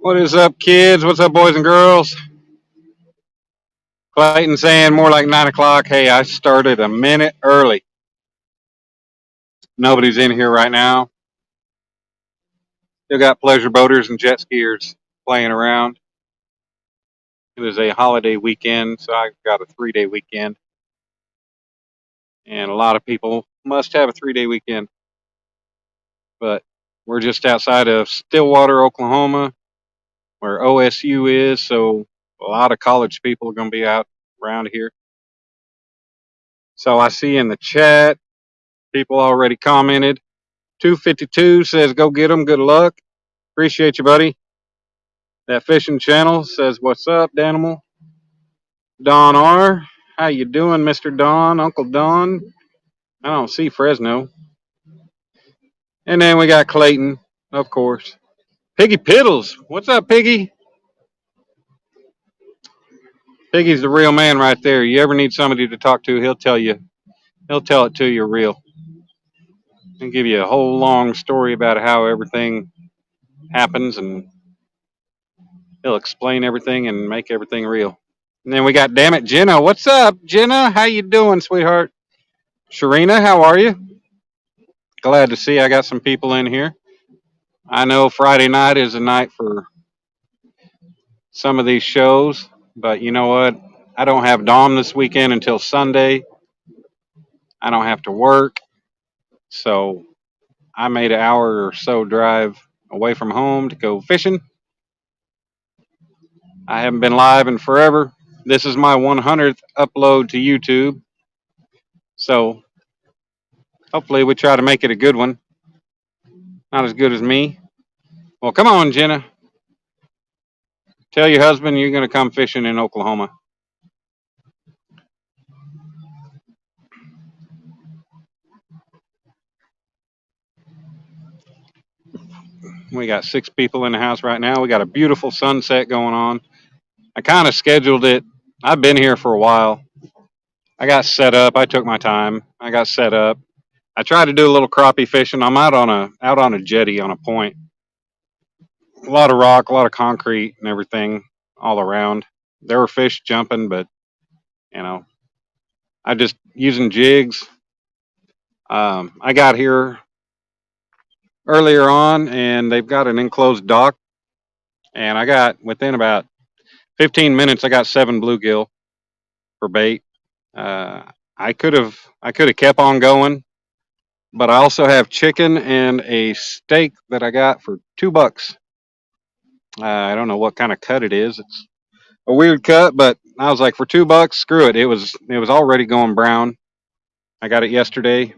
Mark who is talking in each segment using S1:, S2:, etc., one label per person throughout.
S1: What is up, kids? What's up, boys and girls? Clayton saying more like 9 o'clock. Hey, I started a minute early. Nobody's in here right now. Still got pleasure boaters and jet skiers playing around. It is a holiday weekend, so I've got a 3 day weekend. And a lot of people must have a 3 day weekend. But we're just outside of Stillwater, Oklahoma, where OSU is. So a lot of college people are going to be out around here. So I see in the chat, people already commented. 252 says, go get them. Good luck. Appreciate you, buddy. That fishing channel says, what's up, Danimal? Don R. How you doing, Mr. Don? Uncle Don? I don't see Fresno. And then we got Clayton, of course. Piggy Piddles. What's up, Piggy? Piggy's the real man right there. You ever need somebody to talk to, he'll tell you. He'll tell it to you real. He'll give you a whole long story about how everything happens, and he'll explain everything and make everything real. And then we got, damn it, Jenna. What's up, Jenna? How you doing, sweetheart? Sharina, how are you? Glad to see I got some people in here. I know Friday night is a night for some of these shows, but you know what? I don't have Dom this weekend until Sunday. I don't have to work, so I made an hour or so drive away from home to go fishing. I haven't been live in forever. This is my 100th upload to YouTube, so hopefully we try to make it a good one. Not as good as me. Well, come on, Jenna. Tell your husband you're going to come fishing in Oklahoma. We got 6 people in the house right now. We got a beautiful sunset going on. I kind of scheduled it. I've been here for a while. I got set up. I took my time. I got set up. I tried to do a little crappie fishing. I'm out on a jetty on a point. A lot of rock, a lot of concrete and everything all around. There were fish jumping, but you know, I just using jigs. I got here earlier on, and they've got an enclosed dock, and I got within about 15 minutes, I got 7 bluegill for bait. I could have kept on going, but I also have chicken and a steak that I got for $2. I don't know what kind of cut it is. It's a weird cut, but I was like, for $2, screw it. It was already going brown. I got it yesterday.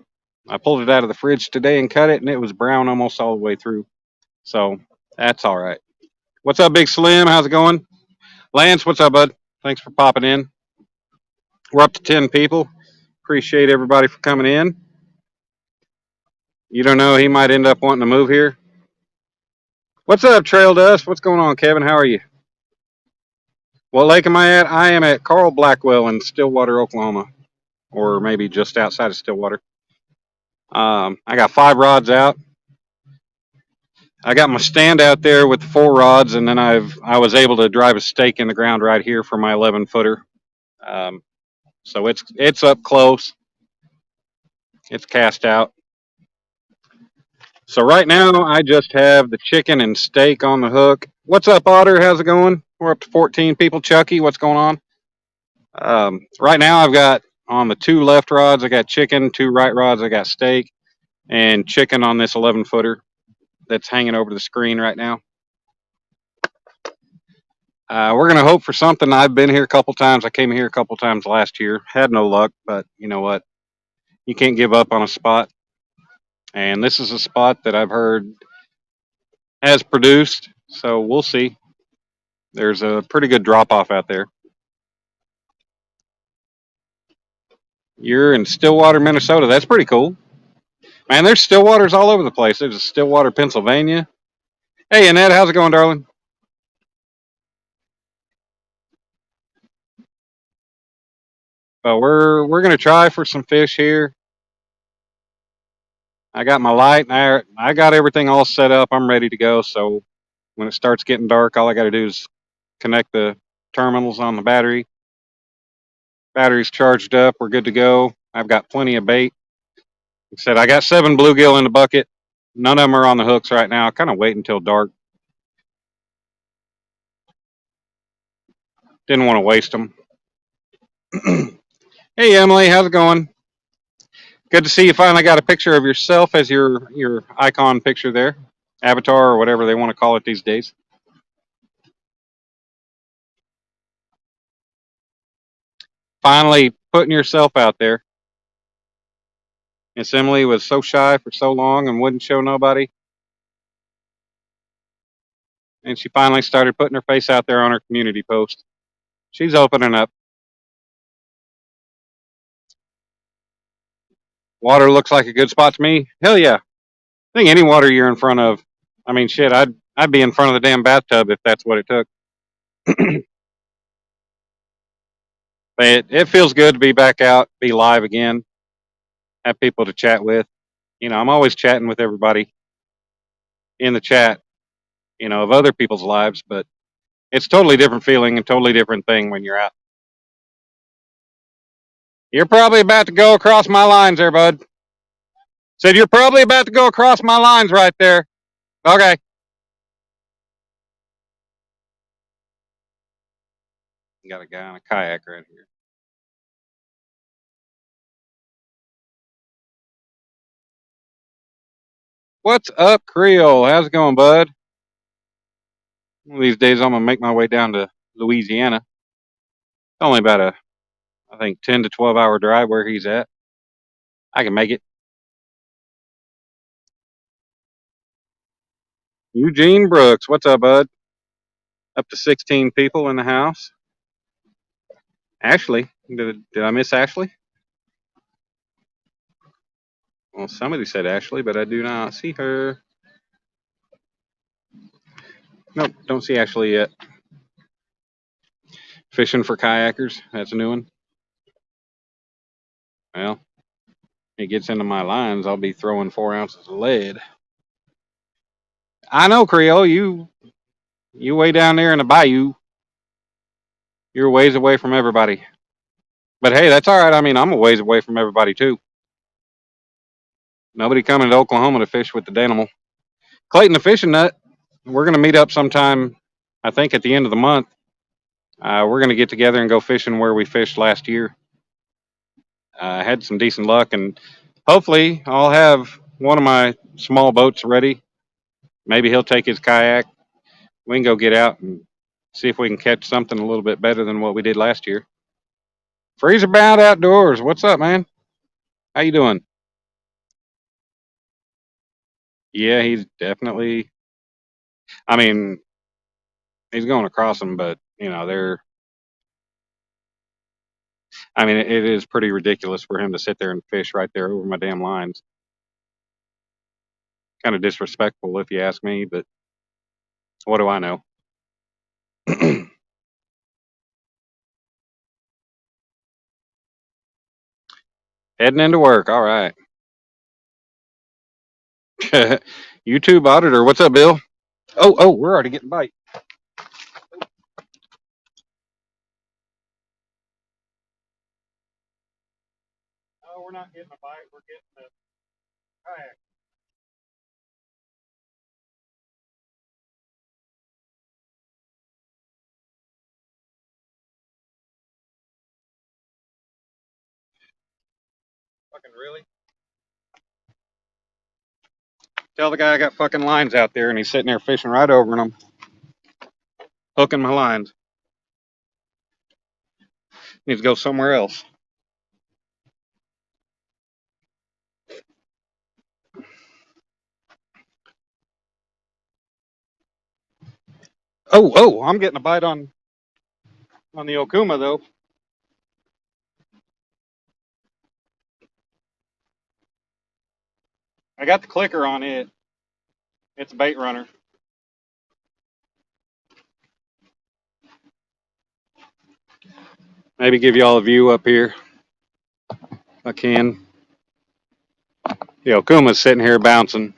S1: I pulled it out of the fridge today and cut it, and it was brown almost all the way through. So that's all right. What's up, Big Slim? How's it going? Lance, what's up, bud? Thanks for popping in. We're up to 10 people. Appreciate everybody for coming in. You don't know, he might end up wanting to move here. What's up, Trail Dust? What's going on, Kevin? How are you? What lake am I at? I am at Carl Blackwell in Stillwater, Oklahoma, or maybe just outside of Stillwater. I got 5 rods out. I got my stand out there with the 4 rods, and then I was able to drive a stake in the ground right here for my 11-footer. So it's up close. It's cast out. So right now I just have the chicken and steak on the hook. What's up, Otter? How's it going? We're up to 14 people. Chucky, what's going on? Right now I've got on the 2 left rods, I got chicken. 2 right rods, I got steak, and chicken on this 11-footer that's hanging over the screen right now. We're going to hope for something. I've been here a couple times. I came here a couple times last year. Had no luck, but you know what? You can't give up on a spot. And this is a spot that I've heard has produced, so we'll see. There's a pretty good drop-off out there. You're in Stillwater, Minnesota. That's pretty cool. Man, there's Stillwaters all over the place. There's a Stillwater, Pennsylvania. Hey, Annette, how's it going, darling? But we're going to try for some fish here. I got my light. I got everything all set up. I'm ready to go. So When it starts getting dark, all I got to do is connect the terminals on the battery. Battery's charged up. We're good to go. I've got plenty of bait. Like I said, I got 7 bluegill in the bucket. None of them are on the hooks right now. Kind of wait until dark. Didn't want to waste them. Hey, Emily, how's it going? Good to see you finally got a picture of yourself as your icon picture there. Avatar or whatever they want to call it these days. Finally putting yourself out there. Miss Emily was so shy for so long and wouldn't show nobody. And she finally started putting her face out there on her community post. She's opening up. Water looks like a good spot to me. Hell yeah. I think any water you're in front of. I mean, shit, I'd be in front of the damn bathtub if that's what it took. But it feels good to be back out, be live again, have people to chat with. You know, I'm always chatting with everybody in the chat, you know, of other people's lives, but it's totally different feeling and totally different thing when you're out. You're probably about to go across my lines there, bud. Said you're probably about to go across my lines right there. Okay. Got a guy on a kayak right here. What's up, Creole? How's it going, bud? One of these days I'm gonna make my way down to Louisiana. Only about a, I think, 10 to 12 hour drive where he's at. I can make it. Eugene Brooks, what's up, bud? Up to 16 people in the house. Ashley, did I miss Ashley? Well, somebody said Ashley, but I do not see her. Nope, don't see Ashley yet. Fishing for kayakers, that's a new one. Well, it gets into my lines, I'll be throwing 4 ounces of lead. I know, Creole, you way down there in the bayou. You're ways away from everybody. But hey, that's all right. I mean, I'm a ways away from everybody too. Nobody coming to Oklahoma to fish with the Danimal. Clayton the Fishing Nut, we're going to meet up sometime, I think at the end of the month. We're going to get together and go fishing where we fished last year. I had some decent luck, and hopefully I'll have one of my small boats ready. Maybe he'll take his kayak. We can go get out and see if we can catch something a little bit better than what we did last year. Freezer Bound Outdoors, what's up, man? How you doing? Yeah, he's definitely. I mean, he's going across them, but you know they're. I mean, it is pretty ridiculous for him to sit there and fish right there over my damn lines. Kind of disrespectful, if you ask me, but what do I know? Heading into work. All right. YouTube auditor. What's up, Bill? Oh, we're already getting bite. No, we're not getting a bite. We're getting a kayak. Fucking really? Tell the guy I got fucking lines out there and he's sitting there fishing right over them, hooking my lines. Needs to go somewhere else. Oh, I'm getting a bite on the Okuma though. I got the clicker on it. It's a bait runner. Maybe give you all a view up here. If I can. The Okuma's sitting here bouncing.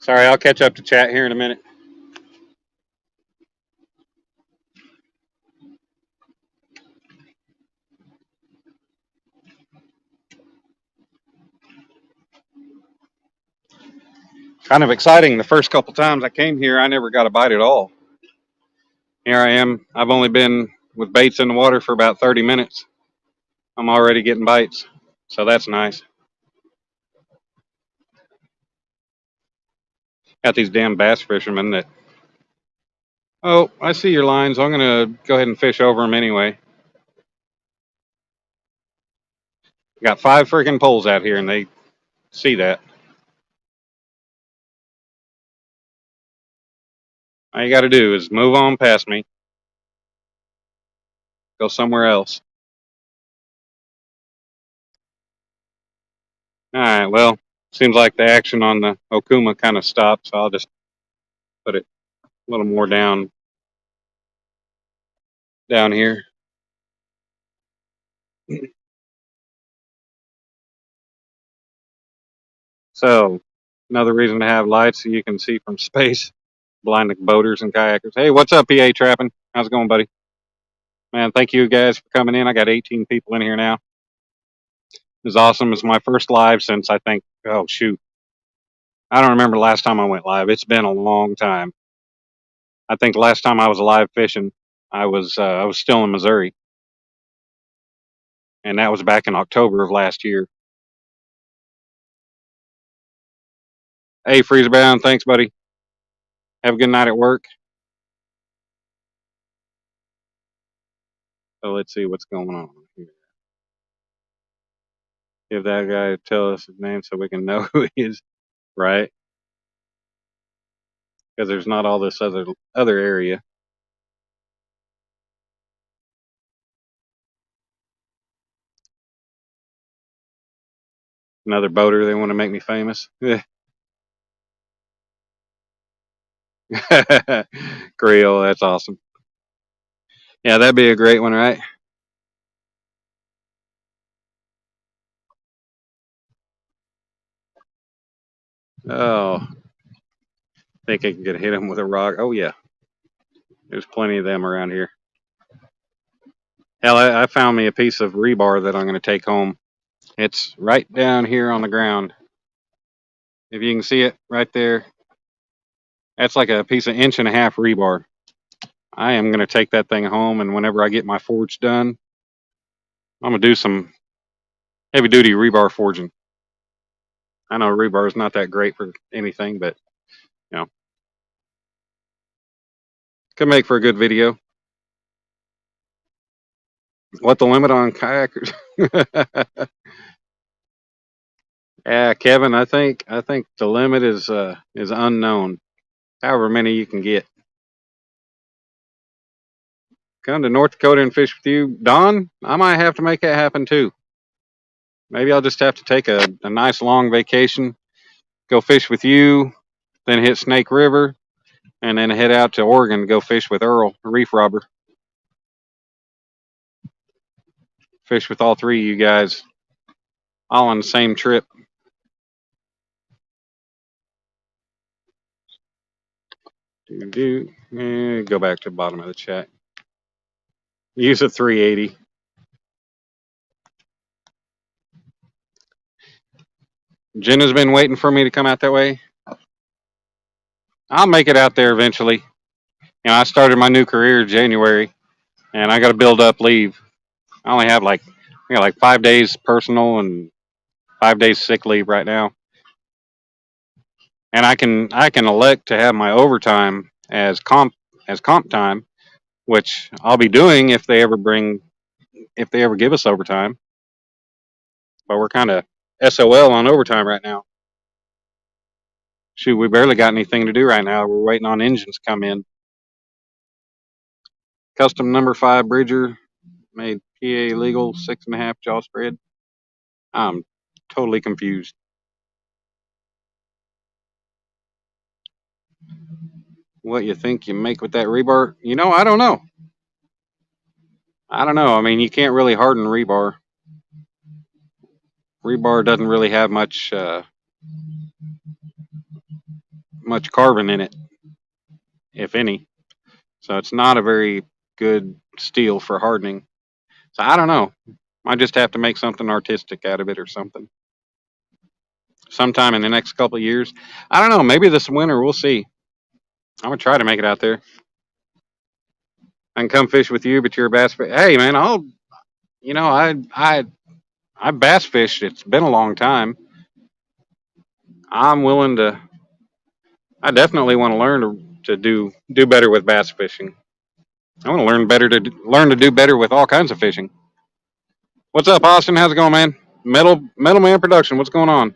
S1: Sorry, I'll catch up to chat here in a minute. Kind of exciting. The first couple times I came here, I never got a bite at all. Here I am. I've only been with baits in the water for about 30 minutes. I'm already getting bites. So that's nice. Got these damn bass fishermen that, oh, I see your lines. I'm going to go ahead and fish over them anyway. Got 5 freaking poles out here and they see that. All you got to do is move on past me, go somewhere else. All right, well, seems like the action on the Okuma kind of stopped, so I'll just put it a little more down here. So, another reason to have lights so you can see from space, blind the boaters and kayakers. Hey, what's up, PA Trapping? How's it going, buddy? Man, thank you guys for coming in. I got 18 people in here now. It's awesome. It's my first live since I think, oh, shoot. I don't remember the last time I went live. It's been a long time. I think the last time I was live fishing, I was still in Missouri, and that was back in October of last year. Hey, Freezerbound, thanks, buddy. Have a good night at work. So let's see what's going on here. Give that guy tell us his name so we can know who he is, right? Because there's not all this other area. Another boater. They want to make me famous. Creole, that's awesome. Yeah, that'd be a great one, right? Oh, think I can get hit him with a rock. Oh yeah, there's plenty of them around here. Hell, I found me a piece of rebar that I'm going to take home. It's right down here on the ground. If you can see it right there, that's like a piece of 1.5-inch rebar. I am going to take that thing home, and whenever I get my forge done, I'm going to do some heavy duty rebar forging. I know rebar is not that great for anything, but you know, could make for a good video. What the limit on kayakers? Yeah, Kevin, I think the limit is unknown. However many you can get. Come to North Dakota and fish with you, Don. I might have to make that happen too. Maybe I'll just have to take a nice long vacation, go fish with you, then hit Snake River, and then head out to Oregon to go fish with Earl, reef robber. Fish with all 3 of you guys, all on the same trip. Go back to the bottom of the chat. Use a 380. Jenna's been waiting for me to come out that way. I'll make it out there eventually. You know, I started my new career in January, and I got to build up leave. I only have like 5 days personal and 5 days sick leave right now, and I can elect to have my overtime as comp time, which I'll be doing if they ever give us overtime. But we're kind of SOL on overtime right now. Shoot, we barely got anything to do right now. We're waiting on engines to come in. Custom number 5 Bridger made PA legal 6.5 jaw spread. I'm totally confused. What you think you make with that rebar? You know, I don't know. I mean, you can't really harden rebar. Rebar doesn't really have much much carbon in it, if any. So it's not a very good steel for hardening. So I don't know. I just have to make something artistic out of it or something. Sometime in the next couple of years. I don't know. Maybe this winter. We'll see. I'm gonna try to make it out there. I can come fish with you, but you're a bass. Hey, man, I'll. You know, I bass fished. It's been a long time. I'm willing to. I definitely want to learn to do better with bass fishing. I want to learn to do better with all kinds of fishing. What's up, Austin? How's it going, man? Metal Man Production. What's going on?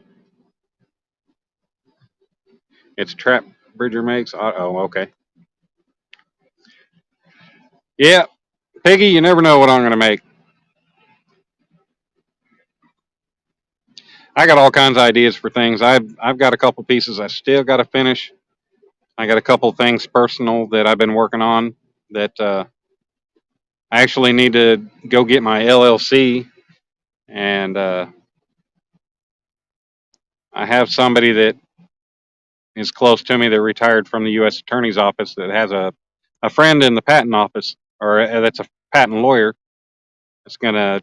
S1: It's a trap Bridger makes. Oh, okay. Yeah, Piggy. You never know what I'm gonna make. I got all kinds of ideas for things. I've got a couple pieces I still got to finish. I got a couple things personal that I've been working on that I actually need to go get my LLC, and I have somebody that is close to me that retired from the U.S. Attorney's Office that has a friend in the patent office, or that's a patent lawyer that's going to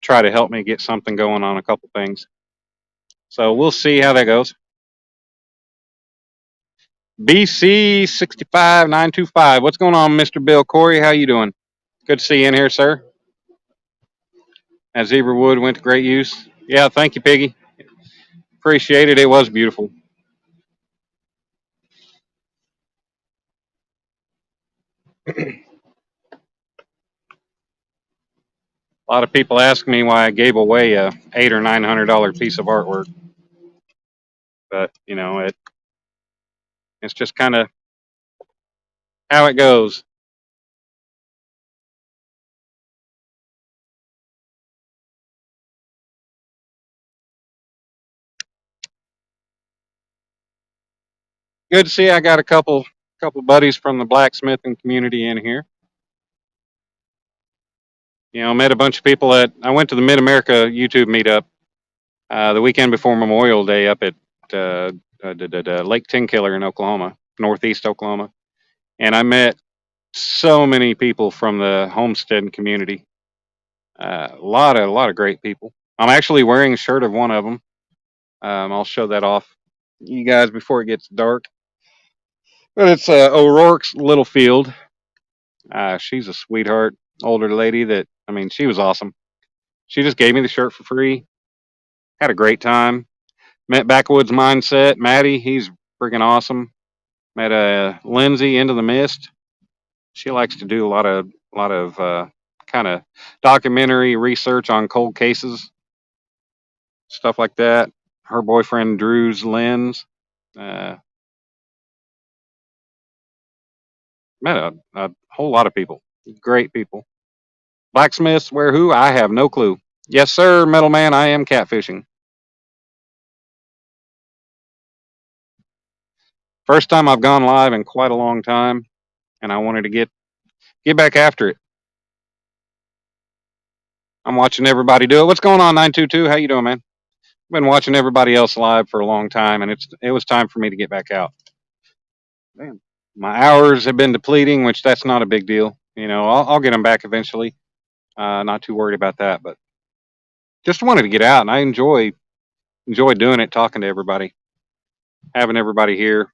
S1: try to help me get something going on a couple things. So we'll see how that goes. BC 65925. What's going on, Mr. Bill Corey? How you doing? Good to see you in here, sir. That zebra wood went to great use. Yeah, thank you, Piggy. Appreciate it. It was beautiful. A lot of people ask me why I gave away a $800 or $900 piece of artwork, but you know it's just kind of how it goes. Good to see. I got a couple buddies from the blacksmithing community in here. You know, met a bunch of people at. I went to the Mid America YouTube meetup the weekend before Memorial Day up at uh, Lake Tenkiller in Oklahoma, northeast Oklahoma, and I met so many people from the homestead community. A lot of great people. I'm actually wearing a shirt of one of them. I'll show that off you guys before it gets dark. But it's O'Rourke's Littlefield. She's a sweetheart, older lady that, I mean, she was awesome. She just gave me the shirt for free. Had a great time. Met Backwoods Mindset. Maddie, he's freaking awesome. Met Lindsay into the mist. She likes to do a lot of kind of documentary research on cold cases, stuff like that. Her boyfriend Drew's Lens. Uh, Met a whole lot of people. Great people. Blacksmiths, where who? I have no clue. Yes, sir, Metal Man. I am catfishing. First time I've gone live in quite a long time, and I wanted to get back after it. I'm watching everybody do it. What's going on, 922? How you doing, man? I've been watching everybody else live for a long time, and it was time for me to get back out. Man, my hours have been depleting, which that's not a big deal. You know, I'll get them back eventually. Not too worried about that, but just wanted to get out, and I enjoy doing it, talking to everybody, having everybody here,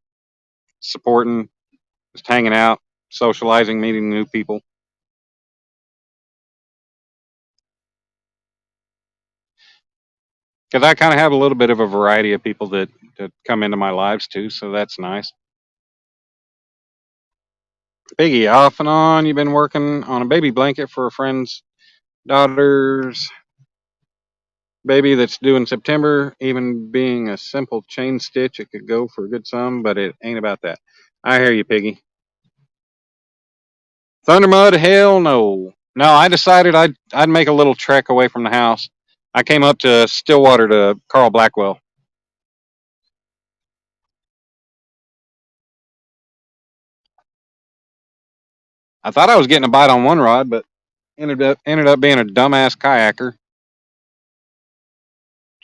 S1: supporting, just hanging out, socializing, meeting new people. Because I kind of have a little bit of a variety of people that come into my lives too, so that's nice. Biggie, off and on, you've been working on a baby blanket for a friend's daughter's baby that's due in September. Even being a simple chain stitch, it could go for a good sum, but it ain't about that. I hear you, Piggy. Thundermud, hell no. No, I decided I'd make a little trek away from the house. I came up to Stillwater to Carl Blackwell. I thought I was getting a bite on one rod, but ended up being a dumbass kayaker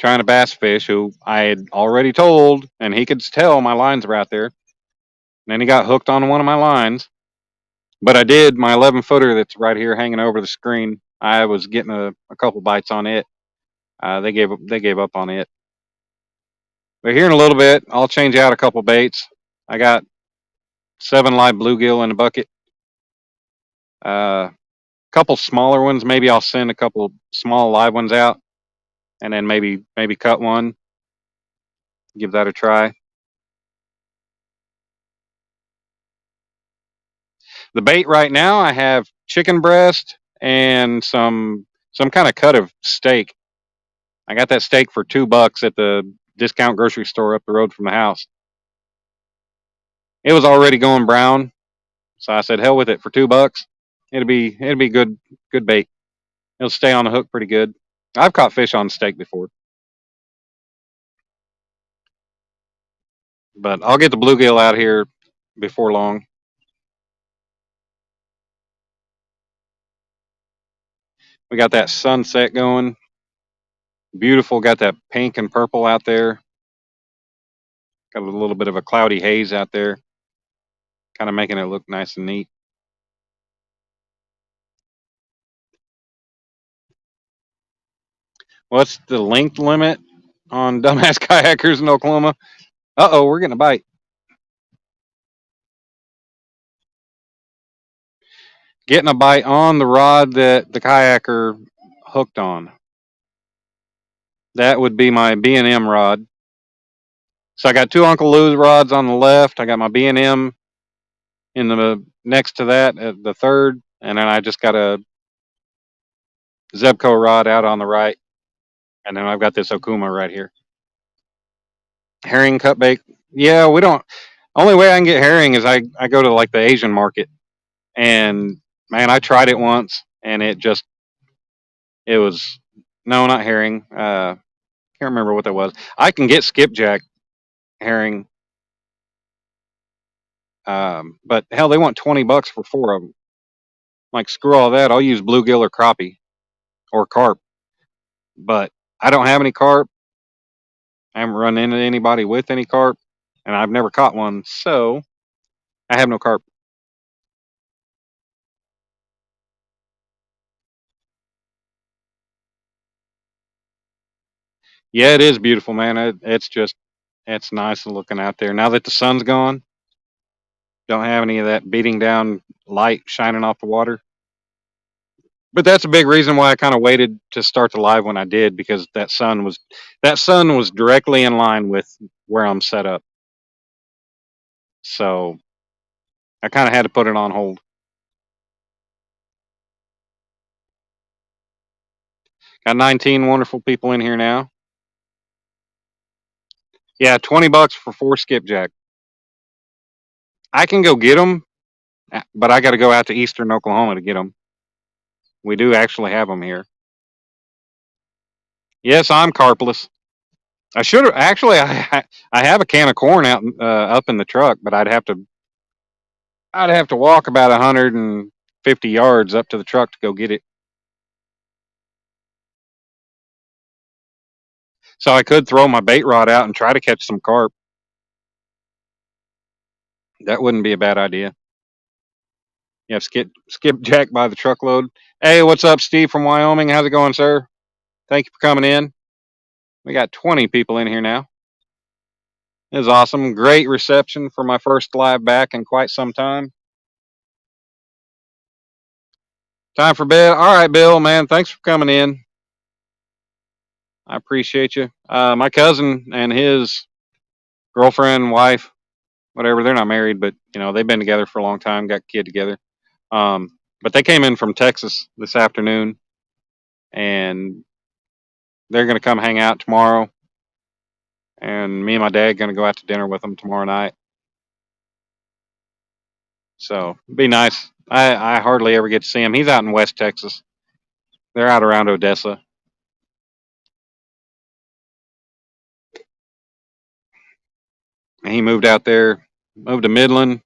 S1: trying to bass fish, who I had already told, and he could tell my lines were out there. And then he got hooked on one of my lines. But I did my 11 footer that's right here hanging over the screen. I was getting a couple bites on it. They gave up on it. But here in a little bit, I'll change out a couple baits. I got 7 live bluegill in a bucket. A couple smaller ones. Maybe I'll send a couple small live ones out, and then maybe cut one. Give that a try. The bait right now, I have chicken breast and some kind of cut of steak. I got that steak for $2 at the discount grocery store up the road from the house. It was already going brown, so I said, "Hell with it for $2. It'll be good bait. It'll stay on the hook pretty good." I've caught fish on steak before, but I'll get the bluegill out here before long. We got that sunset going. Beautiful. Got that pink and purple out there. Got a little bit of a cloudy haze out there, kind of making it look nice and neat. What's the length limit on dumbass kayakers in Oklahoma? Uh-oh, we're getting a bite. Getting a bite on the rod that the kayaker hooked on. That would be my B&M rod. So I got 2 Uncle Lou's rods on the left. I got my B&M in the next to that at the third, and then I just got a Zebco rod out on the right, and then I've got this Okuma right here. Herring cut bait. Yeah, we don't. Only way I can get herring is I go to like the Asian market, and man, I tried it once, and it was no, not herring. Can't remember what that was. I can get skipjack herring, but hell, they want $20 for 4 of them. Like screw all that. I'll use bluegill or crappie or carp, but I don't have any carp. I haven't run into anybody with any carp, and I've never caught one, so I have no carp. Yeah, it is beautiful, man. It's nice looking out there. Now that the sun's gone, don't have any of that beating down light shining off the water. But that's a big reason why I kind of waited to start the live when I did, because that sun was directly in line with where I'm set up. So I kind of had to put it on hold. Got 19 wonderful people in here now. Yeah, $20 for 4 skipjack. I can go get them, but I got to go out to eastern Oklahoma to get them. We do actually have them here. Yes, I'm carpless. I should have actually. I have a can of corn out up in the truck, but I'd have to walk about 150 yards up to the truck to go get it. So I could throw my bait rod out and try to catch some carp. That wouldn't be a bad idea. Yeah, skipjack by the truckload. Hey, what's up, Steve from Wyoming? How's it going, sir? Thank you for coming in. We got 20 people in here now. It was awesome. Great reception for my first live back in quite some time. Time for bed. All right, Bill, man. Thanks for coming in. I appreciate you. My cousin and his girlfriend, wife, whatever, they're not married, but they've been together for a long time, got a kid together. But they came in from Texas this afternoon, and they're going to come hang out tomorrow. And me and my dad going to go out to dinner with them tomorrow night. So it'd be nice. I hardly ever get to see him. He's out in West Texas. They're out around Odessa. And he moved out there, moved to Midland.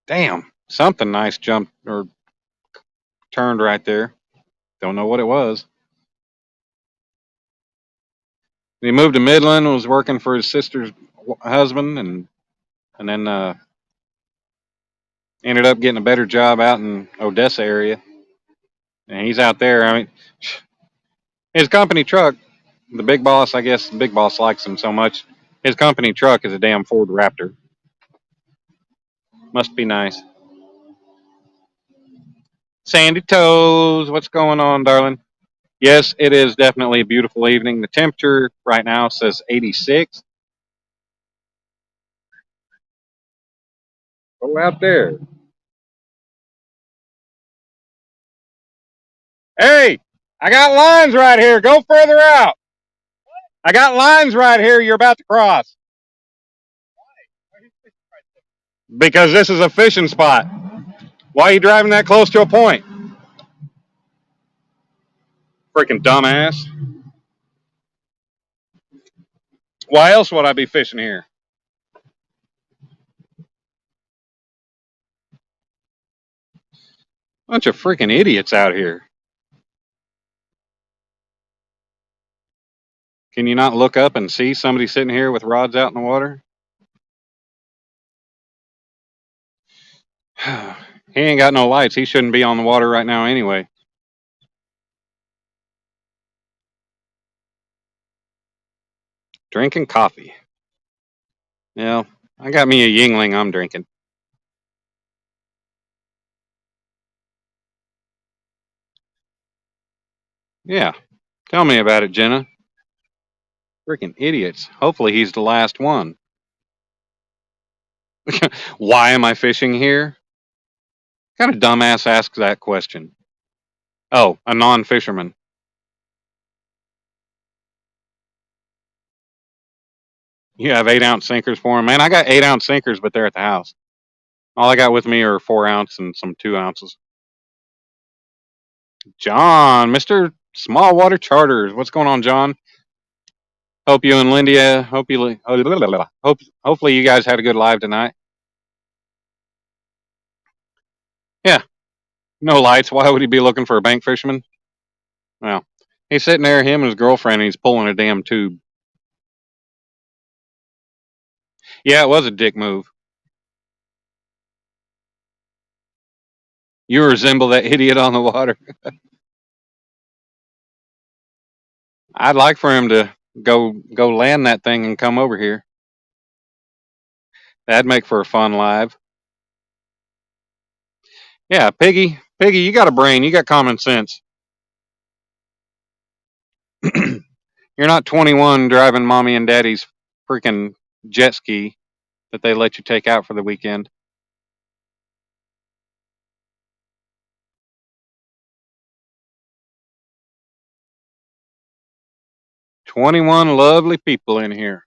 S1: Damn, something nice jumped or turned right there. Don't know what it was. He moved to Midland, was working for his sister's husband, and then ended up getting a better job out in Odessa area. And he's out there. I mean, his company truck, the big boss, I guess the big boss likes him so much. His company truck is a damn Ford Raptor. Must be nice. Sandy Toes, what's going on, darling? Yes, it is definitely a beautiful evening. The temperature right now says 86. Go out there. Hey, I got lines right here. Go further out. I got lines right here you're about to cross. Because this is a fishing spot. Why are you driving that close to a point? Freaking dumbass. Why else would I be fishing here? Bunch of freaking idiots out here. Can you not look up and see somebody sitting here with rods out in the water? He ain't got no lights. He shouldn't be on the water right now anyway. Drinking coffee. Yeah, I got me a Yingling I'm drinking. Yeah, tell me about it, Jenna. Freaking idiots. Hopefully he's the last one. Why am I fishing here? What kind of dumbass asks that question? Oh, a non-fisherman. You have 8-ounce sinkers for him, man. I got 8-ounce sinkers, but they're at the house. All I got with me are 4-ounce and some 2 ounces. John, Mr. Small Water Charters. What's going on, John? Hope you and Lindia. Hopefully you guys had a good live tonight. Yeah, no lights. Why would he be looking for a bank fisherman? Well, he's sitting there, him and his girlfriend, and he's pulling a damn tube. Yeah, it was a dick move. You resemble that idiot on the water. I'd like for him to go land that thing and come over here. That'd make for a fun live. Yeah, Piggy, you got a brain. You got common sense. You're not 21 driving mommy and daddy's freaking jet ski that they let you take out for the weekend. 21 lovely people in here.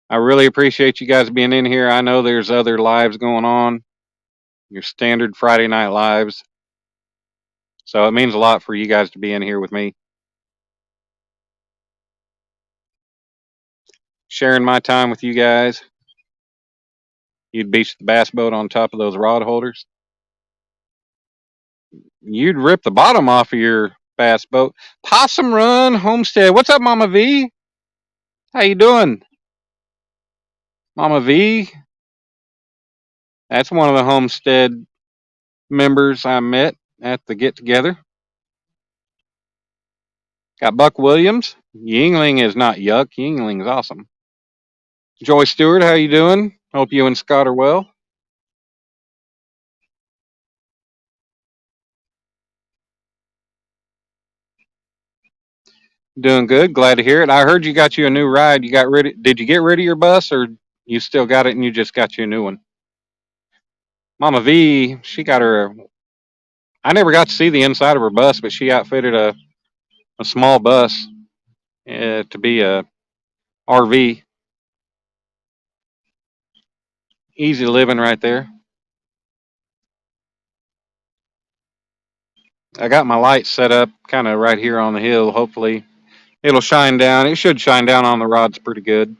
S1: I really appreciate you guys being in here. I know there's other lives going on, your standard Friday night lives. So it means a lot for you guys to be in here with me. Sharing my time with you guys. You'd beach the bass boat on top of those rod holders. You'd rip the bottom off of your bass boat. Possum Run Homestead. What's up, Mama V? How you doing? Mama V? That's one of the homestead members I met at the get together. Got Buck Williams. Yingling is not yuck. Yingling is awesome. Joy Stewart, how you doing? Hope you and Scott are well. Doing good. Glad to hear it. I heard you got you a new ride. You got rid. Did you get rid of your bus, or you still got it and you just got you a new one? Mama V, she got her. I never got to see the inside of her bus, but she outfitted a small bus to be a RV. Easy living right there. I got my lights set up kind of right here on the hill. Hopefully, it'll shine down. It should shine down on the rods pretty good.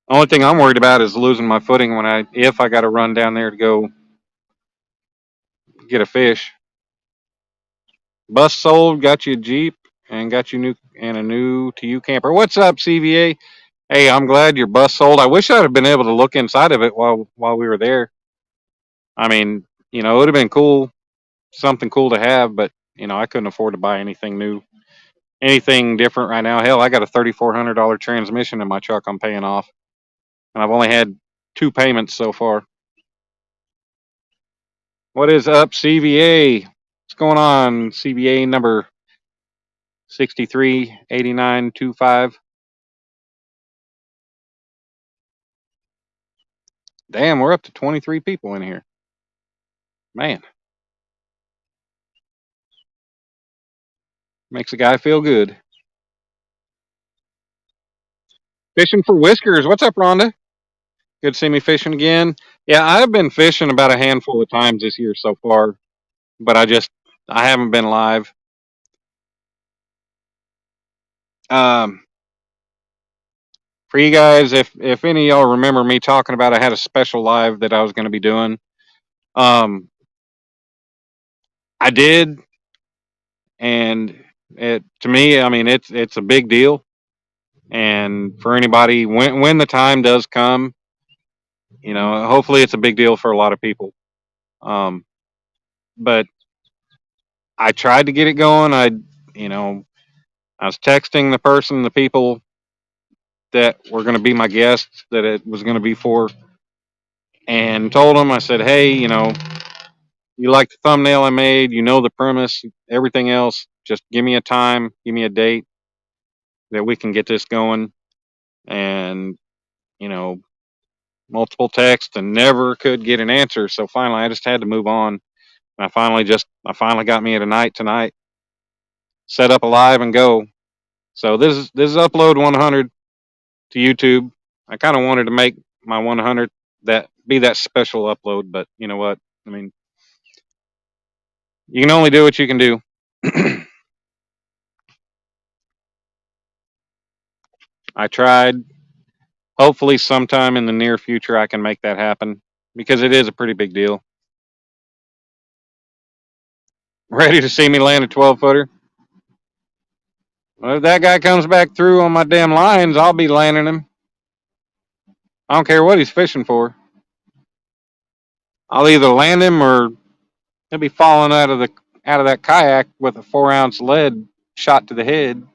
S1: Only thing I'm worried about is losing my footing if I got to run down there to go get a fish. Bus sold, got you a Jeep and got you a new to you camper. What's up, CVA? Hey, I'm glad your bus sold. I wish I'd have been able to look inside of it while we were there. I mean, it would have been cool, something cool to have, but I couldn't afford to buy anything new, anything different right now. Hell, I got a $3,400 transmission in my truck I'm paying off, and I've only had 2 payments so far. What is up, CVA? What's going on, CVA number 638925? Damn, we're up to 23 people in here. Man, makes a guy feel good. Fishing for whiskers. What's up, Rhonda? Good to see me fishing again. Yeah, I've been fishing about a handful of times this year so far, but I haven't been live. Um, for you guys, if any of y'all remember me talking about, I had a special live that I was going to be doing. Um, I did, and it to me, I mean, it's a big deal. And for anybody, when the time does come, hopefully it's a big deal for a lot of people. Um, but I tried to get it going. You know, I was texting the people that were going to be my guests that it was going to be for, and told them, I said, hey, you like the thumbnail I made, the premise, everything else, just give me a time, give me a date that we can get this going. And, you know, multiple texts and never could get an answer. So finally, I just had to move on. And I finally got me at a night tonight, set up a live and go. So this is upload 100 to YouTube. I kind of wanted to make my 100 that be that special upload, but you know what? I mean, you can only do what you can do. I tried. Hopefully, sometime in the near future, I can make that happen because it is a pretty big deal. Ready to see me land a 12-footer? Well, if that guy comes back through on my damn lines, I'll be landing him. I don't care what he's fishing for. I'll either land him or he'll be falling out of that kayak with a 4-ounce lead shot to the head.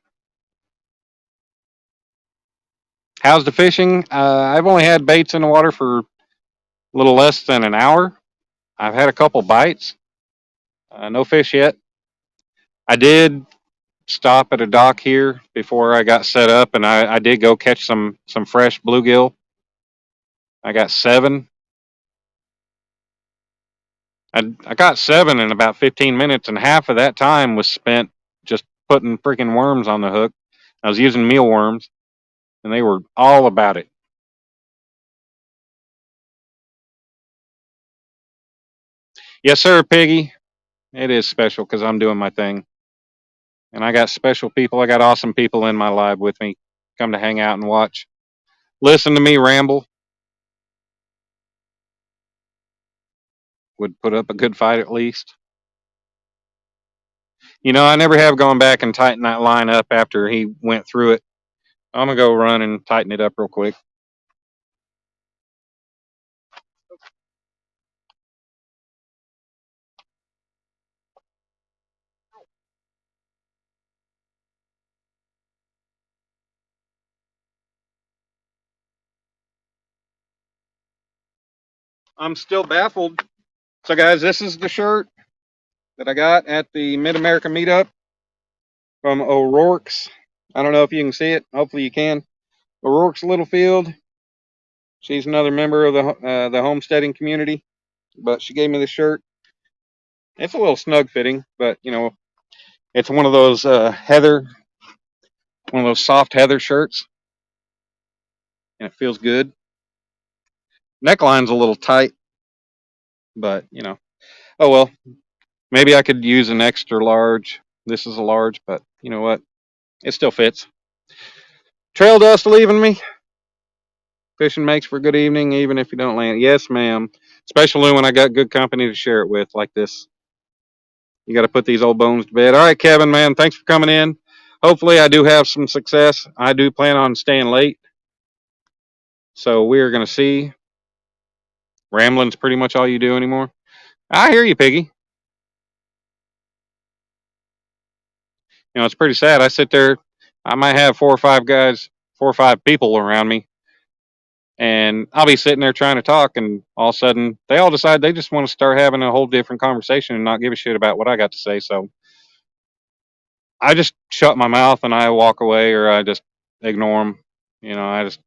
S1: How's the fishing? I've only had baits in the water for a little less than an hour. I've had a couple bites. No fish yet. I did stop at a dock here before I got set up, and I did go catch some fresh bluegill. I got 7. I got 7 in about 15 minutes, and half of that time was spent just putting freaking worms on the hook. I was using mealworms, and they were all about it. Yes, sir, Piggy. It is special because I'm doing my thing. And I got special people. I got awesome people in my live with me. Come to hang out and watch. Listen to me ramble. Would put up a good fight at least. I never have gone back and tightened that line up after he went through it. I'm going to go run and tighten it up real quick. I'm still baffled. So, guys, this is the shirt that I got at the Mid America meetup from O'Rourke's. I don't know if you can see it. Hopefully, you can. O'Rourke's Littlefield. She's another member of the homesteading community, but she gave me the shirt. It's a little snug fitting, but it's one of those one of those soft heather shirts, and it feels good. Neckline's a little tight, but oh well. Maybe I could use an extra large. This is a large, but you know what? It still fits. Trail dust leaving me. Fishing makes for a good evening, even if you don't land. Yes, ma'am. Especially when I got good company to share it with, like this. You got to put these old bones to bed. All right, Kevin, man. Thanks for coming in. hopefully I do have some success. I do plan on staying late, so we're gonna see. Rambling's pretty much all you do anymore. I hear you, Piggy. You know, it's pretty sad. I sit there, I might have 4 or 5 guys, 4 or 5 people around me, and I'll be sitting there trying to talk, and all of a sudden they all decide they just want to start having a whole different conversation and not give a shit about what I got to say. So I just shut my mouth and I walk away, or I just ignore them. You know, I just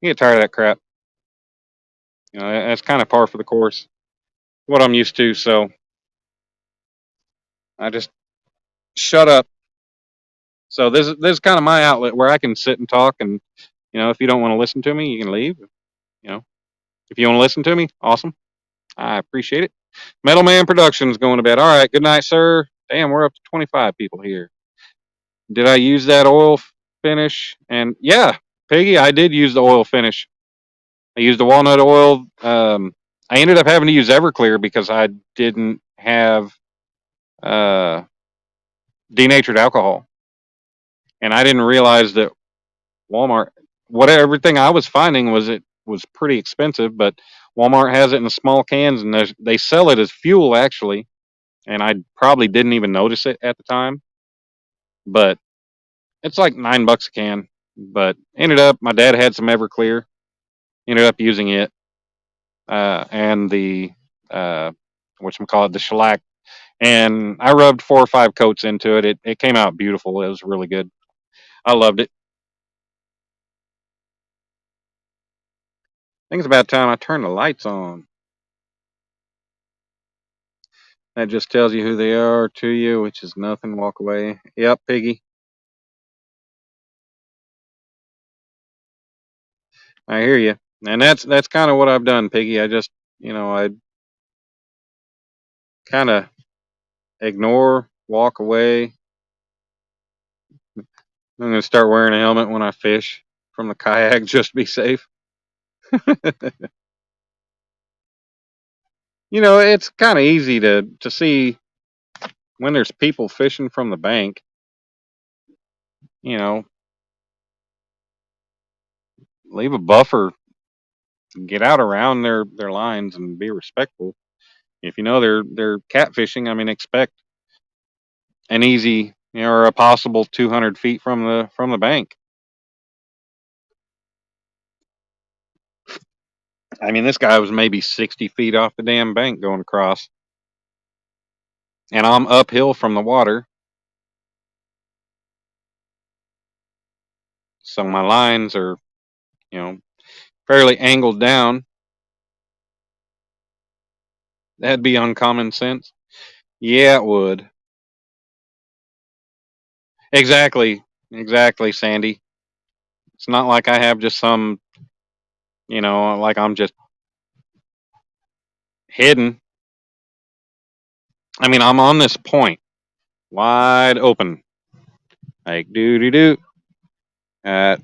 S1: get tired of that crap. You know, that's kind of par for the course, what I'm used to. So I just shut up. So this is kind of my outlet where I can sit and talk, and you know, if you don't want to listen to me, you can leave. You know, if you want to listen to me, awesome. I appreciate it. Metal Man Productions going to bed. All right, good night, sir. Damn, we're up to 25 people here. Did I use that oil finish? And yeah, Piggy, I did use the oil finish. I used the walnut oil. I ended up having to use Everclear because I didn't have uh, denatured alcohol, and I didn't realize that Walmart, everything I was finding was it was pretty expensive, but Walmart has it in small cans, and they sell it as fuel actually. And I probably didn't even notice it at the time, but it's like $9 a can. But ended up, my dad had some Everclear. Ended up using it, and the whatchamacallit, the shellac, and I rubbed 4 or 5 coats into it. It came out beautiful. It was really good. I loved it. I think it's about time I turn the lights on. That just tells you who they are to you, which is nothing. Walk away. Yep, Piggy. I hear you. And that's kind of what I've done, Piggy. I just, I kind of ignore, walk away. I'm gonna start wearing a helmet when I fish from the kayak just to be safe. You know, it's kind of easy to see when there's people fishing from the bank. You know, leave a buffer, get out around their lines, and be respectful. If you know they're catfishing, I mean, expect an easy, or a possible 200 feet from the bank. I mean, this guy was maybe 60 feet off the damn bank going across, and I'm uphill from the water, so my lines are, you know, fairly angled down. That'd be uncommon sense. Yeah, it would. Exactly, exactly, Sandy. It's not like I have just some, like I'm just hidden. I mean, I'm on this point, wide open, like doo doo doo. Uh,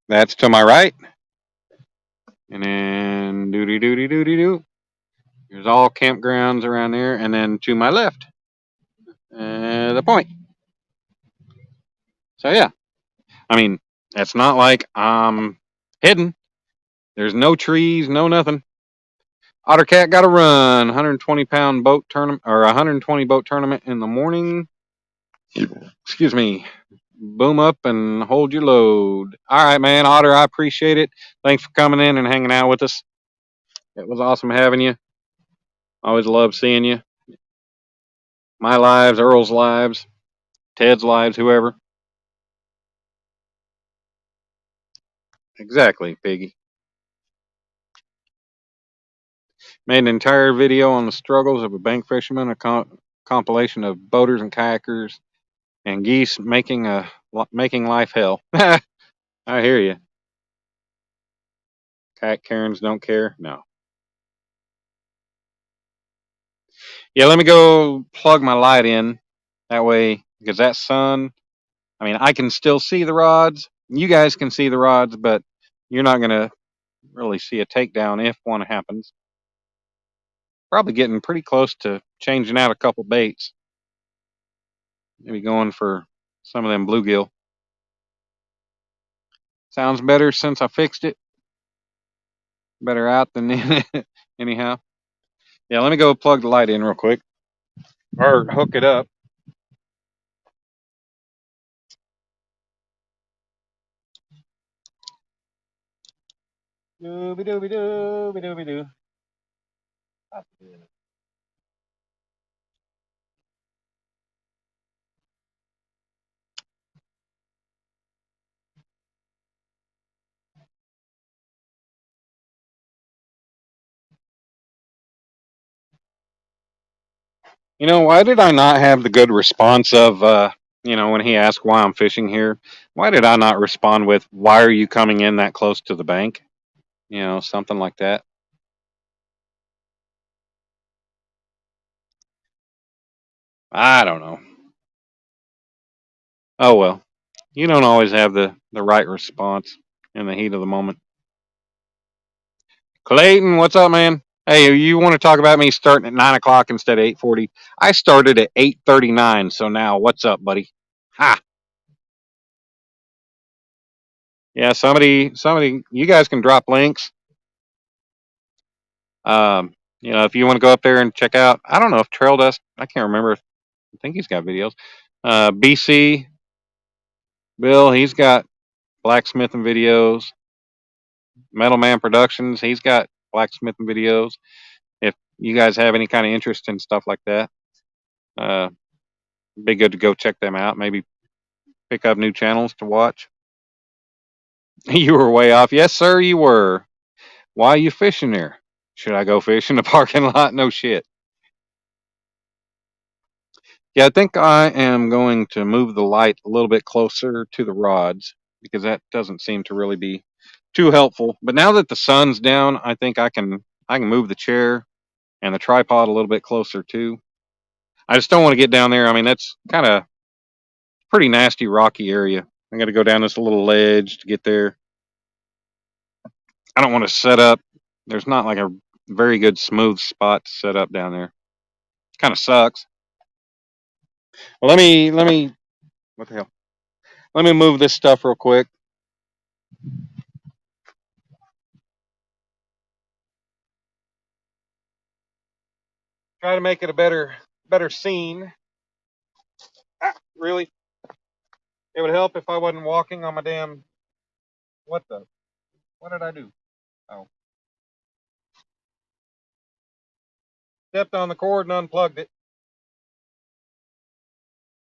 S1: that's to my right, and then doo doo doo doo doo doo doo. There's all campgrounds around there, and then to my left, the point. So yeah, I mean, it's not like I'm hidden. There's no trees, no nothing. Ottercat got to run 120-pound boat tournament, or 120 boat tournament in the morning. Excuse me. Boom up and hold your load. All right, man. Otter, I appreciate it. Thanks for coming in and hanging out with us. It was awesome having you. Always love seeing you. My lives, Earl's lives, Ted's lives, whoever. Exactly, Piggy. Made an entire video on the struggles of a bank fisherman, a compilation of boaters and kayakers and geese making life hell. I hear you. Kayak Karens don't care. No. Yeah, let me go plug my light in. That way, because that sun, I mean, I can still see the rods. You guys can see the rods, but you're not going to really see a takedown if one happens. Probably getting pretty close to changing out a couple baits. Maybe going for Some of them bluegill. Sounds better since I fixed it. Better out than in. Anyhow. Yeah, let me go plug the light in real quick. Or hook it up. Dooby dooby dooby dooby doo. Why did I not have the good response of, when he asked why I'm fishing here? Why did I not respond with, why are you coming in that close to the bank? Something like that. I don't know. Oh, well. You don't always have the right response in the heat of the moment. Clayton, what's up, man? Hey, you want to talk about me starting at 9 o'clock instead of 8:40? I started at 8:39, so now what's up, buddy? Ha! Yeah, somebody, you guys can drop links. If you want to go up there and check out, I don't know if Trail Dust, I can't remember. I think he's got videos. BC Bill, he's got blacksmithing videos. Metal Man Productions, he's got blacksmithing videos. If you guys have any kind of interest in stuff like that, uh, be good to go check them out. Maybe pick up new channels to watch. You were way off. Yes, sir, you were. Why are you fishing there? Should I go fish in the parking lot? No shit. Yeah, I think I am going to move the light a little bit closer to the rods because that doesn't seem to really be too helpful. But now that the sun's down, I think I can move the chair and the tripod a little bit closer too. I just don't want to get down there. I mean, that's kind of pretty nasty rocky area. I got to go down this little ledge to get there. I don't want to set up. There's not like a very good smooth spot to set up down there. Kind of sucks. Well, let me what the hell? Let me move this stuff real quick. Try to make it a better scene. Really, it would help if I wasn't walking on my damn. What did I do? Oh, stepped on the cord and unplugged it.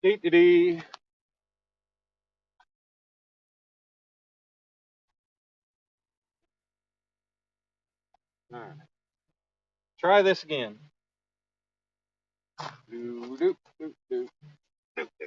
S1: Dee dee dee. All right. Try this again. Do, do, do, do, do, do.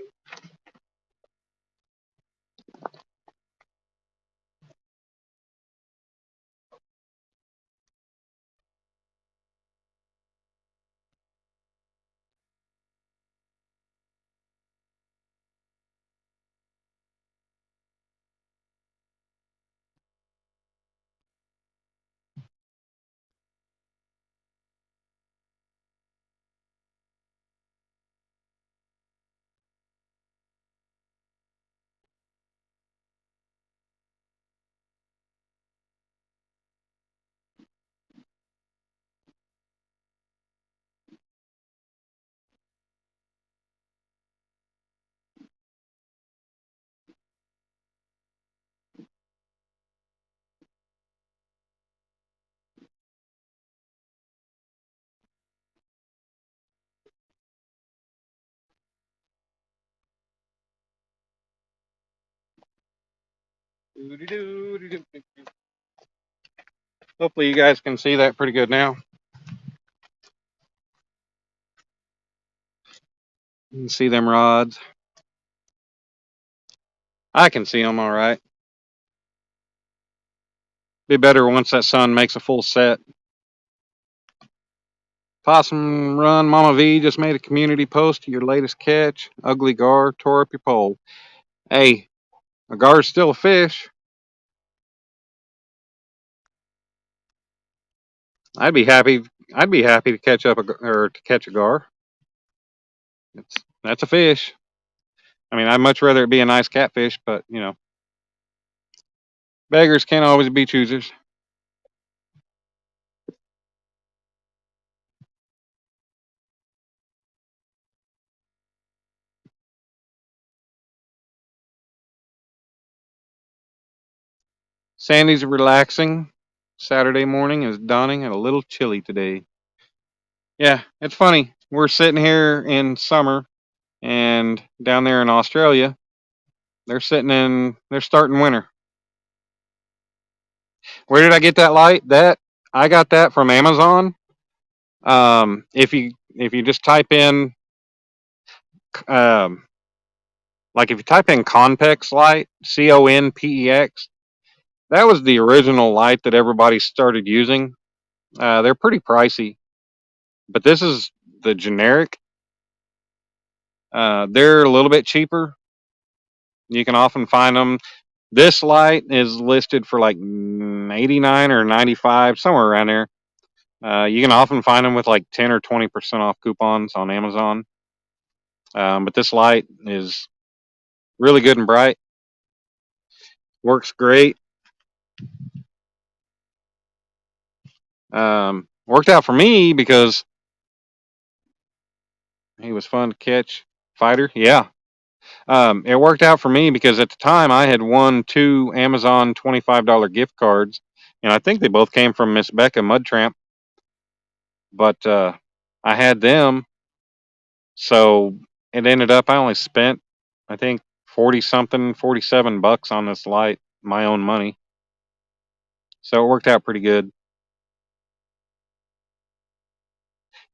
S1: Do, do, do, do, do, do. Hopefully, you guys can see that pretty good now. You can see them rods. I can see them all right. Be better once that sun makes a full set. Possum Run Mama V just made a community post to your latest catch. Ugly gar tore up your pole. Hey, a gar's still a fish. I'd be happy. I'd be happy to catch up or to catch a gar. That's a fish. I mean, I'd much rather it be a nice catfish, but beggars can't always be choosers. Sandy's relaxing. Saturday morning is dawning and a little chilly today. Yeah, it's funny. We're sitting here in summer, and down there in Australia, they're starting winter. Where did I get that light? That I got that from Amazon. If you just type in um, like if you type in Conpex light, Conpex, that was the original light that everybody started using. They're pretty pricey, but this is the generic. They're a little bit cheaper. You can often find them. This light is listed for like 89 or 95, somewhere around there. You can often find them with like 10 or 20% off coupons on Amazon. But this light is really good and bright. Works great. Worked out for me because he was fun to catch. Fighter, yeah. It worked out for me because at the time I had won 2 Amazon $25 gift cards, and I think they both came from Miss Becca Mud Tramp. But I had them, so it ended up I only spent I think 40 something, $47 on this light, my own money. So it worked out pretty good.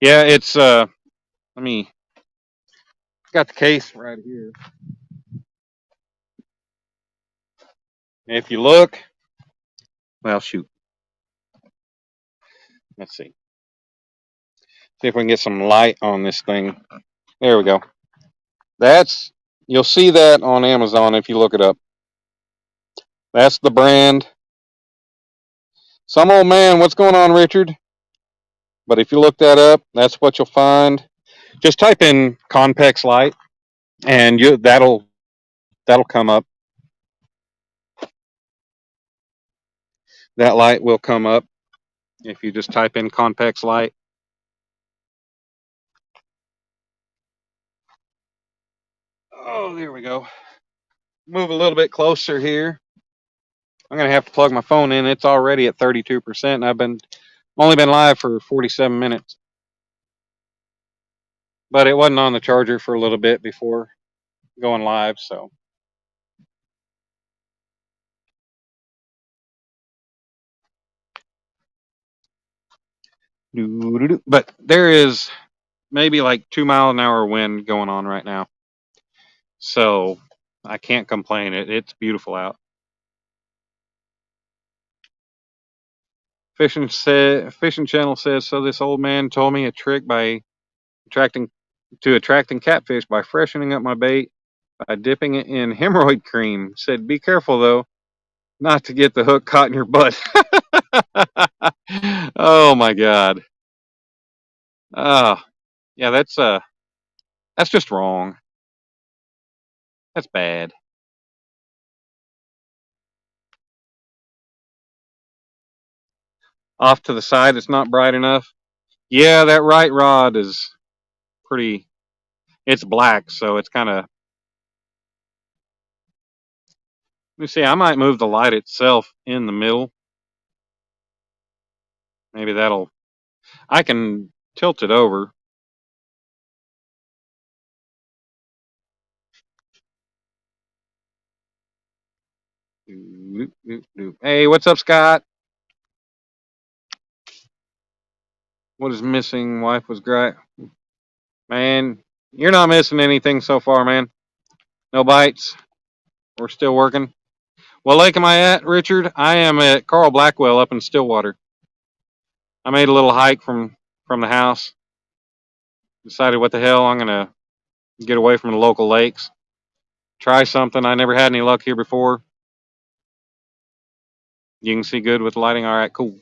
S1: Yeah, it's let me got the case right here. If you look, well, shoot. Let's see. See if we can get some light on this thing. There we go. That's You'll see that on Amazon if you look it up. That's the brand. Some old man, what's going on, Richard? But if you look that up, that's what you'll find. Just type in Conpex light, and that'll come up. That light will come up if you just type in Conpex light. Oh, there we go. Move a little bit closer here. I'm gonna have to plug my phone in. It's already at 32%, and I've only been live for 47 minutes. But it wasn't on the charger for a little bit before going live, so. But there is maybe like 2 mile an hour wind going on right now, so I can't complain. It's beautiful out. Fishing channel says so. This old man told me a trick by attracting attracting catfish by freshening up my bait by dipping it in hemorrhoid cream. Said be careful though, not to get the hook caught in your butt. Oh my god. Oh yeah, that's just wrong. That's bad. Off to the side, it's not bright enough. Yeah, that right rod is pretty. It's black, so it's kind of. Let me see. I might move the light itself in the middle. Maybe that'll. I can tilt it over. Hey, what's up, Scott? What is missing? Wife was great. Man, you're not missing anything so far, man. No bites. We're still working. What lake am I at, Richard? I am at Carl Blackwell up in Stillwater. I made a little hike from the house. Decided what the hell, I'm gonna get away from the local lakes. Try something. I never had any luck here before. You can see good with lighting. All right, cool.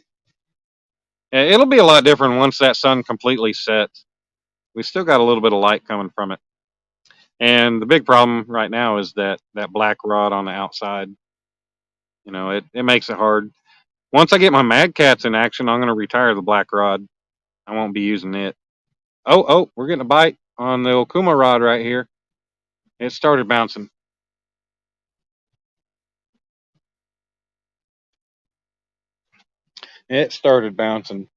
S1: It'll be a lot different once that sun completely sets. We still got a little bit of light coming from it. And the big problem right now is that black rod on the outside. It makes it hard. Once I get my Mad Cats in action, I'm going to retire the black rod. I won't be using it. Oh, we're getting a bite on the Okuma rod right here. It started bouncing. It started bouncing.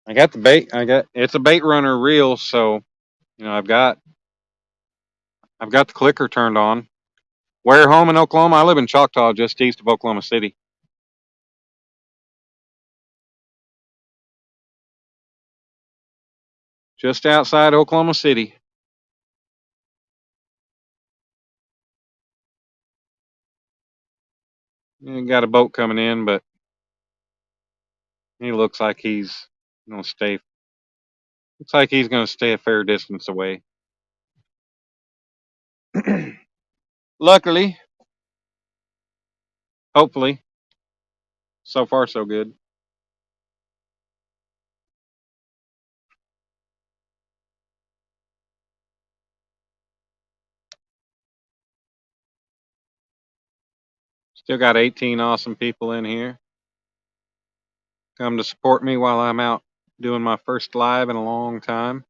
S1: I got the bait. It's a bait runner reel, so I've got the clicker turned on. Where home in Oklahoma? I live in Choctaw, just east of Oklahoma City. Just outside Oklahoma City. Got a boat coming in, but he looks like he's gonna stay. Looks like he's gonna stay a fair distance away. Luckily, hopefully, so far so good. Still got 18 awesome people in here. Come to support me while I'm out doing my first live in a long time.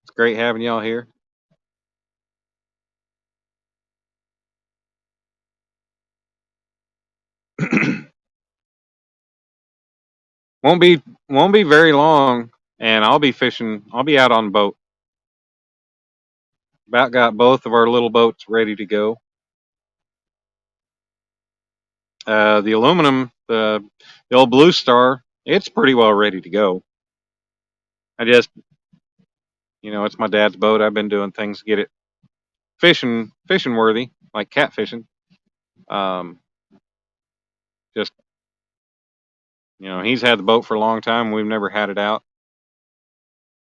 S1: It's great having y'all here. won't be won't be very long, and I'll be fishing. I'll be out on the boat. About got both of our little boats ready to go. The aluminum, the old Blue Star, it's pretty well ready to go. I just, it's my dad's boat. I've been doing things to get it fishing worthy, like catfishing. Um, just, he's had the boat for a long time. We've never had it out.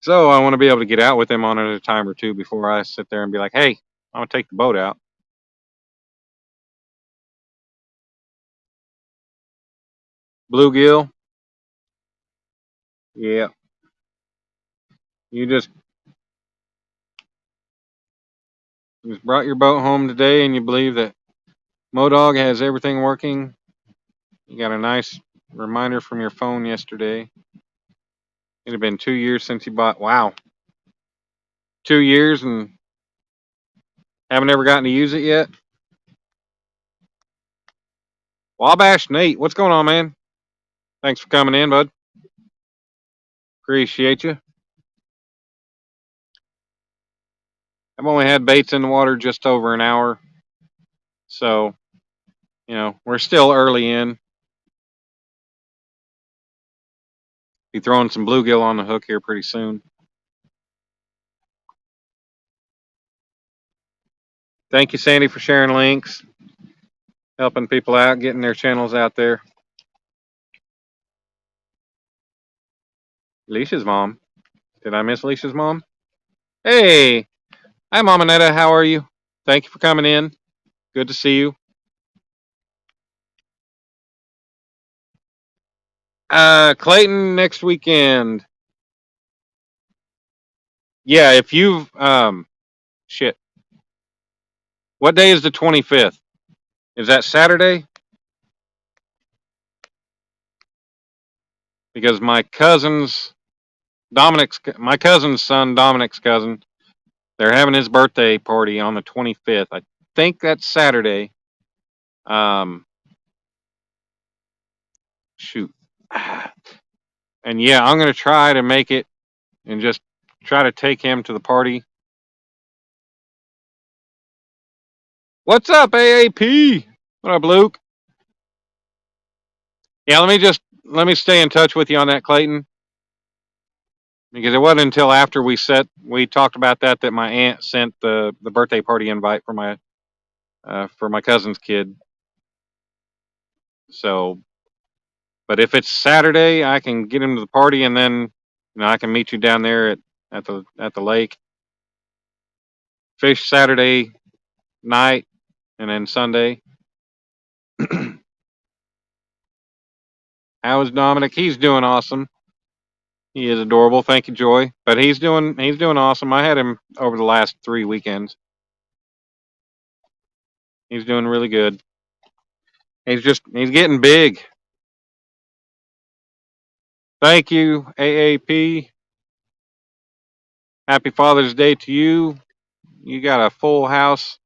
S1: So I want to be able to get out with him on it a time or two before I sit there and be like, hey, I'm going to take the boat out. Bluegill. Yeah. You just brought your boat home today and you believe that MoDog has everything working. You got a nice reminder from your phone yesterday. It had been 2 years since you bought. Wow. 2 years and haven't ever gotten to use it yet. Wabash Nate, what's going on, man? Thanks for coming in, bud. Appreciate you. I've only had baits in the water just over an hour. So, we're still early in. Be throwing some bluegill on the hook here pretty soon. Thank you, Sandy, for sharing links, helping people out, getting their channels out there. Leisha's mom. Did I miss Leisha's mom? Hey, hi, Mama Netta. How are you? Thank you for coming in. Good to see you. Clayton next weekend. Yeah, if you've shit. What day is the 25th? Is that Saturday? Because my cousin's son Dominic's cousin, they're having his birthday party on the 25th. I think that's Saturday. Shoot. And yeah, I'm gonna try to make it and just try to take him to the party. What's up, AAP? What up, Luke? Yeah, let me stay in touch with you on that, Clayton. Because it wasn't until after we talked about that my aunt sent the birthday party invite for my cousin's kid. So, but if it's Saturday, I can get him to the party, and then I can meet you down there at the lake. Fish Saturday night, and then Sunday. How is Dominic? He's doing awesome. He is adorable. Thank you, Joy. But he's doing awesome. I had him over the last 3 weekends. He's doing really good. He's getting big. Thank you, AAP. Happy Father's Day to you. You got a full house.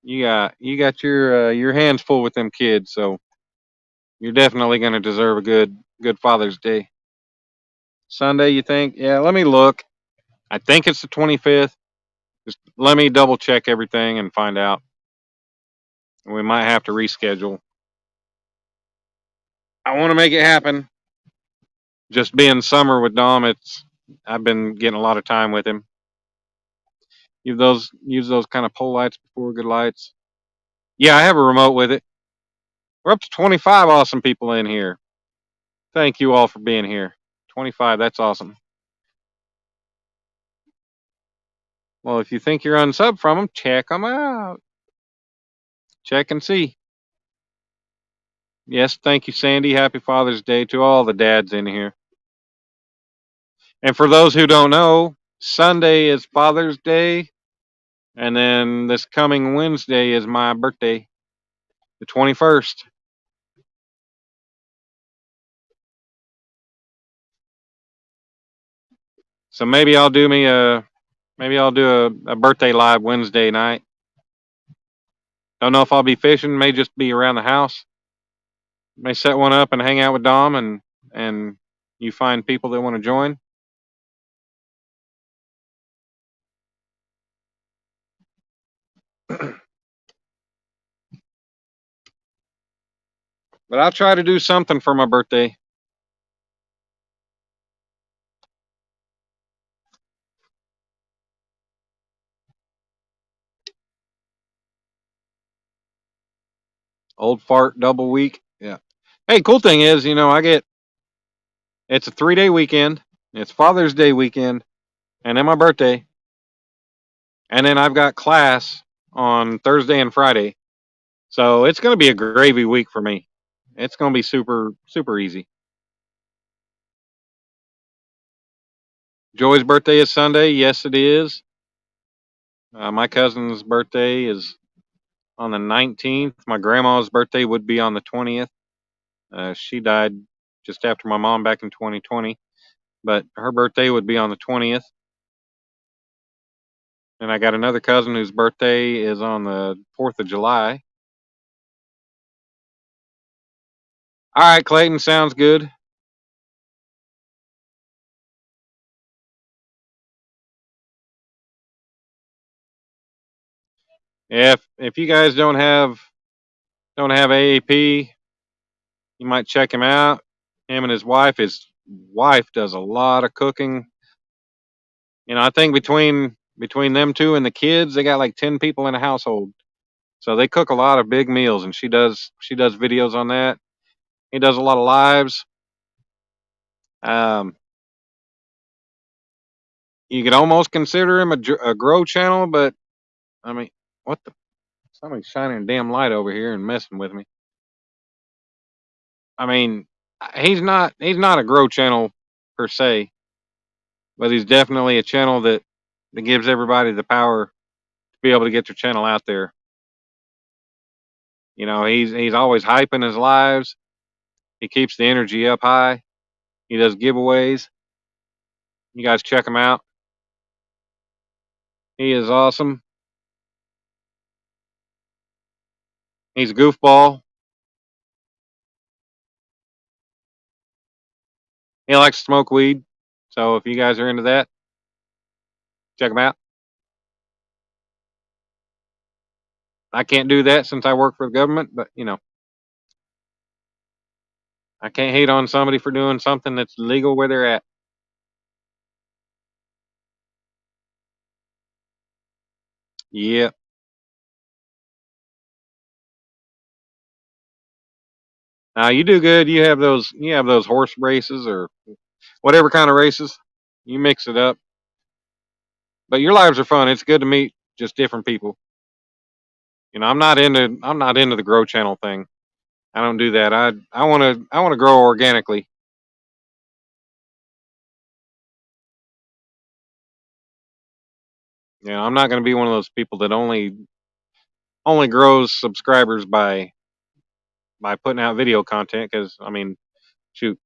S1: You got your hands full with them kids, so you're definitely gonna deserve a good Father's Day. Sunday, you think? Yeah, let me look. I think it's the 25th. Just let me double check everything and find out. We might have to reschedule. I want to make it happen. Just being summer with Dom, I've been getting a lot of time with him. Use those kind of pole lights before good lights. Yeah, I have a remote with it. We're up to 25 awesome people in here. Thank you all for being here. 25, that's awesome. Well, if you think you're unsub from them, check them out. Check and see. Yes, thank you, Sandy. Happy Father's Day to all the dads in here. And for those who don't know, Sunday is Father's Day, and then this coming Wednesday is my birthday, the 21st. So maybe I'll do a birthday live Wednesday night. Don't know if I'll be fishing. May just be around the house. May set one up and hang out with Dom, and you find people that want to join. But I'll try to do something for my birthday. Old fart double week. Yeah. Hey, cool thing is, it's a 3-day weekend. It's Father's Day weekend, and then my birthday, and then I've got class on Thursday and Friday. So it's going to be a gravy week for me. It's going to be super super easy. Joy's birthday is Sunday. Yes, it is. My cousin's birthday is on the 19th. My grandma's birthday would be on the 20th. She died just after my mom back in 2020, but her birthday would be on the 20th. And I got another cousin whose birthday is on the 4th of July. All right, Clayton, sounds good. If you guys don't have AAP, you might check him out. Him and his wife does a lot of cooking. I think between them two and the kids, they got like 10 people in a household. So they cook a lot of big meals, and she does videos on that. He does a lot of lives. Um, you could almost consider him a grow channel, but I mean, what the? Somebody's shining a damn light over here and messing with me. I mean, he's not a grow channel per se, but he's definitely a channel that gives everybody the power to be able to get their channel out there. He's always hyping his lives. He keeps the energy up high. He does giveaways. You guys check him out. He is awesome. He's a goofball. He likes to smoke weed. So if you guys are into that, check him out. I can't do that since I work for the government, but I can't hate on somebody for doing something that's legal where they're at. Yeah. Now you do good. You have those horse races or whatever kind of races. You mix it up. But your lives are fun. It's good to meet just different people. I'm not into the grow channel thing. I don't do that. I want to grow organically. I'm not going to be one of those people that only grows subscribers by putting out video content. Because I mean, shoot,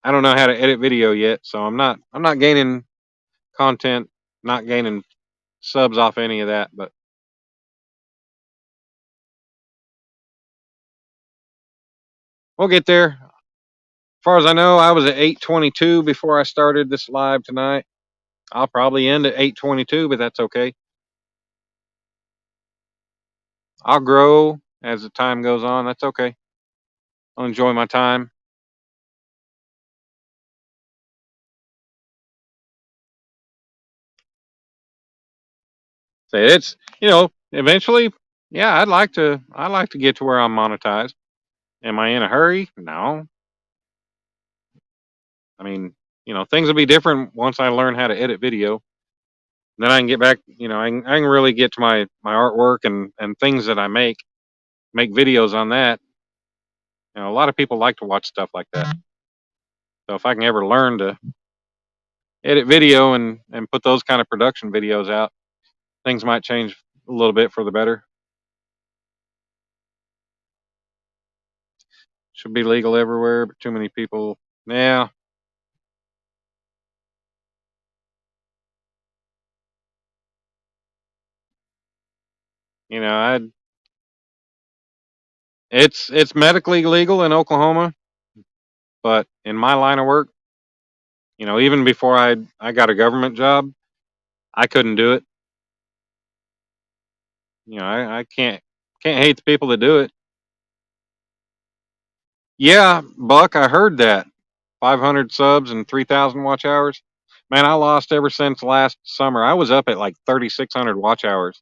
S1: I don't know how to edit video yet, so I'm not gaining content, not gaining subs off any of that. But we'll get there. As far as I know, I was at 822 before I started this live tonight. I'll probably end at 822, but that's okay. I'll grow as the time goes on. That's okay. I'll enjoy my time. So it's eventually, yeah, I'd like to get to where I'm monetized. Am I in a hurry? No. I mean, things will be different once I learn how to edit video. Then I can get back, I can really get to my artwork and things that I make videos on that. A lot of people like to watch stuff like that. So if I can ever learn to edit video and put those kind of production videos out, things might change a little bit for the better. Should be legal everywhere, but too many people. Yeah, I it's medically legal in Oklahoma, but in my line of work, even before I got a government job, I couldn't do it. I can't hate the people that do it. Yeah, Buck, I heard that. 500 subs and 3,000 watch hours. Man, I lost ever since last summer. I was up at like 3,600 watch hours.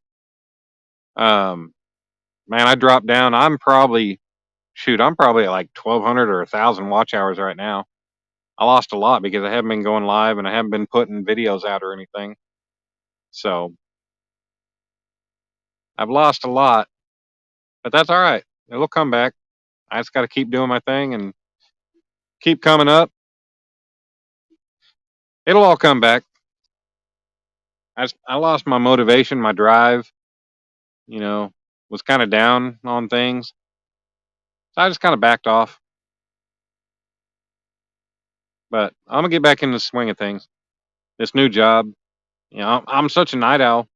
S1: Um, man, I dropped down. I'm probably at like 1,200 or 1,000 watch hours right now. I lost a lot because I haven't been going live and I haven't been putting videos out or anything. So I've lost a lot, but that's all right. It'll come back. I just got to keep doing my thing and keep coming up. It'll all come back. I lost my motivation, my drive. You know, was kind of down on things, so I just kind of backed off. But I'm gonna get back in the swing of things. This new job, I'm such a night owl.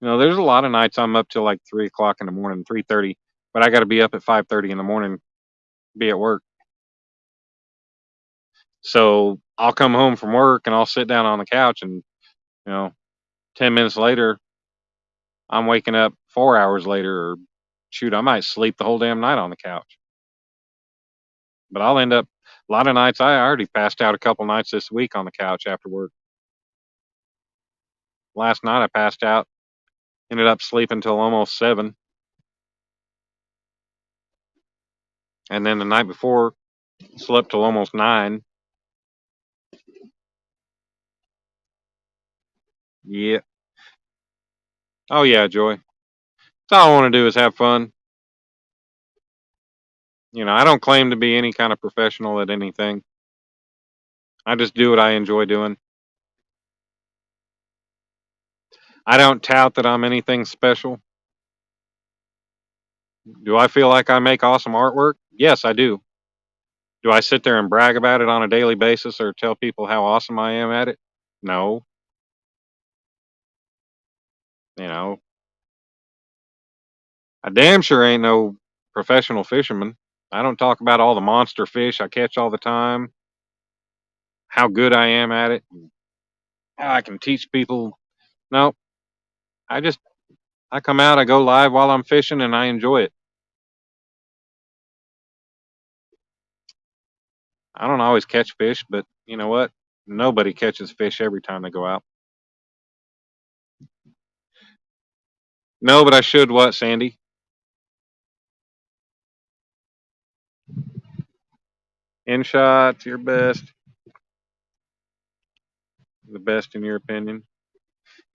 S1: There's a lot of nights I'm up till like 3 o'clock in the morning, 3:30, but I got to be up at 5:30 in the morning, be at work. So I'll come home from work and I'll sit down on the couch, and you know, 10 minutes later, I'm waking up 4 hours later, or shoot, I might sleep the whole damn night on the couch. But I'll end up a lot of nights. I already passed out a couple nights this week on the couch after work. Last night I passed out, ended up sleeping till almost 7, and then the night before slept till almost 9. Yeah. Oh yeah, Joy. That's all I want to do is have fun. I don't claim to be any kind of professional at anything. I just do what I enjoy doing. I don't tout that I'm anything special. Do I feel like I make awesome artwork? Yes, I do. Do I sit there and brag about it on a daily basis or tell people how awesome I am at it? No. You know, I damn sure ain't no professional fisherman. I don't talk about all the monster fish I catch all the time, how good I am at it, how I can teach people. No, I come out, I go live while I'm fishing, and I enjoy it. I don't always catch fish, but you know what? Nobody catches fish every time they go out. No, but I should what, Sandy? In shot, your best, the best in your opinion.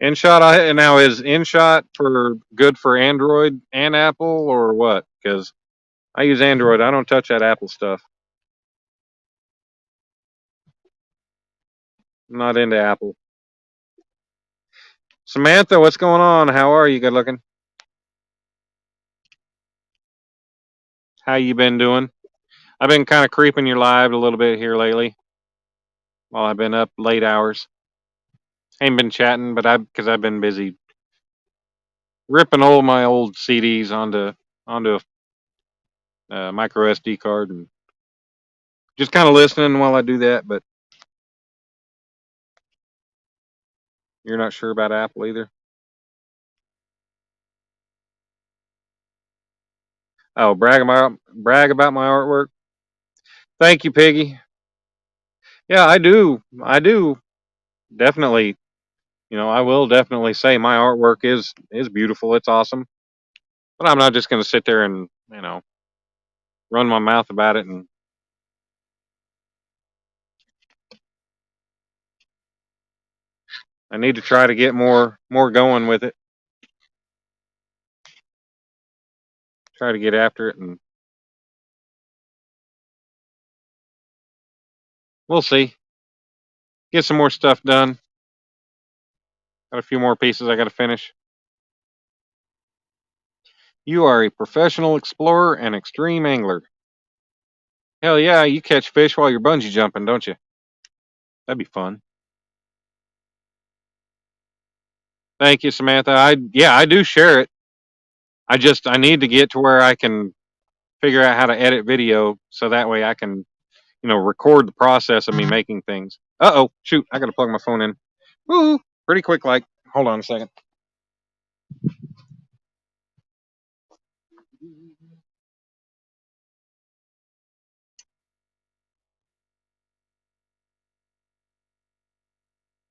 S1: InShot, now is InShot for good for Android and Apple or what? Because I use Android. I don't touch that Apple stuff. I'm not into Apple. Samantha, what's going on? How are you? Good looking. How you been doing? I've been kind of creeping your live a little bit here lately while I've been up late hours. Ain't been chatting, but because I've been busy ripping all my old CDs onto a micro SD card and just kind of listening while I do that. But you're not sure about Apple either. Oh, brag about my artwork. Thank you, Piggy. Yeah, I do. I do definitely. I will definitely say my artwork is beautiful. It's awesome. But I'm not just going to sit there and run my mouth about it. And I need to try to get more going with it. Try to get after it, and we'll see. Get some more stuff done. Got a few more pieces I got to finish. You are a professional explorer and extreme angler. Hell yeah, you catch fish while you're bungee jumping, don't you? That'd be fun. Thank you, Samantha. I do share it. I need to get to where I can figure out how to edit video so that way I can, record the process of me making things. Uh-oh, shoot, I got to plug my phone in. Woo, pretty quick like. Hold on a second.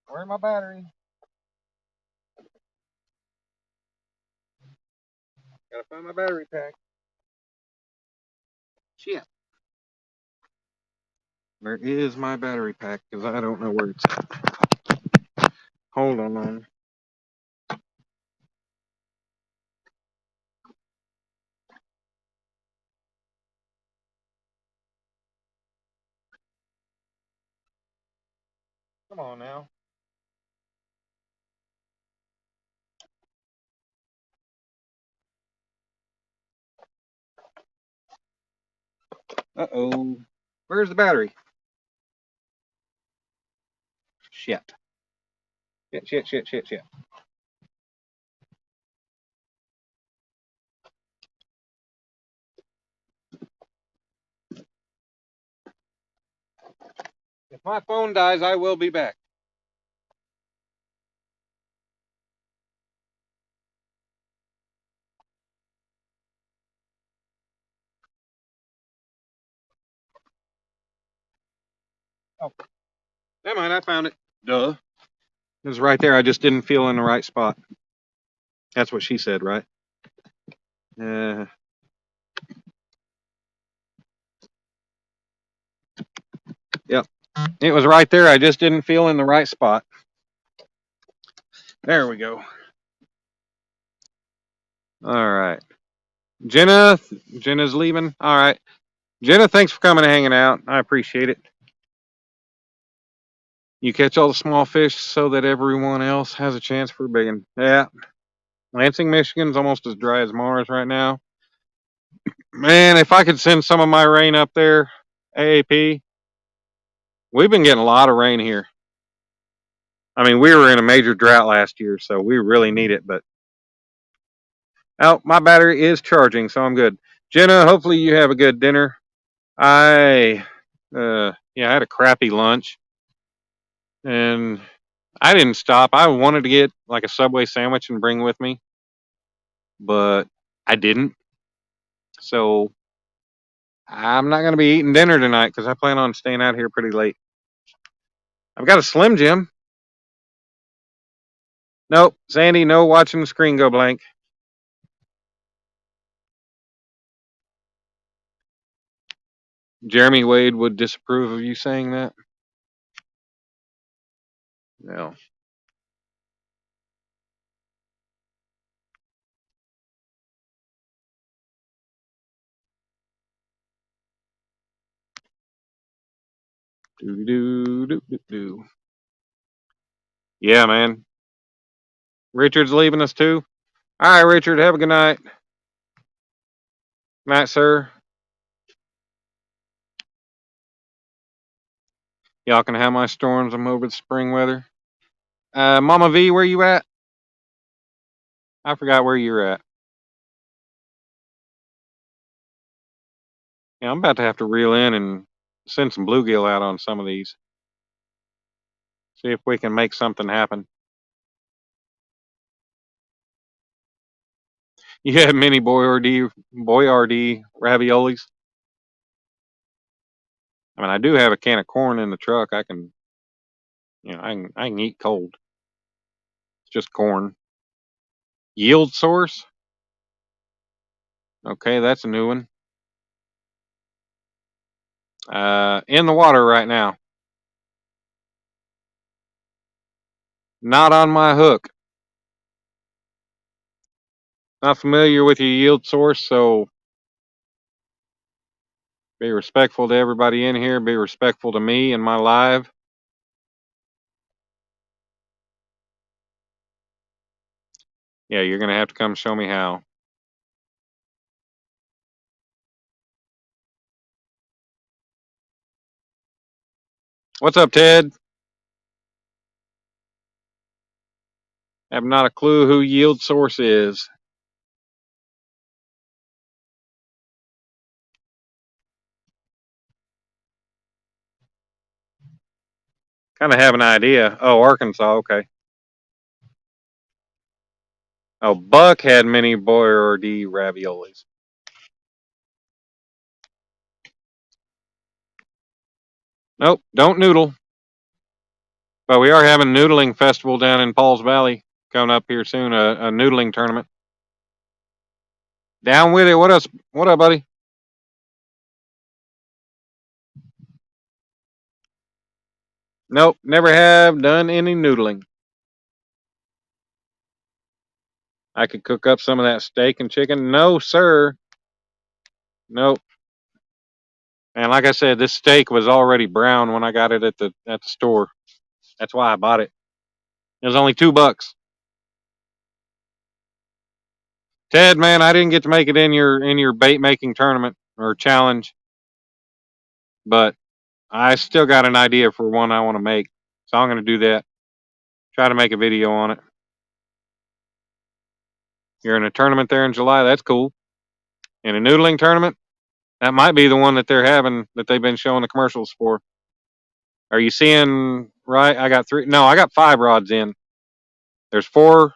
S1: Where's my battery? Gotta find my battery pack. Shit. Where is my battery pack? Because I don't know where it's at. Hold on. Come on now. Uh-oh. Where's the battery? Shit. Shit. If my phone dies, I will be back. Oh, never mind. I found it. Duh. It was right there. I just didn't feel in the right spot. That's what she said, right? Uh, yep. It was right there. I just didn't feel in the right spot. There we go. All right. Jenna's leaving. All right. Jenna, thanks for coming and hanging out. I appreciate it. You catch all the small fish so that everyone else has a chance for a big one. Yeah. Lansing, Michigan's almost as dry as Mars right now. Man, if I could send some of my rain up there, AAP, we've been getting a lot of rain here. I mean, we were in a major drought last year, so we really need it. But oh, my battery is charging, so I'm good. Jenna, hopefully you have a good dinner. I had a crappy lunch, and I didn't stop. I wanted to get like a Subway sandwich and bring with me, but I didn't. So I'm not going to be eating dinner tonight because I plan on staying out here pretty late. I've got a Slim Jim. Nope, Sandy, no watching the screen go blank. Jeremy Wade would disapprove of you saying that. No. Do. Yeah, man. Richard's leaving us too. All right, Richard. Have a good night. Night, sir. Y'all can have my storms. I'm over the spring weather. Mama V, where you at? I forgot where you're at. Yeah, I'm about to have to reel in and send some bluegill out on some of these. See if we can make something happen. You have mini Boyardee raviolis. I mean, I do have a can of corn in the truck. I can, I can eat cold. It's just corn. Yield source. Okay, that's a new one. In the water right now. Not on my hook. Not familiar with your yield source, so be respectful to everybody in here. Be respectful to me and my live. Yeah, you're gonna have to come show me how. What's up, Ted? I have not a clue who yield source is. Kind of have an idea. Oh, Arkansas. Okay. Oh, Buck had mini Boyardee raviolis. Nope, don't noodle. But we are having a noodling festival down in Pauls Valley coming up here soon. A noodling tournament. Down with it. What else? What up, buddy? Nope, never have done any noodling. I could cook up some of that steak and chicken. No, sir. Nope. And like I said, this steak was already brown when I got it at the store. That's why I bought it. It was only $2. Ted, man, I didn't get to make it in your bait making tournament or challenge, but I still got an idea for one I want to make. So I'm going to do that. Try to make a video on it. You're in a tournament there in July. That's cool. In a noodling tournament, that might be the one that they're having that they've been showing the commercials for. Are you seeing right? I got 3. No, I got 5 rods in. There's four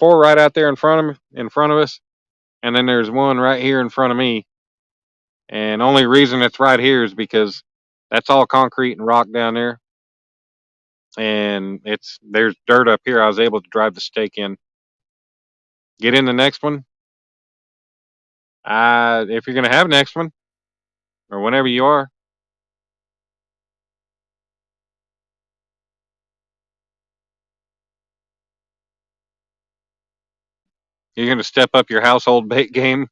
S1: right out there in front of us, and then there's one right here in front of me. And only reason it's right here is because that's all concrete and rock down there, and there's dirt up here. I was able to drive the stake in. Get in the next one. If you're gonna have next one, or whenever you are. You're gonna step up your household bait game.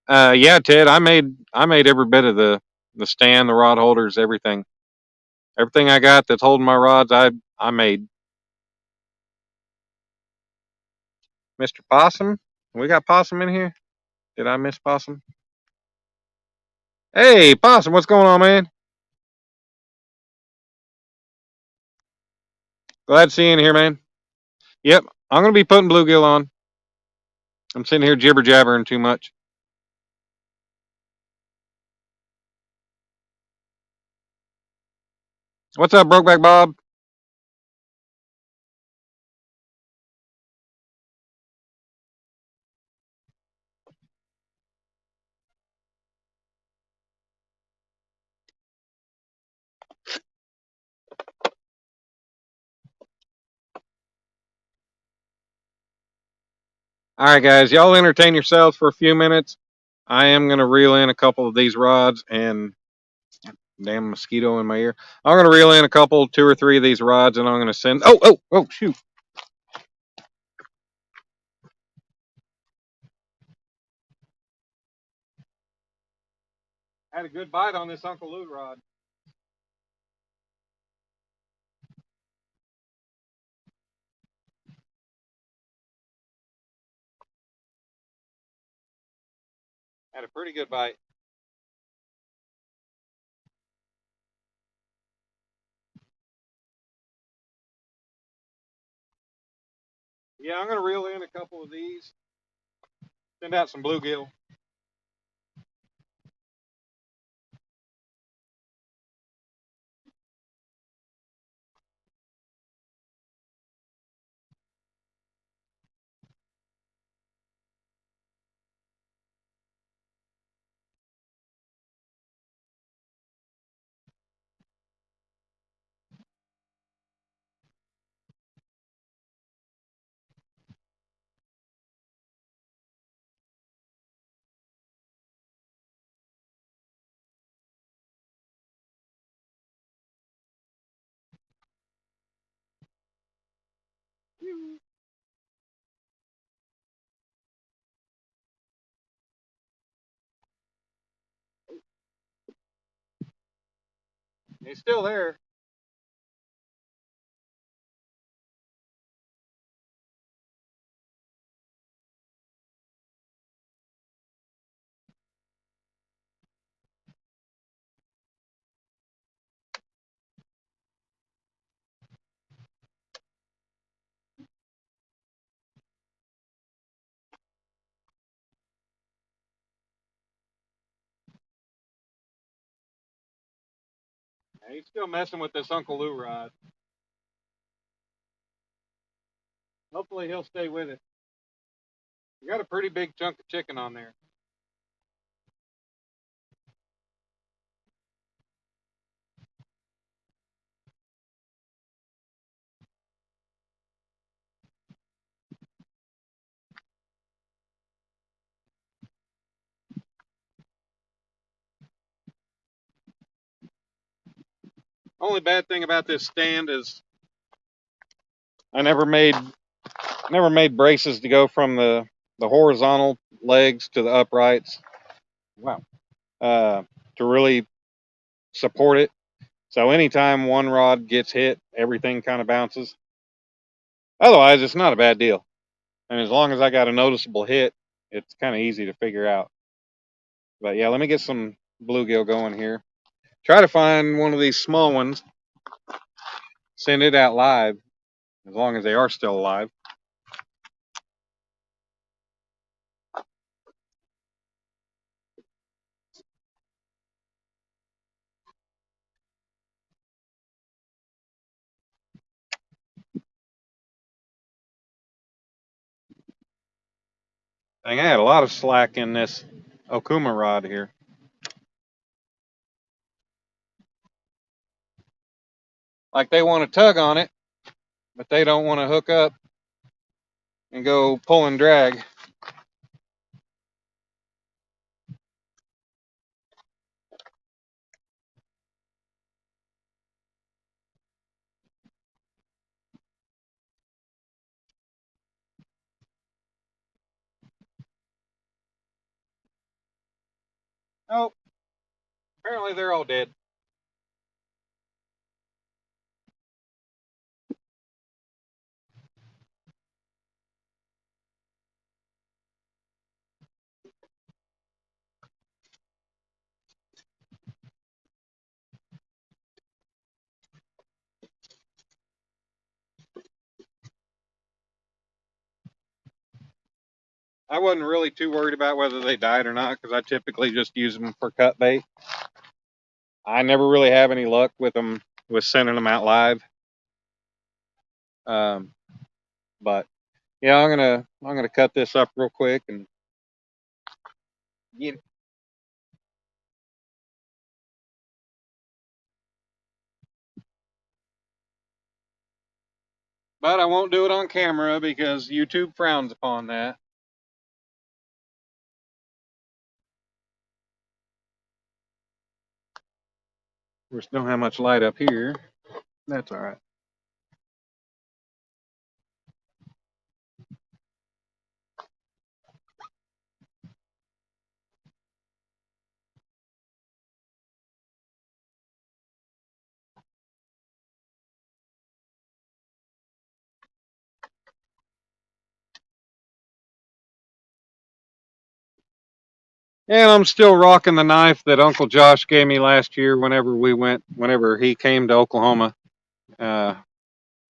S1: Yeah, Ted, I made every bit of the stand, the rod holders, everything. Everything I got that's holding my rods, I made. Mr. Possum, we got Possum in here. Did I miss Possum? Hey, Possum, what's going on, man? Glad to see you in here, man. Yep, I'm gonna be putting bluegill on. I'm sitting here jibber jabbering too much. What's up, Brokeback Bob? All right, guys, y'all entertain yourselves for a few minutes. I am gonna reel in a couple of these rods and damn mosquito in my ear. I'm gonna reel in a couple, 2 or 3 of these rods, and I'm gonna send. Oh, shoot! Had a good bite on this Uncle Lou rod. Had a pretty good bite. Yeah, I'm gonna reel in a couple of these. Send out some bluegill. He's still there. He's still messing with this Uncle Lou rod. Hopefully he'll stay with it. We got a pretty big chunk of chicken on there. Only bad thing about this stand is I never made braces to go from the horizontal legs to the uprights. Wow. Uh, to really support it. So anytime one rod gets hit, everything kind of bounces. Otherwise, it's not a bad deal. And as long as I got a noticeable hit, it's kind of easy to figure out. But yeah, let me get some bluegill going here. Try to find one of these small ones, send it out live, as long as they are still alive. Dang, I had a lot of slack in this Okuma rod here. Like they want to tug on it, but they don't want to hook up and go pull and drag. Oh, apparently they're all dead. I wasn't really too worried about whether they died or not because I typically just use them for cut bait. I never really have any luck with them with sending them out live. Um, but yeah, I'm gonna cut this up real quick and get it. But I won't do it on camera because YouTube frowns upon that. We just don't have much light up here. That's all right. And I'm still rocking the knife that Uncle Josh gave me last year whenever he came to Oklahoma. Uh,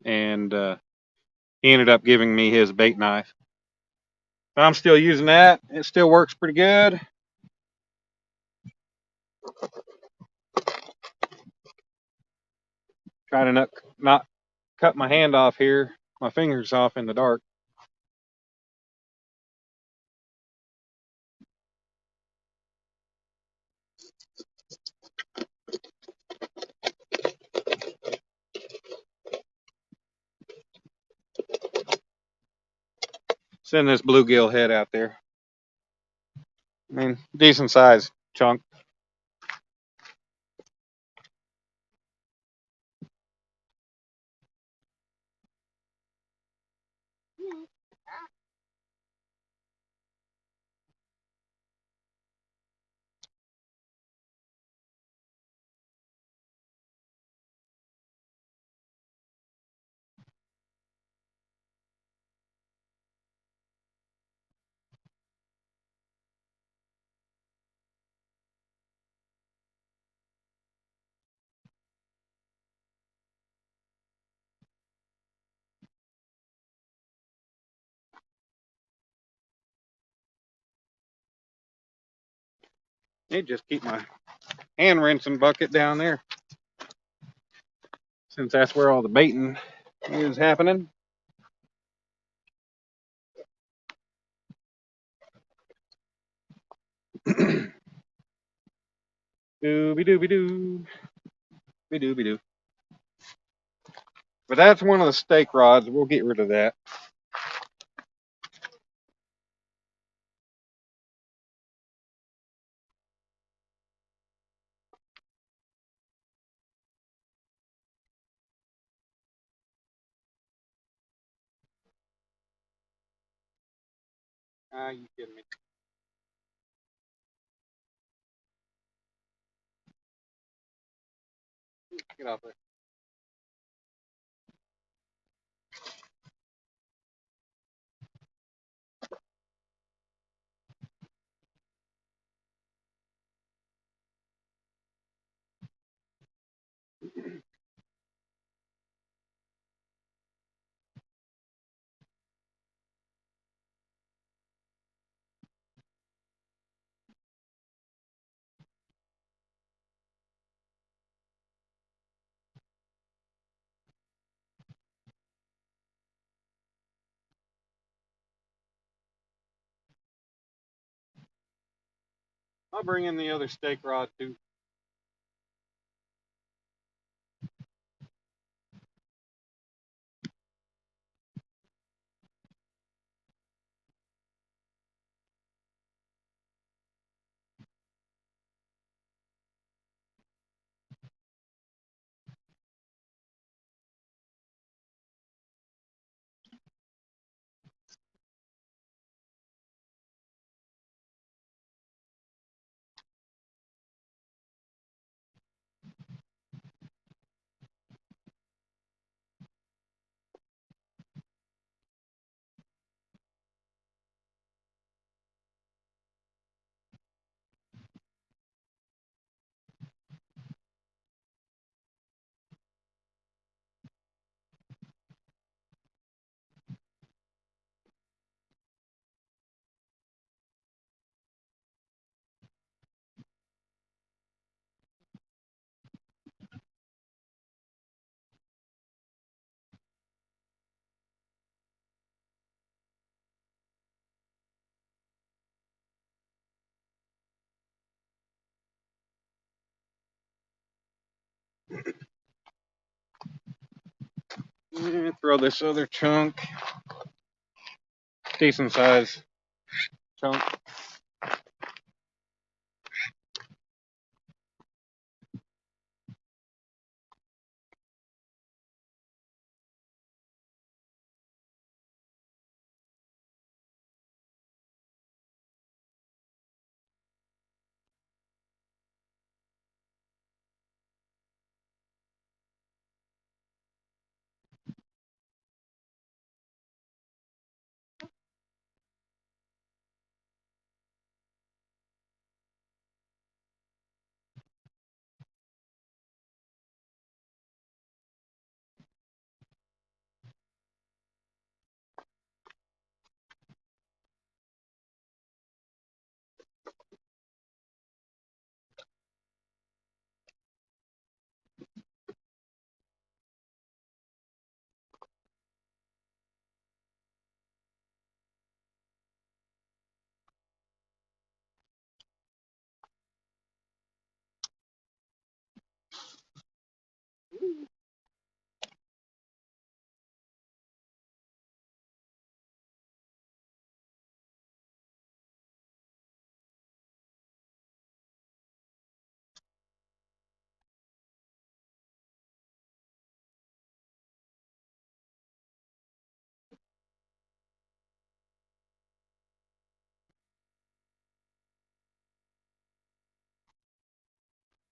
S1: and he ended up giving me his bait knife. I'm still using that. It still works pretty good. Try to not cut my hand off here, my fingers off in the dark. Send this bluegill head out there. I mean, decent size chunk. Need just keep my hand rinsing bucket down there, since that's where all the baiting is happening. Dooby dooby doo. Be dooby doo. But that's one of the stake rods. We'll get rid of that. Ah, you kidding me? Get off there. I'll bring in the other stake rod too. And throw this other chunk, decent size chunk.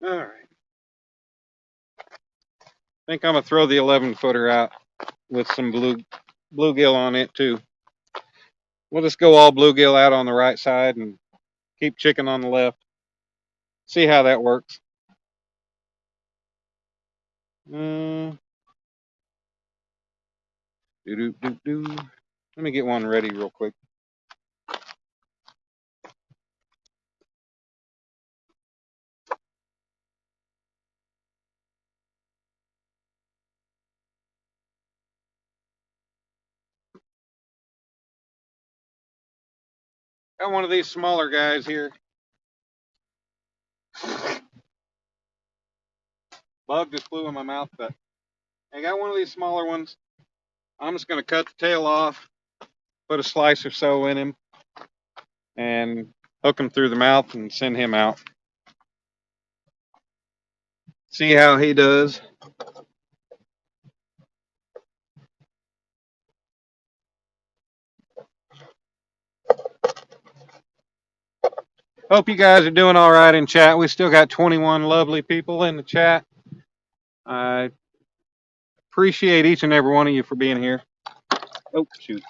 S1: All right. I think I'm gonna throw the 11 footer out with some bluegill on it too. We'll just go all bluegill out on the right side and keep chicken on the left. See how that works. Do do do do. Let me get one ready real quick. Got one of these smaller guys here. Bug just flew in my mouth, but I got one of these smaller ones. I'm just gonna cut the tail off, put a slice or so in him, and hook him through the mouth and send him out. See how he does. Hope you guys are doing all right in chat. We still got 21 lovely people in the chat. I appreciate each and every one of you for being here. Oh, shoot.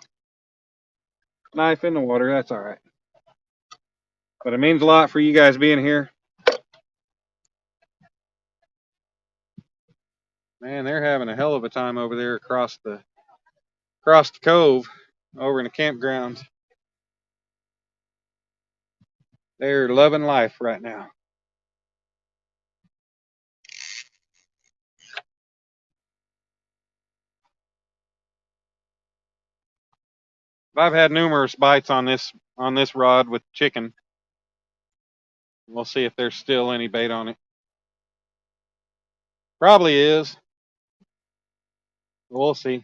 S1: Knife in the water. That's all right. But it means a lot for you guys being here. Man, they're having a hell of a time over there across the cove over in the campground. They're loving life right now. I've had numerous bites on this rod with chicken. We'll see if there's still any bait on it. Probably is. We'll see.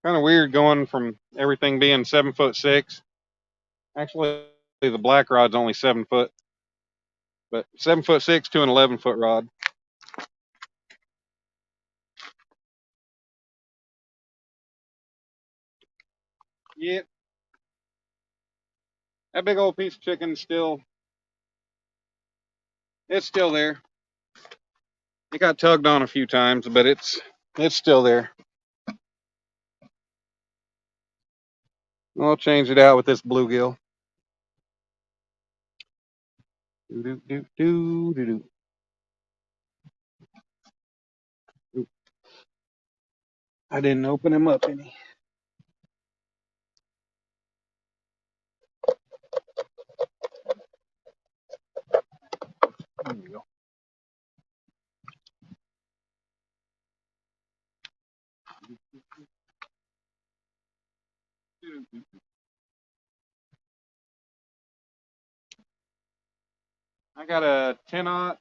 S1: Kind of weird going from everything being 7'6". Actually, the black rod's only 7 foot, but 7'6" to an 11-foot rod. Yep. That big old piece of chicken it's still there. It got tugged on a few times, but it's still there. I'll change it out with this bluegill. Do do do do do do. I didn't open him up any. There we go. I got a 10-aught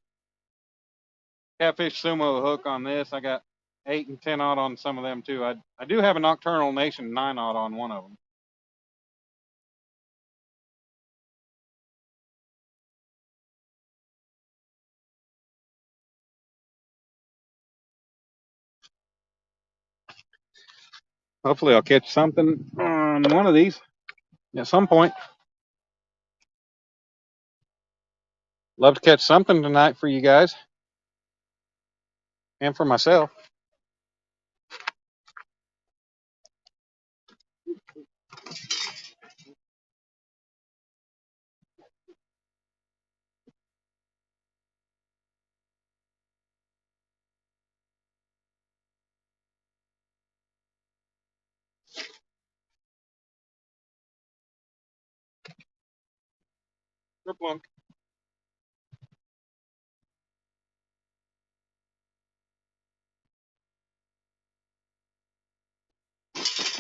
S1: Catfish Sumo hook on this. I got 8 and 10-aught on some of them too. I do have a Nocturnal Nation 9-aught on one of them. Hopefully I'll catch something on one of these at some point. Love to catch something tonight for you guys and for myself.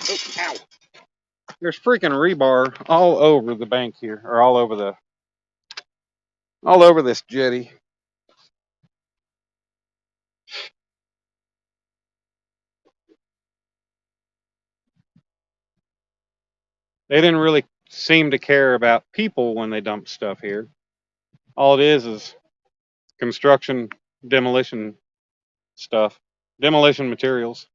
S1: Oh, ow. There's freaking rebar all over the bank here, or all over this jetty. They didn't really seem to care about people when they dumped stuff here. All it is construction, demolition stuff, demolition materials.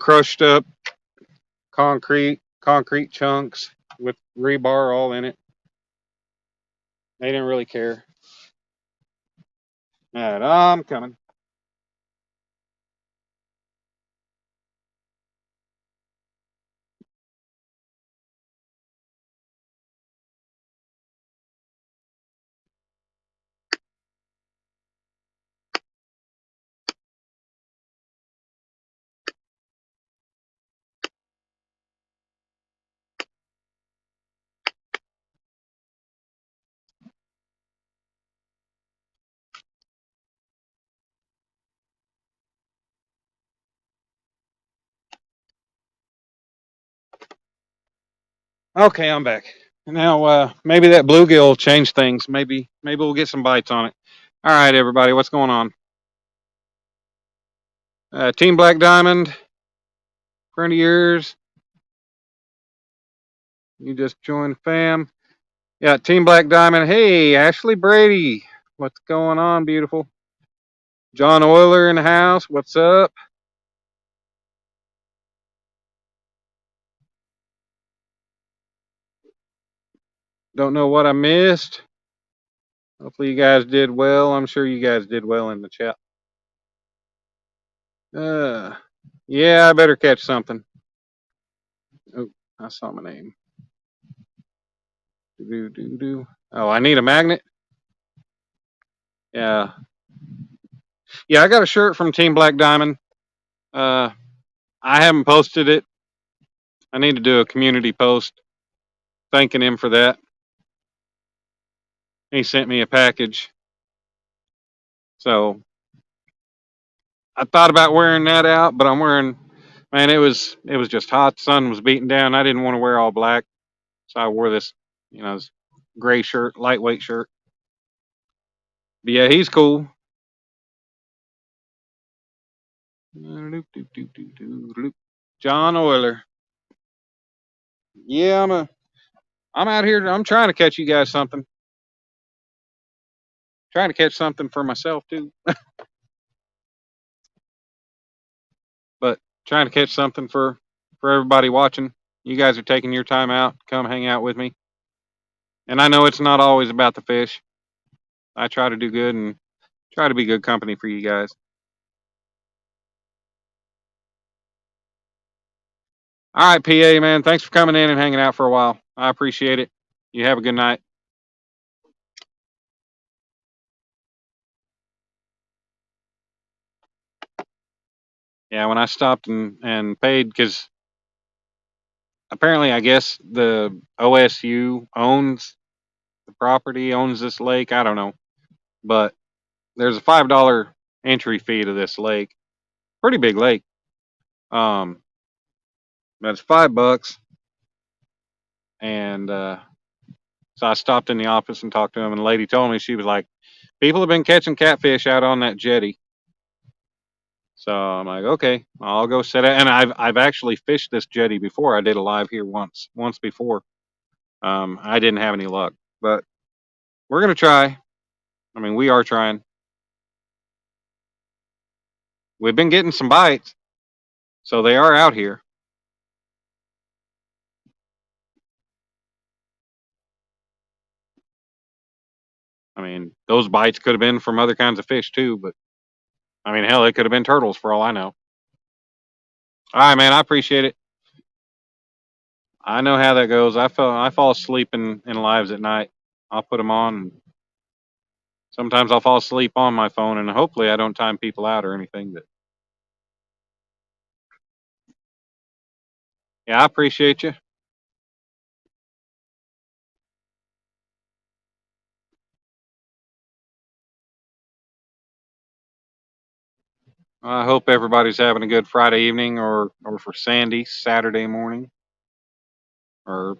S1: crushed up concrete chunks with rebar all in it. They didn't really care. All right, I'm coming. Okay, I'm back. Now, maybe that bluegill will change things. Maybe we'll get some bites on it. All right, everybody, what's going on? Team Black Diamond, friend of yours. You just joined fam. Yeah, Team Black Diamond. Hey, Ashley Brady. What's going on, beautiful? John Euler in the house. What's up? Don't know what I missed. Hopefully you guys did well. I'm sure you guys did well in the chat. Yeah, I better catch something. Oh, I saw my name. Oh, I need a magnet. Yeah, yeah. I got a shirt from Team Black Diamond. I haven't posted it. I need to do a community post thanking him for that. He sent me a package, so I thought about wearing that out, but I'm wearing. Man, it was just hot. The sun was beating down. I didn't want to wear all black, so I wore this, this gray shirt, lightweight shirt. But yeah, he's cool. John Euler. Yeah, I'm out here. I'm trying to catch you guys something. Trying to catch something for myself too, but trying to catch something for everybody watching. You guys are taking your time out, come hang out with me. And I know it's not always about the fish. I try to do good and try to be good company for you guys. All right, PA man, thanks for coming in and hanging out for a while. I appreciate it. You have a good night. Yeah, when I stopped and paid, because apparently I guess the OSU owns the property, owns this lake. I don't know, but there's a $5 entry fee to this lake. Pretty big lake. That's $5, and so I stopped in the office and talked to him, and the lady told me, she was like, "People have been catching catfish out on that jetty." So I'm like, okay, I'll go set it. And I've actually fished this jetty before. I did a live here once before. I didn't have any luck, but we're gonna try. I mean, we are trying. We've been getting some bites, so they are out here. I mean, those bites could have been from other kinds of fish too, but I mean, hell, it could have been turtles for all I know. All right, man, I appreciate it. I know how that goes. I fall asleep in lives at night. I'll put them on. And sometimes I'll fall asleep on my phone, and hopefully I don't time people out or anything. But yeah, I appreciate you. I hope everybody's having a good Friday evening, or for Sandy, Saturday morning or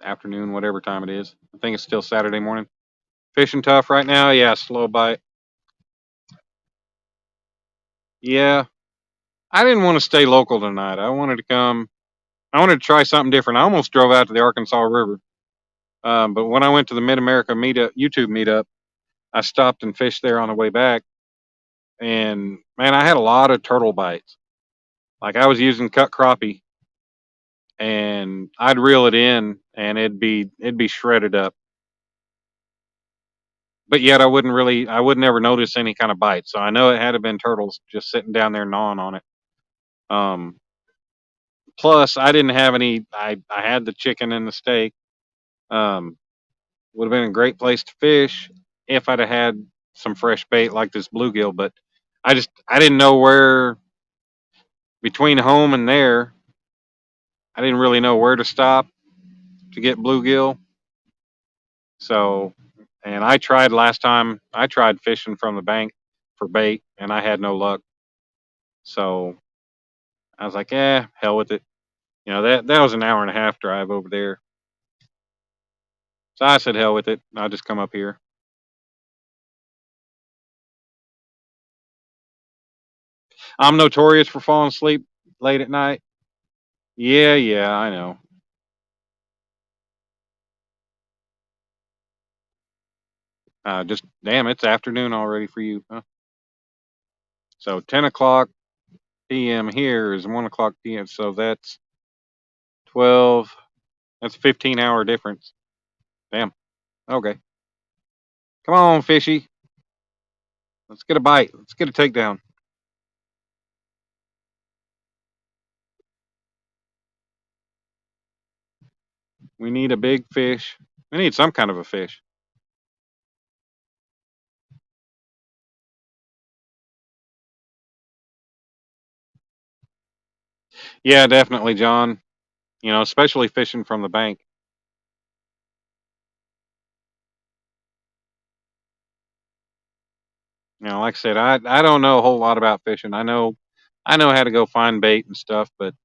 S1: afternoon, whatever time it is. I think it's still Saturday morning. Fishing tough right now. Yeah, slow bite. Yeah, I didn't want to stay local tonight. I wanted to come. I wanted to try something different. I almost drove out to the Arkansas River, but when I went to the Mid America meetup, YouTube meetup, I stopped and fished there on the way back. And man, I had a lot of turtle bites. Like I was using cut crappie, and I'd reel it in, and it'd be shredded up. But yet I would never notice any kind of bite. So I know it had to been turtles just sitting down there gnawing on it. Um, Plus I didn't have any. I had the chicken and the steak. Um, would have been a great place to fish if I'd have had some fresh bait like this bluegill. But I didn't know where between home and there. I didn't really know where to stop to get bluegill. So, and I tried last time. I tried fishing from the bank for bait, and I had no luck. So I was like, hell with it. That was an hour and a half drive over there. So I said, hell with it. I'll just come up here. I'm notorious for falling asleep late at night. Yeah, yeah, I know. Just damn, it's afternoon already for you, huh? So 10 o'clock p.m. here is 1 o'clock p.m. So that's 12. That's a 15-hour difference. Damn. Okay. Come on, fishy. Let's get a bite. Let's get a takedown. We need a big fish. We need some kind of a fish. Yeah, definitely, John. Especially fishing from the bank. Like I said, I don't know a whole lot about fishing. I know how to go find bait and stuff, but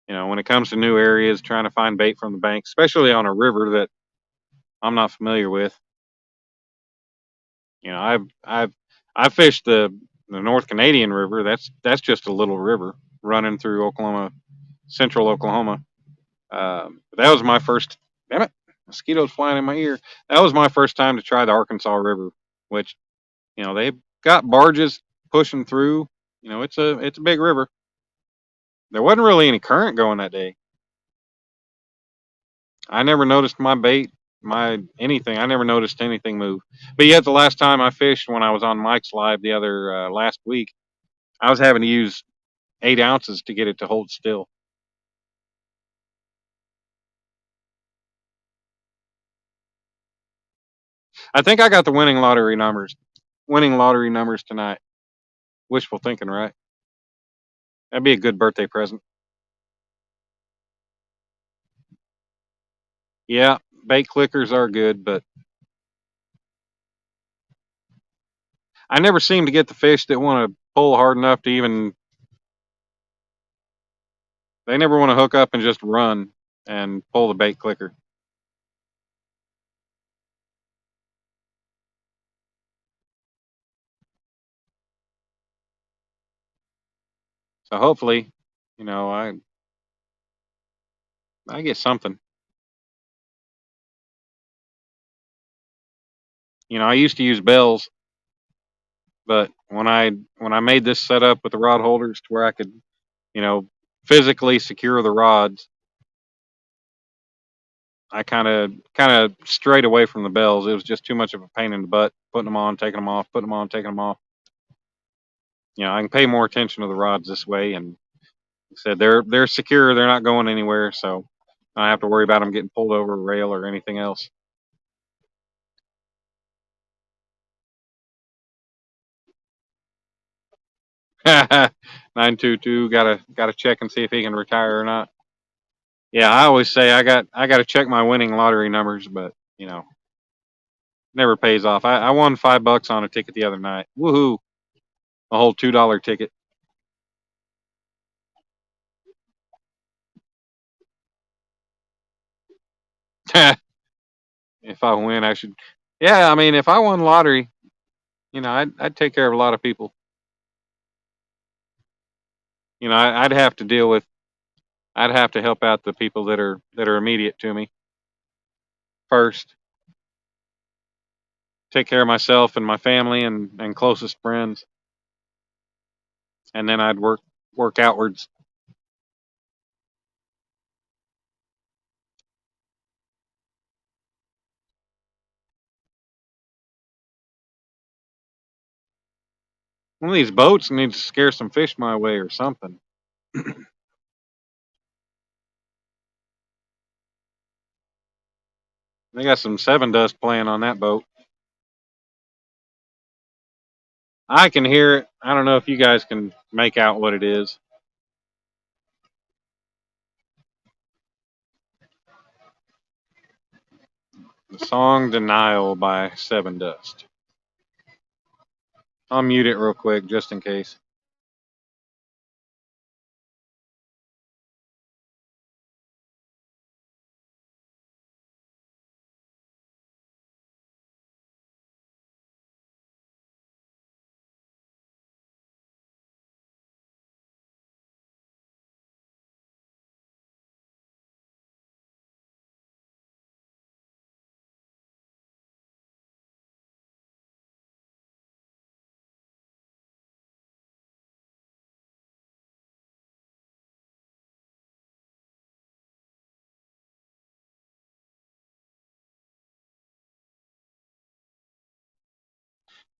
S1: when it comes to new areas, trying to find bait from the bank, especially on a river that I'm not familiar with. You know, I've fished the North Canadian River. That's just a little river running through Oklahoma, central Oklahoma. But that was my first. Damn it, mosquitoes flying in my ear. That was my first time to try the Arkansas River, which they've got barges pushing through. It's a big river. There wasn't really any current going that day. I never noticed my bait, my anything. I never noticed anything move. But yet, the last time I fished, when I was on Mike's Live the other last week, I was having to use 8 ounces to get it to hold still. I think I got the winning lottery numbers tonight. Wishful thinking, right? That'd be a good birthday present. Yeah, bait clickers are good, but I never seem to get the fish that want to pull hard enough to even. They never want to hook up and just run and pull the bait clicker. So hopefully, you know, I get something. I used to use bells, but when I made this setup with the rod holders to where I could, you know, physically secure the rods, I kind of strayed away from the bells. It was just too much of a pain in the butt putting them on, taking them off, putting them on, taking them off. I can pay more attention to the rods this way, and like I said they're secure. They're not going anywhere, so I don't have to worry about them getting pulled over a rail or anything else. 922 gotta check and see if he can retire or not. Yeah, I always say I got to check my winning lottery numbers, but never pays off. I won $5 on a ticket the other night. Woohoo! A whole $2 ticket. If I win, I should. Yeah, I mean, if I won lottery, I'd take care of a lot of people. I'd have to deal with. I'd have to help out the people that are immediate to me first. Take care of myself and my family and closest friends, and then I'd work outwards. One of these boats needs to scare some fish my way or something. They got some seven dust playing on that boat. I can hear it. I don't know if you guys can make out what it is. The song Denial by Seven Dust. I'll mute it real quick just in case.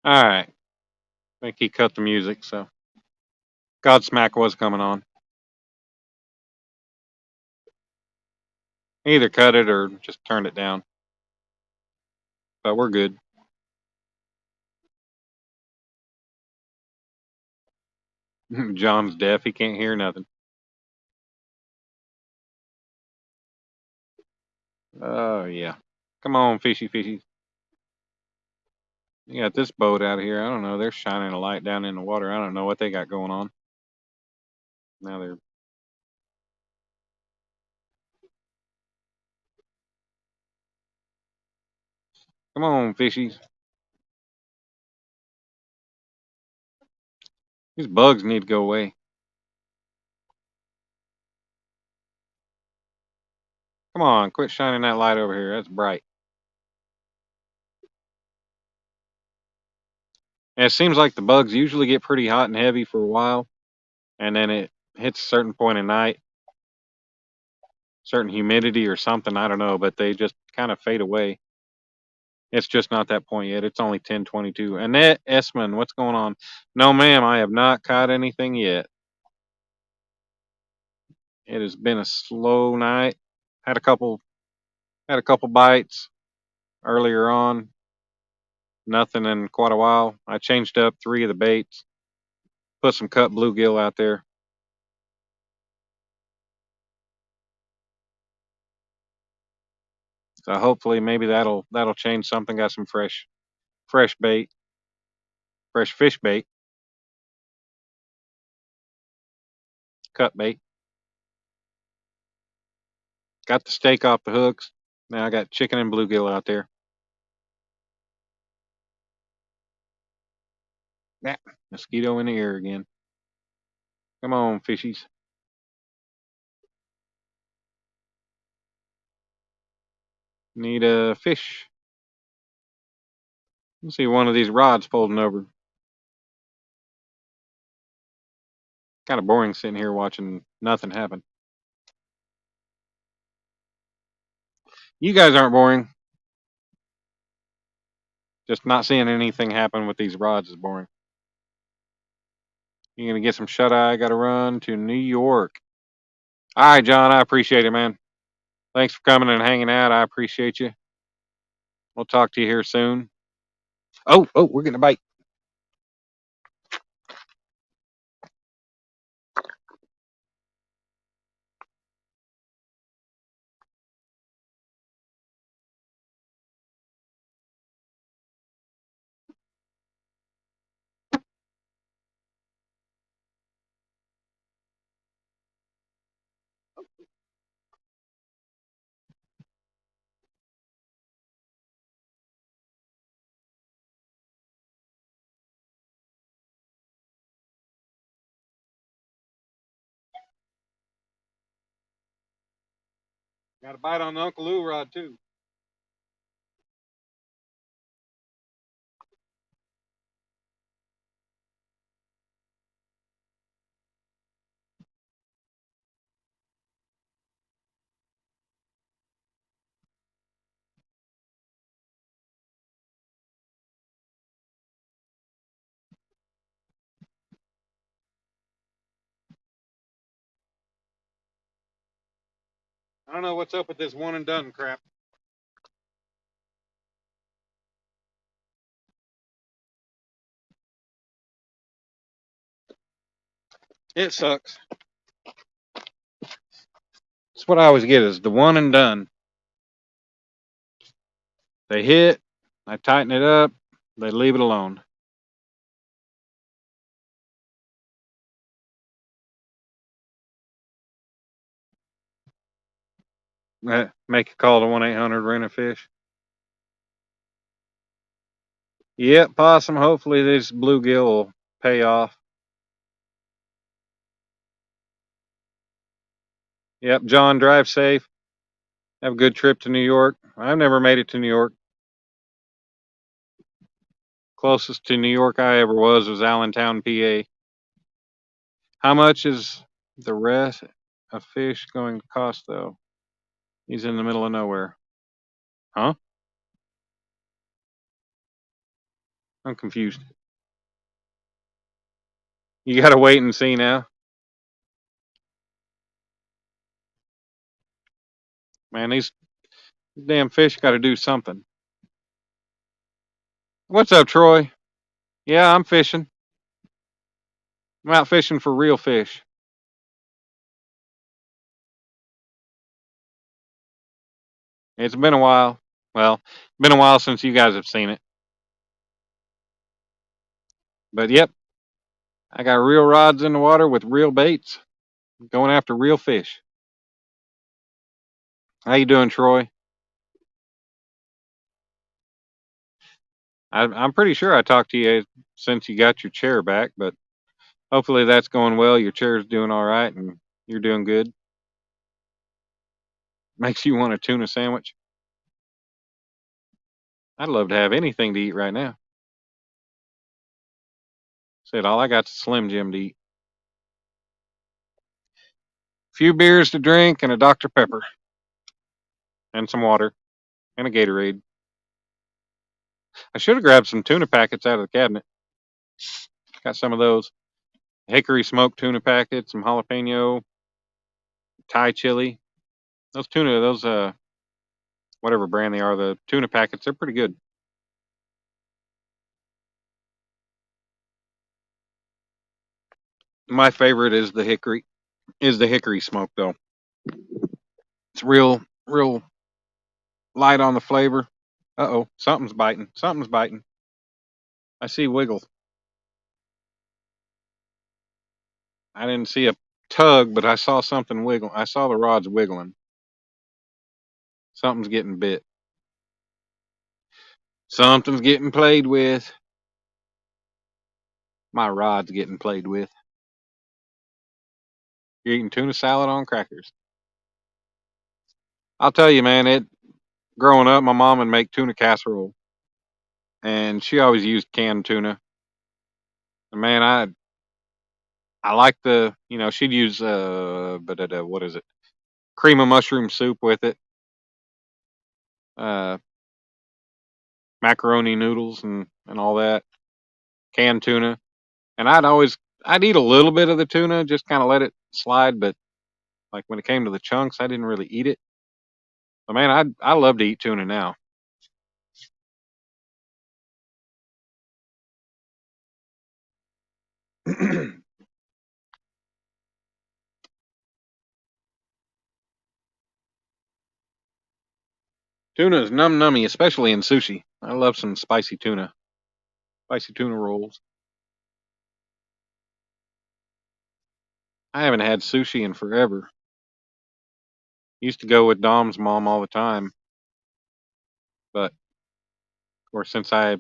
S1: All right. I think he cut the music, so Godsmack was coming on. He either cut it or just turned it down. But we're good. John's deaf. He can't hear nothing. Oh, yeah. Come on, fishy, fishy. You got this boat out here. I don't know. They're shining a light down in the water. I don't know what they got going on. Now they're. Come on, fishies. These bugs need to go away. Come on, quit shining that light over here. That's bright. And it seems like the bugs usually get pretty hot and heavy for a while, and then it hits a certain point in night, certain humidity or something. I don't know, but they just kind of fade away. It's just not that point yet. It's only 10:22. Annette Esman, what's going on? No, ma'am, I have not caught anything yet. It has been a slow night. Had a couple had a couple bites earlier on. Nothing in quite a while. I changed up three of the baits. Put some cut bluegill out there. So hopefully maybe that'll change something. Got some fresh bait, fresh fish bait, cut bait. Got the steak off the hooks. Now I got chicken and bluegill out there. Nah, mosquito in the ear again. Come on, fishies. Need a fish. Let's see one of these rods folding over. Kind of boring sitting here watching nothing happen. You guys aren't boring. Just not seeing anything happen with these rods is boring. You're gonna get some shut eye. I gotta run to New York. All right, John. I appreciate it, man. Thanks for coming and hanging out. I appreciate you. We'll talk to you here soon. Oh, we're getting a bite. Got a bite on the Uncle Lou rod too. I don't know what's up with this one and done crap. It sucks. That's what I always get is the one and done. They hit, I tighten it up, they leave it alone. Make a call to 1-800 rent a fish. Yep, possum. Hopefully this bluegill will pay off. Yep, John, drive safe. Have a good trip to New York. I've never made it to New York. Closest to New York I ever was Allentown, PA. How much is the rest of fish going to cost though? He's in the middle of nowhere. Huh? I'm confused. You gotta wait and see now. Man, these damn fish gotta do something. What's up, Troy? Yeah, I'm fishing. I'm out fishing for real fish. It's been a while. Well, it's been a while since you guys have seen it. But yep, I got real rods in the water with real baits, going after real fish. How you doing, Troy? I'm pretty sure I talked to you since you got your chair back, but hopefully that's going well. Your chair's doing all right, and you're doing good. Makes you want a tuna sandwich. I'd love to have anything to eat right now. Said all I got's a Slim Jim to eat. Few beers to drink and a Dr. Pepper and some water and a Gatorade. I should have grabbed some tuna packets out of the cabinet. Got some of those hickory smoked tuna packets, some jalapeno, Thai chili. Those tuna, those whatever brand they are, the tuna packets, they're pretty good. My favorite is the hickory smoke though. It's real light on the flavor. Uh-oh, something's biting. Something's biting. I see wiggle. I didn't see a tug, but I saw something wiggle. I saw the rods wiggling. Something's getting bit. Something's getting played with. My rod's getting played with. You're eating tuna salad on crackers. I'll tell you, man, growing up, my mom would make tuna casserole, and she always used canned tuna. And man, I like she'd use but what is it? Cream of mushroom soup with it, uh, macaroni noodles and all that, canned tuna. And I'd eat a little bit of the tuna, just kind of let it slide. But like when it came to the chunks, I didn't really eat it. But man, I love to eat tuna now. Tuna is num nummy, especially in sushi. I love some spicy tuna rolls. I haven't had sushi in forever. Used to go with Dom's mom all the time, but of course, since I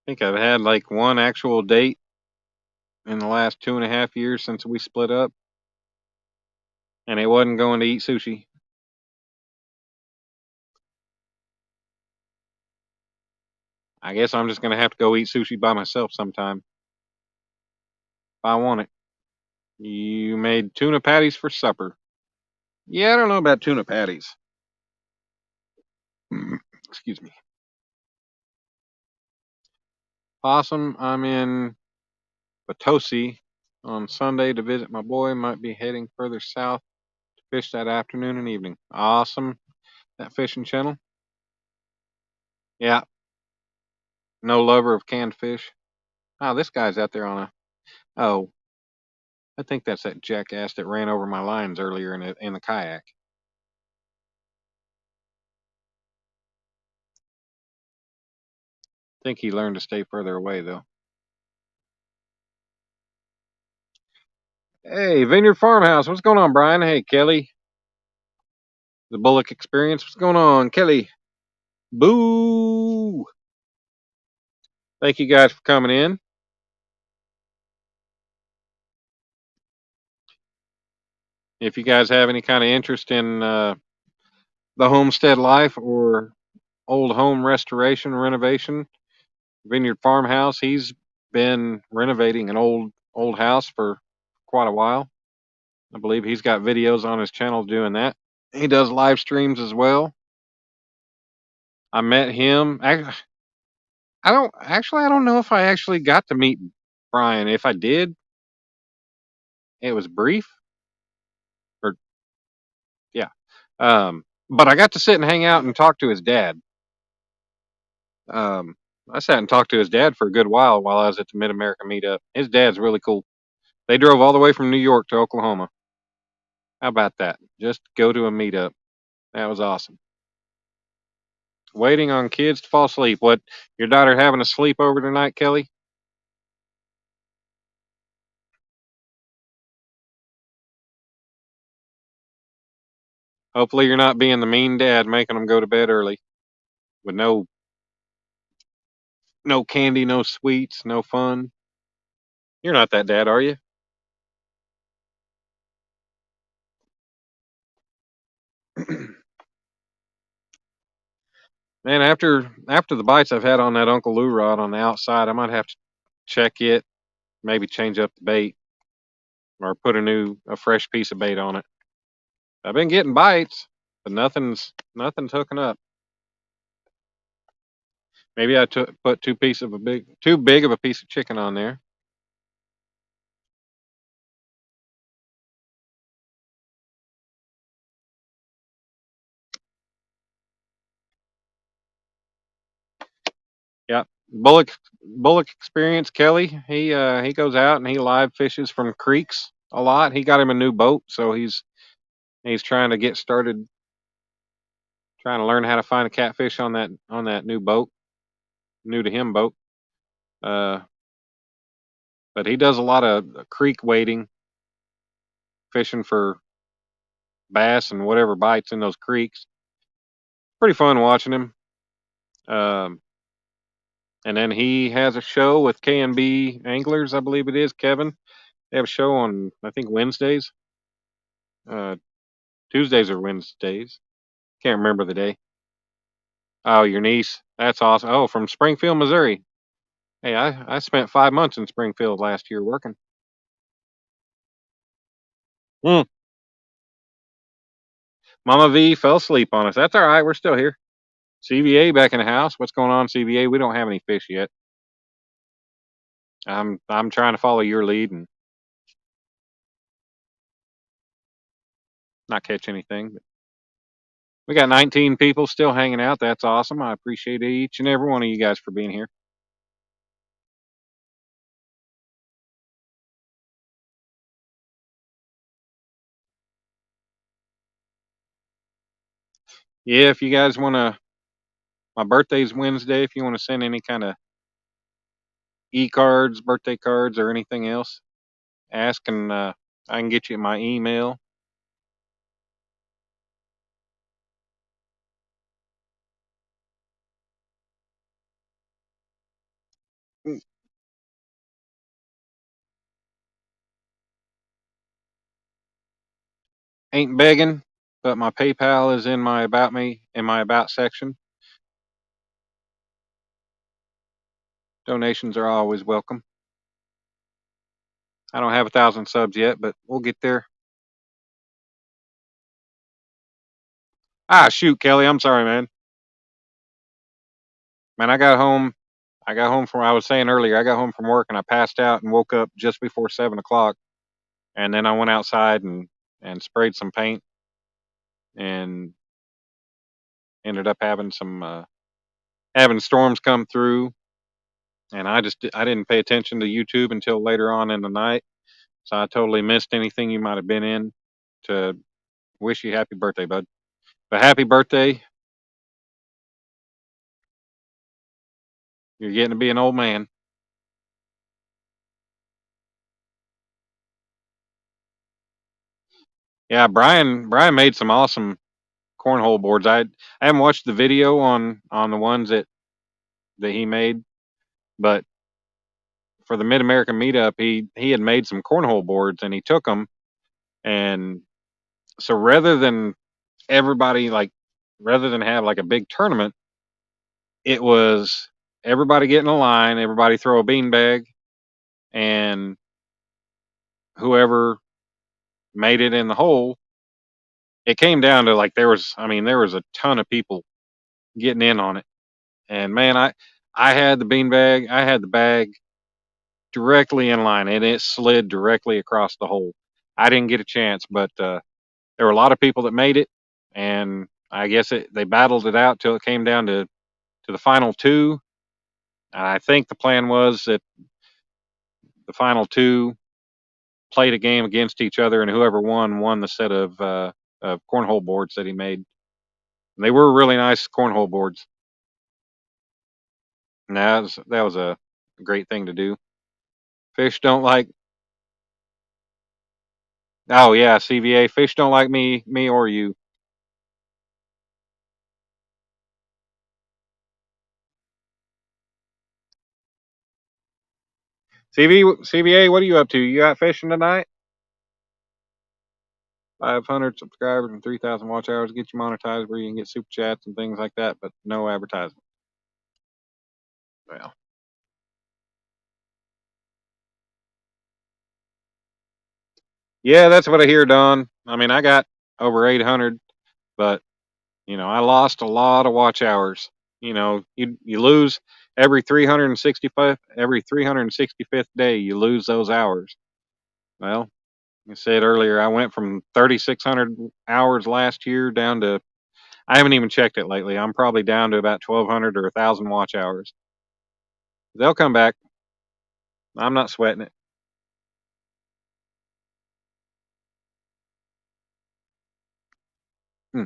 S1: think I've had like one actual date in the last 2.5 years since we split up, and it wasn't going to eat sushi. I guess I'm just gonna have to go eat sushi by myself sometime if I want it. You made tuna patties for supper. Yeah, I don't know about tuna patties. Excuse me. Possum, I'm in Potosi on Sunday to visit my boy. Might be heading further south to Fish that afternoon and evening. Awesome. That fishing channel. Yeah. No lover of canned fish. Oh, this guy's out there on a. Oh, I think that's that jackass that ran over my lines earlier in the kayak. I think he learned to stay further away though. Hey, Vineyard Farmhouse. What's going on, Brian? Hey, Kelly. The Bullock Experience. What's going on, Kelly? Boo! Thank you guys for coming in. If you guys have any kind of interest in the homestead life or old home restoration, renovation, Vineyard Farmhouse, he's been renovating an old house for quite a while. I believe he's got videos on his channel doing that. He does live streams as well. I met him. I don't know if I actually got to meet Brian. If I did, it was brief. Or yeah. But I got to sit and hang out and talk to his dad. Um, I sat and talked to his dad for a good while I was at the Mid America meetup. His dad's really cool. They drove all the way from New York to Oklahoma. How about that? Just go to a meetup. That was awesome. Waiting on kids to fall asleep. What, your daughter having a sleepover tonight, Kelly? Hopefully you're not being the mean dad making them go to bed early with no candy, no sweets, no fun. You're not that dad, are you? Man, after the bites I've had on that Uncle Lou rod on the outside, I might have to check it, maybe change up the bait or put a fresh piece of bait on it. I've been getting bites, but nothing's hooking up. Maybe I put too big of a piece of chicken on there. Yeah, Bullock Experience Kelly. He goes out and he live fishes from creeks a lot. He got him a new boat, so he's trying to get started, trying to learn how to find a catfish on that new boat, new to him boat. Uh, but he does a lot of creek wading, fishing for bass and whatever bites in those creeks. Pretty fun watching him. Um, and then he has a show with K&B Anglers, I believe it is, Kevin. They have a show on, I think, Wednesdays. Uh, Tuesdays or Wednesdays. Can't remember the day. Oh, your niece. That's awesome. Oh, from Springfield, Missouri. Hey, I spent 5 months in Springfield last year working. Hmm. Mama V fell asleep on us. That's all right. We're still here. CVA back in the house. What's going on, CVA? We don't have any fish yet. I'm trying to follow your lead and not catch anything. But we got 19 people still hanging out. That's awesome. I appreciate each and every one of you guys for being here. Yeah, if you guys want to, my birthday's Wednesday. If you want to send any kind of e-cards, birthday cards, or anything else, ask and I can get you my email. Ain't begging, but my PayPal is in my about section. Donations are always welcome. I don't have 1,000 subs yet, but we'll get there. Ah, shoot, Kelly, I'm sorry, man. Man, I got home. I was saying earlier, I got home from work and I passed out and woke up just before 7 o'clock. And then I went outside and sprayed some paint. and ended up having having storms come through, and I didn't pay attention to YouTube until later on in the night, so I totally missed anything you might have been in to wish you happy birthday, bud. But happy birthday. You're getting to be an old man. Yeah, Brian made some awesome cornhole boards. I haven't watched the video on the ones that he made, but for the Mid American Meetup, he had made some cornhole boards and he took them, and so everybody like rather than have like a big tournament, it was everybody get in a line, everybody throw a beanbag, and whoever made it in the hole, it came down to like there was a ton of people getting in on it. And man, I had the beanbag, I had the bag directly in line, and it slid directly across the hole. I didn't get a chance, but there were a lot of people that made it, and I guess they battled it out till it came down to the final two. And I think the plan was that the final two played a game against each other, and whoever won the set of cornhole boards that he made. And they were really nice cornhole boards. And that was a great thing to do. Fish don't like. Oh yeah, CVA. Fish don't like me or you. CVA, what are you up to? You out fishing tonight? 500 subscribers and 3,000 watch hours get you monetized, where you can get super chats and things like that, but no advertisement. Well, yeah, that's what I hear, Don. I mean, I got over 800, but I lost a lot of watch hours. You lose every 365th day, you lose those hours. Well, I said earlier, I went from 3,600 hours last year down to, I haven't even checked it lately. I'm probably down to about 1,200 or 1,000 watch hours. They'll come back. I'm not sweating it. Hmm.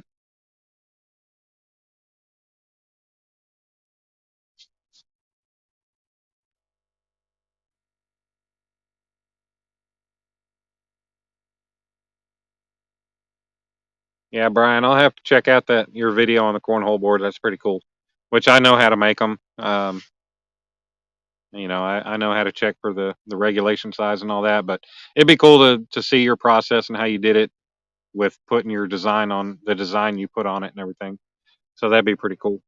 S1: Yeah, Brian, I'll have to check out that your video on the cornhole board. That's pretty cool. Which I know how to make them. I know how to check for the regulation size and all that, but it'd be cool to see your process and how you did it with putting your design on the design you put on it and everything. So that'd be pretty cool.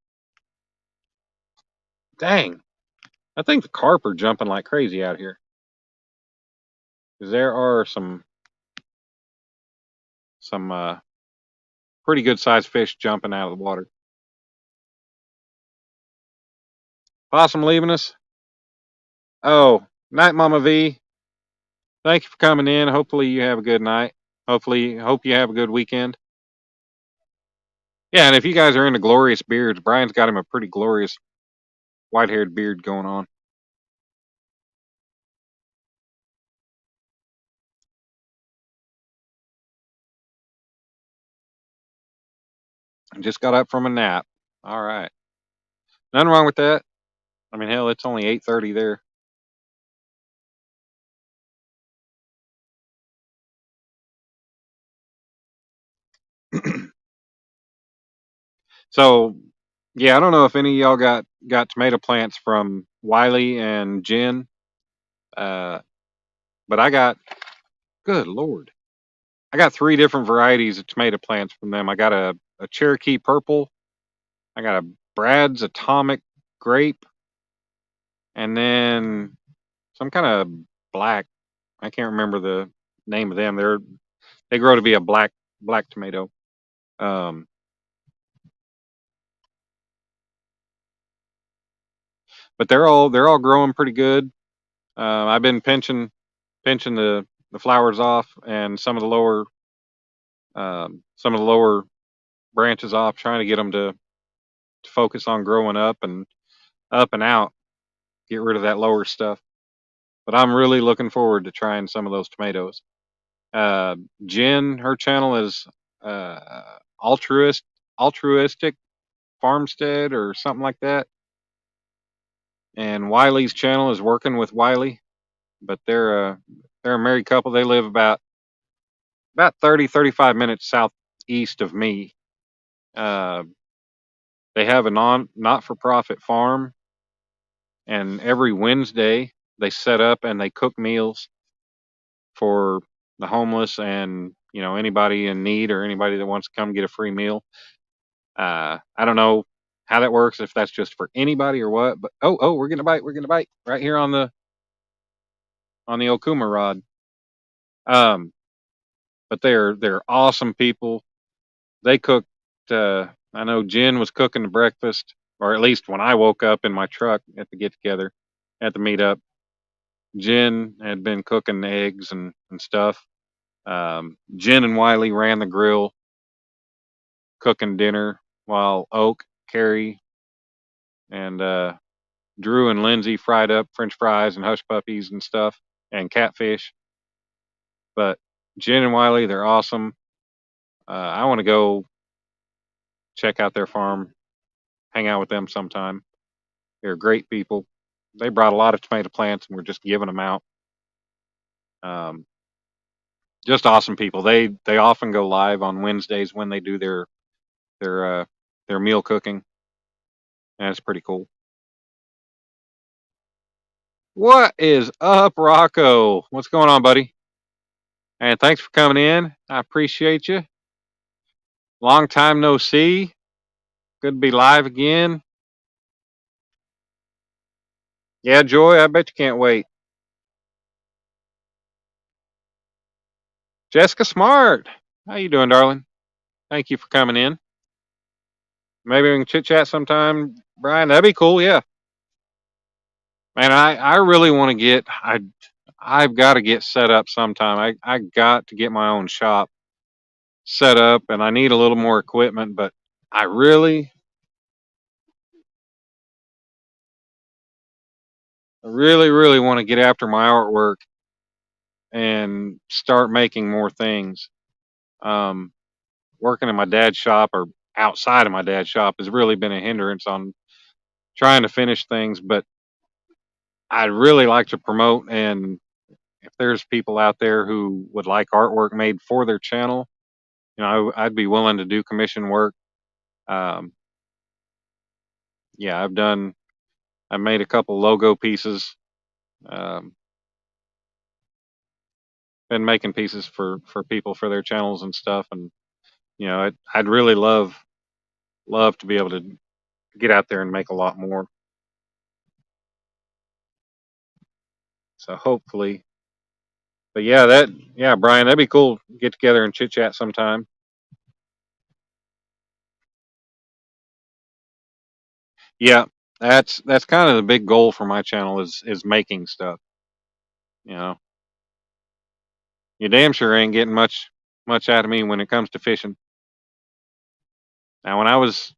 S1: Dang, I think the carp are jumping like crazy out here. 'Cause there are some pretty good sized fish jumping out of the water. Possum leaving us. Oh, night, Mama V. Thank you for coming in. Hopefully you have a good night. Hope you have a good weekend. Yeah, and if you guys are into glorious beards, Brian's got him a pretty glorious white-haired beard going on. I just got up from a nap. All right, nothing wrong with that. I mean, hell, it's only 8:30 there. So, yeah, I don't know if any of y'all got tomato plants from Wiley and Jen, uh, but I got. Good Lord, I got three different varieties of tomato plants from them. I got a Cherokee purple, I got a Brad's Atomic grape, and then some kind of black. I can't remember the name of them. They grow to be a black tomato. Um, but they're all growing pretty good. I've been pinching the flowers off, and some of the lower branches off, trying to get them to focus on growing up and out, get rid of that lower stuff. But I'm really looking forward to trying some of those tomatoes. Uh, Jen, her channel is altruist altruistic farmstead or something like that, and Wiley's channel is working with Wiley, but they're a married couple. They live about 30-35 minutes southeast of me. Uh, they have a not for profit farm, and every Wednesday they set up and they cook meals for the homeless and anybody in need or anybody that wants to come get a free meal. I don't know how that works, if that's just for anybody or what. But oh, we're gonna bite. We're gonna bite right here on the Okuma rod. Um, but they're awesome people. They cooked. I know Jen was cooking the breakfast, or at least when I woke up in my truck at the get together, at the meetup, Jen had been cooking eggs and stuff. Jen and Wiley ran the grill, cooking dinner, while Oak, Carrie, and Drew and Lindsay fried up French fries and hush puppies and stuff and catfish. But Jen and Wiley, they're awesome. I want to go check out their farm, hang out with them sometime. They're great people. They brought a lot of tomato plants and we're just giving them out. Um, just awesome people. They often go live on Wednesdays when they do their uh, their meal cooking, and it's pretty cool. What is up, Rocco? What's going on, buddy? And thanks for coming in. I appreciate you. Long time no see. Good to be live again. Yeah, Joy, I bet you can't wait. Jessica Smart, how you doing, darling? Thank you for coming in. Maybe we can chit chat sometime, Brian. That'd be cool. Yeah, man. I really want to I've got to get set up sometime. I got to get my own shop set up, and I need a little more equipment. But I really want to get after my artwork and start making more things. Um, Working in my dad's shop or outside of my dad's shop has really been a hindrance on trying to finish things. But I'd really like to promote, and if there's people out there who would like artwork made for their channel, I'd be willing to do commission work. Um, yeah, I've made a couple logo pieces. Um, been making pieces for people for their channels and stuff, and I'd really love to be able to get out there and make a lot more. So hopefully, but yeah, Brian, that'd be cool. Get together and chit chat sometime. Yeah, that's kind of the big goal for my channel is making stuff. You know, you damn sure ain't getting much out of me when it comes to fishing. Now, when I was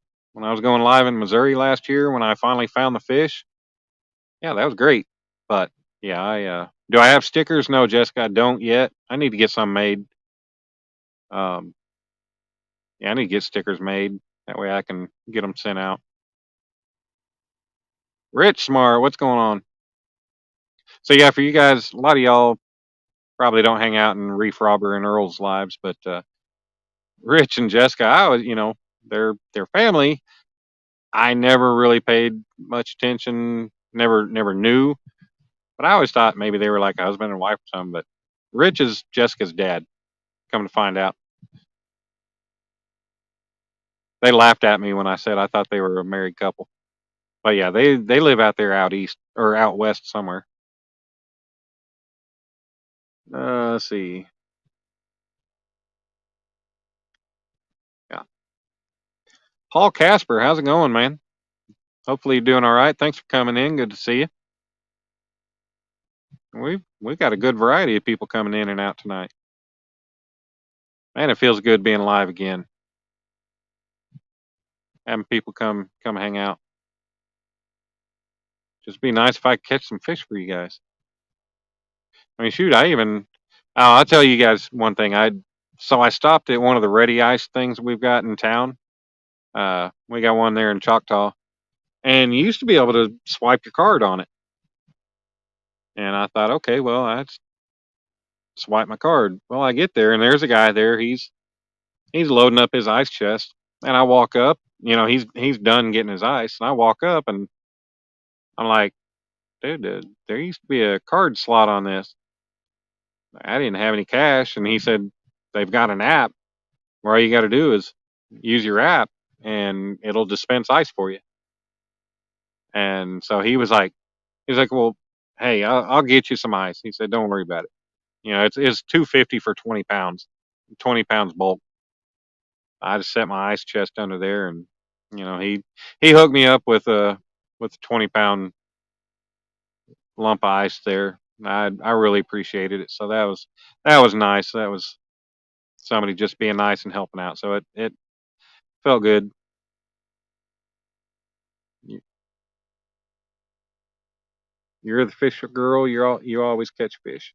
S1: going live in Missouri last year, when I finally found the fish, yeah, that was great. But yeah, I do I have stickers? No, Jessica, I don't yet. I need to get some made. Um, yeah, I need to get stickers made. That way I can get them sent out. Rich Smart, what's going on? So yeah, for you guys, a lot of y'all probably don't hang out in Reef Robber and Earl's lives, but Rich and Jessica, I was, their family. I never really paid much attention. Never knew, but I always thought maybe they were like a husband and wife or something. But Rich is Jessica's dad. Come to find out, they laughed at me when I said I thought they were a married couple. But yeah, they live out there out east or out west somewhere. Let's see. Yeah, Paul Casper, how's it going, man? Hopefully you're doing all right. Thanks for coming in. Good to see you. We've got a good variety of people coming in and out tonight. Man, it feels good being live again. having people come hang out. Just be nice if I could catch some fish for you guys. I mean, shoot, I'll tell you guys one thing. I stopped at one of the Ready Ice things we've got in town. We got one there in Choctaw, and you used to be able to swipe your card on it. And I thought, okay, well, I swipe my card. Well, I get there, and there's a guy there. He's loading up his ice chest, and I walk up. He's done getting his ice, and I walk up, and I'm like, dude, there used to be a card slot on this. I didn't have any cash, and he said they've got an app where all you got to do is use your app, and it'll dispense ice for you. And so he's like, well, hey, I'll get you some ice. He said, don't worry about it. It's $2.50 for 20 pounds, 20 pounds bulk. I just set my ice chest under there, and he hooked me up with a 20 pound lump of ice there. I really appreciated it. So that was nice. That was somebody just being nice and helping out. So it felt good. You- You're the fish girl. You always catch fish.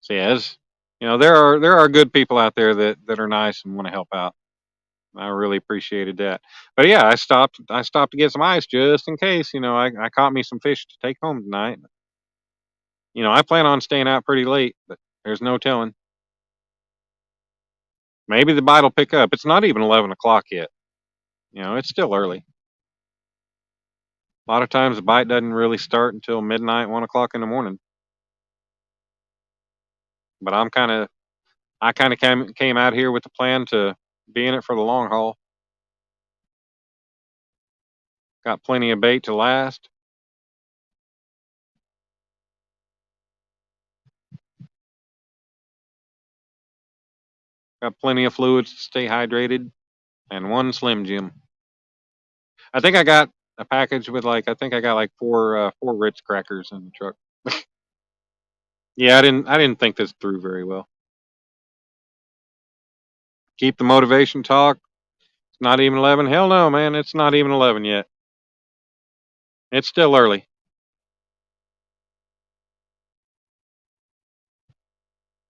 S1: So yeah, there are good people out there that are nice and want to help out. I really appreciated that. But yeah, I stopped to get some ice just in case. I caught me some fish to take home tonight. I plan on staying out pretty late, but there's no telling. Maybe the bite will pick up. It's not even 11 o'clock yet. It's still early. A lot of times the bite doesn't really start until midnight, 1 o'clock in the morning. But I kind of came out here with the plan to be in it for the long haul. Got plenty of bait to last. Got plenty of fluids to stay hydrated, and one Slim Jim. I think I got a package with I think I got like four Ritz crackers in the truck. Yeah, I didn't think this through very well. Keep the motivation talk. It's not even 11. Hell no, man. It's not even 11 yet. It's still early.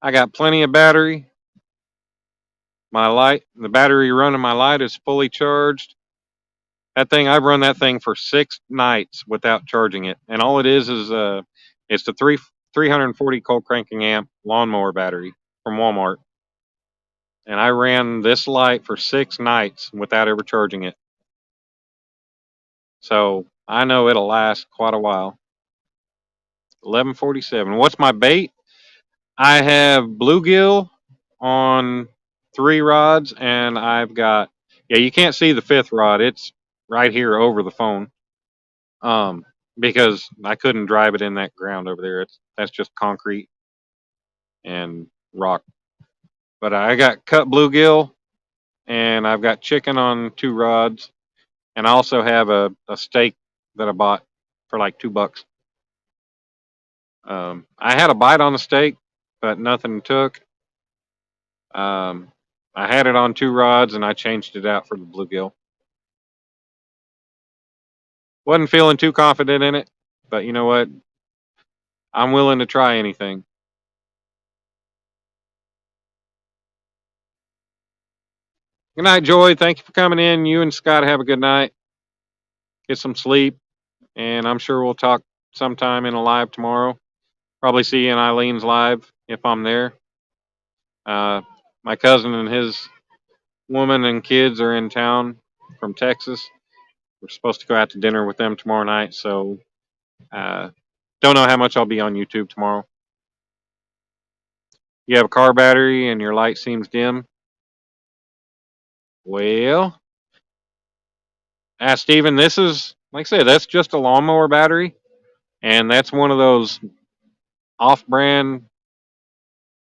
S1: I got plenty of battery. The battery running my light is fully charged. I've run that thing for 6 nights without charging it, and all it is it's the 340 cold cranking amp lawnmower battery from Walmart, and I ran this light for 6 nights without ever charging it. So I know it'll last quite a while. 11:47. What's my bait? I have bluegill on 3 rods, and I've got, yeah, you can't see the fifth rod. It's right here over the phone. Um, because I couldn't drive it in that ground over there. That's just concrete and rock. But I got cut bluegill, and I've got chicken on 2 rods, and I also have a steak that I bought for like $2. I had a bite on the steak, but nothing took. Um, I had it on 2 rods, and I changed it out for the bluegill. Wasn't feeling too confident in it, but you know what? I'm willing to try anything. Good night, Joy. Thank you for coming in. You and Scott have a good night. Get some sleep, and I'm sure we'll talk sometime in a live tomorrow. Probably see you in Eileen's live if I'm there. Uh, my cousin and his woman and kids are in town from Texas. We're supposed to go out to dinner with them tomorrow night, so uh, don't know how much I'll be on YouTube tomorrow. You have a car battery and your light seems dim. Well, Steven, this is, like I said, that's just a lawnmower battery, and that's one of those off-brand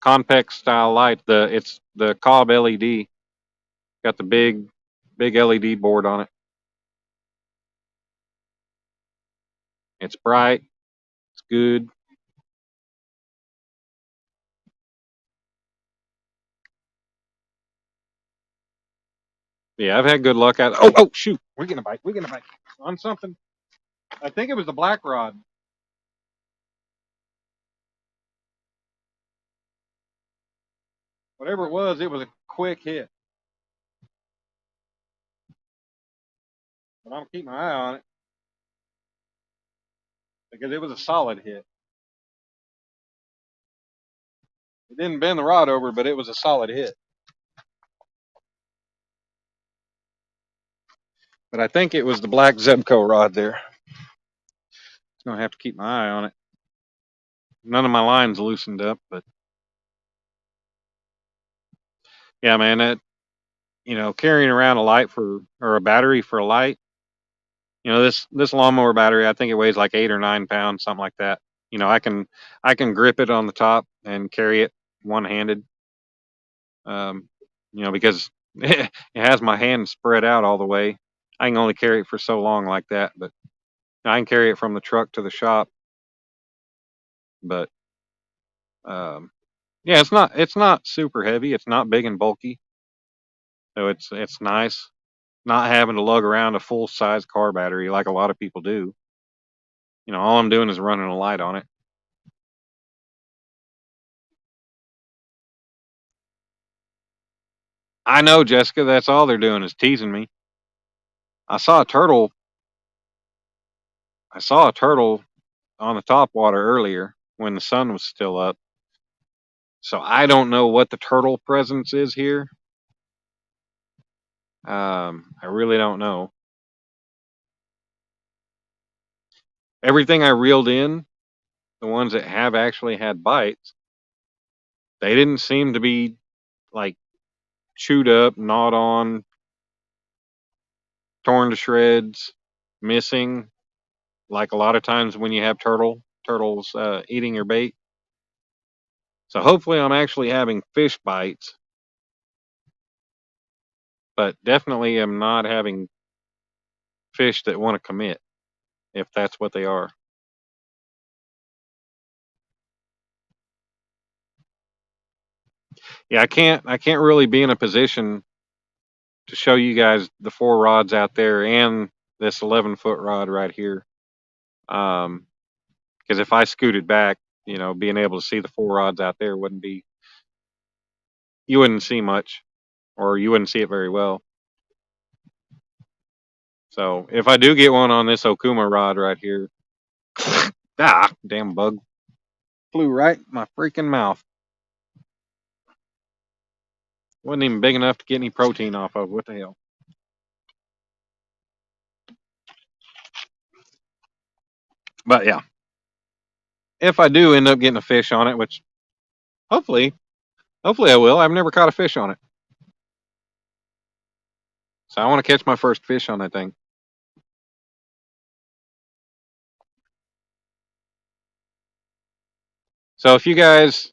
S1: Conpex style light. It's the Cobb LED. Got the big LED board on it. It's bright. It's good. Yeah, I've had good luck at. Oh, shoot! We're getting a bite. We're getting a bite on something. I think it was the black rod. Whatever it was a quick hit. But I'm keeping my eye on it because it was a solid hit. It didn't bend the rod over, but it was a solid hit. But I think it was the black Zebco rod there. Gonna have to keep my eye on it. None of my lines loosened up, but yeah, man, that carrying around a light or a battery for a light. This lawnmower battery, I think it weighs like 8 or 9 pounds, something like that. I can grip it on the top and carry it one handed. Um, because it has my hand spread out all the way. I can only carry it for so long like that, but I can carry it from the truck to the shop. But yeah, it's not super heavy. It's not big and bulky, so it's nice not having to lug around a full size car battery like a lot of people do. All I'm doing is running a light on it. I know, Jessica. That's all they're doing is teasing me. I saw a turtle. I saw a turtle on the top water earlier when the sun was still up. So I don't know what the turtle presence is here. I really don't know. Everything I reeled in, the ones that have actually had bites, they didn't seem to be like chewed up, gnawed on, torn to shreds, missing. Like a lot of times when you have turtles eating your bait. So hopefully I'm actually having fish bites, but definitely am not having fish that want to commit if that's what they are. Yeah, I can't really be in a position to show you guys the four rods out there and this 11-foot rod right here. Because if I scooted back, being able to see the four rods out there you wouldn't see much, or you wouldn't see it very well. So if I do get one on this Okuma rod right here, damn bug flew right in my freaking mouth. Wasn't even big enough to get any protein off of. What the hell? But yeah, if I do end up getting a fish on it, which hopefully, hopefully I will. I've never caught a fish on it, so I want to catch my first fish on that thing. So if you guys,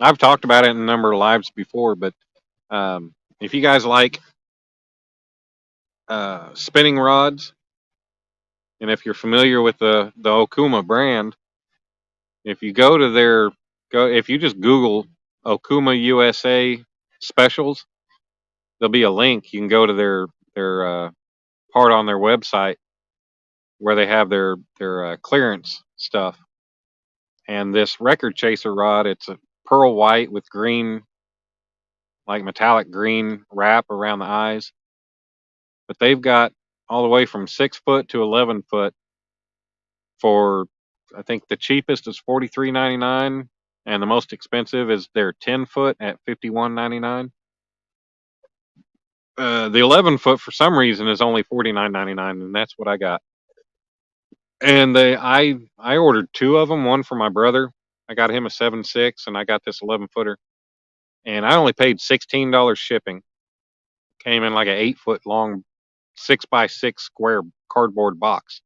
S1: I've talked about it in a number of lives before, but if you guys like spinning rods, and if you're familiar with the Okuma brand, if you if you just Google Okuma USA specials, there'll be a link. You can go to their part on their website where they have their clearance stuff. And this record chaser rod, it's a pearl white with green, like metallic green wrap around the eyes. But they've got all the way from 6 foot to 11 foot for, I think the cheapest is $43.99, and the most expensive is their 10 foot at $51.99. The 11 foot for some reason is only $49.99, and that's what I got. And I ordered two of them, one for my brother. I got him a 7.6, and I got this 11 footer, and I only paid $16 shipping. Came in like an 8 foot long 6x6 square cardboard box.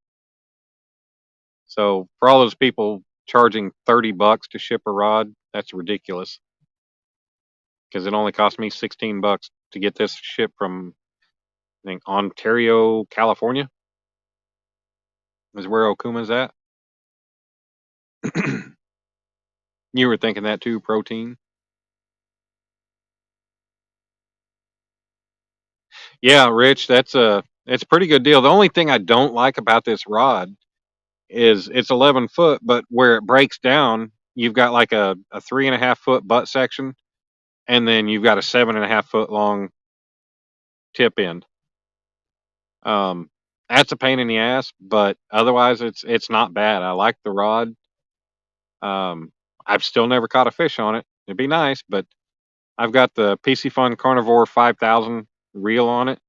S1: So for all those people charging $30 to ship a rod, that's ridiculous. Because it only cost me $16 to get this shipped from, I think, Ontario, California, is where Okuma's at. You were thinking that too, protein. Yeah, Rich, it's a pretty good deal. The only thing I don't like about this rod is it's 11 foot, but where it breaks down, you've got like a 3.5 foot butt section, and then you've got a 7.5 foot long tip end. Um, that's a pain in the ass, but otherwise it's not bad. I like the rod. Um, I've still never caught a fish on it. It'd be nice, but I've got the PC Fun Carnivore 5000 reel on it,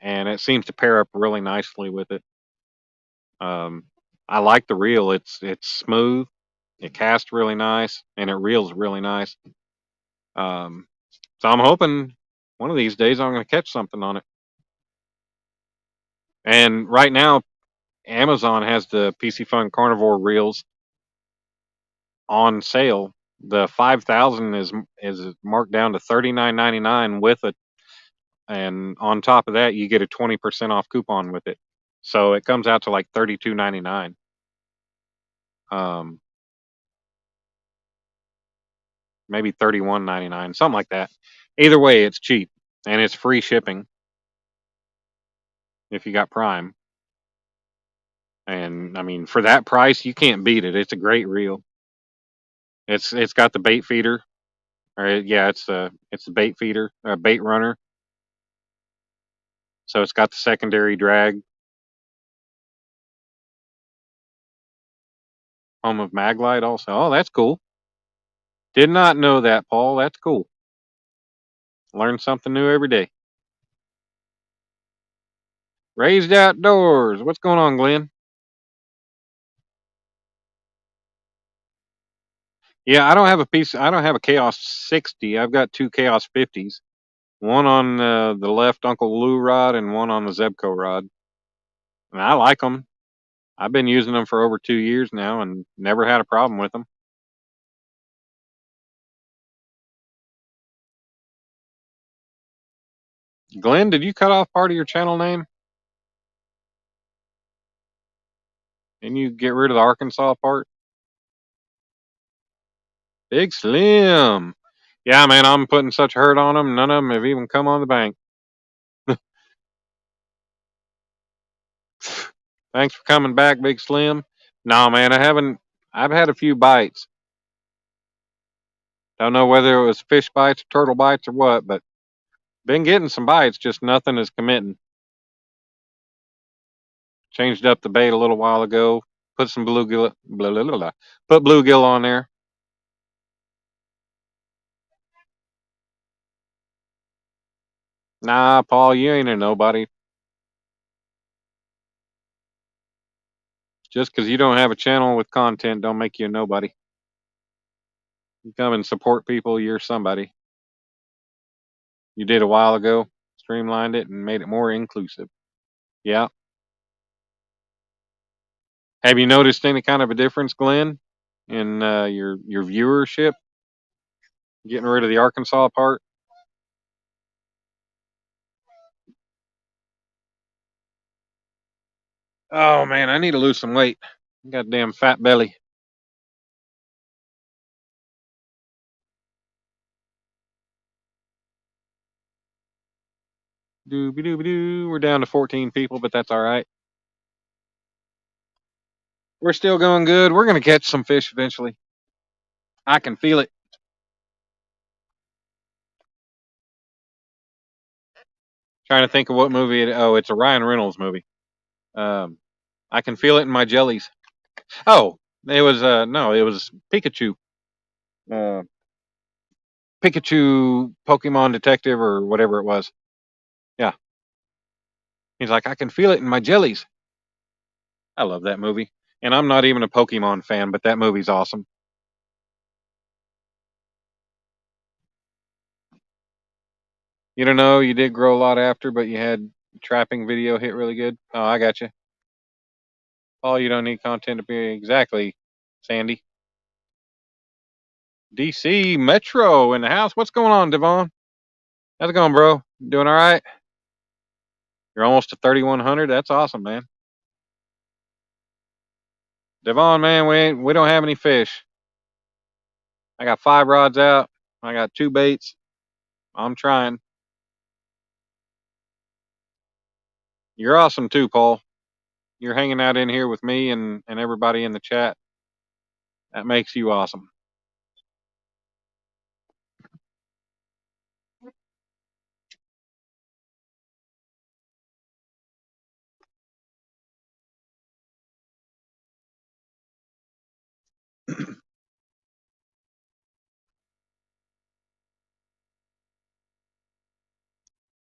S1: and it seems to pair up really nicely with it. Um, I like the reel. It's smooth. It casts really nice, and it reels really nice. Um, so I'm hoping one of these days I'm going to catch something on it. And right now, Amazon has the PC Fun Carnivore reels on sale. The 5000 is marked down to $39.99 with it, and on top of that, you get a 20% off coupon with it. So it comes out to like $32.99. Um, maybe $31.99, something like that. Either way, it's cheap and it's free shipping if you got Prime. And I mean, for that price, you can't beat it. It's a great reel. It's got the bait feeder, or yeah, it's the bait feeder, bait runner. So it's got the secondary drag. Home of Maglite also. Oh, that's cool. Did not know that, Paul. That's cool. Learn something new every day. Raised Outdoors. What's going on, Glenn? Yeah, I don't have a piece. I don't have a Chaos 60. I've got two Chaos 50s. One on the left Uncle Lou rod and one on the Zebco rod. And I like them. I've been using them for over 2 years now and never had a problem with them. Glenn, did you cut off part of your channel name? And you get rid of the Arkansas part? Big Slim. Yeah, man, I'm putting such a hurt on them. None of them have even come on the bank. Thanks for coming back, Big Slim. No, man, I haven't. I've had a few bites. Don't know whether it was fish bites or turtle bites or what, but been getting some bites. Just nothing is committing. Changed up the bait a little while ago. Put some bluegill. Blah, blah, blah, blah. Put bluegill on there. Nah, Paul, you ain't a nobody. Just because you don't have a channel with content, don't make you a nobody. You come and support people, you're somebody. You did a while ago, streamlined it and made it more inclusive. Yeah. Have you noticed any kind of a difference, Glenn, in your viewership? Getting rid of the Arkansas part? Oh man, I need to lose some weight. Goddamn fat belly. Dooby dooby doo. We're down to 14 people, but that's all right. We're still going good. We're gonna catch some fish eventually. I can feel it. Trying to think of what movie it. Oh, it's a Ryan Reynolds movie. Um, I can feel it in my jellies. Oh, it was no, it was Pikachu. Uh, Pikachu Pokemon Detective or whatever it was. Yeah, he's like, I can feel it in my jellies. I love that movie, and I'm not even a Pokemon fan, but that movie's awesome. You don't know, you did grow a lot after, but you had trapping video hit really good. Oh, I got you. Paul, you don't need content to be exactly, Sandy. DC Metro in the house. What's going on, Devon? How's it going, bro? Doing all right? You're almost to 3,100. That's awesome, man. Devon, man, we don't have any fish. I got 5 rods out. I got 2 baits. I'm trying. You're awesome too, Paul. You're hanging out in here with me and everybody in the chat. That makes you awesome.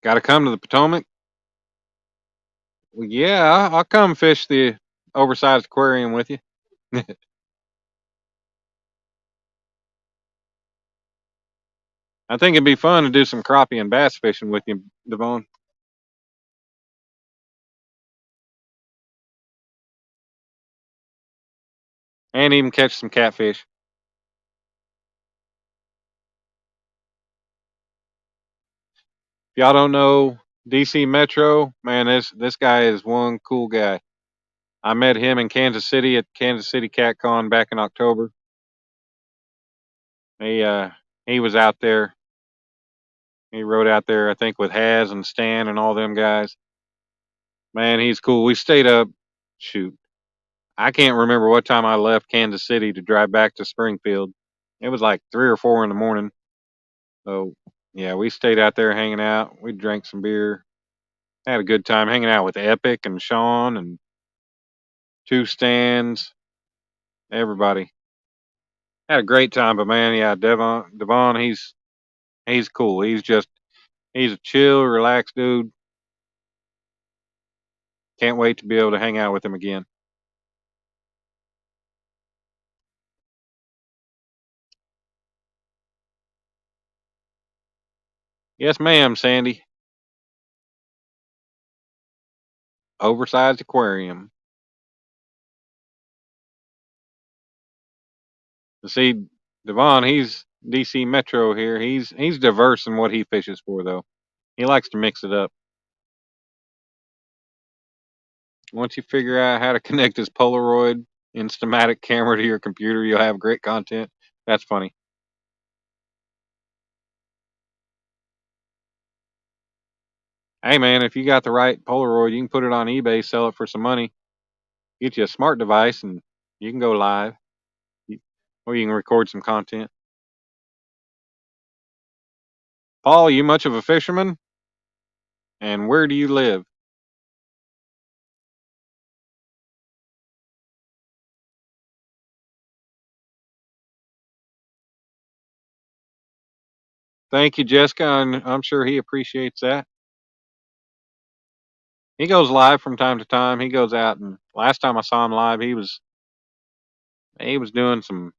S1: Got to come to the Potomac? Well, yeah, I'll come fish the oversized aquarium with you. I think it'd be fun to do some crappie and bass fishing with you, Devon, and even catch some catfish. If y'all don't know DC Metro, man, this guy is one cool guy. I met him in Kansas City at Kansas City CatCon back in October. He was out there. He rode out there, I think, with Haz and Stan and all them guys. Man, he's cool. We stayed up. Shoot, I can't remember what time I left Kansas City to drive back to Springfield. It was like 3 or 4 in the morning. So yeah, we stayed out there hanging out. We drank some beer, had a good time hanging out with Epic and Sean and Two Stands. Everybody had a great time. But man, yeah, Devon, he's cool. He's a chill, relaxed dude. Can't wait to be able to hang out with him again. Yes, ma'am, Sandy. Oversized aquarium. See, Devon, he's DC Metro here. He's diverse in what he fishes for, though. He likes to mix it up. Once you figure out how to connect his Polaroid Instamatic camera to your computer, you'll have great content. That's funny. Hey, man, if you got the right Polaroid, you can put it on eBay, sell it for some money, get you a smart device, and you can go live, or you can record some content. Paul, you much of a fisherman? And where do you live? Thank you, Jessica, and I'm sure he appreciates that. He goes live from time to time. He goes out, and last time I saw him live, he was doing some,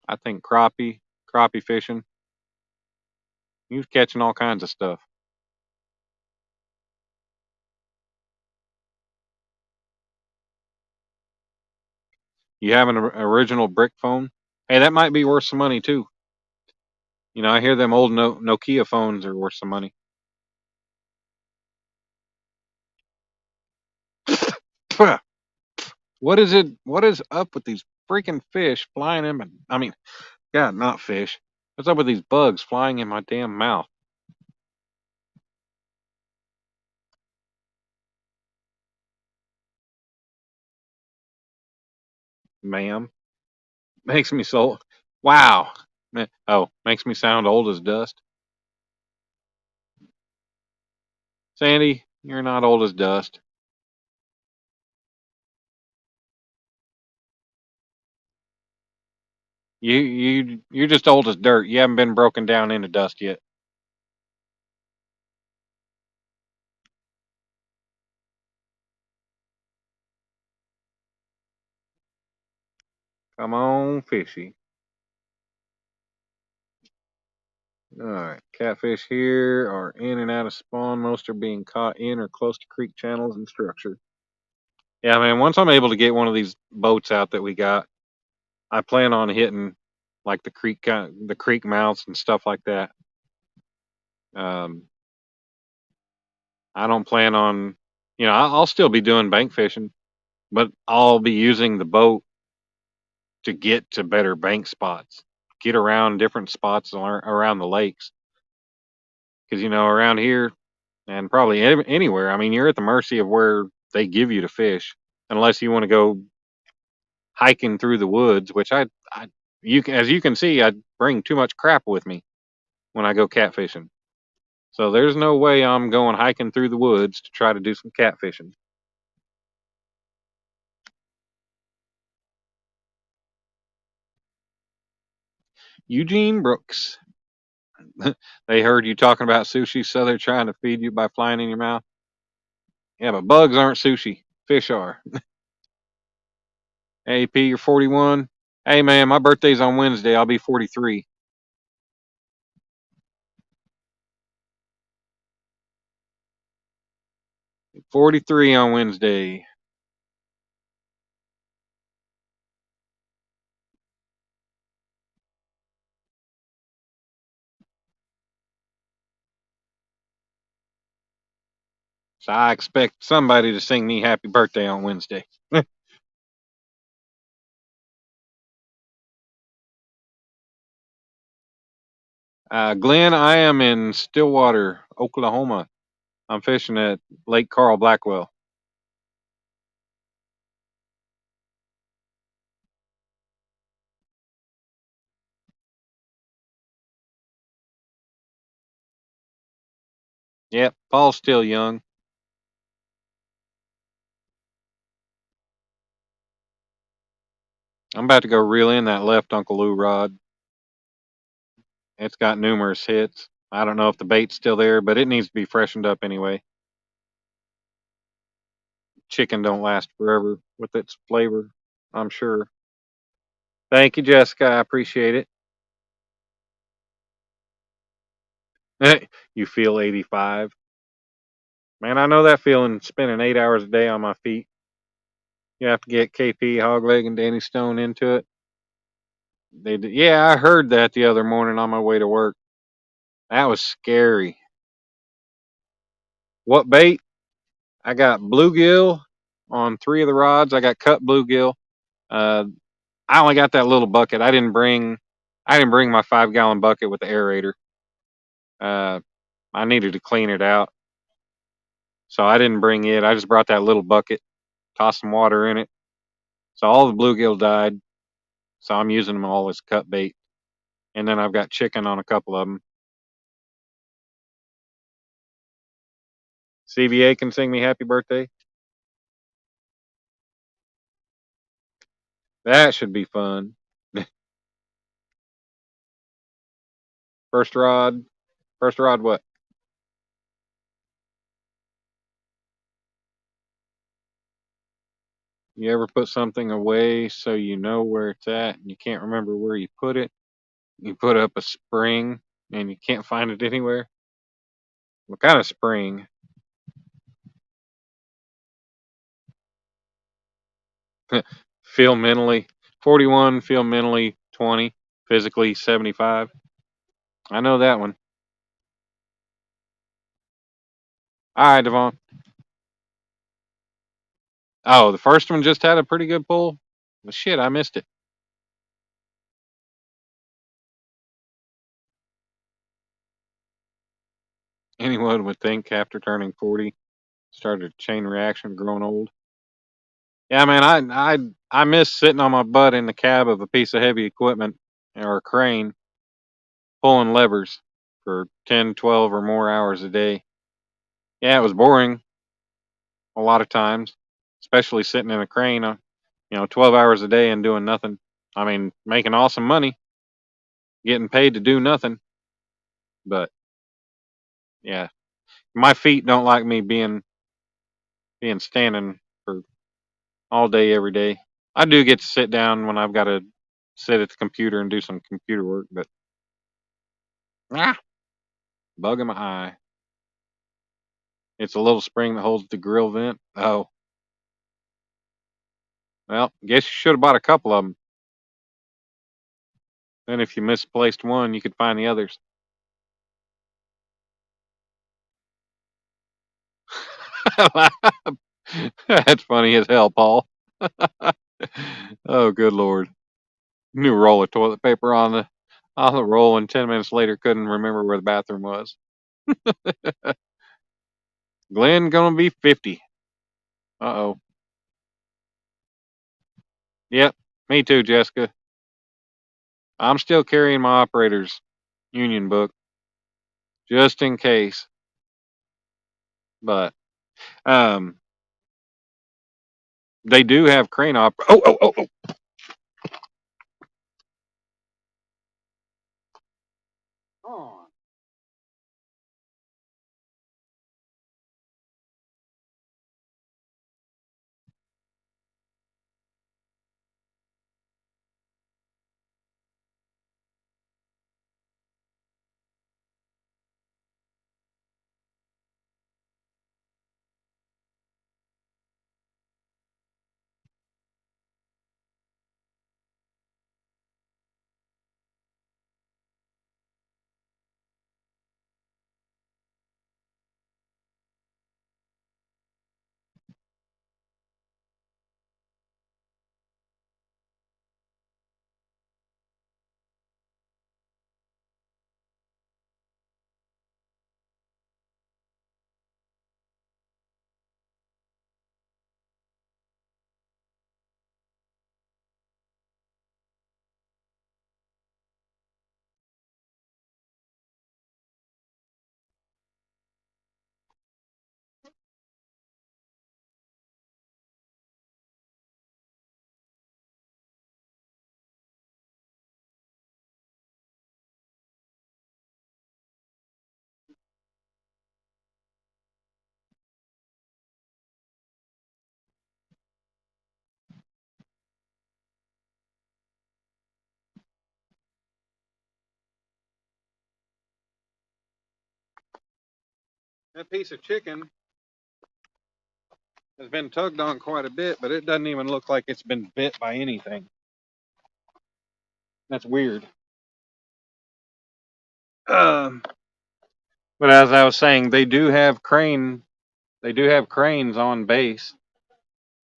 S1: I think, crappie fishing. He was catching all kinds of stuff. You have an original brick phone? Hey, that might be worth some money too. I hear them old Nokia phones are worth some money. What is it? What is up with these freaking fish flying in my? I mean, yeah, not fish. What's up with these bugs flying in my damn mouth, ma'am? Makes me so. Wow. Oh, makes me sound old as dust. Sandy, you're not old as dust. You're just old as dirt. You haven't been broken down into dust yet. Come on, fishy. All right, catfish here are in and out of spawn. Most are being caught in or close to creek channels and structure. Yeah, man. Once I'm able to get one of these boats out that we got, I plan on hitting like the creek mouths and stuff like that. Um, I don't plan on, I'll still be doing bank fishing, but I'll be using the boat to get to better bank spots, get around different spots around the lakes. Because around here and probably anywhere. I mean, you're at the mercy of where they give you to fish, unless you want to go hiking through the woods, which as you can see, I bring too much crap with me when I go catfishing. So there's no way I'm going hiking through the woods to try to do some catfishing. Eugene Brooks. They heard you talking about sushi, so they're trying to feed you by flying in your mouth. Yeah, but bugs aren't sushi. Fish are. AP, you're 41. Hey, man, my birthday's on Wednesday. I'll be 43. 43 on Wednesday. So I expect somebody to sing me happy birthday on Wednesday. Glenn, I am in Stillwater, Oklahoma. I'm fishing at Lake Carl Blackwell. Yep, Paul's still young. I'm about to go reel in that left Uncle Lou rod. It's got numerous hits. I don't know if the bait's still there, but it needs to be freshened up anyway. Chicken don't last forever with its flavor, I'm sure. Thank you, Jessica. I appreciate it. You feel 85. Man, I know that feeling spending 8 hours a day on my feet. You have to get KP, Hogleg, and Danny Stone into it. Yeah, I heard that the other morning on my way to work. That was scary. What bait? I got bluegill on 3 of the rods. I got cut bluegill. Uh, I only got that little bucket. I didn't bring my 5 gallon bucket with the aerator. Uh, I needed to clean it out, so I didn't bring it. I just brought that little bucket, tossed some water in it. So all the bluegill died. So I'm using them all as cut bait, and then I've got chicken on a couple of them. CVA can sing me happy birthday. That should be fun. First rod. First rod. What? You ever put something away so you know where it's at and you can't remember where you put it? You put up a spring and you can't find it anywhere? What kind of spring? Feel mentally 41, feel mentally 20, physically 75. I know that one. All right, Devon. Oh, the first one just had a pretty good pull. Well, shit, I missed it. Anyone would think after turning 40, started a chain reaction growing old. Yeah, man, I miss sitting on my butt in the cab of a piece of heavy equipment or a crane pulling levers for 10, 12 or more hours a day. Yeah, it was boring a lot of times, especially sitting in a crane, 12 hours a day and doing nothing. I mean, making awesome money, getting paid to do nothing. But yeah, my feet don't like me being standing for all day every day. I do get to sit down when I've got to sit at the computer and do some computer work, but ah, bug in my eye. It's a little spring that holds the grill vent. Oh, well, guess you should have bought a couple of them. Then if you misplaced one, you could find the others. That's funny as hell, Paul. Oh, good lord! New roll of toilet paper on the roll, and 10 minutes later couldn't remember where the bathroom was. Glenn gonna be 50. Uh-oh. Yep. Me too, Jessica. I'm still carrying my operator's union book just in case. But um they do have crane oh. Oh. That piece of chicken has been tugged on quite a bit, but it doesn't even look like it's been bit by anything. That's weird. Um, but as I was saying, they do have cranes on base.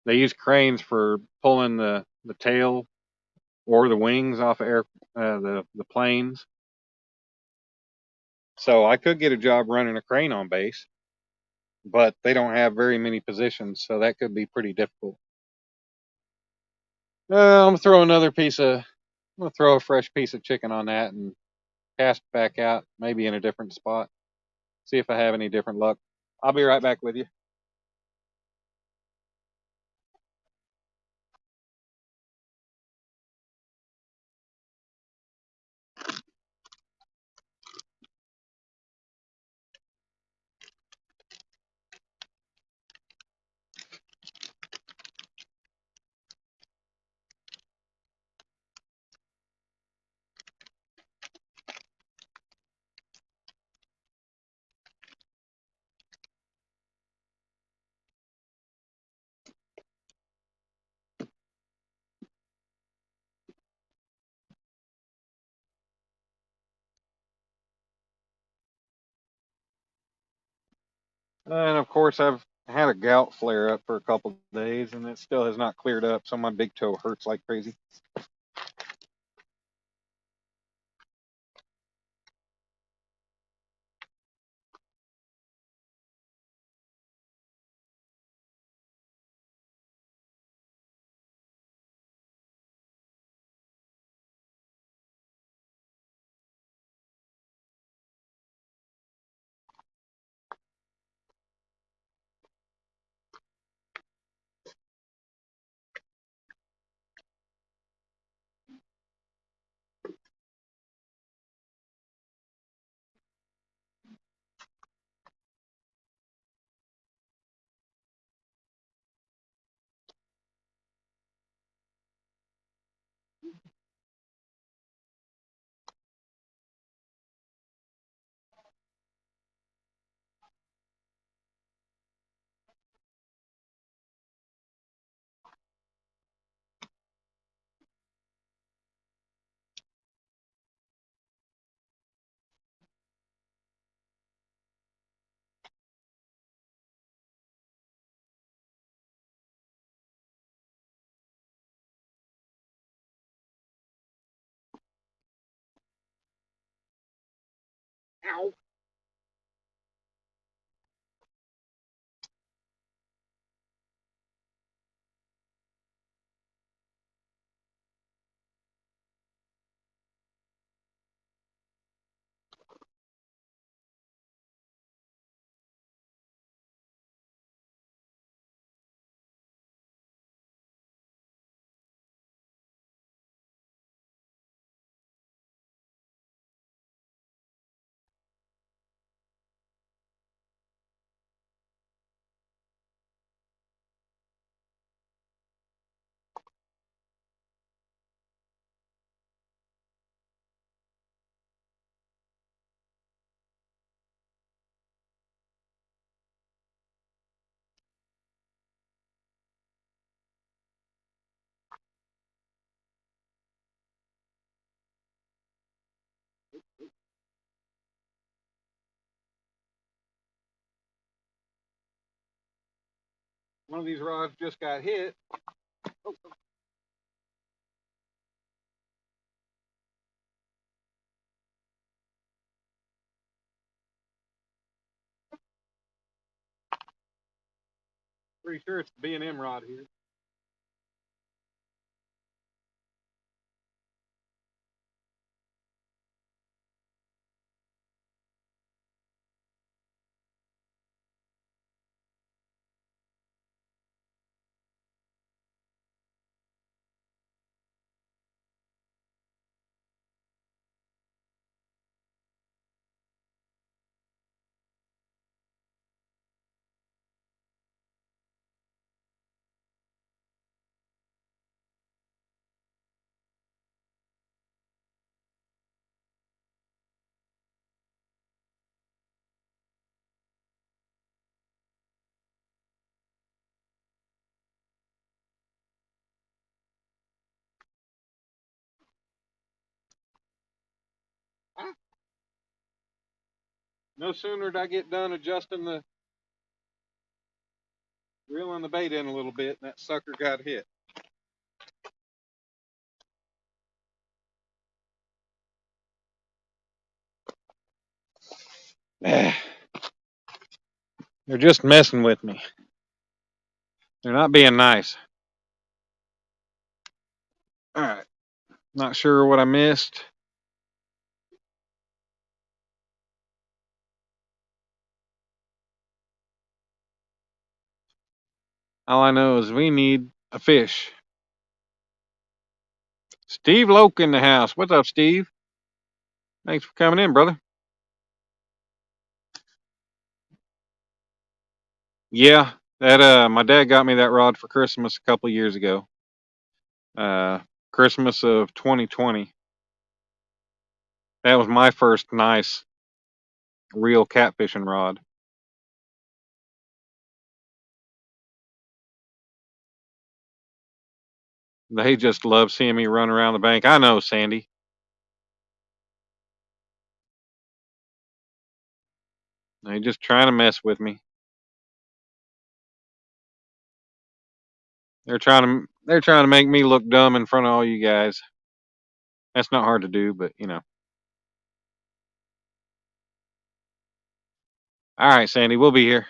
S1: They use cranes for pulling the tail or the wings off of the planes. So I could get a job running a crane on base, but they don't have very many positions, so that could be pretty difficult. I'm gonna throw a fresh piece of chicken on that and cast back out, maybe in a different spot. See if I have any different luck. I'll be right back with you. And of course, I've had a gout flare up for a couple of days, and it still has not cleared up. So my big toe hurts like crazy. Ow. One of these rods just got hit. Oh, pretty sure it's the B&M rod here. Ah, no sooner did I get done adjusting the reeling the bait in a little bit, and that sucker got hit. They're just messing with me. They're not being nice. All right. Not sure what I missed. All I know is we need a fish. Steve Loke in the house. What's up, Steve? Thanks for coming in, brother. Yeah, that my dad got me that rod for Christmas a couple years ago. Uh, Christmas of 2020. That was my first nice real catfishing rod. They just love seeing me run around the bank. I know, Sandy. They just trying to mess with me. They're trying to make me look dumb in front of all you guys. That's not hard to do, but you know. All right, Sandy, we'll be here.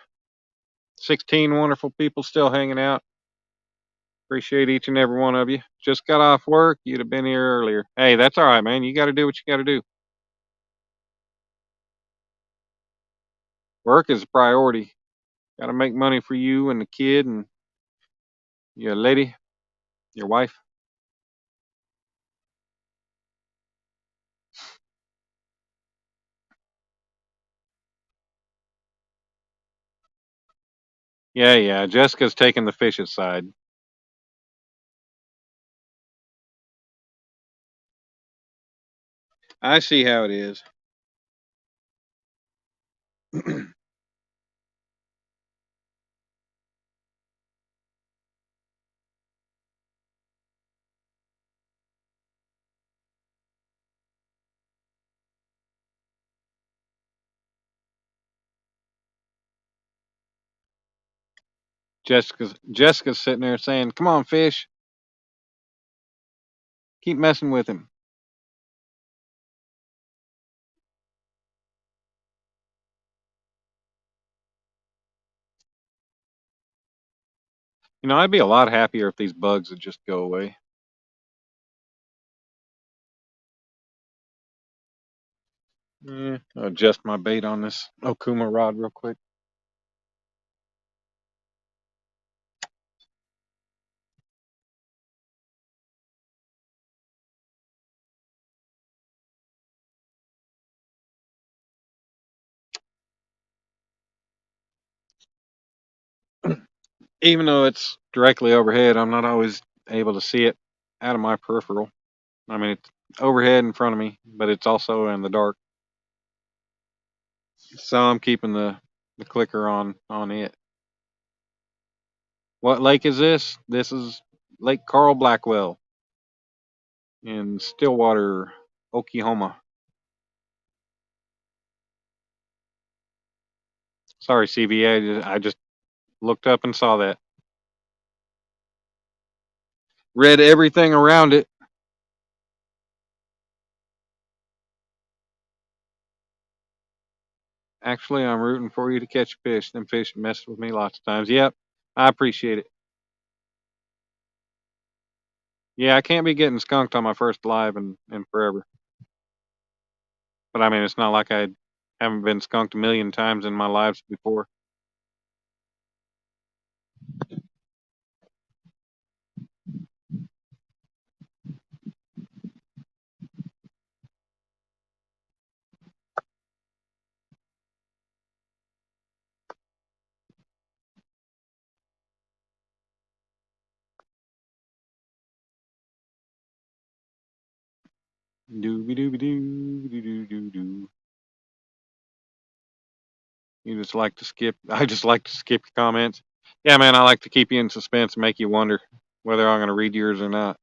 S1: 16 wonderful people still hanging out. Appreciate each and every one of you. Just got off work. You'd have been here earlier. Hey, that's all right, man. You got to do what you got to do. Work is a priority. Got to make money for you and the kid and your lady, your wife. Yeah, yeah. Jessica's taking the fish's side. I see how it is. Jessica's sitting there saying, "Come on, fish. Keep messing with him." You know, I'd be a lot happier if these bugs would just go away. I'll adjust my bait on this Okuma rod real quick. Even though it's directly overhead, I'm not always able to see it out of my peripheral. I mean, it's overhead in front of me, but it's also in the dark. So I'm keeping the clicker on it. What lake is this? This is Lake Carl Blackwell in Stillwater, Oklahoma. Sorry, CBA. I just looked up and saw that. Read everything around it. Actually, I'm rooting for you to catch a fish. Them fish messed with me lots of times. Yep, I appreciate it. Yeah, I can't be getting skunked on my first live in forever. But I mean, it's not like I haven't been skunked a million times in my lives before. Dooby dooby doo doo doo doo doo. You just like to skip. I just like to skip your comments. Yeah, man, I like to keep you in suspense and make you wonder whether I'm going to read yours or not.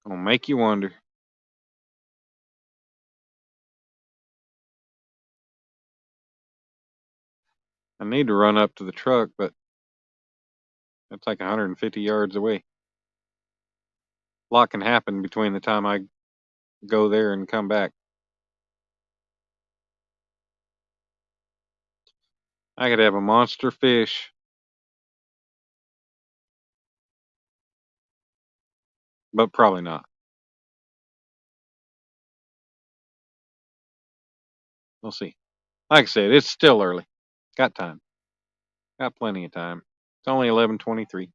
S1: I'll make you wonder. I need to run up to the truck, but that's like 150 yards away. A lot can happen between the time I go there and come back. I could have a monster fish, but probably not. We'll see. Like I said, it's still early. Got time. Got plenty of time. It's only 11:23.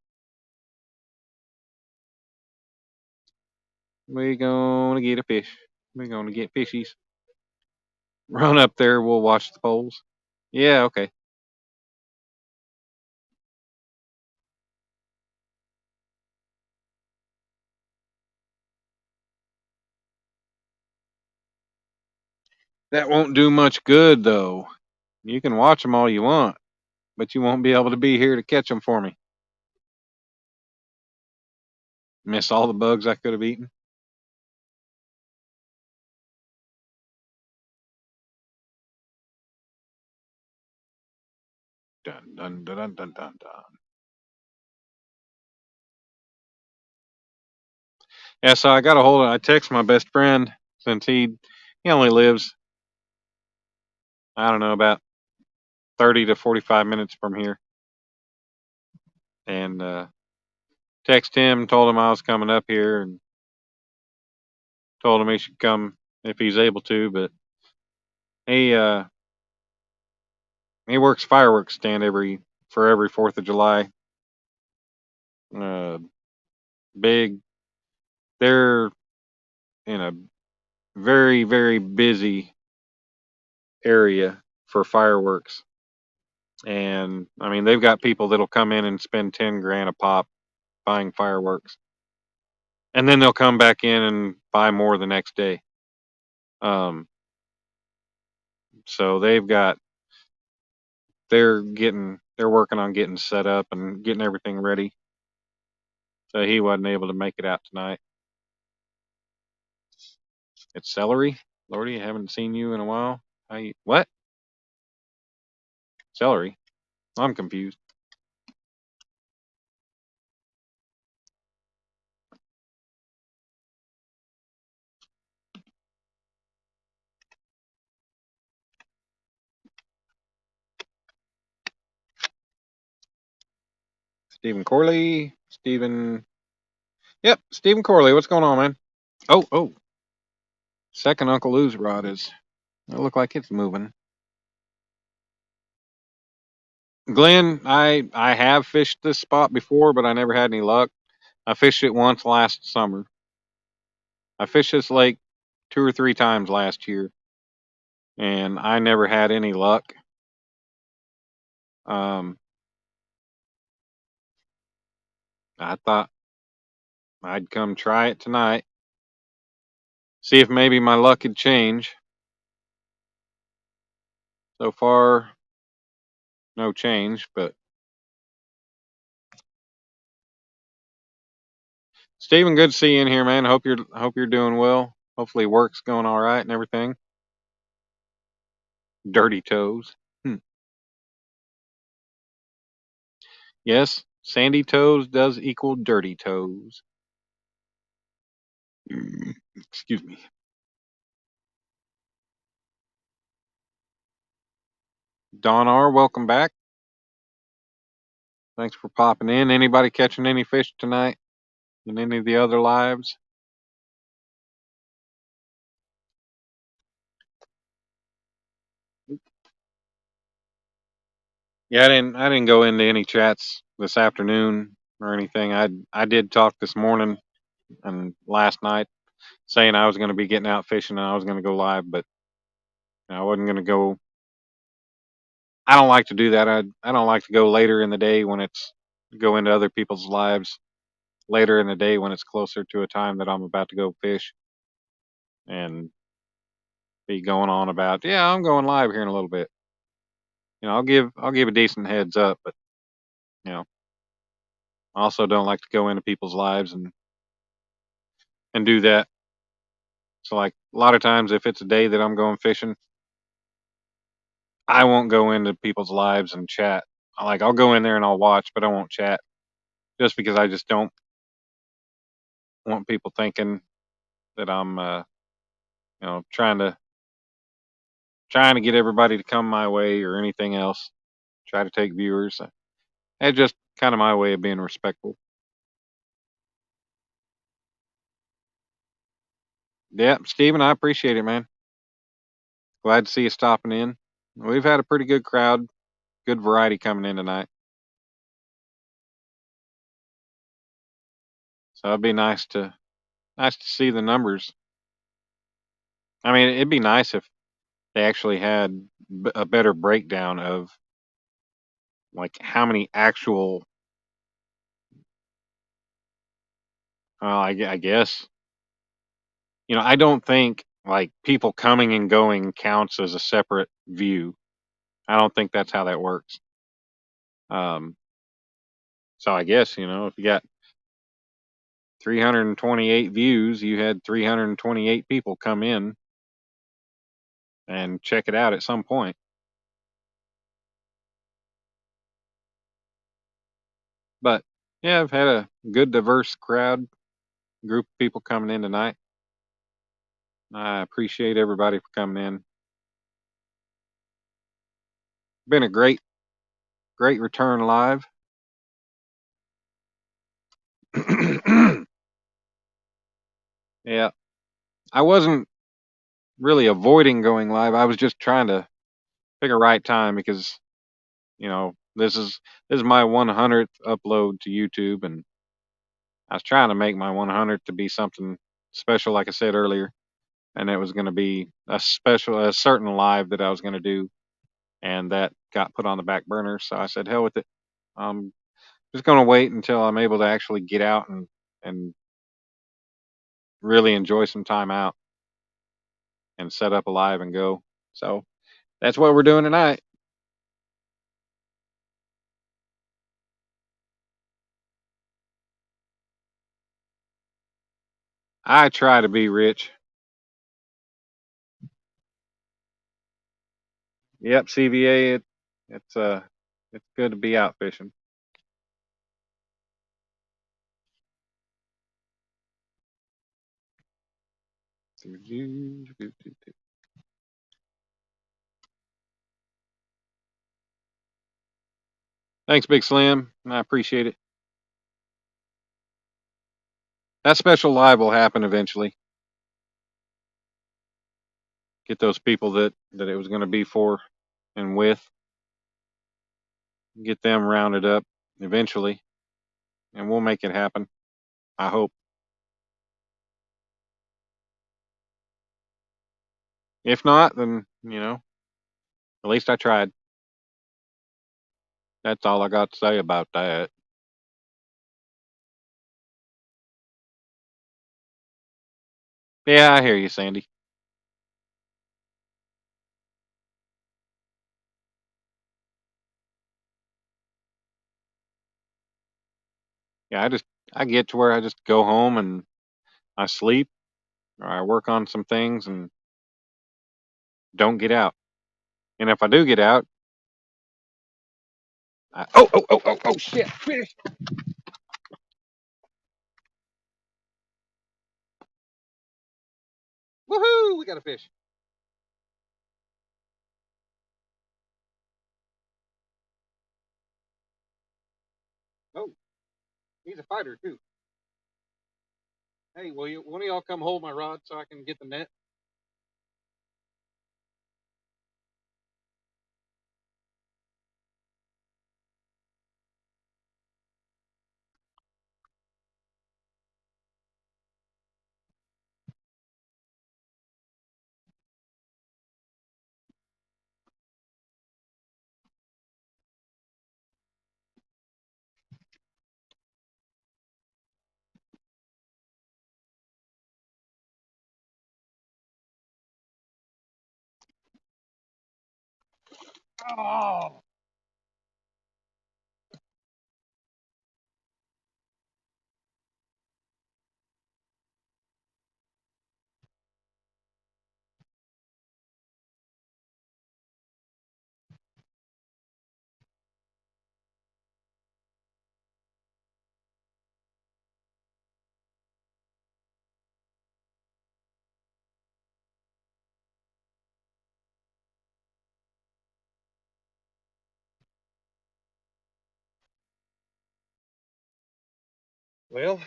S1: We gonna get a fish. We're gonna get fishies. Run up there. We'll watch the poles. Yeah, okay. That won't do much good though. You can watch them all you want, but you won't be able to be here to catch them for me. Miss all the bugs I could have eaten. Dun dun dun dun dun dun dun. Yeah, so I got a hold of. I text my best friend since he only lives, I don't know, about 30 to 45 minutes from here, and text him, told him I was coming up here, and told him he should come if he's able to. But he uh, he works fireworks stand every 4th of July. Uh, big. They're in a very busy area for fireworks. And I mean, they've got people that'll come in and spend 10 grand a pop buying fireworks. And then they'll come back in and buy more the next day. Um, so they're working on getting set up and getting everything ready. So he wasn't able to make it out tonight. It's celery. Lordy, I haven't seen you in a while. What? Celery? I'm confused. Stephen Corley. Yep, Stephen Corley. What's going on, man? Oh. Second Uncle Lou's rod is. It look like it's moving. Glenn, I have fished this spot before, but I never had any luck. I fished it once last summer. I fished this lake 2 or 3 times last year, and I never had any luck. Um, I thought I'd come try it tonight, see if maybe my luck had changed. So far, no change, but Steven, good to see you in here, man. Hope you're doing well. Hopefully work's going all right and everything. Dirty toes. Yes, sandy toes does equal dirty toes. Excuse me. Don R, welcome back. Thanks for popping in. Anybody catching any fish tonight in any of the other lives? Yeah, I didn't go into any chats this afternoon or anything. I did talk this morning and last night saying I was going to be getting out fishing and I was going to go live, but I wasn't going to go. I don't like to do that. I don't like to go later in the day when it's go into other people's lives later in the day when it's closer to a time that I'm about to go fish and be going on about, yeah, I'm going live here in a little bit. I'll give a decent heads up, but you know, I also don't like to go into people's lives and do that. So like a lot of times if it's a day that I'm going fishing, I won't go into people's lives and chat. Like I'll go in there and I'll watch, but I won't chat just because I just don't want people thinking that I'm trying to get everybody to come my way or anything else. Try to take viewers. It's just kind of my way of being respectful. Yeah, Steven, I appreciate it, man. Glad to see you stopping in. We've had a pretty good crowd, good variety coming in tonight. So it'd be nice to see the numbers. I mean, it'd be nice if they actually had a better breakdown of like how many actual. I guess I don't think like people coming and going counts as a separate view. I don't think that's how that works. Um, so I guess if you got 328 views, you had 328 people come in and check it out at some point. But yeah, I've had a good diverse crowd, group of people coming in tonight. I appreciate everybody for coming in. Been a great return live. Yeah, I wasn't really avoiding going live. I was just trying to pick a right time because this is my 100th upload to YouTube, and I was trying to make my 100th to be something special, like I said earlier, and it was going to be a certain live that I was going to do, and that got put on the back burner. So I said, hell with it. I'm just going to wait until I'm able to actually get out and really enjoy some time out and set up a live and go. So that's what we're doing tonight. I try to be rich. Yep, CVA. It's good to be out fishing. Thanks, Big Slim. I appreciate it. That special live will happen eventually. Get those people that it was going to be for and with. Get them rounded up eventually, and we'll make it happen. I hope. If not, then at least I tried. That's all I got to say about that. Yeah, I hear you, Sandy. Yeah, I get to where I just go home and I sleep or I work on some things and don't get out. And if I do get out, Oh, shit. Fish. Woohoo! We got a fish. Oh, he's a fighter, too. Hey, one of y'all come hold my rod so I can get the net? Oh, well,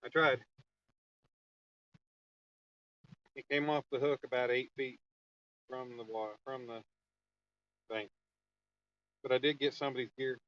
S1: I tried. He came off the hook about 8 feet from the water, from the bank. But I did get somebody's gear.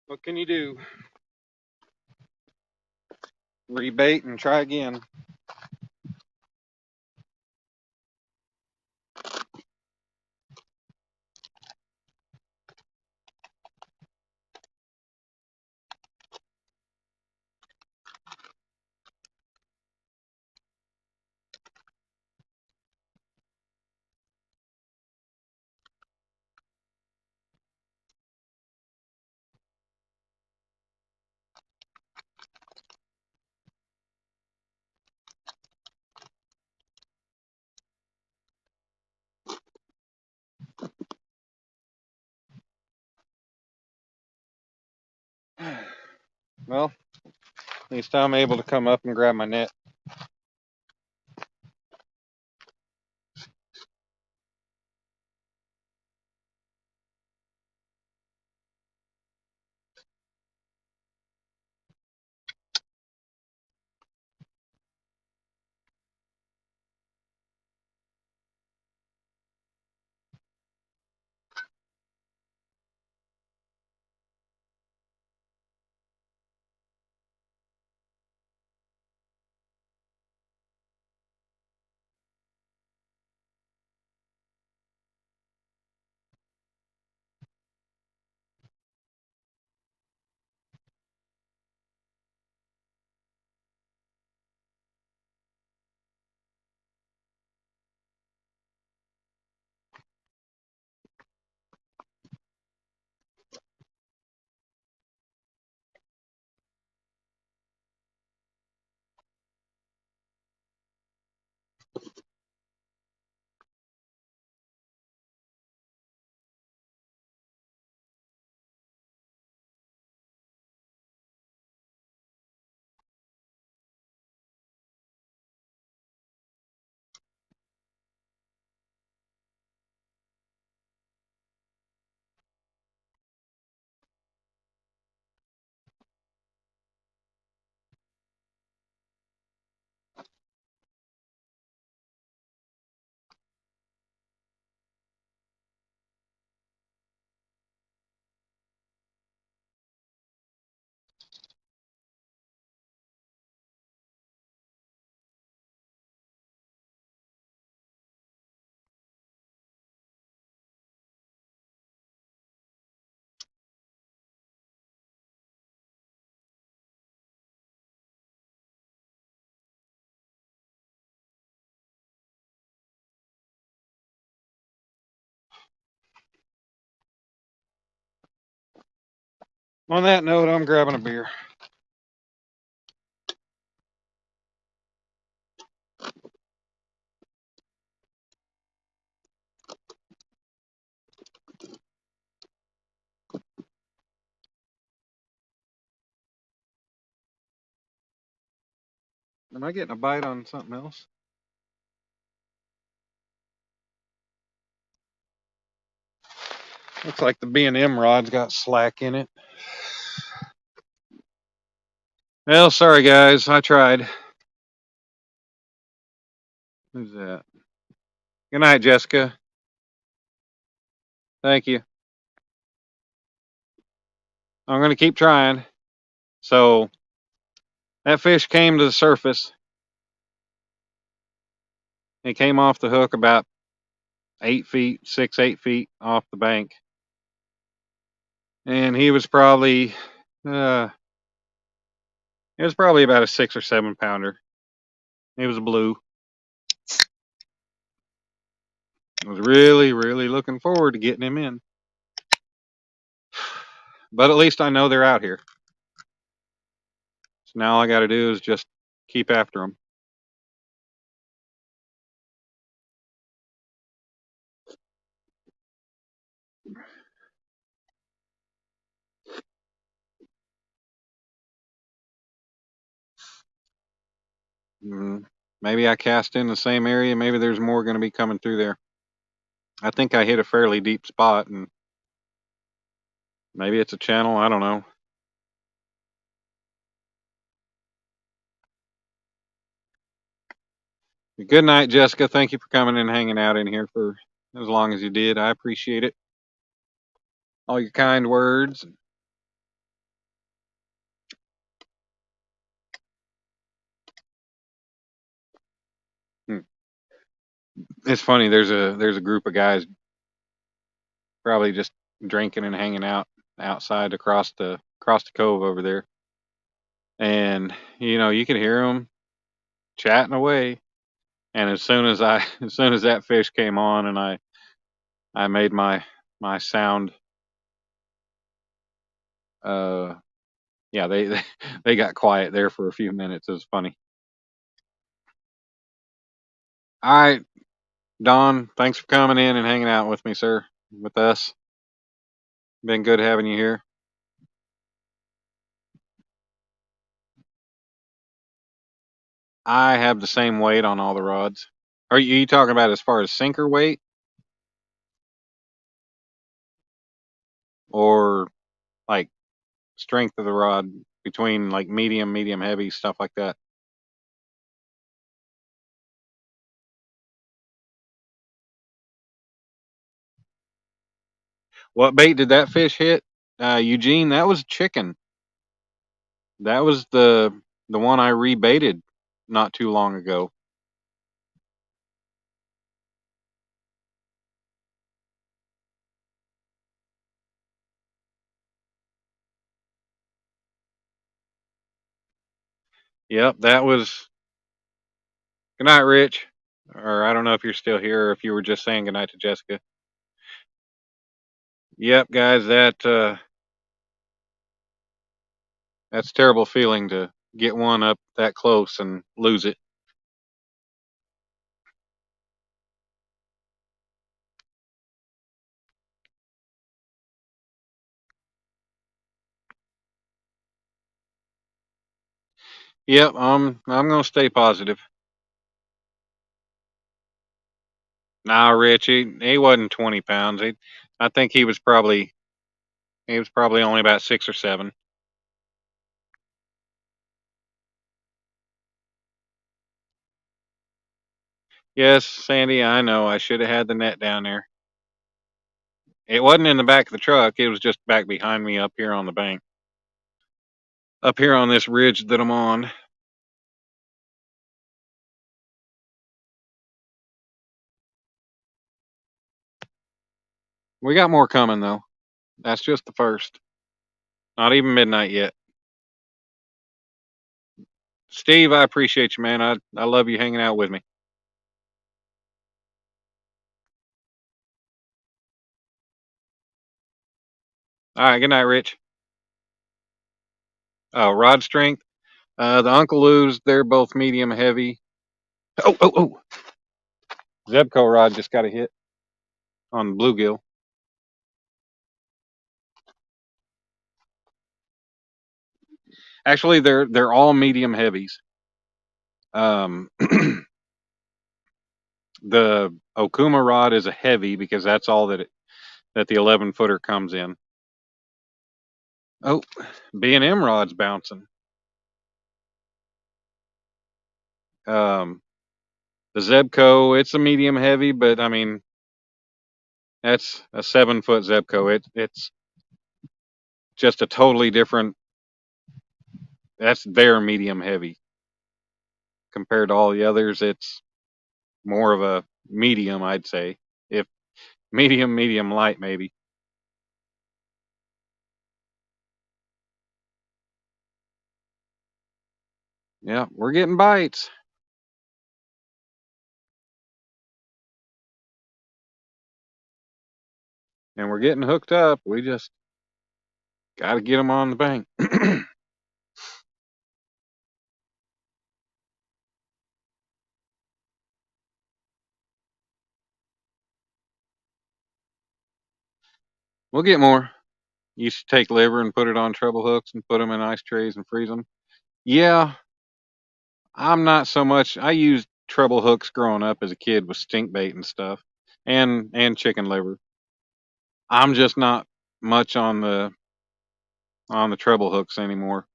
S1: What can you do? Rebait and try again. Well, at least I'm able to come up and grab my net. On that note, I'm grabbing a beer. Am I getting a bite on something else? Looks like the B&M rod's got slack in it. Well, sorry guys, I tried. Who's that? Good night, Jessica. Thank you. I'm going to keep trying. So that fish came to the surface. He came off the hook about 8 feet, 6, 8 feet off the bank. And he was probably, it was probably about a 6 or 7 pounder. He was a blue. I was really, really looking forward to getting him in. But at least I know they're out here. So now all I got to do is just keep after them. Maybe I cast in the same area. Maybe there's more going to be coming through there. I think I hit a fairly deep spot, and maybe it's a channel. I don't know. Good night, Jessica. Thank you for coming and hanging out in here for as long as you did. I appreciate it. All your kind words. Hmm. It's funny. There's a group of guys probably just drinking and hanging out outside across the cove over there, and you can hear them chatting away. And as soon as as soon as that fish came on, and I made my sound, uh, yeah, they got quiet there for a few minutes. It was funny. All right, Don, thanks for coming in and hanging out with me, sir, with us. Been good having you here. I have the same weight on all the rods. Are you talking about as far as sinker weight or like strength of the rod between like medium heavy, stuff like that? What bait did that fish hit? Eugene, that was chicken. That was the one I rebaited not too long ago. Yep, that was. Good night, Rich. Or I don't know if you're still here or if you were just saying good night to Jessica. Yep, guys, that's a terrible feeling to get one up that close and lose it. Yep, I'm gonna stay positive. Nah, Rich, he wasn't 20 pounds. I think he was probably only about 6 or 7. Yes, Sandy, I know. I should have had the net down there. It wasn't in the back of the truck. It was just back behind me up here on the bank. Up here on this ridge that I'm on. We got more coming though. That's just the first. Not even midnight yet. Steve, I appreciate you, man. I love you hanging out with me. All right, good night, Rich. Rod strength. The Uncle Lou's, they're both medium heavy. Oh! Zebco rod just got a hit on bluegill. Actually, they're all medium heavies. The Okuma rod is a heavy because that's all that the 11-footer comes in. Oh, B&M rod's bouncing. The Zebco, it's a medium heavy, but I mean that's a 7-foot Zebco. It's just a totally different. That's their medium heavy compared to all the others. It's more of a medium, I'd say. If medium light, maybe. Yeah, we're getting bites. And we're getting hooked up. We just got to get them on the bank. We'll get more. Used to take liver and put it on treble hooks and put them in ice trays and freeze them. Yeah, I'm not so much. I used treble hooks growing up as a kid with stink bait and stuff, and chicken liver. I'm just not much on the treble hooks anymore.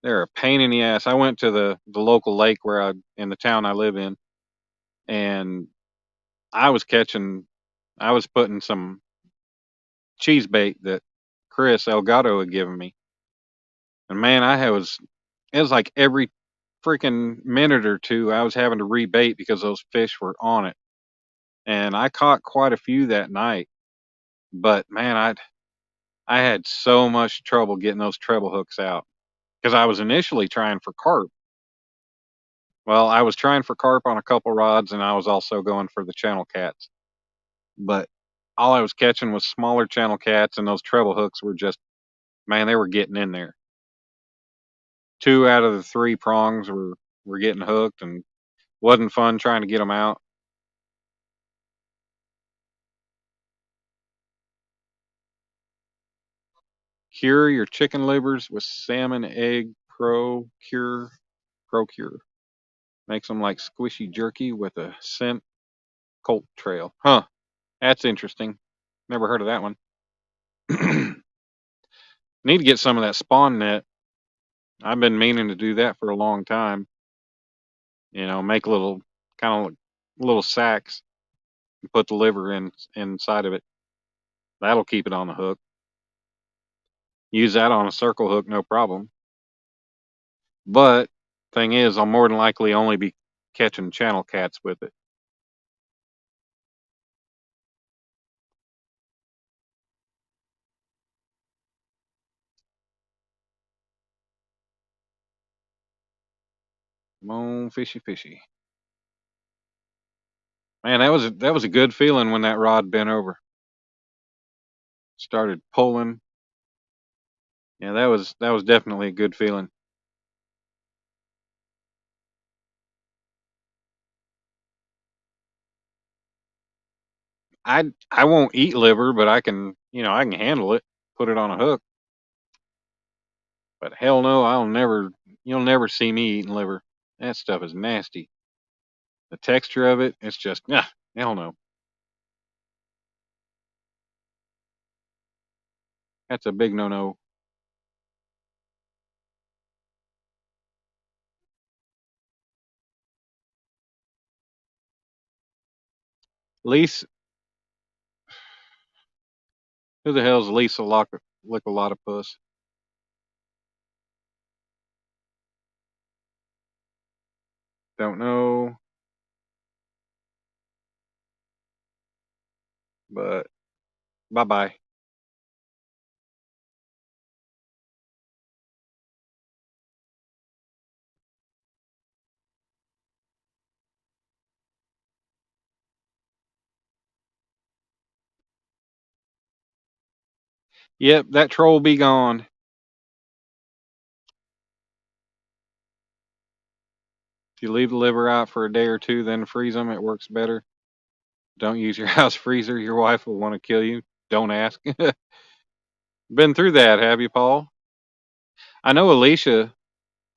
S1: They're a pain in the ass. I went to the local lake in the town I live in, and I was catching. I was putting some cheese bait that Chris Elgato had given me, and man, it was like every freaking minute or two I was having to rebait because those fish were on it, and I caught quite a few that night. But man, I had so much trouble getting those treble hooks out because I was initially trying for carp. Well, I was trying for carp on a couple rods, and I was also going for the channel cats. But all I was catching was smaller channel cats, and those treble hooks were just, man, they were getting in there. 2 out of the 3 prongs were getting hooked, and wasn't fun trying to get them out. Cure your chicken livers with salmon egg Pro-Cure. Makes them like squishy jerky with a scent colt trail. Huh. That's interesting. Never heard of that one. Need to get some of that spawn net. I've been meaning to do that for a long time. Make little kind of little sacks and put the liver inside of it. That'll keep it on the hook. Use that on a circle hook, no problem. But thing is, I'll more than likely only be catching channel cats with it. Come on, fishy. Man, that was a good feeling when that rod bent over. Started pulling. Yeah, that was definitely a good feeling. I won't eat liver, but I can handle it. Put it on a hook. But hell no, you'll never see me eating liver. That stuff is nasty. The texture of it, it's just, hell no. That's a big no no. Lisa, who the hell's Lisa Lick a lot of puss? Don't know, but bye bye. Yep, that troll be gone. you leave the liver out for a day or two, then freeze them, it works better. Don't use your house freezer. Your wife will want to kill you. Don't ask. Been through that, have you, Paul? I know Alicia,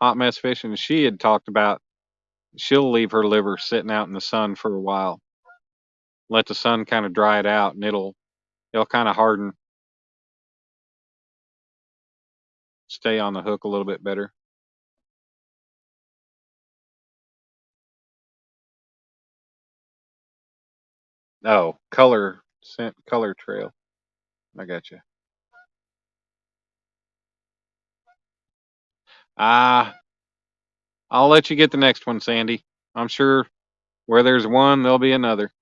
S1: Hot Mess Fishing, she had talked about she'll leave her liver sitting out in the sun for a while. Let the sun kind of dry it out and it'll kind of harden, stay on the hook a little bit better. Oh, color scent, color trail. I got you. Ah, I'll let you get the next one, Sandy. I'm sure where there's one, there'll be another.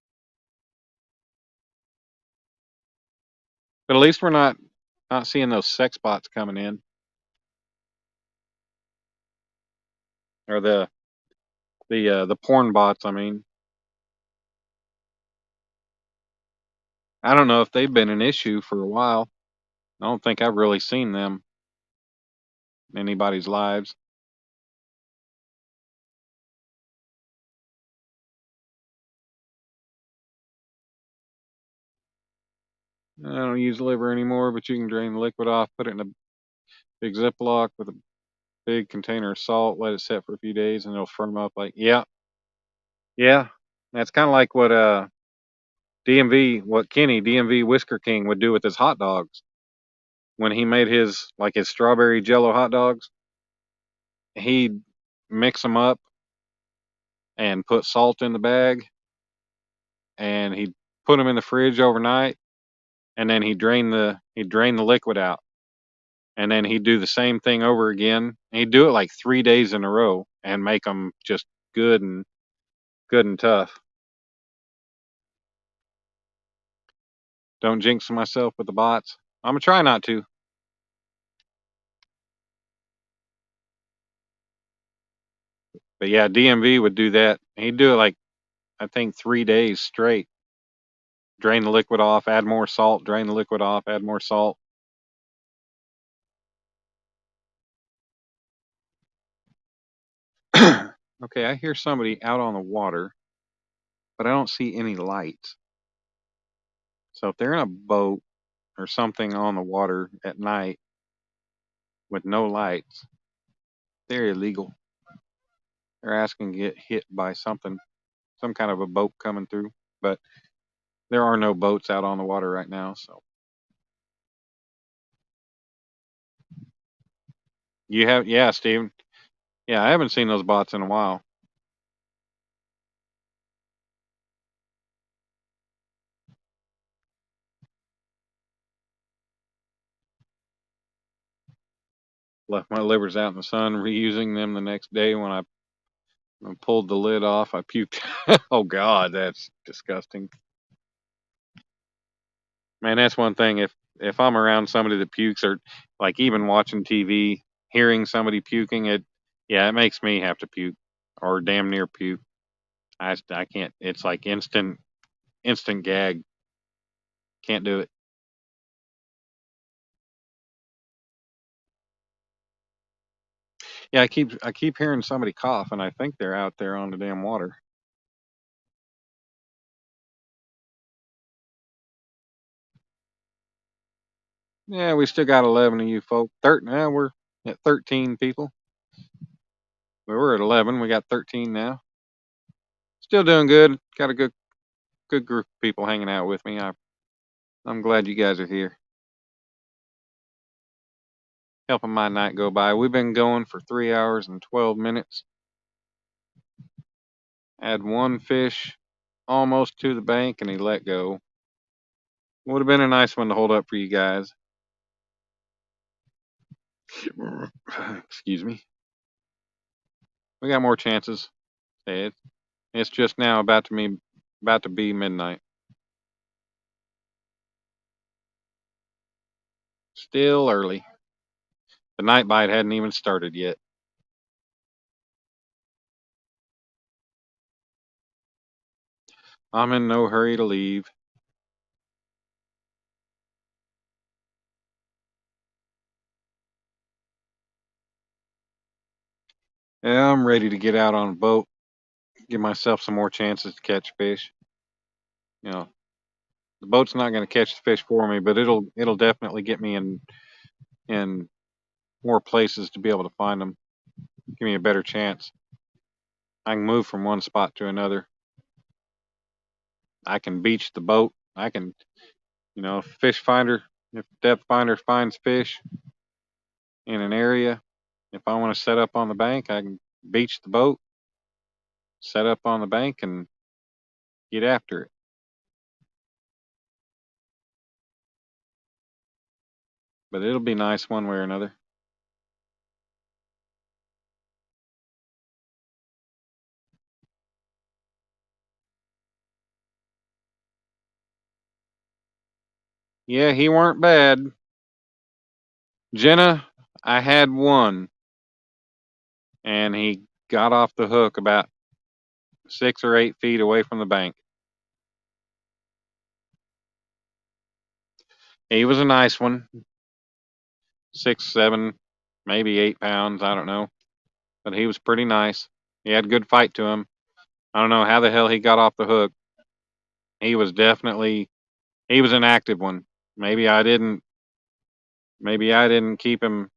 S1: But at least we're not seeing those sex bots coming in, or the porn bots. I mean, I don't know if they've been an issue for a while. I don't think I've really seen them in anybody's lives. I don't use liver anymore, but you can drain the liquid off, put it in a big Ziploc with a big container of salt, let it set for a few days, and it'll firm up. Like, yeah, yeah. That's kind of like what what Kenny DMV Whisker King would do with his hot dogs when he made his strawberry Jello hot dogs. He'd mix them up and put salt in the bag, and he'd put them in the fridge overnight, and then he'd drain the liquid out, and then he'd do the same thing over again. He'd do it like 3 days in a row and make them just good and good and tough. Don't jinx myself with the bots. I'm gonna try not to. But yeah, DMV would do that. He'd do it like I think 3 days straight. Drain the liquid off, add more salt, drain the liquid off, add more salt. Okay, I hear somebody out on the water, but I don't see any lights. So if they're in a boat or something on the water at night with no lights, they're illegal. They're asking to get hit by something, some kind of a boat coming through. But there are no boats out on the water right now. So you have, yeah, Steven. Yeah, I haven't seen those bots in a while. Left my livers out in the sun, reusing them the next day when I pulled the lid off. I puked. Oh God, that's disgusting. Man, that's one thing. If I'm around somebody that pukes, or like even watching TV, hearing somebody puking, it makes me have to puke or damn near puke. I can't. It's like instant gag. Can't do it. Yeah, I keep hearing somebody cough, and I think they're out there on the damn water. Yeah, we still got 11 of you folk. Now we're at 13 people. We were at 11. We got 13 now. Still doing good. Got a good group of people hanging out with me. I'm glad you guys are here, helping my night go by. We've been going for 3 hours and 12 minutes. Had one fish almost to the bank, and he let go. Would have been a nice one to hold up for you guys. Excuse me. We got more chances. It's just now about to be midnight. Still early. The night bite hadn't even started yet. I'm in no hurry to leave. Yeah, I'm ready to get out on a boat. give myself some more chances to catch fish. You know, the boat's not going to catch the fish for me, but it'll definitely get me in more places to be able to find them. Give me a better chance. I can move from one spot to another. I can beach the boat. I can, if depth finder finds fish in an area, if I want to set up on the bank, I can beach the boat, set up on the bank, and get after it. But it'll be nice one way or another. Yeah, he weren't bad. Jenna, I had one, and he got off the hook about 6 or 8 feet away from the bank. He was a nice one, 6, 7, maybe 8 pounds. I don't know, but he was pretty nice. He had good fight to him. I don't know how the hell he got off the hook. He was an active one. Maybe I didn't, maybe I didn't keep him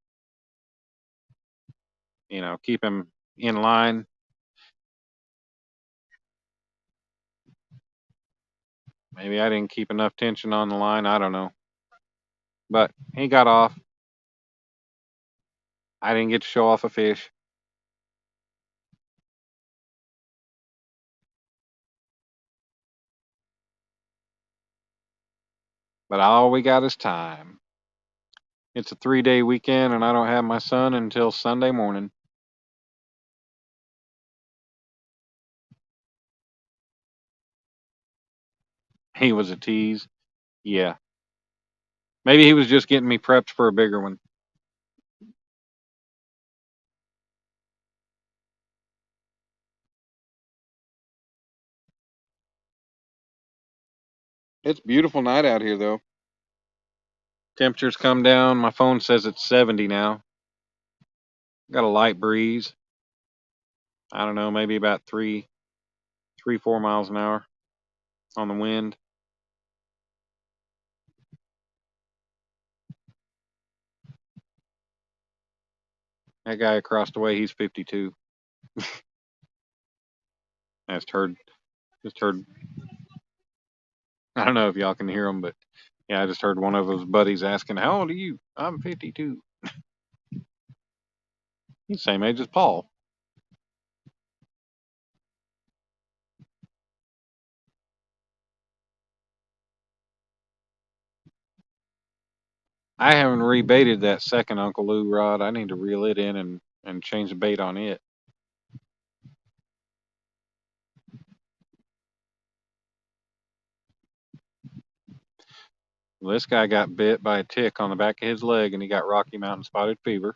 S1: in line. Maybe I didn't keep enough tension on the line. I don't know. But he got off. I didn't get to show off a fish. But all we got is time. It's a 3-day weekend, and I don't have my son until Sunday morning. He was a tease. Yeah. Maybe he was just getting me prepped for a bigger one. It's a beautiful night out here, though. Temperatures come down. My phone says it's 70 now. Got a light breeze. I don't know, maybe about 4 miles an hour on the wind. That guy across the way, he's 52. I just heard. I don't know if y'all can hear him, but yeah, I just heard one of his buddies asking, "How old are you?" I'm 52. He's the same age as Paul. I haven't rebaited that second Uncle Lou rod. I need to reel it in and change the bait on it. Well, this guy got bit by a tick on the back of his leg, and he got Rocky Mountain spotted fever.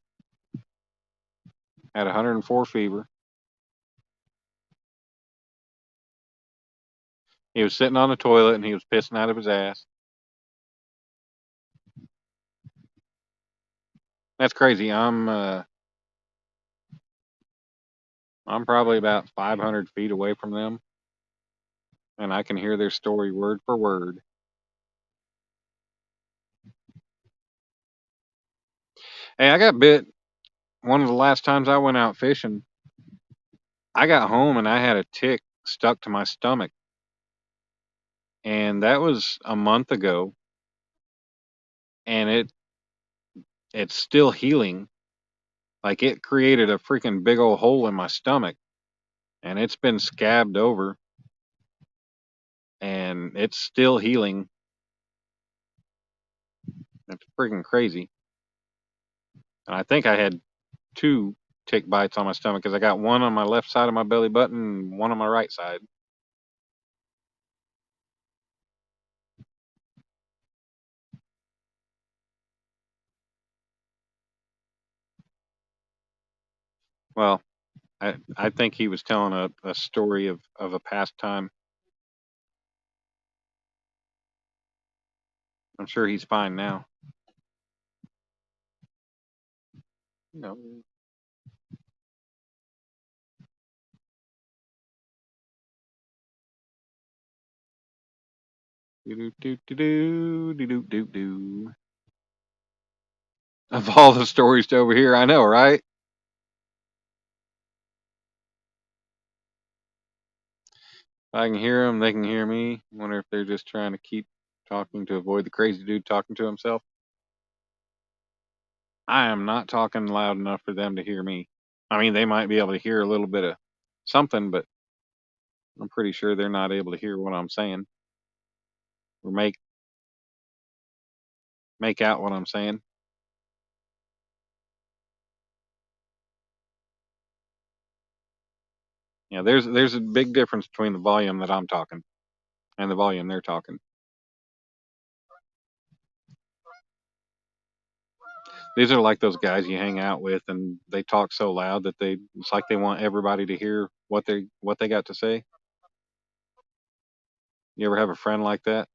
S1: Had 104 fever. He was sitting on the toilet and he was pissing out of his ass. That's crazy. I'm probably about 500 feet away from them, and I can hear their story word for word. Hey, I got bit one of the last times I went out fishing. I got home and I had a tick stuck to my stomach, and that was a month ago, and it's still healing. Like, it created a freaking big old hole in my stomach, and it's been scabbed over, and it's still healing. It's freaking crazy. And I think I had 2 tick bites on my stomach because I got one on my left side of my belly button and one on my right side. Well, I think he was telling a story of a past time. I'm sure he's fine now. You know, Do do do do do do do do. Of all the stories to overhear, I know, right? If I can hear them, they can hear me. Wonder if they're just trying to keep talking to avoid the crazy dude talking to himself. I am not talking loud enough for them to hear me. I mean, they might be able to hear a little bit of something, but I'm pretty sure they're not able to hear what I'm saying or make out what I'm saying. Yeah, there's a big difference between the volume that I'm talking and the volume they're talking. These are like those guys you hang out with, and they talk so loud that it's like they want everybody to hear what they got to say. You ever have a friend like that?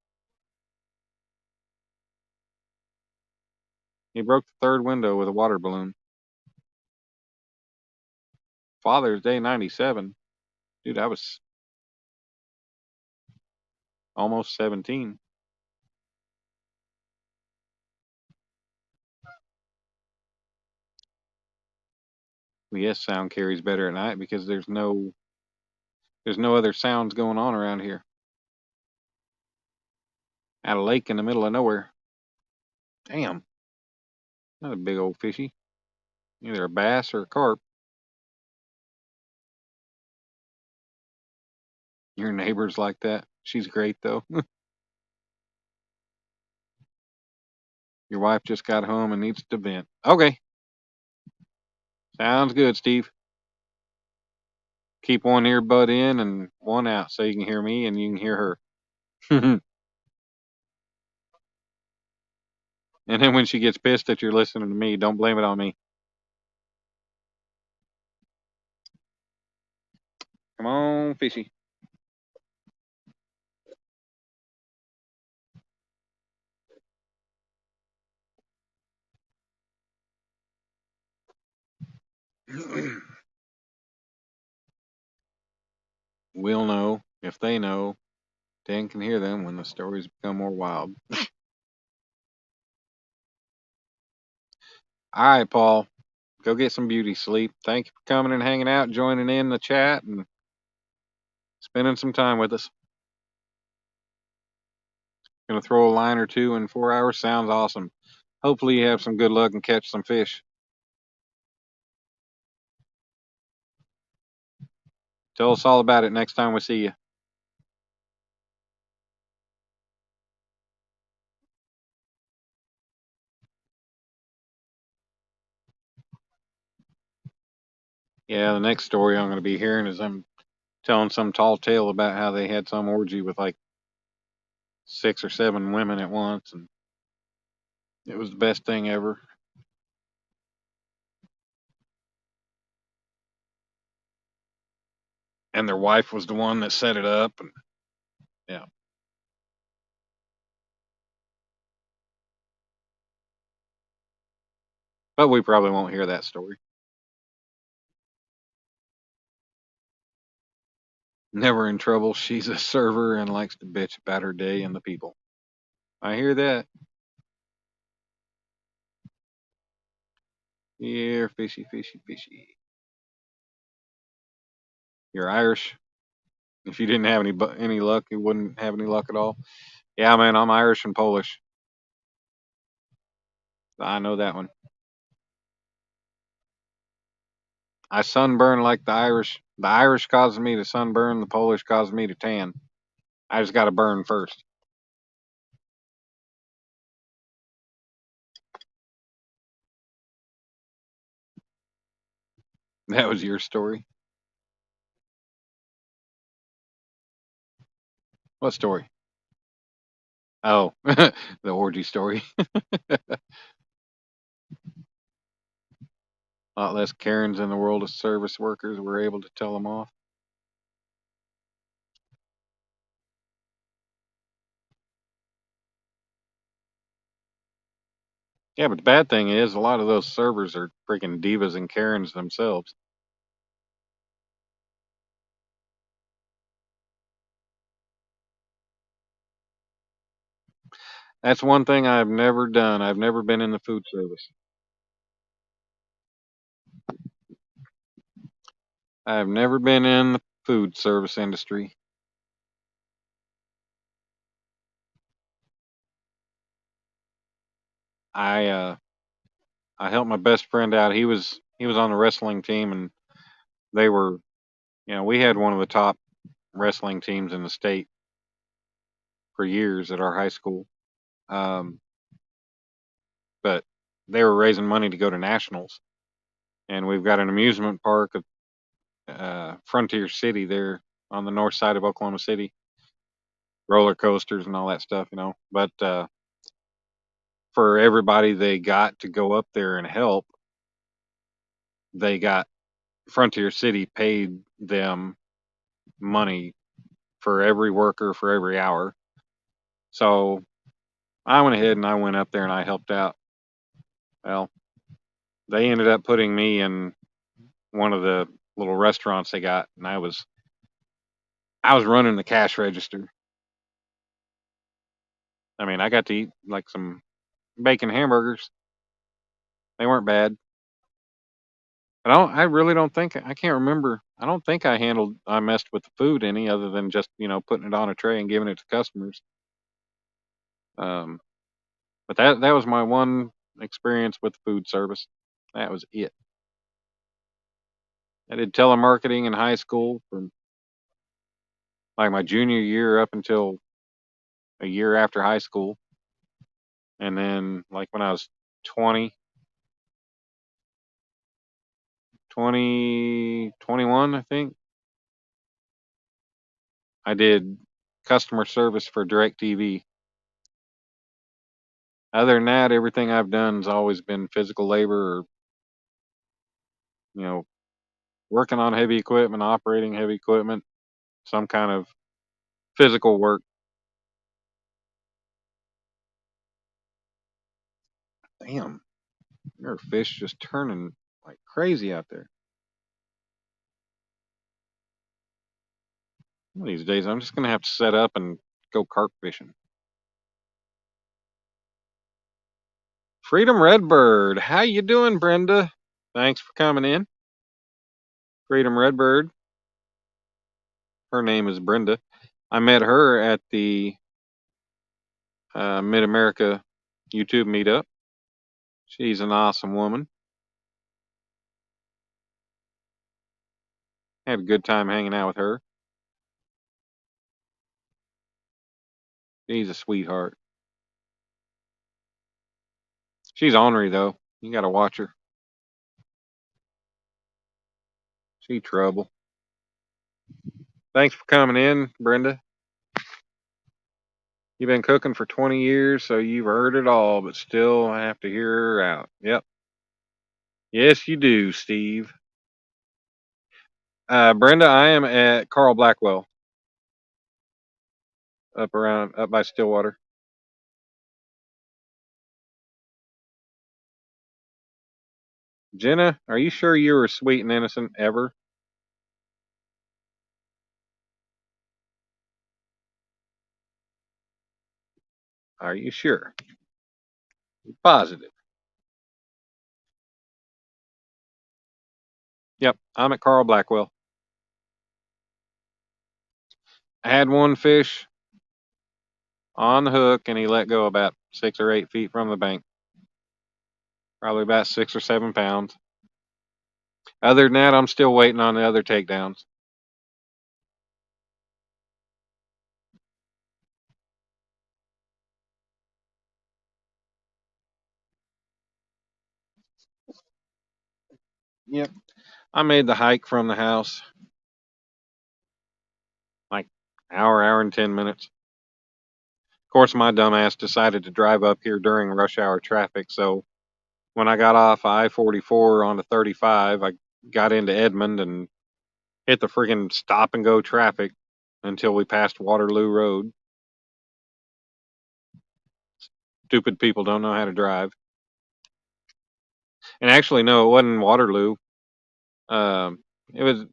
S1: He broke the third window with a water balloon. Father's Day '97, dude. I was almost 17. Yes, sound carries better at night because there's no other sounds going on around here. At a lake in the middle of nowhere. Damn, not a big old fishy. Either a bass or a carp. Your neighbor's like that. She's great though. Your wife just got home and needs to vent. Okay, sounds good, Steve. Keep one earbud in and one out so you can hear me and you can hear her. And then when she gets pissed that you're listening to me, don't blame it on me. Come on, fishy. We'll know if they know. Dan can hear them when the stories become more wild. All right, Paul. Go get some beauty sleep. Thank you for coming and hanging out, joining in the chat, and spending some time with us. Gonna throw a line or two in 4 hours. Sounds awesome. Hopefully you have some good luck and catch some fish. Tell us all about it next time we see you. Yeah, the next story I'm going to be hearing is them telling some tall tale about how they had some orgy with like 6 or 7 women at once, and it was the best thing ever. And their wife was the one that set it up, and yeah. But we probably won't hear that story. Never in trouble. She's a server and likes to bitch about her day and the people. I hear that. Here, fishy, fishy, fishy. You're Irish. If you didn't have any luck, you wouldn't have any luck at all. Yeah, man, I'm Irish and Polish. I know that one. I sunburn like the Irish. The Irish causes me to sunburn. The Polish causes me to tan. I just got to burn first. That was your story. What story? Oh, the orgy story. A lot less Karens in the world of service workers were able to tell them off. Yeah, but the bad thing is a lot of those servers are freaking divas and Karens themselves. That's one thing I've never done. I've never been in the food service. I've never been in the food service industry. I I helped my best friend out. He was on the wrestling team, and they were, we had one of the top wrestling teams in the state for years at our high school. Um, but they were raising money to go to nationals, and we've got an amusement park at Frontier City there on the north side of Oklahoma City, roller coasters and all that stuff, But for everybody they got to go up there and help, they got Frontier City paid them money for every worker for every hour. So I went ahead and I went up there and I helped out. Well, they ended up putting me in one of the little restaurants they got, and I was running the cash register. I mean, I got to eat like some bacon hamburgers. They weren't bad. But I really don't think I can't remember. I don't think I messed with the food any other than just putting it on a tray and giving it to customers. Um, but that was my one experience with food service. That was it. I did telemarketing in high school from like my junior year up until a year after high school, and then like when I was 20, 20, 21, I think I did customer service for DirecTV. Other than that, everything I've done has always been physical labor or, you know, working on heavy equipment, operating heavy equipment, some kind of physical work. Damn, there are fish just turning like crazy out there. One of these days, I'm just gonna have to set up and go carp fishing. Freedom Redbird, how you doing, Brenda? Thanks for coming in. Freedom Redbird. Her name is Brenda. I met her at the Mid America YouTube meetup. She's an awesome woman. Had a good time hanging out with her. She's a sweetheart. She's ornery though. You gotta watch her. She trouble. Thanks for coming in, Brenda. You've been cooking for 20 years, so you've heard it all, but still have to hear her out. Yep. Yes, you do, Steve. Brenda, I am at Carl Blackwell, up by Stillwater. Jenna, are you sure you were sweet and innocent ever? Are you sure? Positive. Yep, I'm at Carl Blackwell. I had one fish on the hook and he let go about 6 or 8 feet from the bank. Probably about 6 or 7 pounds. Other than that, I'm still waiting on the other takedowns. Yep. I made the hike from the house like hour and 10 minutes. Of course, my dumbass decided to drive up here during rush hour traffic. So when I got off I-44 onto 35, I got into Edmond and hit the friggin' stop and go traffic until we passed Waterloo Road. Stupid people don't know how to drive. And actually, no, it wasn't Waterloo. It was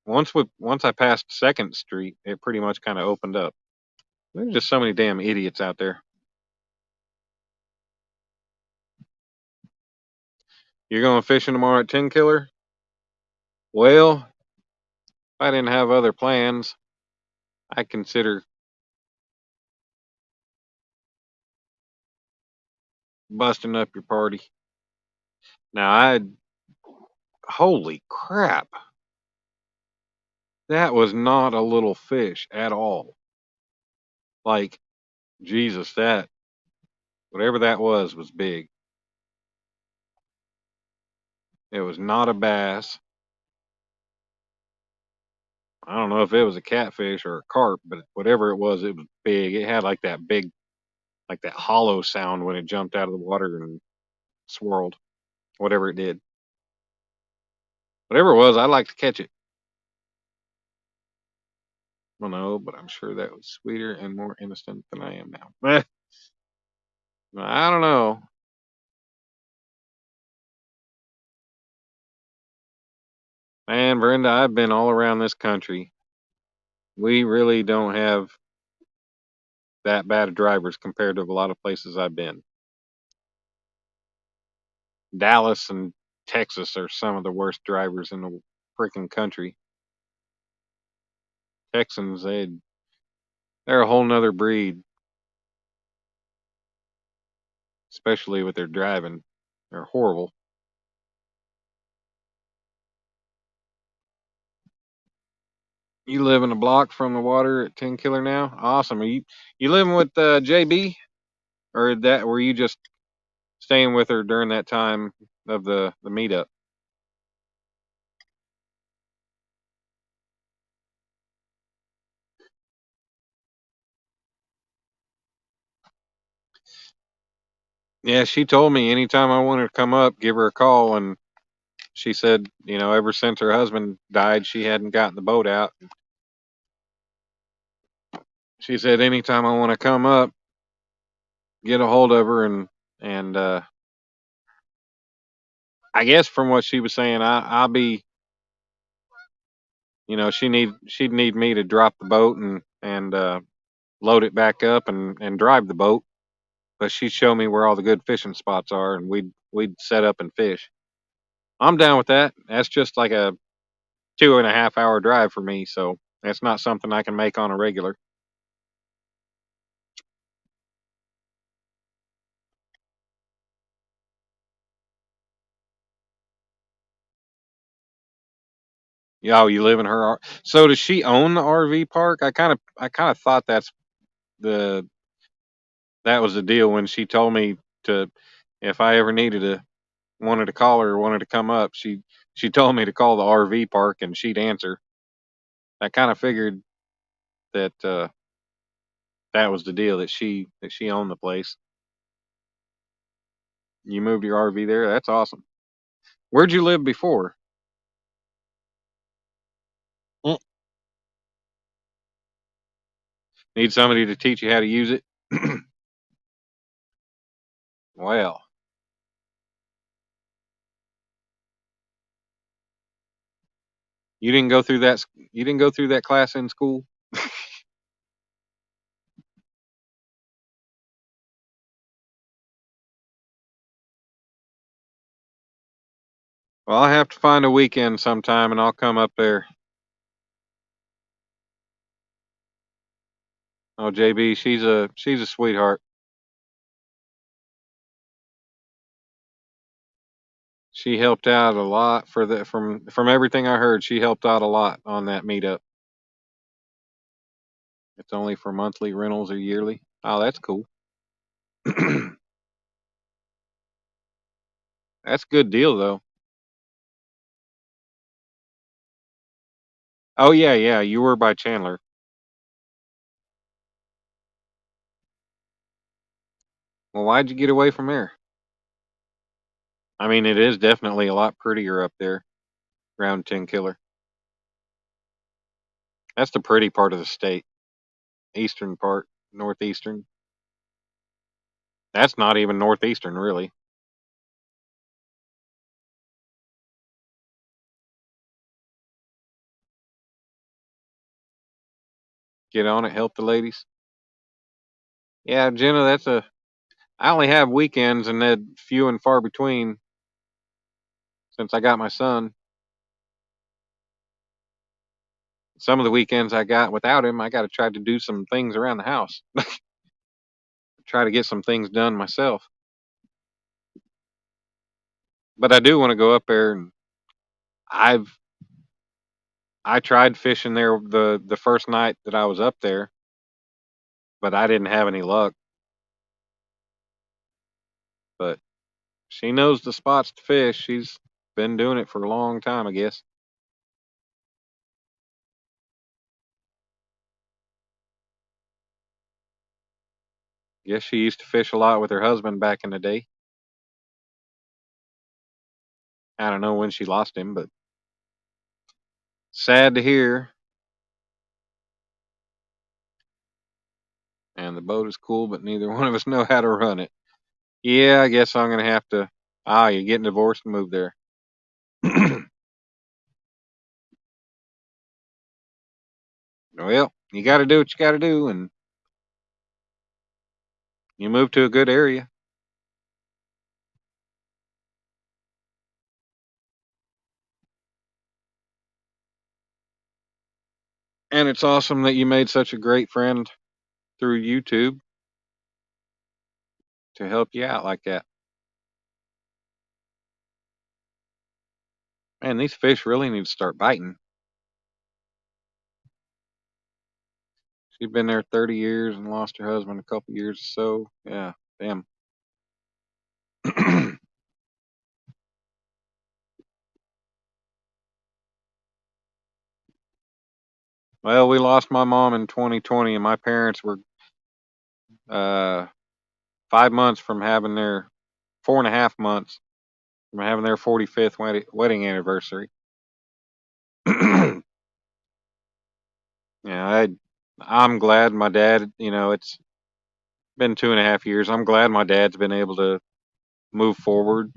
S1: once I passed Second Street, it pretty much kind of opened up. There's just so many damn idiots out there. You're going fishing tomorrow at 10 Killer? Well, if I didn't have other plans, I consider busting up your party. Now, holy crap, that was not a little fish at all. Like, Jesus, that, whatever that was big. It was not a bass. I don't know if it was a catfish or a carp, but whatever it was big. It had like that big, like that hollow sound when it jumped out of the water and swirled, whatever it did. Whatever it was, I'd like to catch it. I don't know, but I'm sure that was sweeter and more innocent than I am now. I don't know. Man, Brenda, I've been all around this country. We really don't have that bad of drivers compared to a lot of places I've been. Dallas and Texas are some of the worst drivers in the freaking country. Texans, they're a whole nother breed, especially with their driving. They're horrible. You live in a block from the water at 10 Killer now? Awesome. Are you living with JB? Or that were you just staying with her during that time of the meetup? Yeah, she told me anytime I wanted to come up, give her a call, and she said, ever since her husband died, she hadn't gotten the boat out. She said anytime I want to come up, get a hold of her, and I guess from what she was saying, I'll be, she'd need me to drop the boat and load it back up and drive the boat, but she'd show me where all the good fishing spots are, and we'd set up and fish. I'm down with that. That's just like a 2.5 hour drive for me, so that's not something I can make on a regular. Yeah, oh, you live in her. So does she own the RV park? I kind of thought the that was the deal when she told me to, if I ever wanted to call her or wanted to come up, she told me to call the RV park and she'd answer. I kind of figured that that was the deal, that she owned the place. You moved your RV there. That's awesome. Where'd you live before? Mm. Need somebody to teach you how to use it? Well, you didn't go through that. You didn't go through that class in school. Well, I'll have to find a weekend sometime, and I'll come up there. Oh, JB, she's a sweetheart. She helped out a lot from everything I heard. She helped out a lot on that meetup. It's only for monthly rentals or yearly. Oh, that's cool. That's a good deal though. Oh yeah, yeah. You were by Chandler. Well, why'd you get away from there? I mean, it is definitely a lot prettier up there around 10 Killer. That's the pretty part of the state. Eastern part, northeastern. That's not even northeastern, really. Get on it, help the ladies. Yeah, Jenna, I only have weekends and they're few and far between. since I got my son. Some of the weekends I got without him, I got to try to do some things around the house. Try to get some things done myself. But I do want to go up there, and I've I tried fishing there the first night that I was up there, but I didn't have any luck. But she knows the spots to fish. She's been doing it for a long time, I guess. Guess she used to fish a lot with her husband back in the day. I don't know when she lost him, but sad to hear. And the boat is cool, but neither one of us know how to run it. Yeah, I guess I'm gonna have to. Ah, you're getting divorced and move there. Well, you got to do what you got to do, and you move to a good area. And it's awesome that you made such a great friend through YouTube to help you out like that. Man, these fish really need to start biting. She's been there 30 years and lost her husband a couple years or so. Yeah, damn. Well, we lost my mom in 2020, and my parents were uh, 5 months from having their 4.5 months from having their 45th wedding anniversary. Yeah, I'm glad my dad. It's been 2.5 years. I'm glad my dad's been able to move forward,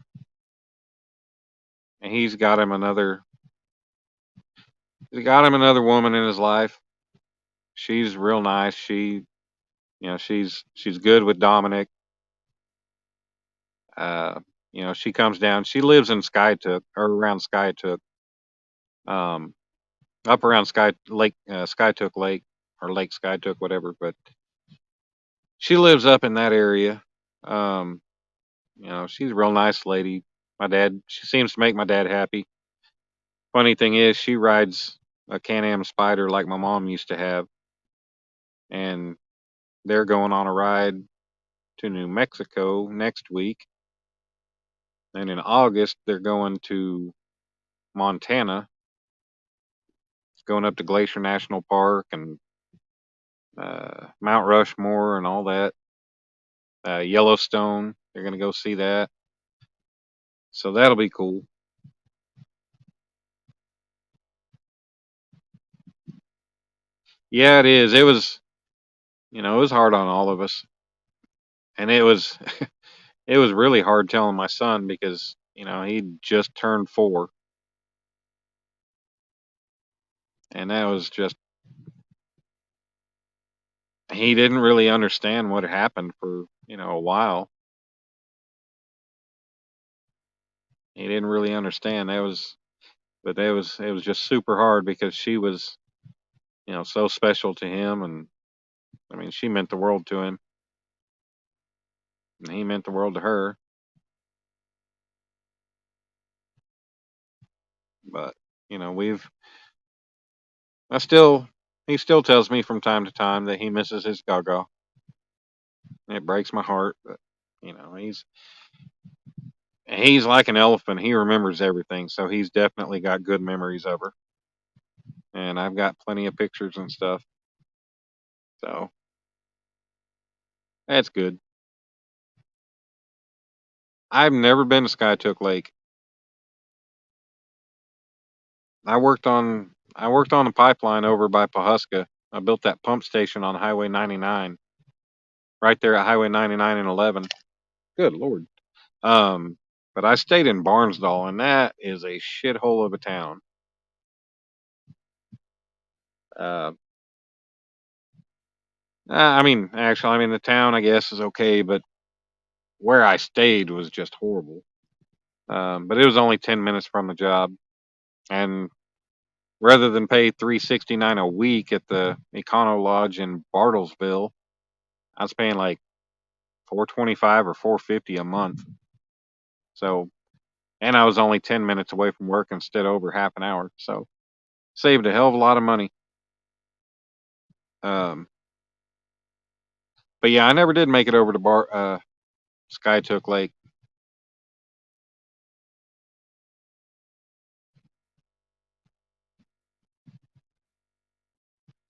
S1: and he's got him another woman in his life. She's real nice. She's good with Dominic. Uh, she comes down. She lives in Skytook or around Skytook, um, up around Skytook Lake or Lake Skytook, whatever. But she lives up in that area. Um, she's a real nice lady. She seems to make my dad happy. Funny thing is, she rides a Can-Am Spider like my mom used to have, and they're going on a ride to New Mexico next week. And in August, they're going to Montana, going up to Glacier National Park and Mount Rushmore and all that. Yellowstone, they're going to go see that. So that'll be cool. Yeah, it is. It was hard on all of us. And it was really hard telling my son because, he just turned 4. And that was just, he didn't really understand what had happened for, a while. He didn't really understand. But it was just super hard because she was, so special to him. And I mean, she meant the world to him and he meant the world to her. But, you know, we've, I still, he still tells me from time to time that he misses his Gaga. It breaks my heart, but, he's like an elephant. He remembers everything. So he's definitely got good memories of her. And I've got plenty of pictures and stuff. So that's good. I've never been to Skytook Lake. I worked on the pipeline over by Pawhuska. I built that pump station on Highway 99, right there at Highway 99 and 11. Good lord. Um, but I stayed in Barnsdall, and that is a shithole of a town. Uh, the town I guess is okay, but where I stayed was just horrible. But it was only 10 minutes from the job, and rather than pay $369 a week at the Econo Lodge in Bartlesville, I was paying like 425 or 450 a month. So, and I was only 10 minutes away from work instead of over half an hour. So, saved a hell of a lot of money. Um, but yeah, I never did make it over to Skytook Lake.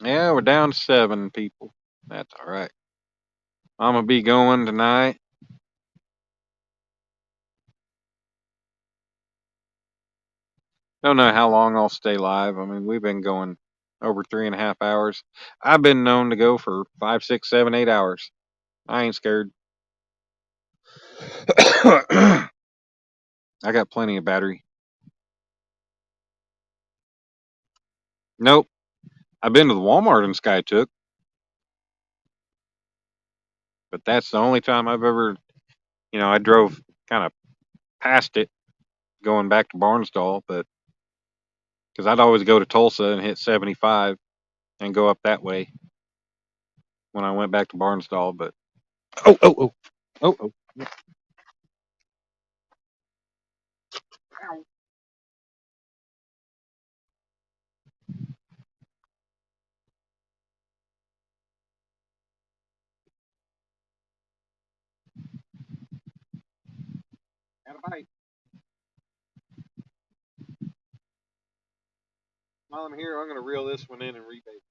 S1: Yeah, we're down to 7 people. That's all right. I'm gonna be going tonight. Don't know how long I'll stay live. I mean, we've been going over 3.5 hours. I've been known to go for 5, 6, 7, 8 hours. I ain't scared. I got plenty of battery. Nope. I've been to the Walmart in Skytook, but that's the only time I've ever, I drove kind of past it going back to Barnsdall, but because I'd always go to Tulsa and hit 75 and go up that way when I went back to Barnsdall. But oh, oh, oh, oh, oh. Got a bite. While I'm here, I'm going to reel this one in and rebait.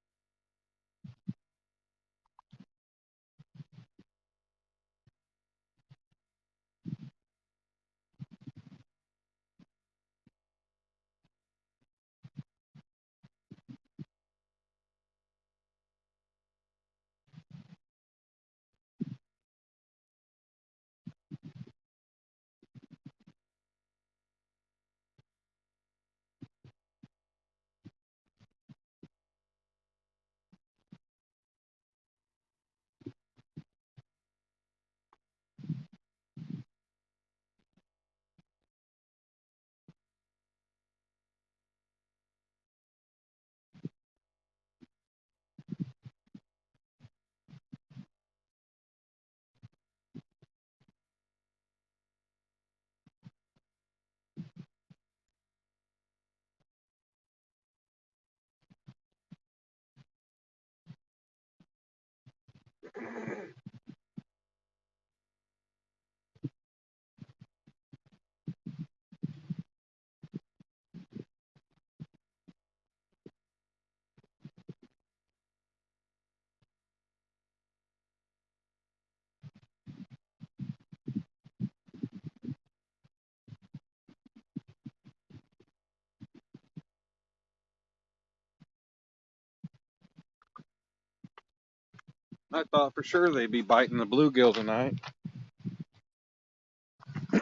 S1: I thought for sure they'd be biting the bluegill tonight.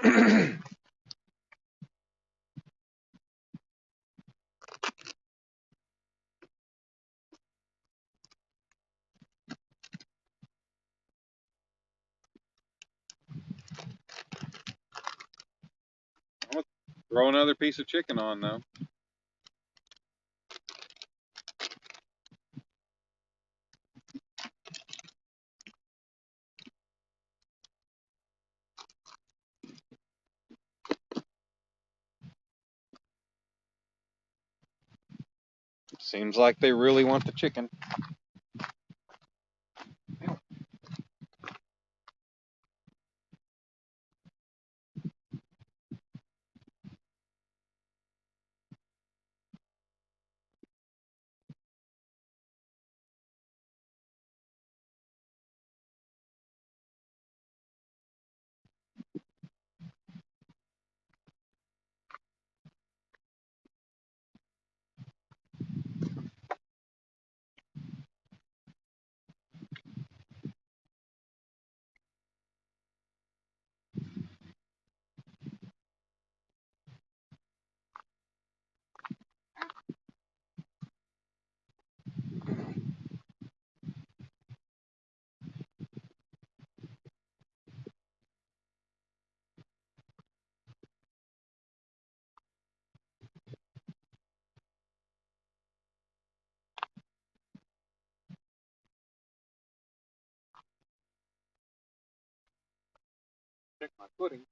S1: I'm gonna throw another piece of chicken on though. Seems like they really want the chicken. Check my footing.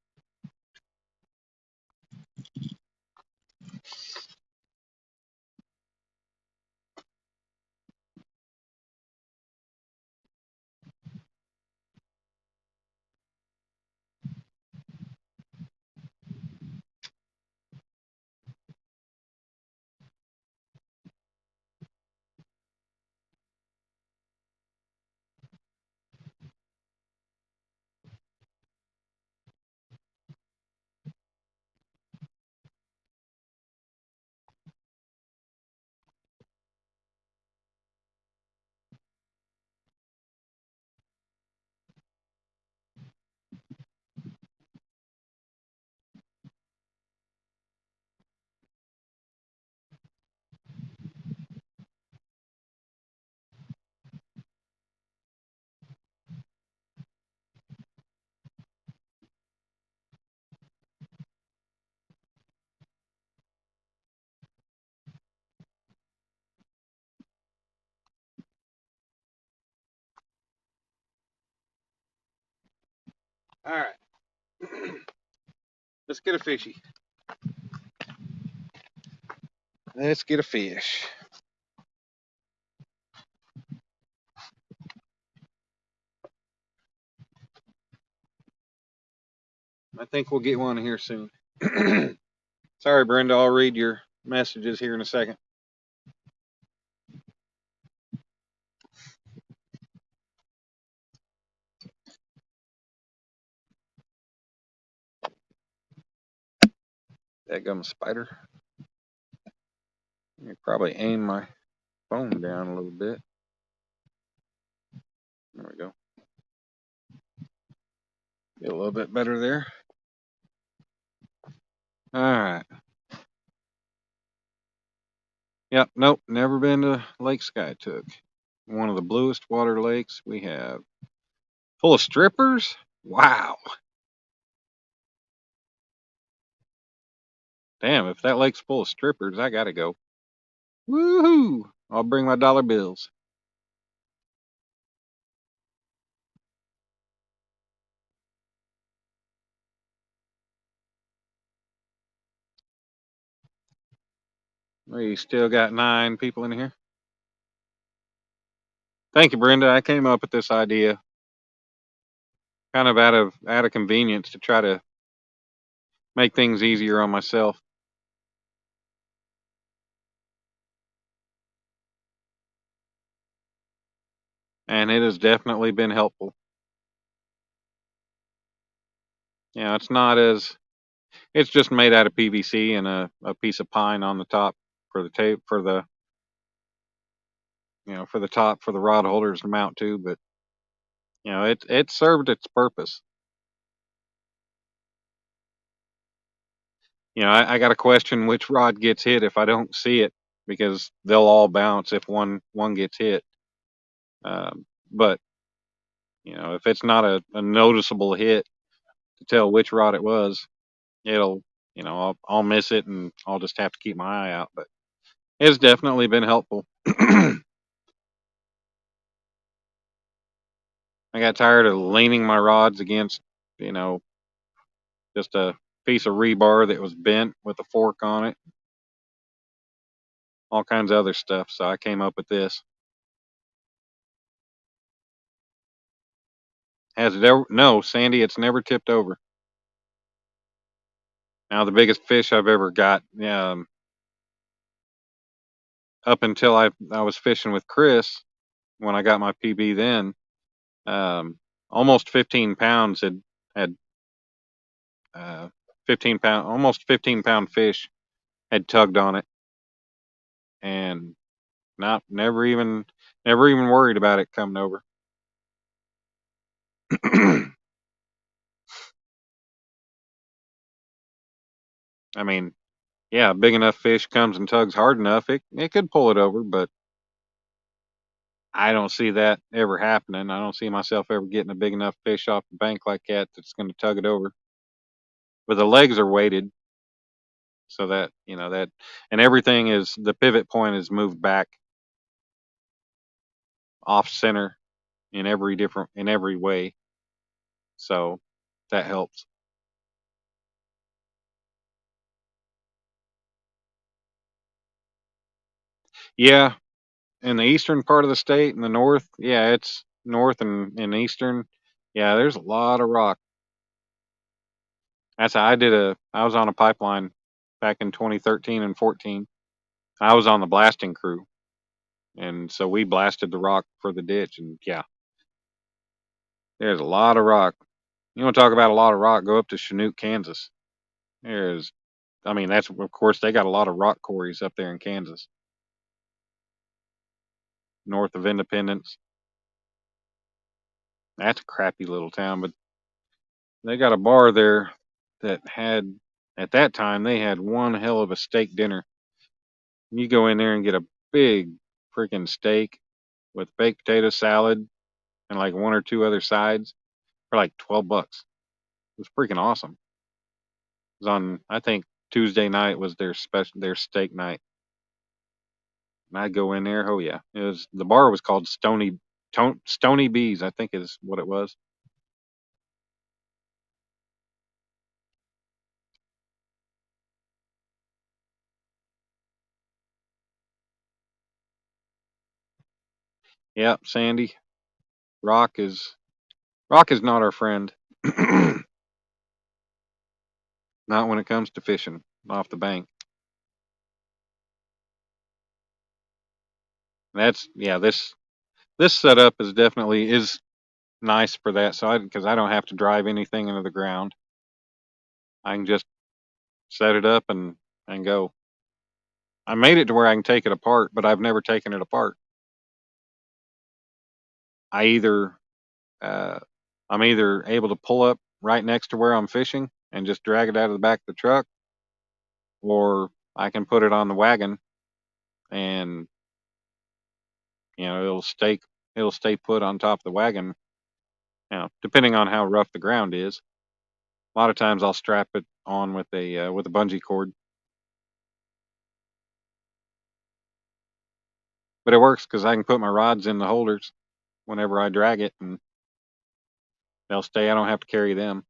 S1: All right. Let's get a fishy. Let's get a fish. I think we'll get one here soon. Sorry, Brenda. I'll read your messages here in a second. That gum spider. Let me probably aim my phone down a little bit. There we go. Get a little bit better there. All right. Yep. Nope. Never been to Lake Skytook. One of the bluest water lakes we have. Full of strippers? Wow. Damn, if that lake's full of strippers, I gotta go. Woohoo! I'll bring my dollar bills. We still got 9 people in here. Thank you, Brenda. I came up with this idea kind of out of convenience to try to make things easier on myself. And it has definitely been helpful. You know, it's just made out of PVC and a piece of pine on the top for the tape for the for the top for the rod holders to mount to, but it served its purpose. I got to question which rod gets hit if I don't see it because they'll all bounce if one gets hit. But if it's not a noticeable hit to tell which rod it was, it'll I'll miss it and I'll just have to keep my eye out. But it's definitely been helpful. I got tired of leaning my rods against you know just a piece of rebar that was bent with a fork on it, all kinds of other stuff. So I came up with this. Has it ever? No, Sandy, it's never tipped over. Now the biggest fish I've ever got, up until I was fishing with Chris when I got my PB then, almost 15 pounds had 15 pound almost 15-pound fish had tugged on it, and not never even worried about it coming over. I mean, yeah, big enough fish comes and tugs hard enough, it could pull it over, but I don't see that ever happening. I don't see myself ever getting a big enough fish off the bank like that that's going to tug it over. But the legs are weighted, so that that, and everything is the pivot point is moved back off center in every way. So That helps. Yeah, in the eastern part of the state, in the north, yeah, it's north and eastern. Yeah, there's a lot of rock. That's how I was on a pipeline back in 2013 and 14. I was on the blasting crew, and so we blasted the rock for the ditch. And yeah, there's a lot of rock. You want to talk about a lot of rock? Go up to Chinook, Kansas. There's, I mean, that's of course they got a lot of rock quarries up there in Kansas, north of Independence. That's a crappy little town, but they got a bar there that had, at that time, they had one hell of a steak dinner. You go in there and get a big freaking steak with baked potato salad and like one or two other sides for like $12. It was freaking awesome. It was on, I think Tuesday night was their steak night. And I'd go in there. Oh yeah, it was, the bar was called Stony Bees, I think is what it was. Yep, Sandy. Rock is Rock is not our friend. Not when it comes to fishing off the bank. That's yeah. This setup is nice for that. So because I don't have to drive anything into the ground, I can just set it up and go. I made it to where I can take it apart, but I've never taken it apart. I either uh, I'm either able to pull up right next to where I'm fishing and just drag it out of the back of the truck, or I can put it on the wagon and it'll stay put on top of the wagon. Depending on how rough the ground is. A lot of times I'll strap it on with a bungee cord, but it works because I can put my rods in the holders whenever I drag it, and they'll stay. I don't have to carry them.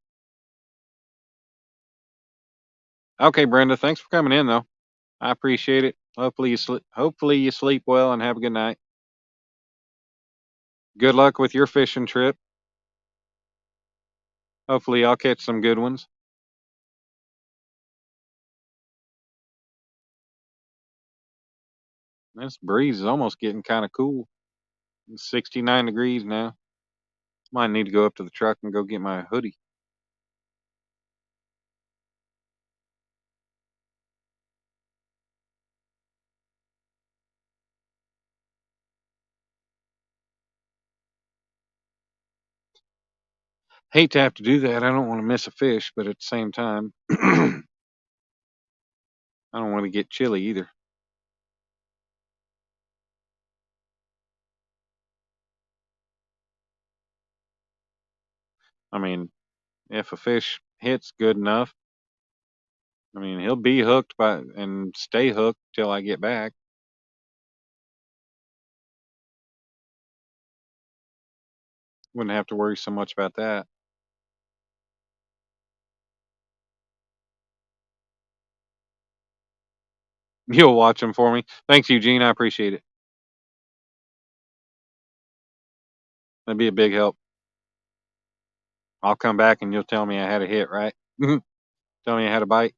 S1: Okay, Brenda, thanks for coming in though. I appreciate it. Hopefully you sleep well and have a good night. Good luck with your fishing trip. Hopefully I'll catch some good ones. This breeze is almost getting kind of cool. It's 69 degrees now. Might need to go up to the truck and go get my hoodie. Hate to have to do that. I don't want to miss a fish, but at the same time, I don't want to get chilly either. I mean, if a fish hits good enough, I mean, he'll be hooked and stay hooked till I get back. Wouldn't have to worry so much about that. You'll watch them for me. Thanks, Eugene. I appreciate it. That'd be a big help. I'll come back and you'll tell me I had a hit, right? Tell me I had a bite.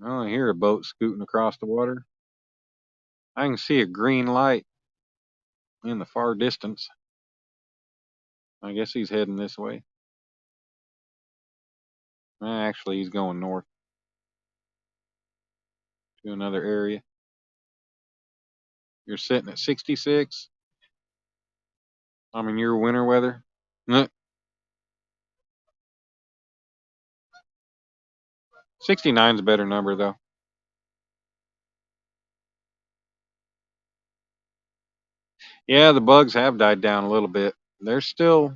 S1: Oh, I hear a boat scooting across the water. I can see a green light in the far distance. I guess he's heading this way. Actually, he's going north to another area. You're sitting at 66. I'm in your winter weather. 69's a better number though. Yeah, the bugs have died down a little bit. There's still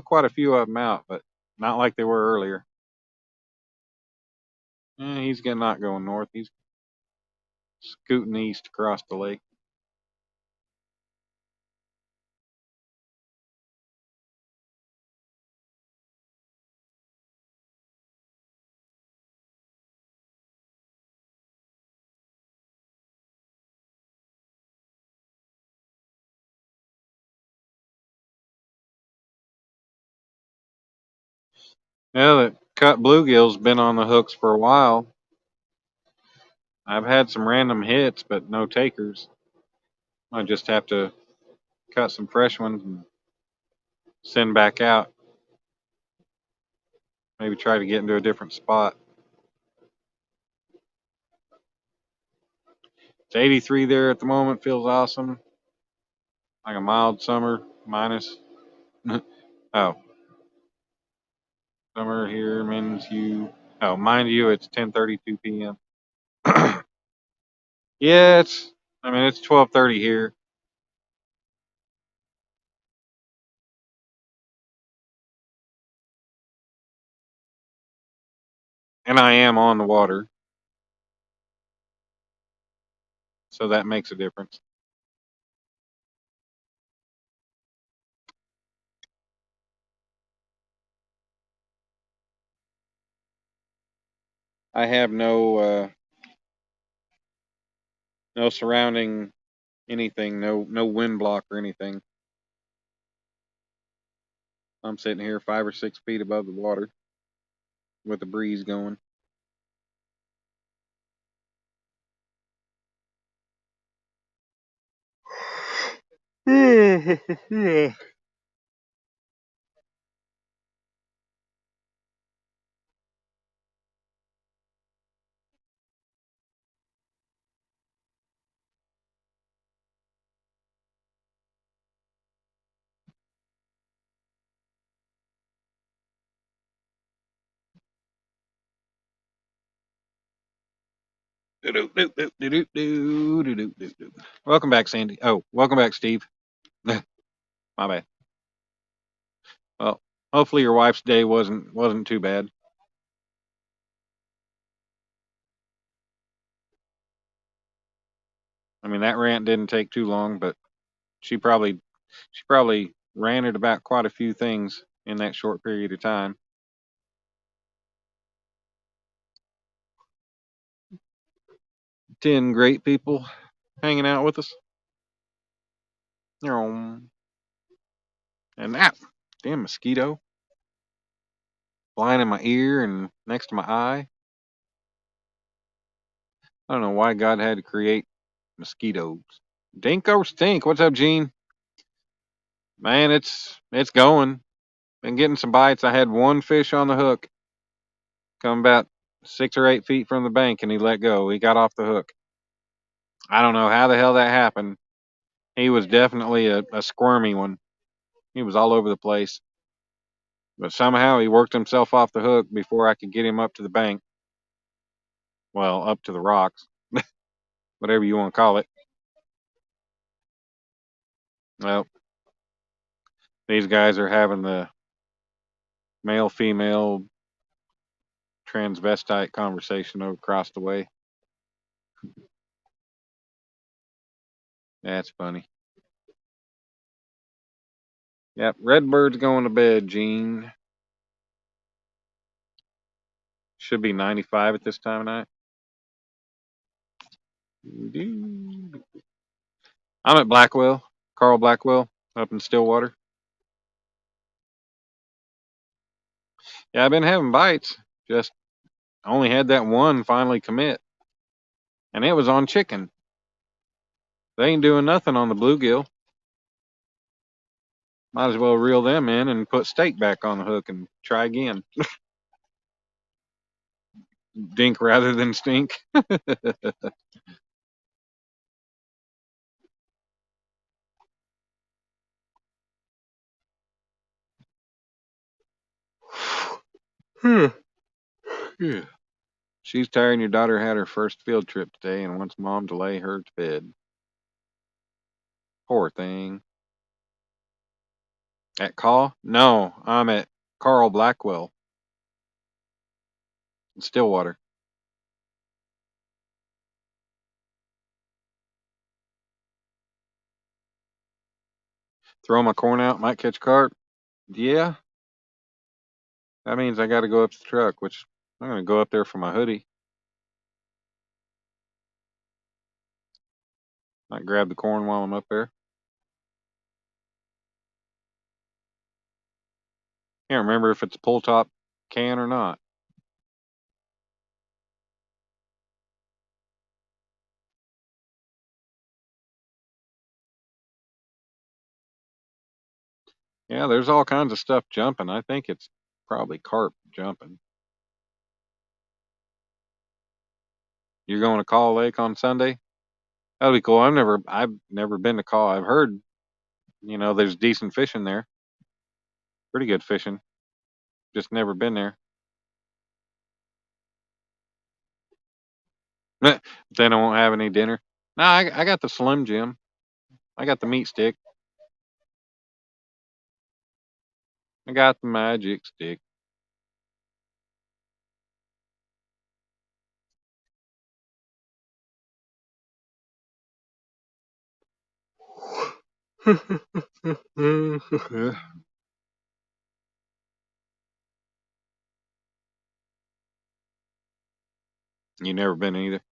S1: quite a few of them out, but not like they were earlier. He's not going north. He's scooting east across the lake. Yeah, the cut bluegill's been on the hooks for a while. I've had some random hits, but no takers. I just have to cut some fresh ones and send back out. Maybe try to get into a different spot. It's 83 there at the moment. Feels awesome. Like a mild summer minus. Oh, summer here means you. Oh, mind you, it's 10:32 p.m. Yeah, it's. I mean, it's 12:30 here, and I am on the water, so that makes a difference. I have no surrounding anything, no wind block or anything. I'm sitting here 5 or 6 feet above the water with the breeze going. Welcome back, Sandy. Oh, welcome back, Steve. My bad. Well, hopefully your wife's day wasn't too bad. I mean, that rant didn't take too long, but she probably ranted about quite a few things in that short period of time. 10 great people hanging out with us. And that damn mosquito flying in my ear and next to my eye. I don't know why God had to create mosquitoes. Dinko stink. What's up, Gene? Man, it's going. Been getting some bites. I had one fish on the hook come about 6 or 8 feet from the bank, and he let go. He got off the hook. I don't know how the hell that happened. He was definitely a squirmy one. He was all over the place, but somehow he worked himself off the hook before I could get him up to the bank. Well, up to the rocks, whatever you want to call it. Well, these guys are having the male female transvestite conversation over across the way. That's funny. Yep, Redbird's going to bed, Gene. Should be 95 at this time of night. I'm at Blackwell, Carl Blackwell, up in Stillwater. Yeah, I've been having bites. Just only had that one finally commit, and it was on chicken. They ain't doing nothing on the bluegill. Might as well reel them in and put steak back on the hook and try again. Dink rather than stink. Yeah. She's tired, and your daughter had her first field trip today and wants mom to lay her to bed. Poor thing. At call? No, I'm at Carl Blackwell in Stillwater. Throw my corn out, might catch carp. Yeah, that means I got to go up to the truck, which I'm going to go up there for my hoodie. Might grab the corn while I'm up there. Can't remember if it's pull top can or not. Yeah, there's all kinds of stuff jumping. I think it's probably carp jumping. You're going to Call Lake on Sunday? That'll be cool. I've never been to Call. I've heard, there's decent fishing there. Pretty good fishing. Just never been there. Then I won't have any dinner. No, I got the Slim Jim. I got the meat stick. I got the magic stick. You never been either.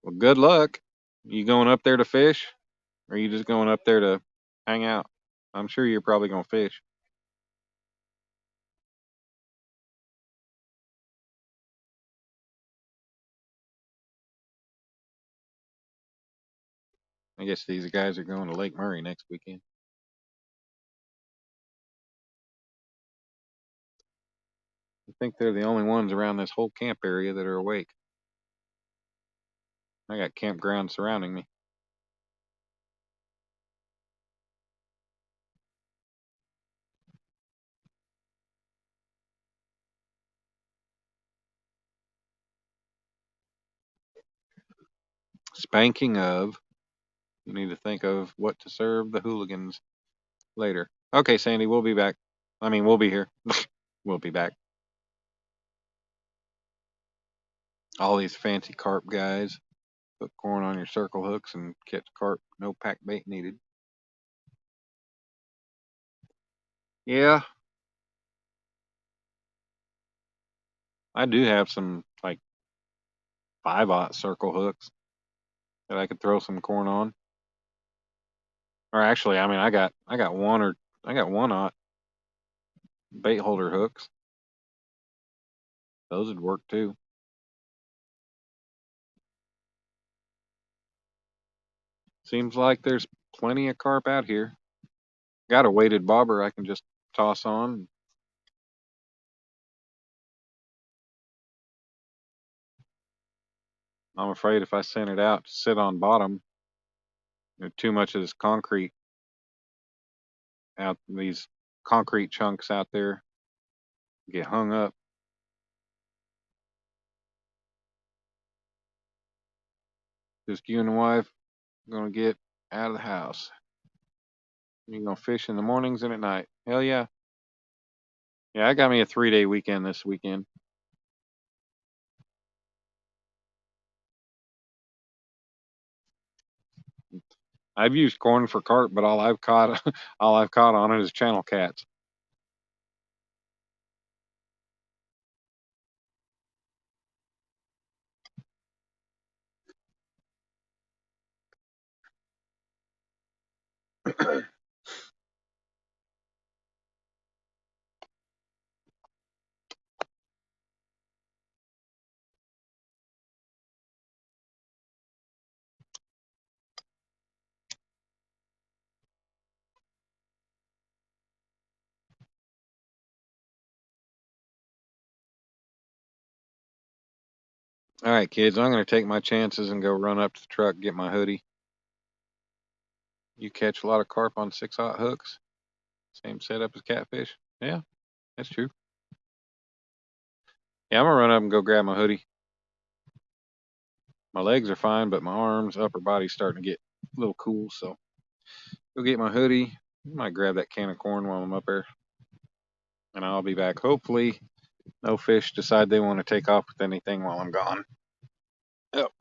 S1: Well, good luck. You going up there to fish, or are you just going up there to hang out? I'm sure you're probably gonna fish. I guess these guys are going to Lake Murray next weekend. I think they're the only ones around this whole camp area that are awake. I got campgrounds surrounding me. Spanking of. You need to think of what to serve the hooligans later. Okay, Sandy, we'll be back. I mean, we'll be here. We'll be back. All these fancy carp guys put corn on your circle hooks and catch carp. No pack bait needed. Yeah, I do have some like 5/0 circle hooks that I could throw some corn on. Or actually, I mean, I got 1/0 bait holder hooks. Those would work too. Seems like there's plenty of carp out here. Got a weighted bobber I can just toss on. I'm afraid if I send it out to sit on bottom, too much of this concrete out, these concrete chunks out there get hung up. Just you and the wife gonna get out of the house. You gonna fish in the mornings and at night. Hell yeah. Yeah, I got me a 3-day weekend this weekend. I've used corn for carp, but all I've caught all I've caught on it is channel cats. All right, kids, I'm gonna take my chances and go run up to the truck, get my hoodie. You catch a lot of carp on 6/0 hooks. Same setup as catfish. Yeah, that's true. Yeah, I'm gonna run up and go grab my hoodie. My legs are fine, but my arms, upper body's starting to get a little cool. So go get my hoodie. Might grab that can of corn while I'm up there, and I'll be back. Hopefully, no fish decide they want to take off with anything while I'm gone. Yep.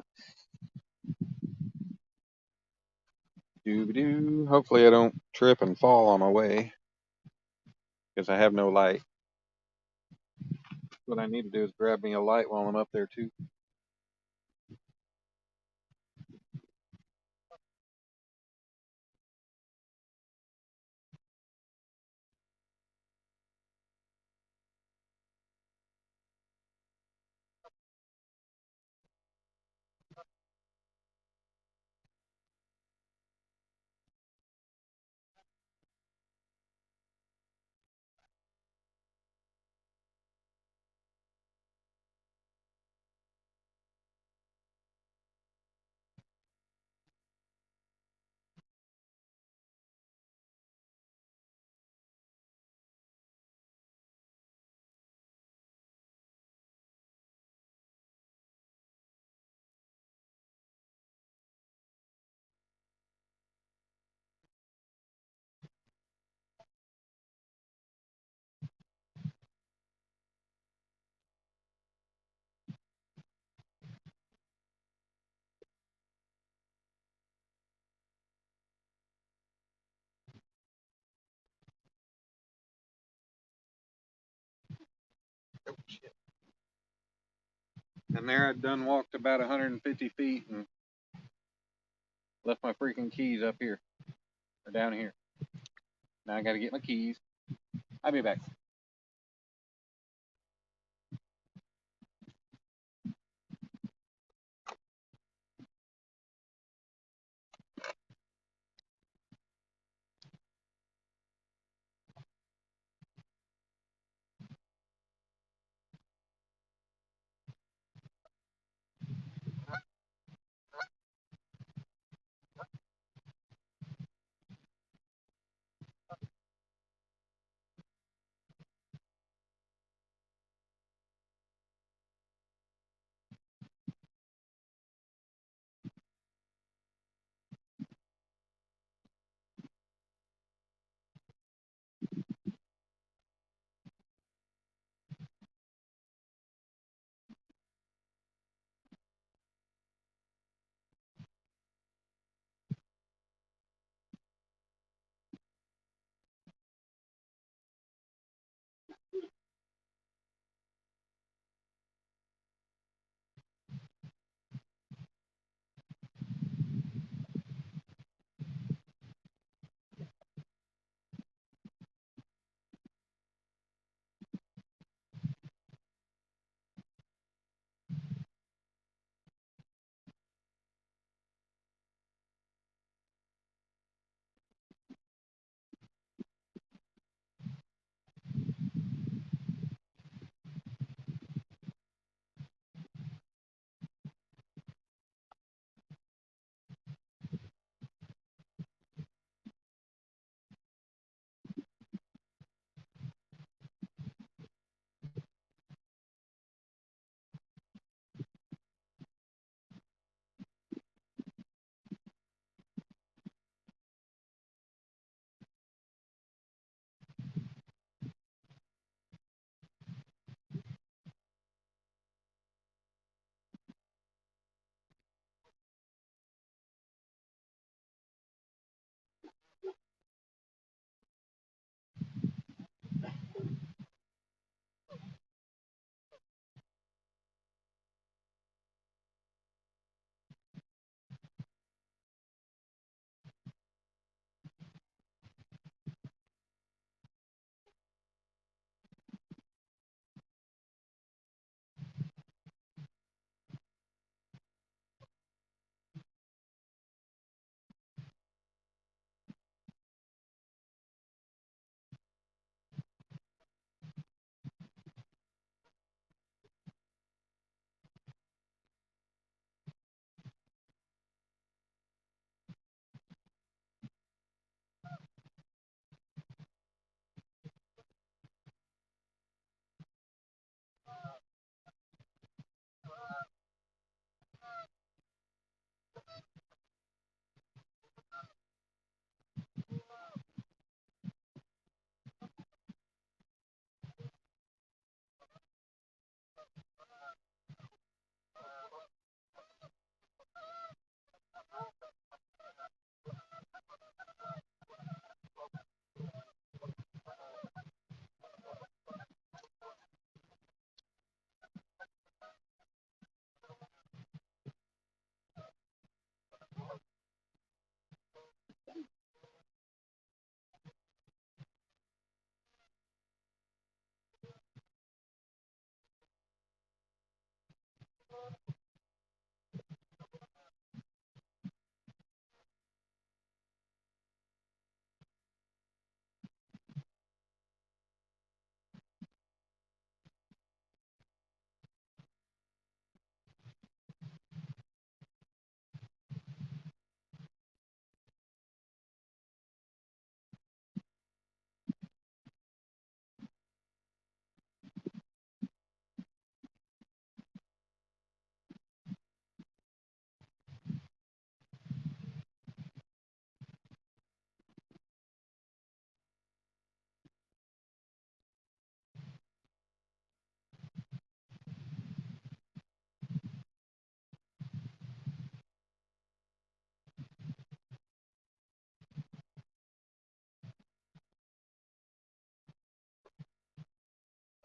S1: Doo doo. Hopefully, I don't trip and fall on my way because I have no light. What I need to do is grab me a light while I'm up there too. And there I'd done walked about 150 feet and left my freaking keys up here or down here. Now I got to get my keys. I'll be back.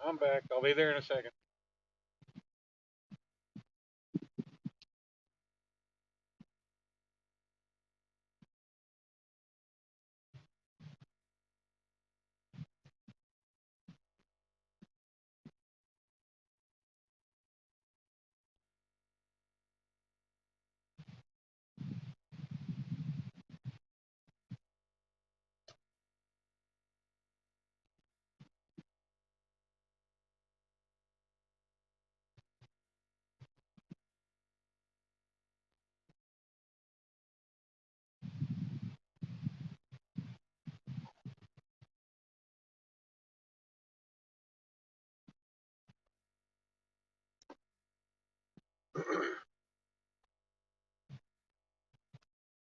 S1: I'm back. I'll be there in a second.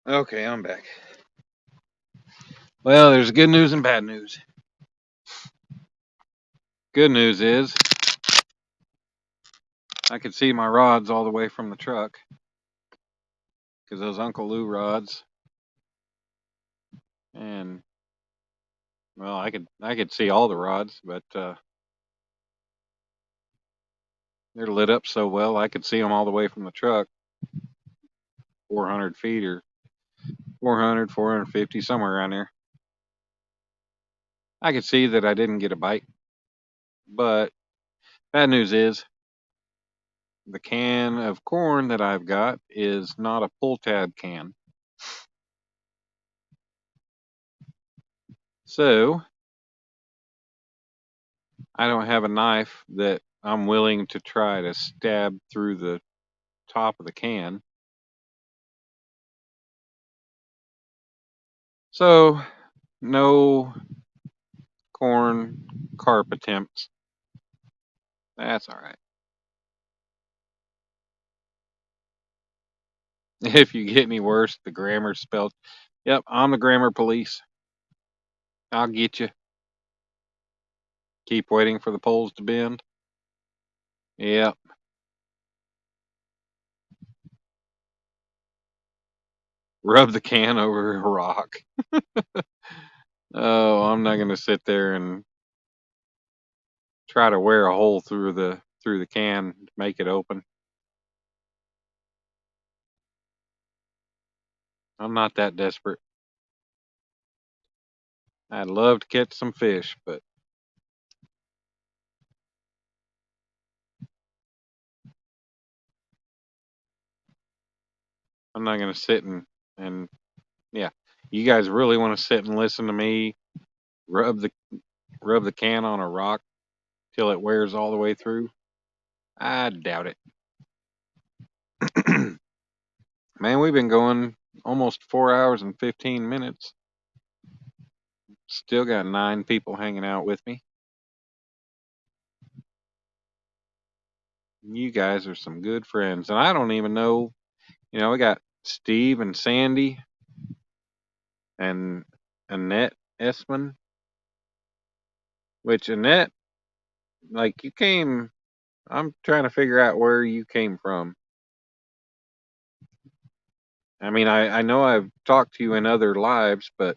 S1: Okay, I'm back. Well, there's good news and bad news. Good news is I could see my rods all the way from the truck because those Uncle Lou rods, and well, I could see all the rods, but they're lit up so well I could see them all the way from the truck, 400 feet or 400, 450, somewhere around there. I could see that I didn't get a bite, but bad news is the can of corn that I've got is not a pull tab can. So I don't have a knife that I'm willing to try to stab through the top of the can. So no corn carp attempts. That's all right. If you get any worse, the grammar's spelled. Yep, I'm the grammar police. I'll get you. Keep waiting for the poles to bend. Yep. Rub the can over a rock. Oh, I'm not gonna sit there and try to wear a hole through the can to make it open. I'm not that desperate. I'd love to catch some fish, but I'm not gonna sit and yeah. You guys really want to sit and listen to me rub the rub the can on a rock till it wears all the way through? I doubt it. Man, we've been going almost 4 hours and 15 minutes. Still got 9 people hanging out with me. You guys are some good friends. And I don't even know, we got Steve and Sandy and Annette Esman, which Annette, like you came, I'm trying to figure out where you came from. I mean, I know I've talked to you in other lives, but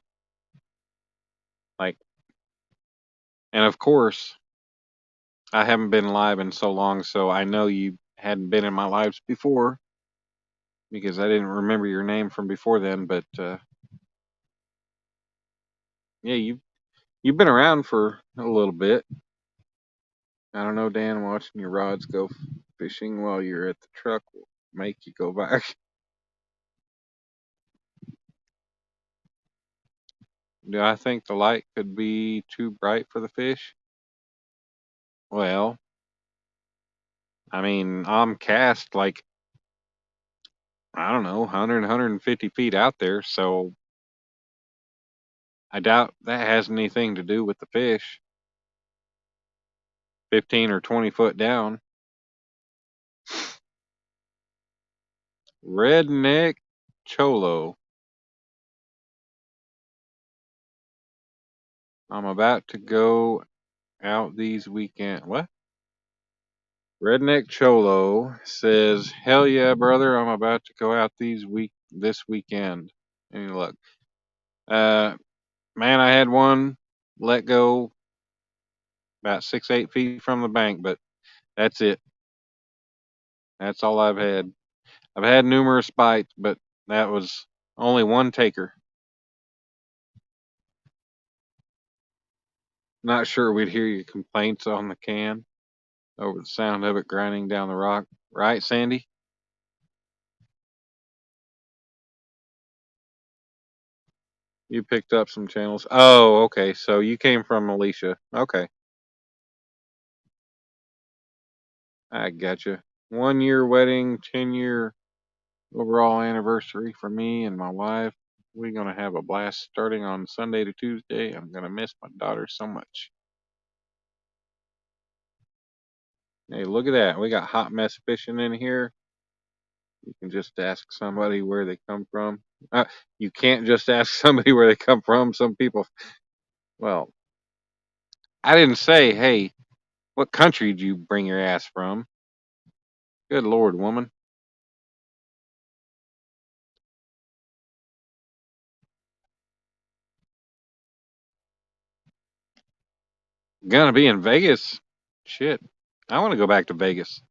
S1: like, and of course, I haven't been live in so long, so I know you hadn't been in my lives before because I didn't remember your name from before then. But yeah, you've been around for a little bit. I don't know, Dan. Watching your rods go fishing while you're at the truck will make you go back. Do I think the light could be too bright for the fish? Well, I mean, I'm cast like I don't know, 100, 150 feet out there, so I doubt that has anything to do with the fish. 15 or 20 foot down. Redneck Cholo. I'm about to go out these weekend. What? Redneck Cholo says, "Hell yeah, brother! I'm about to go out this weekend." Any luck? Uh, man, I had one let go about 6, 8 feet from the bank, but that's it. That's all I've had. I've had numerous bites, but that was only one taker. Not sure we'd hear your complaints on the can over the sound of it grinding down the rock. Right, Sandy? You picked up some channels. Oh, okay. So you came from Alicia. Okay. I gotcha. 1 year wedding, 10-year overall anniversary for me and my wife. We're going to have a blast starting on Sunday to Tuesday. I'm going to miss my daughter so much. Hey, look at that. We got hot mess fishing in here. You can just ask somebody where they come from. Uh, you can't just ask somebody where they come from. Some people, well, I didn't say, hey, what country did you bring your ass from? Good Lord, woman. Gonna be in Vegas? Shit. I want to go back to Vegas.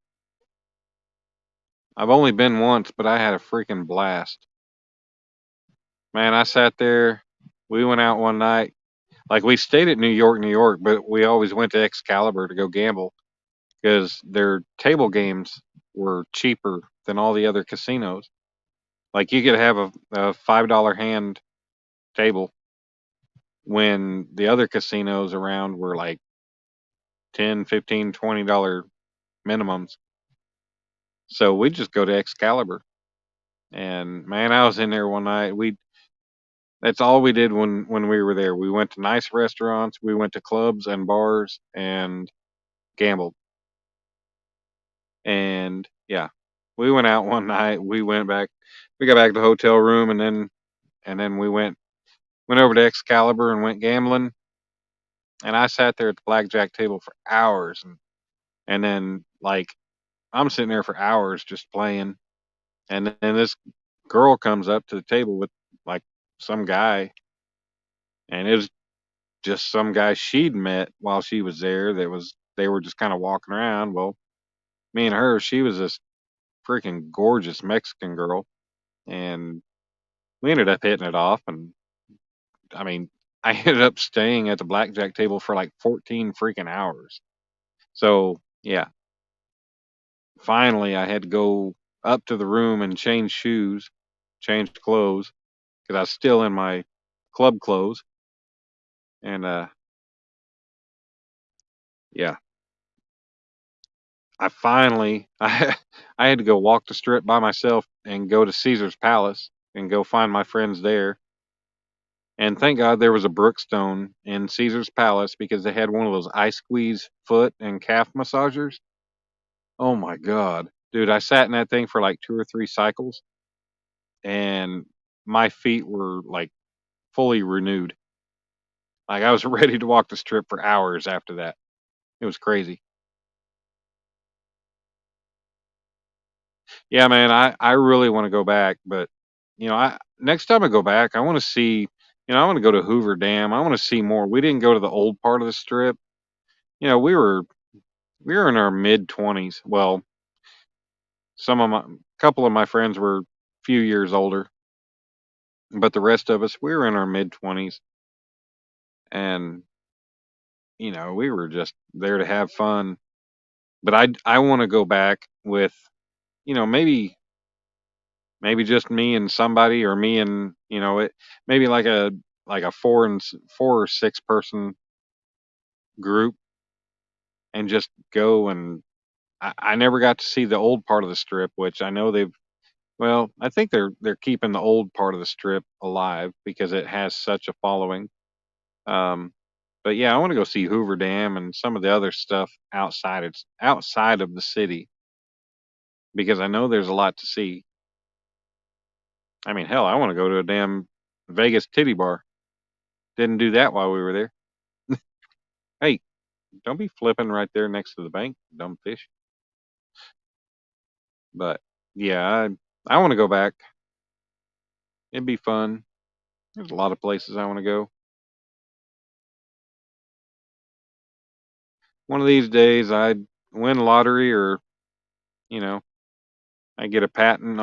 S1: I've only been once, but I had a freaking blast. Man, I sat there. We went out one night. Like, we stayed at New York, but we always went to Excalibur to go gamble because their table games were cheaper than all the other casinos. Like, you could have a $5 hand table when the other casinos around were like 10, 15, $20 minimums. So we just go to Excalibur. And man, I was in there one night. That's all we did when we were there. We went to nice restaurants, we went to clubs and bars and gambled. And yeah, we went out one night. We got back to the hotel room, and then we went over to Excalibur and went gambling. And I sat there at the blackjack table for hours, and then like I'm sitting there for hours just playing. And then this girl comes up to the table with like some guy, and it was just some guy she'd met while she was there. They were just kind of walking around. Well, me and her, she was this freaking gorgeous Mexican girl, and we ended up hitting it off. And I mean, I ended up staying at the blackjack table for like 14 freaking hours. So yeah, finally I had to go up to the room and change shoes, change clothes because I was still in my club clothes. And yeah, I finally I had to go walk the strip by myself and go to Caesar's Palace and go find my friends there. And thank God there was a Brookstone in Caesar's Palace because they had one of those ice squeeze foot and calf massagers. Oh my God. Dude, I sat in that thing for like 2 or 3 cycles and my feet were like fully renewed. Like I was ready to walk the strip for hours after that. It was crazy. Yeah, man, I really want to go back, but I next time I go back, I want to see, I want to go to Hoover Dam. I want to see more. We didn't go to the old part of the strip. We were in our mid 20s. Well, couple of my friends were a few years older, but the rest of us, we were in our mid 20s, and we were just there to have fun. But I want to go back with, maybe just me and somebody, or me and it maybe like a 4 or 6 person group, and just go. And I never got to see the old part of the strip, which I know I think they're keeping the old part of the strip alive because it has such a following. um but yeah, I want to go see Hoover Dam and some of the other stuff outside of the city because I know there's a lot to see. I mean, hell, I want to go to a damn Vegas titty bar. Didn't do that while we were there. Hey, don't be flipping right there next to the bank, dumb fish. But yeah, I want to go back. It'd be fun. There's a lot of places I want to go. One of these days, I'd win lottery, or you know, I get a patent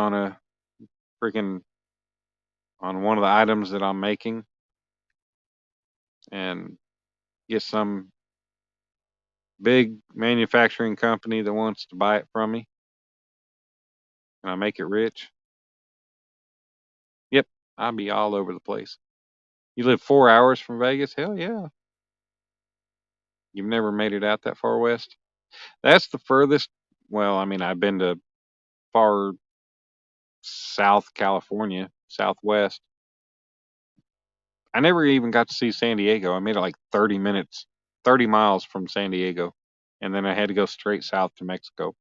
S1: freaking on one of the items that I'm making, and get some big manufacturing company that wants to buy it from me, and I make it rich. Yep, I'll be all over the place. You live 4 hours from Vegas? Hell yeah. You've never made it out that far west? That's the furthest. Well, I mean, I've been to far South California, Southwest. I never even got to see San Diego. I made it like 30 minutes, 30 miles from San Diego, and then I had to go straight south to Mexico.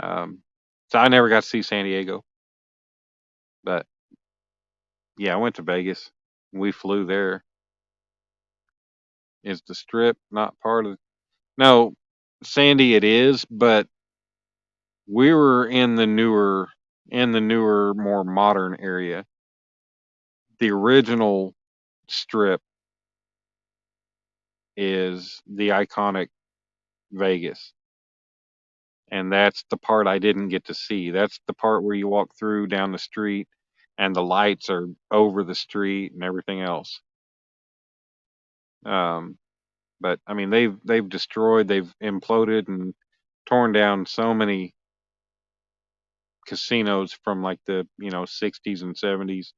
S1: Um, so I never got to see San Diego, but Yeah, I went to Vegas. We flew there. Is the Strip not part of? No, Sandy, it is, but we were in the newer, more modern area. The original Strip is the iconic Vegas, and that's the part I didn't get to see. That's the part where you walk through down the street, and the lights are over the street and everything else. Um, but I mean, they've imploded and torn down so many casinos from like the 60s and 70s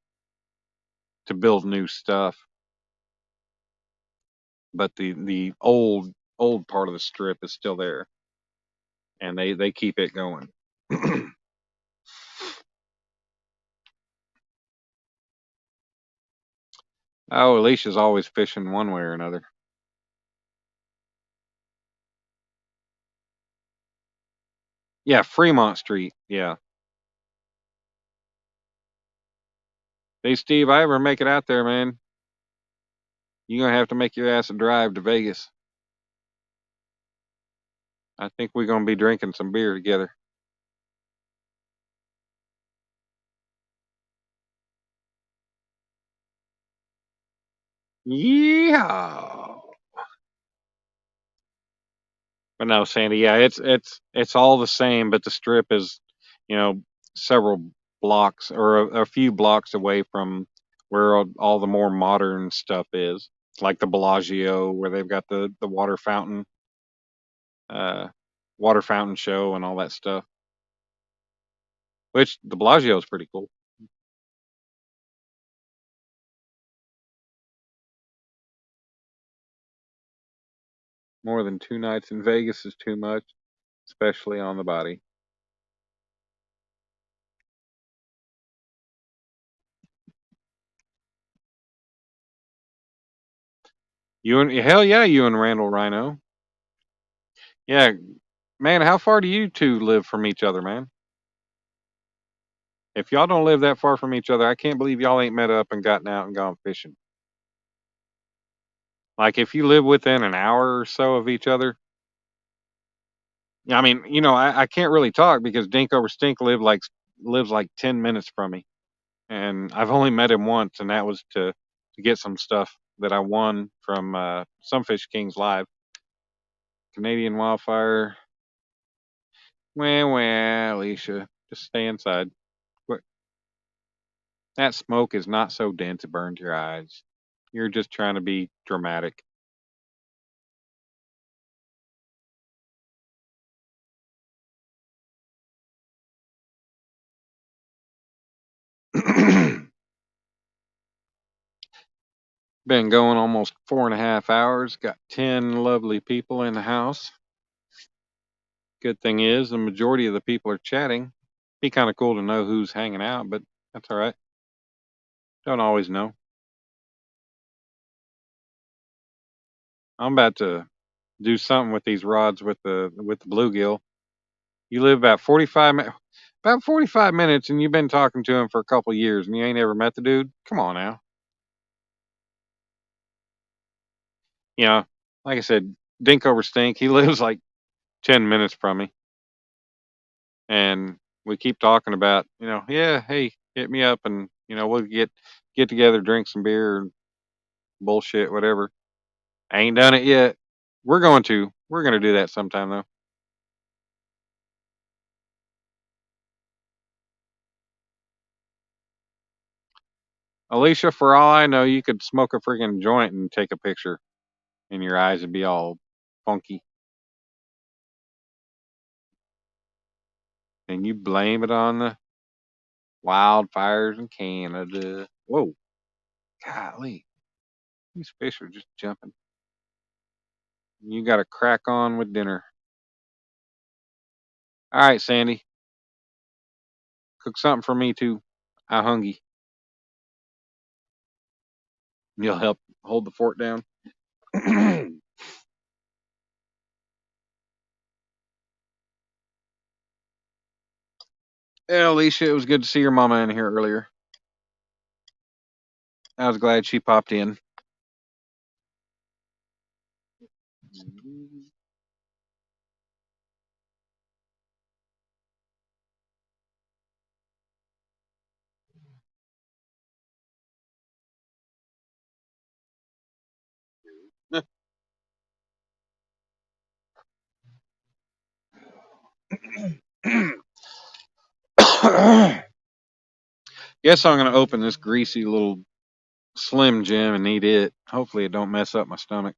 S1: to build new stuff. But the old part of the strip is still there, and they keep it going. Oh, Alicia's always fishing one way or another. Yeah, Fremont Street. Yeah. Hey, Steve, I ever make it out there, man, you're gonna have to make your ass a drive to Vegas. I think we're gonna be drinking some beer together. Yeah. But no, Sandy, yeah, it's all the same, but the strip is, you know, several blocks or a few blocks away from where all the more modern stuff is, like the Bellagio, where they've got the uh, water fountain show and all that stuff. Which the Bellagio is pretty cool. More than 2 nights in Vegas is too much, especially on the body. You and hell yeah, you and Randall Rhino. Yeah, man, how far do you two live from each other, man? If y'all don't live that far from each other, I can't believe y'all ain't met up and gotten out and gone fishing. Like if you live within an hour or so of each other, yeah, I mean, I can't really talk because Dink over Stink lives like 10 minutes from me, and I've only met him once, and that was to get some stuff that I won from some Fish Kings Live. Canadian Wildfire. Well, Alicia, just stay inside. Qu- That smoke is not so dense it burns your eyes. You're just trying to be dramatic. Been going almost 4.5 hours. Got 10 lovely people in the house. Good thing is, the majority of the people are chatting. Be kind of cool to know who's hanging out, but that's all right. Don't always know. I'm about to do something with these rods with the bluegill. You live about 45 minutes, and you've been talking to him for a couple of years, and you ain't ever met the dude. Come on now. Yeah, like I said, Dink over Stink. He lives like 10 minutes from me, and we keep talking about, yeah, hey, hit me up, and we'll get together, drink some beer, and bullshit, whatever. I ain't done it yet. We're going to do that sometime though. Alicia, for all I know, you could smoke a freaking joint and take a picture, and your eyes would be all funky, and you blame it on the wildfires in Canada. Whoa, golly, these fish are just jumping. You got to crack on with dinner. All right, Sandy, cook something for me too. I hungry. You'll help hold the fort down. Yeah, Alicia, it was good to see your mama in here earlier. I was glad she popped in. Guess I'm gonna open this greasy little Slim Jim and eat it. Hopefully it don't mess up my stomach.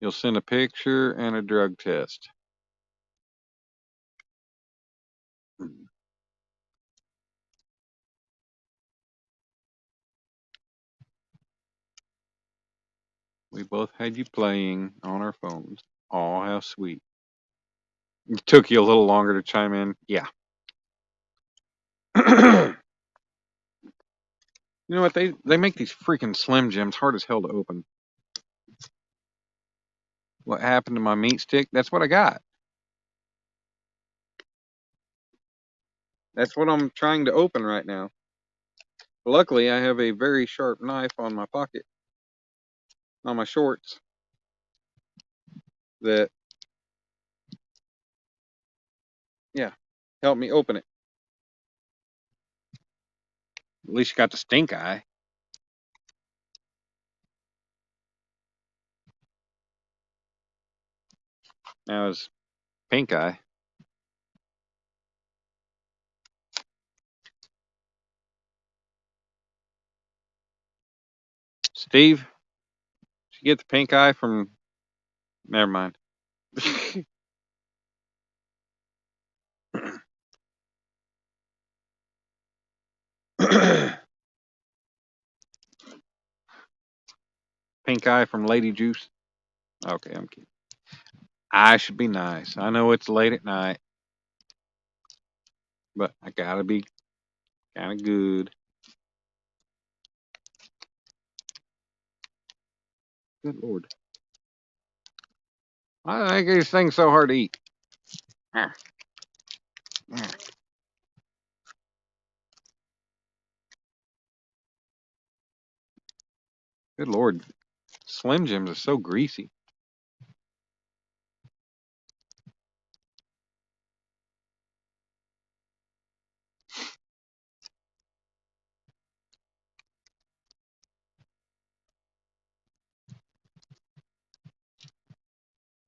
S1: You'll send a picture and a drug test. We both had you playing on our phones. Oh, how sweet. It took you a little longer to chime in. Yeah. You know what? They make these freaking Slim Jims hard as hell to open. What happened to my meat stick? That's what I got. That's what I'm trying to open right now. Luckily, I have a very sharp knife on my pocket, on my shorts, that, yeah, helped me open it. At least you got the stink eye. Now it's pink eye. Steve, did you get the pink eye from? Never mind. Pink eye from Lady Juice. Okay, I'm kidding. I should be nice. I know it's late at night, but I gotta be kind of good. Good Lord. I think these things so hard to eat. Ah, ah. Good Lord. Slim Jims are so greasy.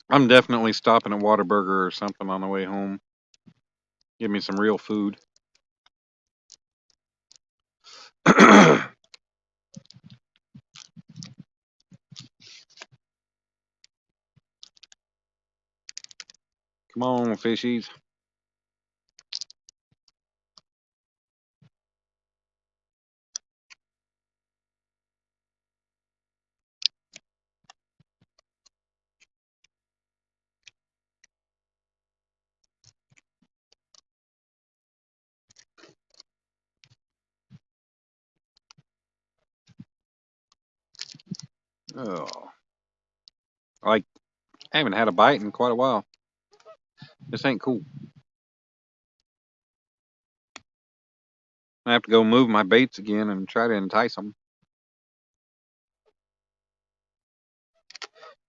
S1: I'm definitely stopping at Whataburger or something on the way home. Give me some real food. Come on, fishies. Oh, like I haven't had a bite in quite a while. This ain't cool. I have to go move my baits again and try to entice them.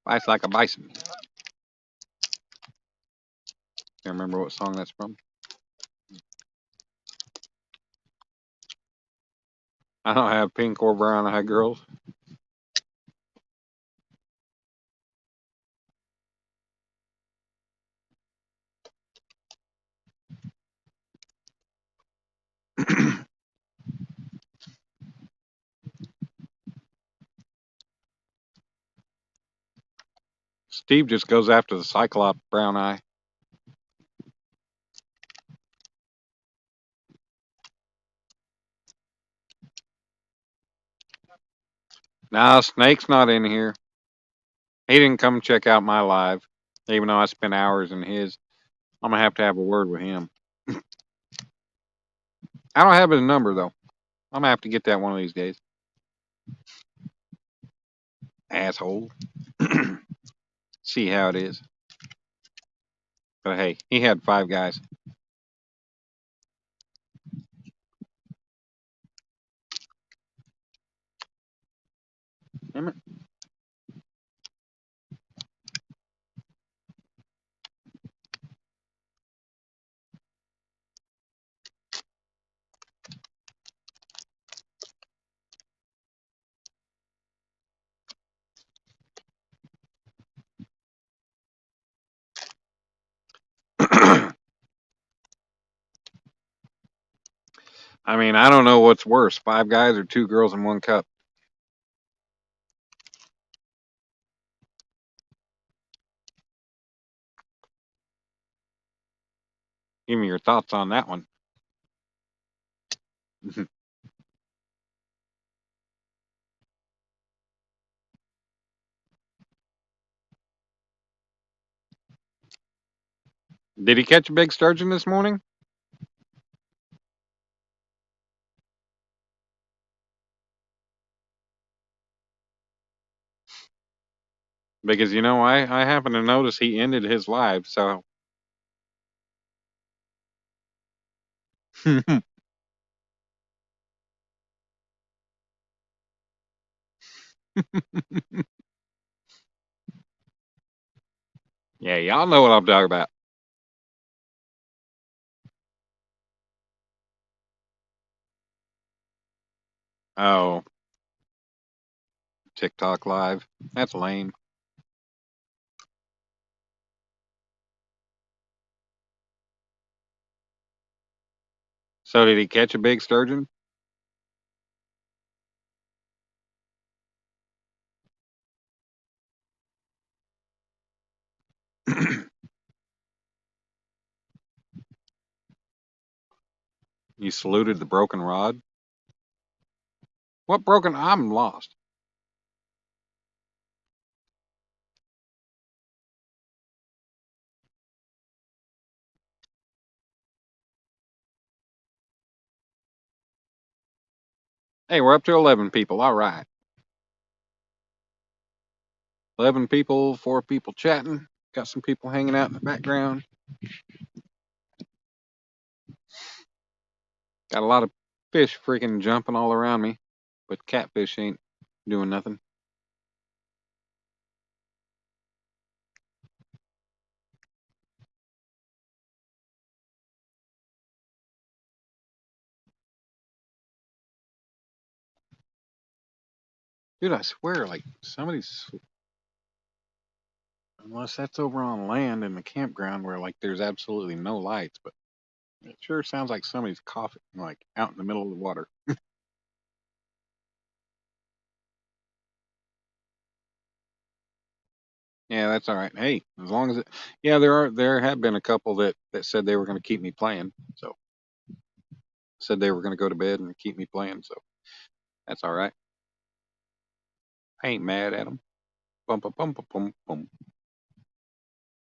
S1: Bites like a bison. Can't remember what song that's from. I don't have pink or brown eye girls. Steve just goes after the Cyclops brown eye. Nah, Snake's not in here. He didn't come check out my live, even though I spent hours in his. I'm gonna have a word with him. I don't have his number though. I'm gonna have to get that one of these days. Asshole. See how it is. But hey, he had 5 guys. Damn it. I mean, I don't know what's worse, 5 guys or 2 girls in 1 cup. Give me your thoughts on that one. Did he catch a big sturgeon this morning? Because I happen to notice he ended his live, so yeah, y'all know what I'm talking about. Oh, TikTok live. That's lame. So did he catch a big sturgeon? You saluted the broken rod? What broken? I'm lost. Hey, we're up to 11 people. All right. 11 people, 4 people chatting. Got some people hanging out in the background. Got a lot of fish freaking jumping all around me, but catfish ain't doing nothing. Dude, I swear, like somebody's, unless that's over on land in the campground where like there's absolutely no lights, but it sure sounds like somebody's coughing like out in the middle of the water. Yeah, that's all right. Hey, as long as yeah, there have been a couple that said they were going to keep me playing, so said they were going to go to bed and keep me playing, so that's all right. I ain't mad at them. Bum bum bum bum bum bum.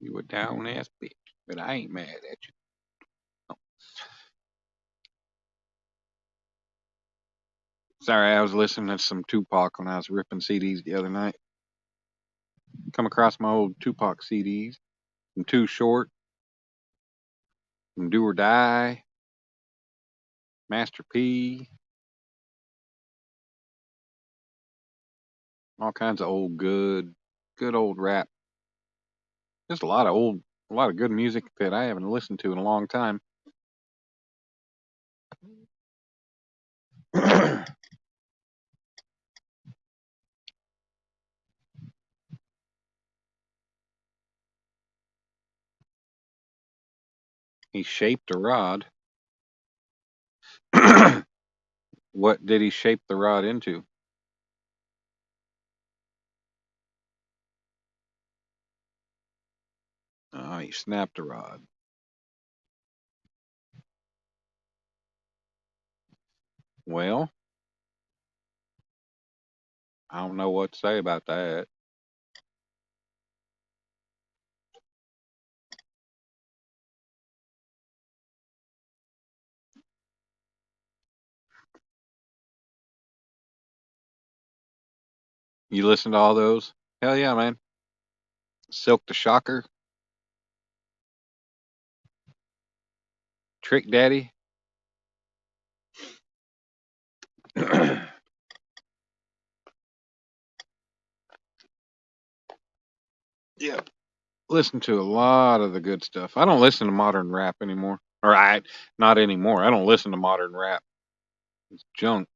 S1: You a down ass bitch, but I ain't mad at you. Oh, sorry, I was listening to some Tupac when I was ripping CDs the other night. Come across my old Tupac CDs. From Too Short, from Do or Die, Master P, all kinds of old good old rap. Just a lot of good music that I haven't listened to in a long time. He shaped a rod. What did he shape the rod into? Oh, he snapped a rod. Well, I don't know what to say about that. You listen to all those? Hell yeah, man. Silk the Shocker, Trick Daddy.
S2: Yeah, listen to a lot of the good stuff. I don't listen to modern rap anymore. Not anymore. I don't listen to modern rap. It's junk.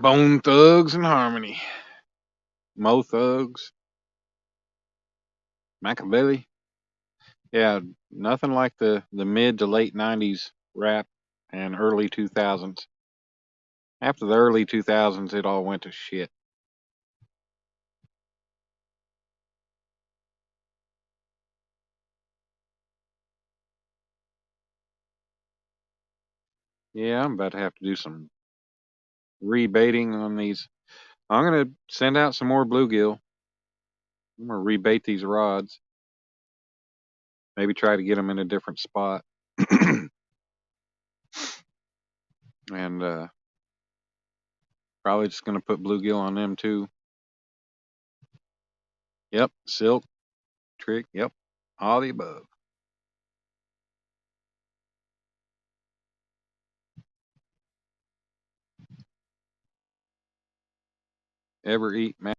S2: Bone Thugs and Harmony. Mo Thugs. Machiavelli. Yeah, nothing like the mid to late 90s rap and early 2000s. After the early 2000s, it all went to shit. Yeah, I'm about to have to do some rebaiting on these. I'm going to send out some more bluegill. I'm going to rebait these rods. Maybe try to get them in a different spot. and probably just going to put bluegill on them too. Yep, silk, trick, yep, all the above. Ever eat Master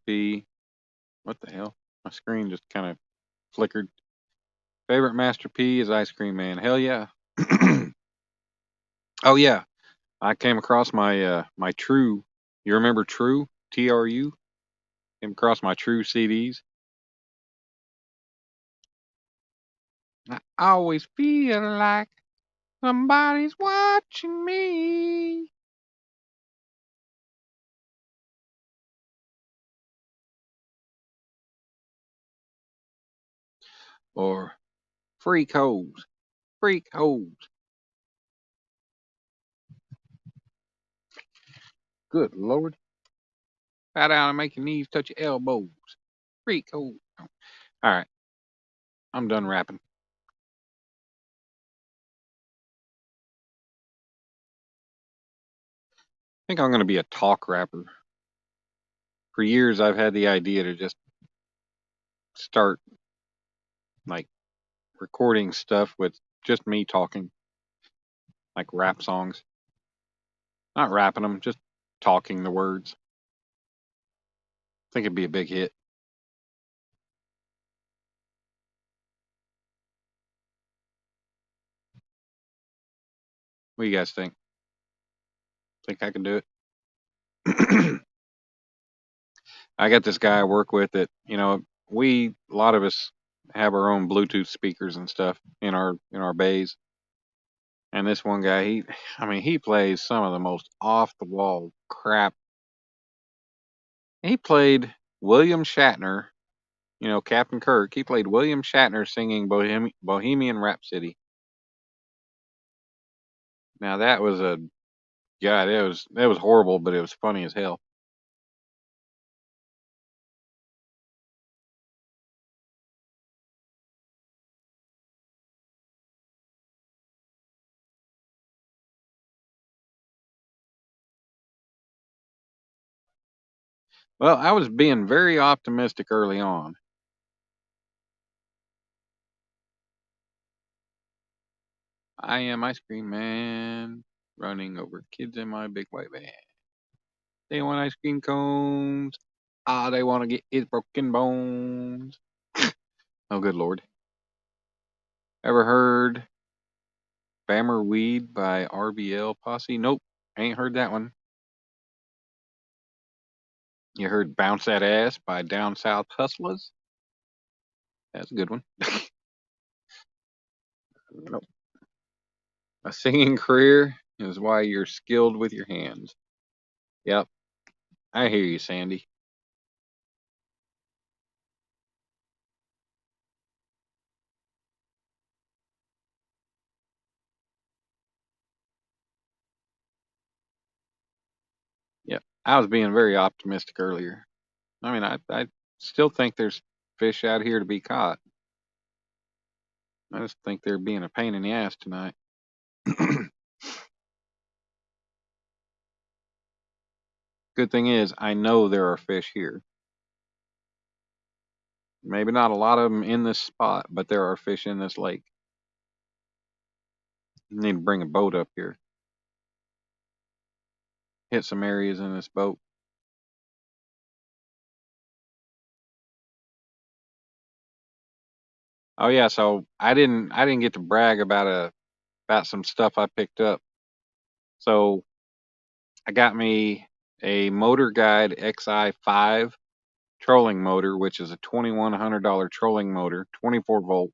S2: P? What the hell? My screen just kind of flickered. Favorite Master P is Ice Cream Man. Hell yeah. Oh yeah, I came across my True. You remember True? TRU? Came across my True CDs. I always feel like somebody's watching me. Or Freak Hoes. Freak Hoes. Good Lord. Bow down and make your knees touch your elbows. Freak Hoes. All right, I'm done rapping. I think I'm going to be a talk rapper. For years, I've had the idea to just start like recording stuff with just me talking, like rap songs. Not rapping them, just talking the words. I think it'd be a big hit. What do you guys think? Think I can do it? I got this guy I work with that, a lot of us have our own Bluetooth speakers and stuff in our bays. And this one guy, he plays some of the most off the wall crap. He played William Shatner, Captain Kirk. He played William Shatner singing Bohemian Rhapsody. Now that was a God, it was horrible, but it was funny as hell. Well, I was being very optimistic early on. I am Ice Cream Man, running over kids in my big white van. They want ice cream cones. Ah, they want to get his broken bones. Oh, good lord. Ever heard Bammer Weed by RBL Posse? Nope, ain't heard that one. You heard Bounce That Ass by Down South Hustlers? That's a good one. Nope. A singing career is why you're skilled with your hands. Yep, I hear you, Sandy. Yep, I was being very optimistic earlier. I mean, I still think there's fish out here to be caught. I just think they're being a pain in the ass tonight. Good thing is, I know there are fish here. Maybe not a lot of them in this spot, but there are fish in this lake. Need to bring a boat up here. Hit some areas in this boat. Oh yeah, so I didn't get to brag about some stuff I picked up. So I got me a Motor Guide XI5 trolling motor, which is a $2,100 trolling motor, 24 volt,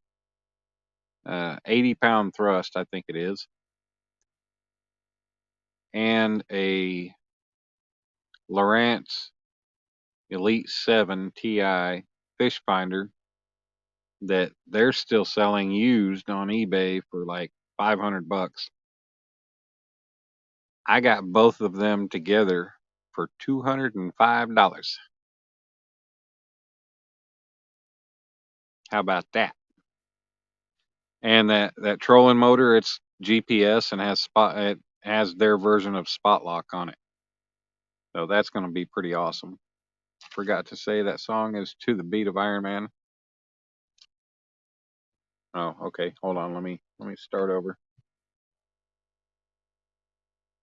S2: 80-pound thrust, I think it is, and a Lowrance Elite 7 Ti fish finder that they're still selling used on eBay for like $500. I got both of them together for $205. How about that? And that trolling motor, it's GPS and it has their version of Spot Lock on it. So that's going to be pretty awesome. Forgot to say that song is To the Beat of Iron Man. Oh, okay. Hold on. Let me start over.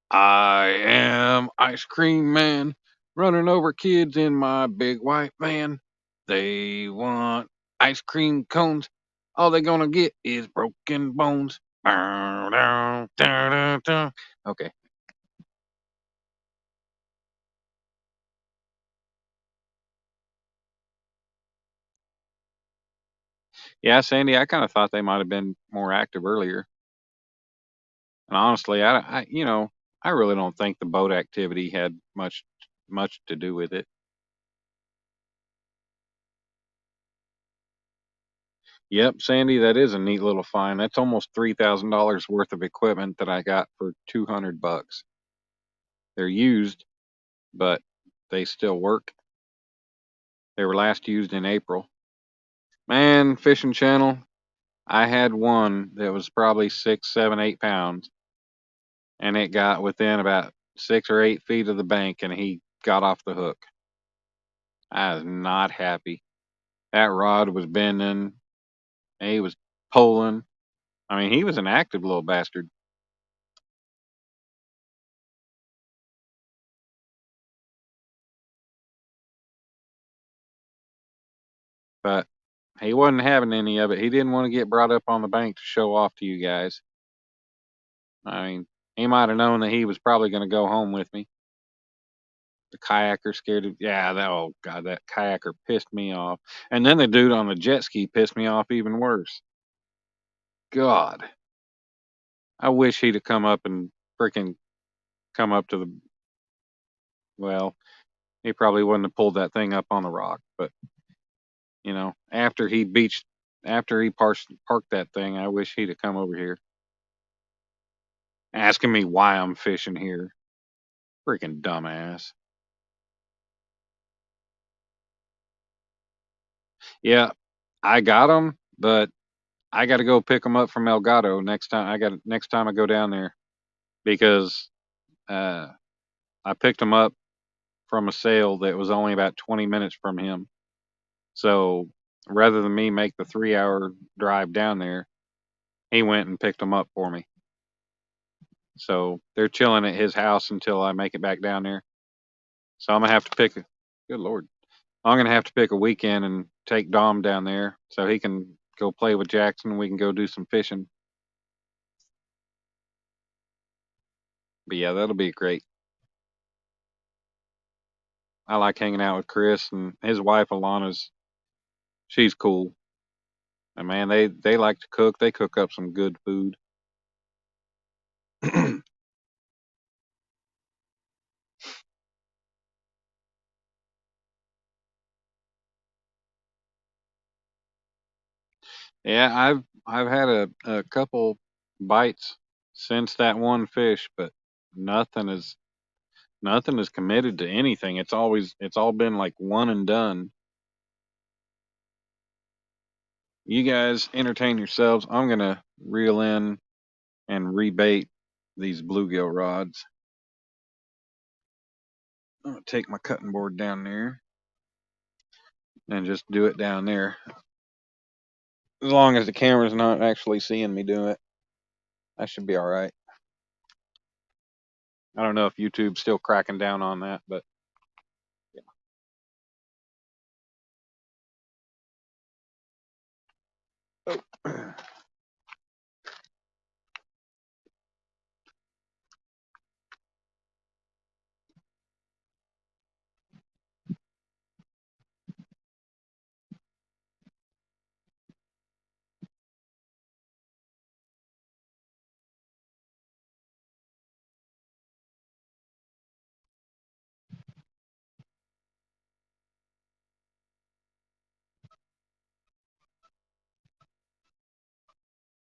S2: I am Ice Cream Man, running over kids in my big white van. They want ice cream cones. All they're gonna get is broken bones. Bow, down, down, down, down. Okay. Yeah, Sandy, I kind of thought they might have been more active earlier. And honestly, I really don't think the boat activity had much to do with it. Yep, Sandy, that is a neat little find. That's almost $3,000 worth of equipment that I got for $200. They're used, but they still work. They were last used in April. Man, Fishing Channel, I had one that was probably 6, 7, 8 pounds, and it got within about 6 or 8 feet of the bank, and he got off the hook. I was not happy. That rod was bending, and he was pulling. I mean, he was an active little bastard. But he wasn't having any of it. He didn't want to get brought up on the bank to show off to you guys. I mean, he might have known that he was probably going to go home with me. The kayaker scared of, yeah, oh God, that kayaker pissed me off. And then the dude on the jet ski pissed me off even worse. God, I wish he'd have come up and freaking come up to the, well, he probably wouldn't have pulled that thing up on the rock. But, after he parked that thing, I wish he'd have come over here asking me why I'm fishing here. Freaking dumbass. Yeah, I got them, but I got to go pick them up from Elgato next time I go down there because uh, I picked them up from a sale that was only about 20 minutes from him. So rather than me make the 3 hour drive down there, he went and picked them up for me. So they're chilling at his house until I make it back down there. So I'm gonna have to good Lord, I'm gonna have to pick a weekend and take Dom down there so he can go play with Jackson and we can go do some fishing. But yeah, that'll be great. I like hanging out with Chris and his wife Alana's. She's cool. And man, they like to cook. They cook up some good food. Yeah, I've had a couple bites since that one fish, but nothing is nothing is committed to anything. It's all been like one and done. You guys entertain yourselves. I'm gonna reel in and rebait these bluegill rods. I'm gonna take my cutting board down there and just do it down there. As long as the camera's not actually seeing me do it. That should be all right. I don't know if YouTube's still cracking down on that, but yeah.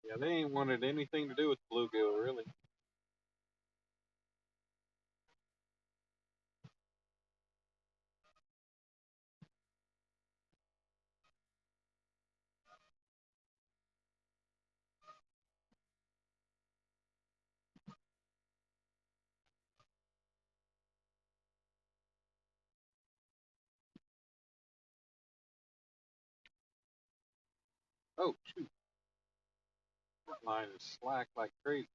S1: Yeah, they ain't wanted anything to do with bluegill, really. Oh, shoot. That line is slack like crazy.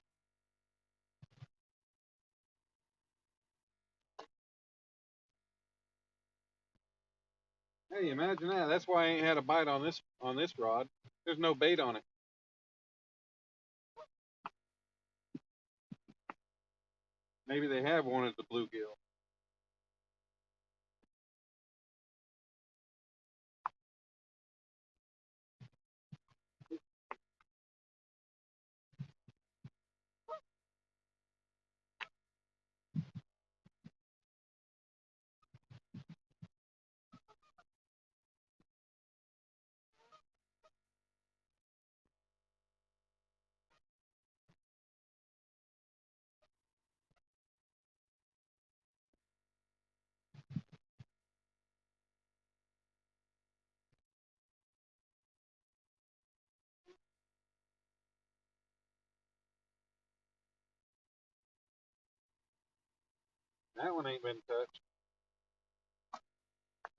S1: Hey, imagine that. That's why I ain't had a bite on this rod. There's no bait on it. Maybe they have wanted the bluegill. That one ain't been touched,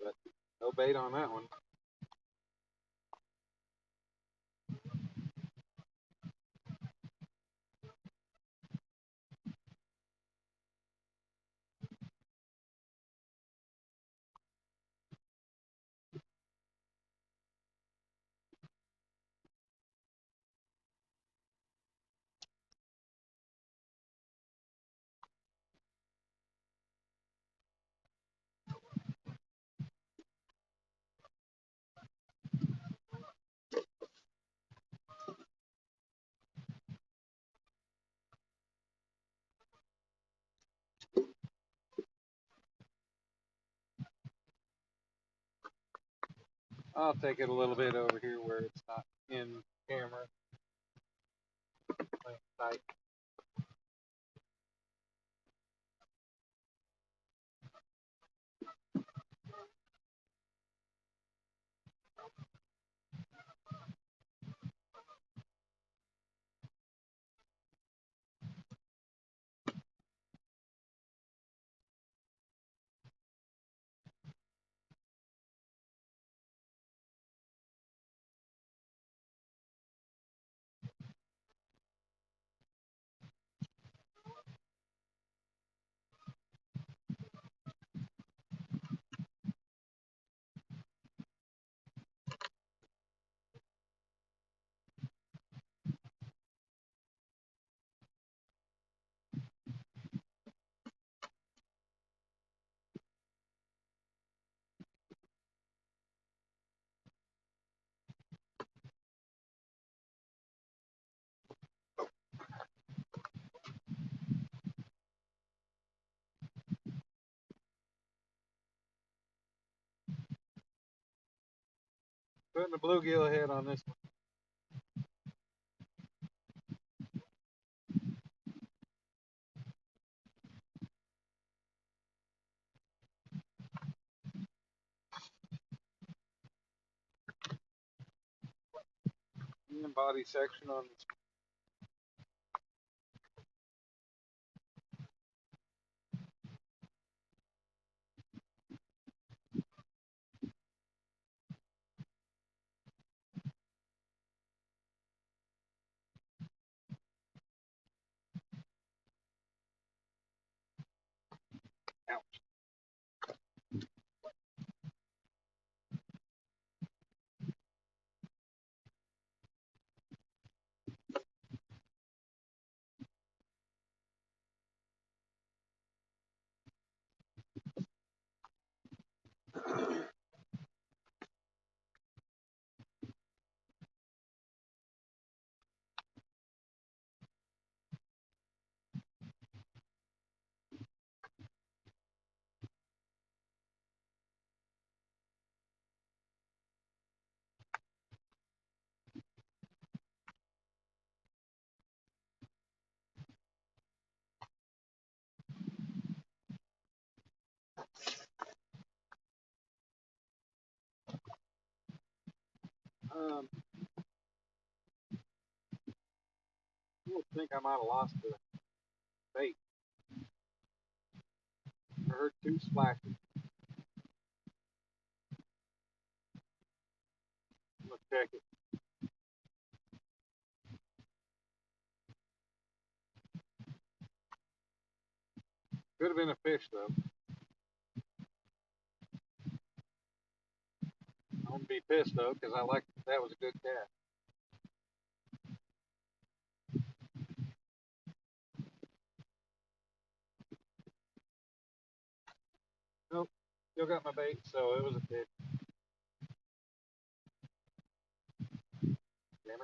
S1: but no bait on that one. I'll take it a little bit over here where it's not in camera. Playing tight. Putting the bluegill head on this one. And body section on this. I think I might have lost the bait. I heard two splashes. I'm gonna check it. Could have been a fish though. I'm gonna be pissed though, because that was a good cast. Nope, still got my bait, so it was a fish. Damn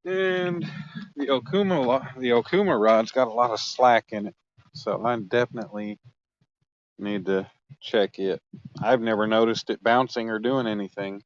S1: it. And the Okuma rod's got a lot of slack in it, so I definitely need to check it. I've never noticed it bouncing or doing anything.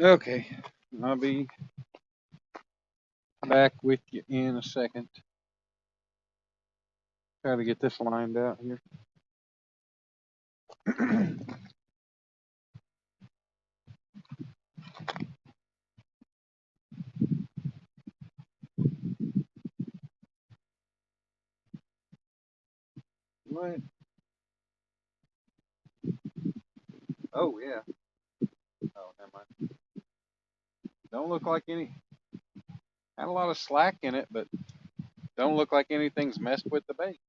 S1: Okay, I'll be back with you in a second. Try to get this lined out here. What? Oh yeah. Oh, never mind. Don't look like any. Had a lot of slack in it, but don't look like anything's messed with the bait.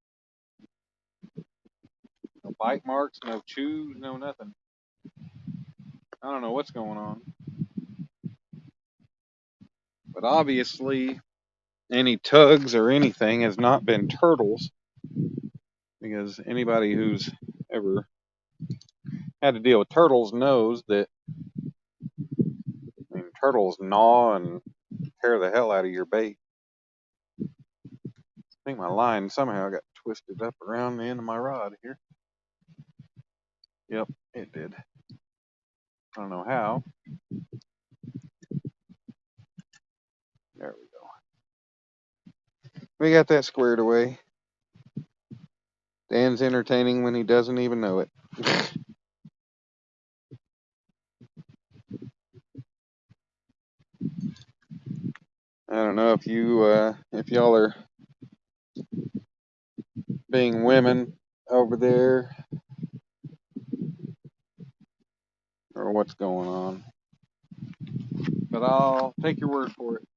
S1: No bite marks, no chews, no nothing. I don't know what's going on. But obviously, any tugs or anything has not been turtles, because anybody who's ever had to deal with turtles knows that, I mean, turtles gnaw and tear the hell out of your bait. I think my line somehow got twisted up around the end of my rod here. Yep, it did. I don't know how. There we go. We got that squared away. Dan's entertaining when he doesn't even know it. I don't know if if y'all are being women over there or what's going on, but I'll take your word for it.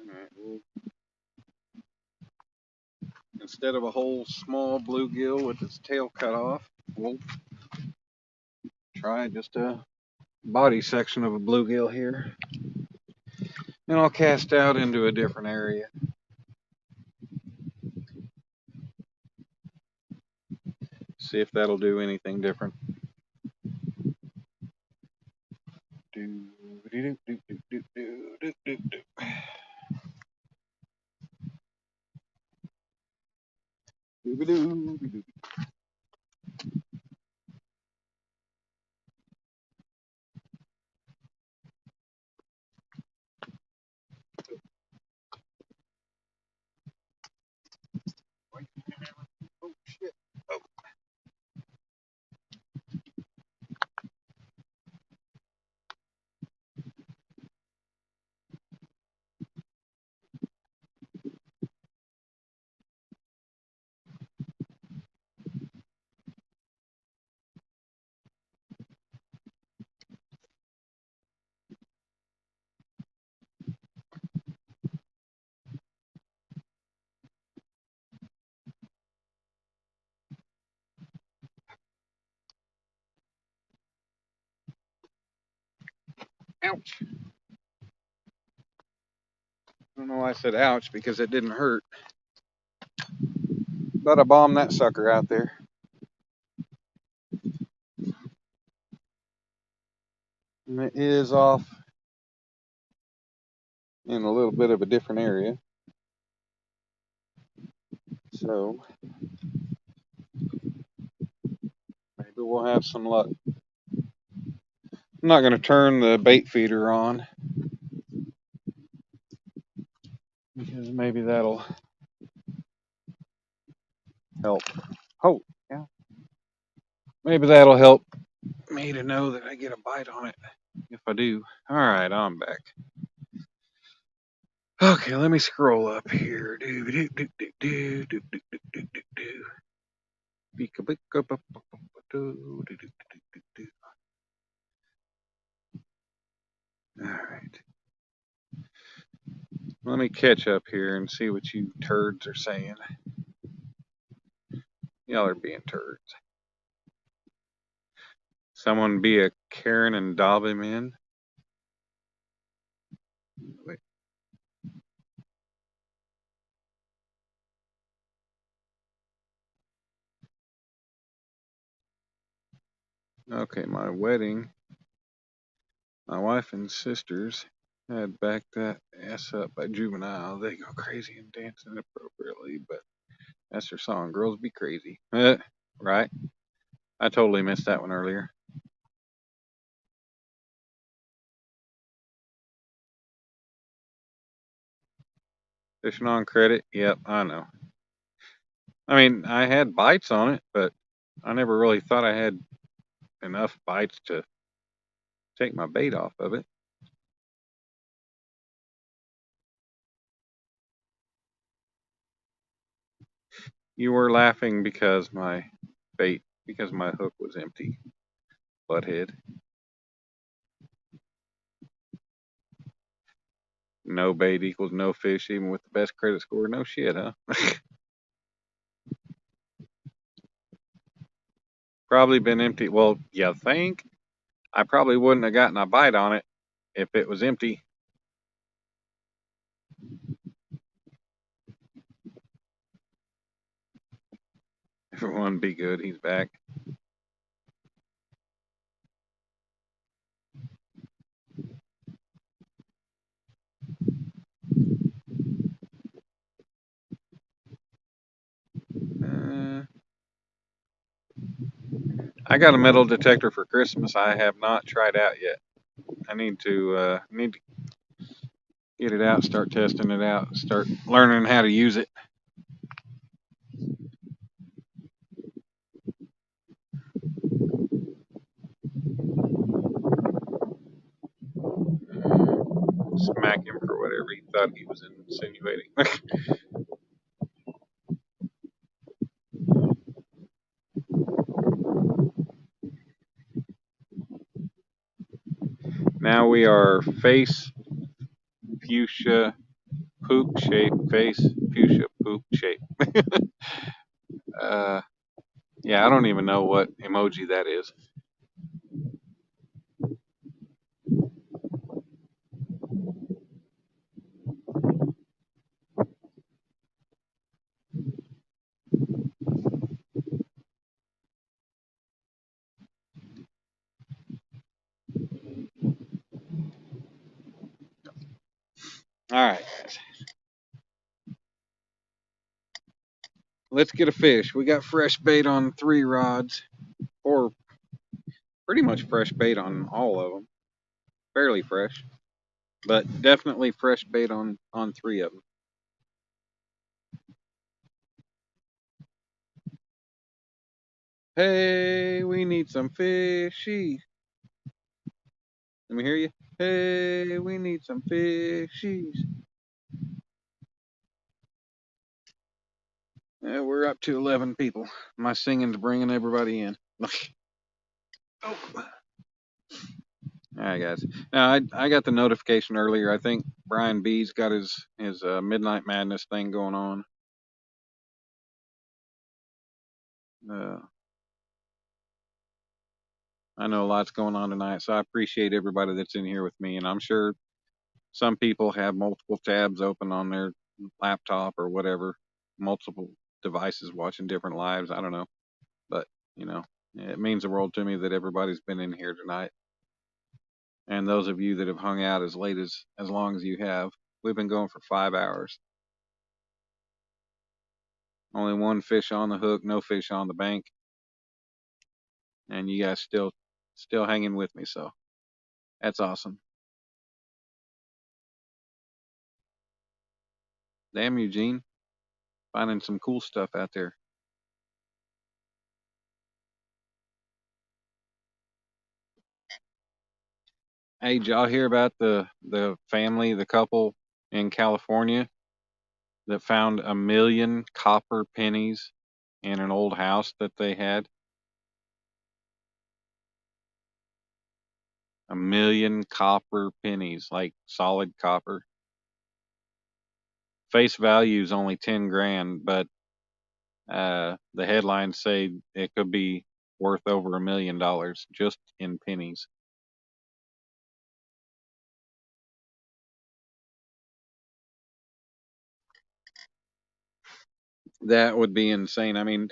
S1: All right, well, instead of a whole small bluegill with its tail cut off, we'll try just a body section of a bluegill here. And I'll cast out into a different area. See if that'll do anything different. Do, do, do, do, do, do, do, do, do. Doo-ba-doo-ba-doo. Oh shit. Oh. Ouch. I don't know why I said ouch, because it didn't hurt. But I bombed that sucker out there. And it is off in a little bit of a different area. So maybe we'll have some luck. I'm not going to turn the bait feeder on, because maybe that'll help. Oh, yeah. Maybe that'll help me to know that I get a bite on it. If I do. All right, I'm back. Okay, let me scroll up here. All right. Let me catch up here and see what you turds are saying. Y'all are being turds. Someone be a Karen and dob him in. Wait. Okay, my wedding, my wife and sisters had backed that ass up by Juvenile. They go crazy and dance inappropriately, but that's their song. Girls be crazy. Right? I totally missed that one earlier. Fishing on credit? Yep, I know. I mean, I had bites on it, but I never really thought I had enough bites to take my bait off of it. You were laughing because my
S2: bait because my hook was empty. Butthead. No bait equals no fish, even with the best credit score. No shit, huh? Probably been empty. Well, you think? I probably wouldn't have gotten a bite on it if it was empty. Everyone be good. He's back. Uh, I got a metal detector for Christmas. I have not tried out yet. I need to get it out, start testing it out, start learning how to use it. Smack him for whatever he thought he was insinuating. Now we are face fuchsia poop shape, face fuchsia poop shape. uh, yeah, I don't even know what emoji that is. All right, guys. Let's get a fish. We got fresh bait on 3 rods, or pretty much fresh bait on all of them. Fairly fresh, but definitely fresh bait on 3 of them. Hey, we need some fishies. Let me hear you. Hey, we need some fishies. Yeah, we're up to 11 people. My singing's bringing everybody in. Oh. All right, guys. Now I got the notification earlier. I think Brian B's got his Midnight Madness thing going on. I know a lot's going on tonight, so I appreciate everybody that's in here with me. And I'm sure some people have multiple tabs open on their laptop or whatever, multiple devices watching different lives. I don't know, but you know, it means the world to me that everybody's been in here tonight. And those of you that have hung out as late as long as you have, we've been going for 5 hours. Only one fish on the hook, no fish on the bank, and you guys still hanging with me, so that's awesome. Damn, Eugene, finding some cool stuff out there. Hey, did y'all hear about the family, the couple in California that found 1,000,000 copper pennies in an old house that they had? 1,000,000 copper pennies, like solid copper. Face value is only 10 grand, but the headlines say it could be worth over $1 million just in pennies. That would be insane. I mean,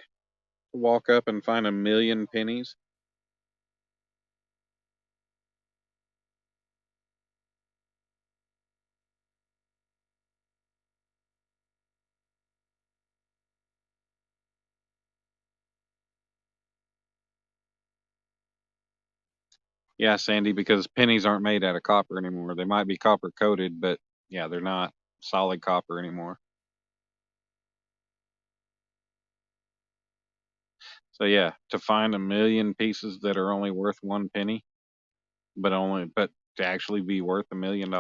S2: walk up and find 1,000,000 pennies. Yeah, Sandy, because pennies aren't made out of copper anymore. They might be copper coated, but yeah, they're not solid copper anymore. So yeah, to find 1,000,000 pieces that are only worth 1 penny, but to actually be worth $1 million,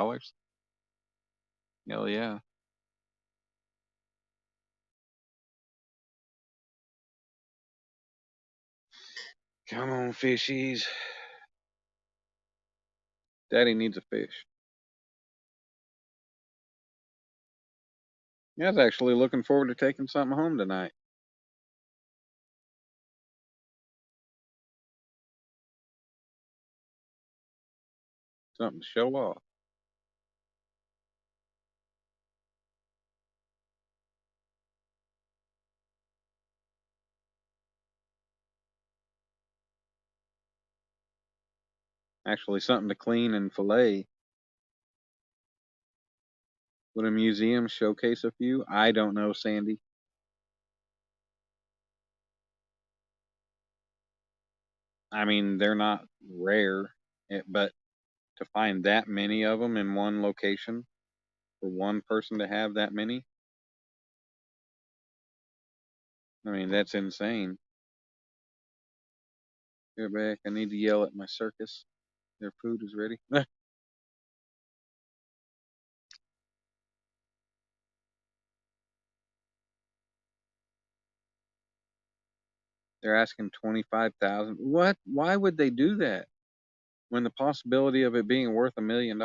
S2: hell yeah. Come on, fishies. Daddy needs a fish. Yeah, I was actually looking forward to taking something home tonight. Something to show off. Actually, something to clean and fillet. Would a museum showcase a few? I don't know, Sandy. I mean, they're not rare, but to find that many of them in one location for one person to have that many, I mean, that's insane. Get back. I need to yell at my circus. Their food is ready. They're asking 25,000. What? Why would they do that when the possibility of it being worth $1 million?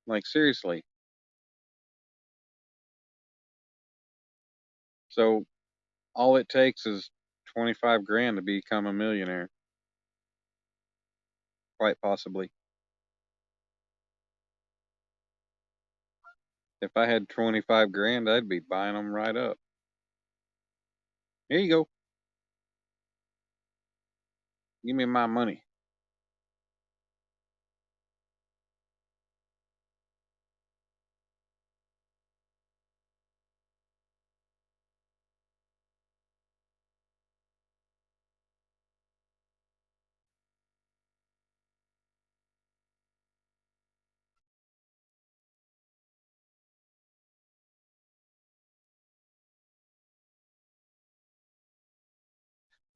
S2: Like seriously. So all it takes is 25 grand to become a millionaire, quite possibly. If I had 25 grand, I'd be buying them right up. Here you go. Give me my money.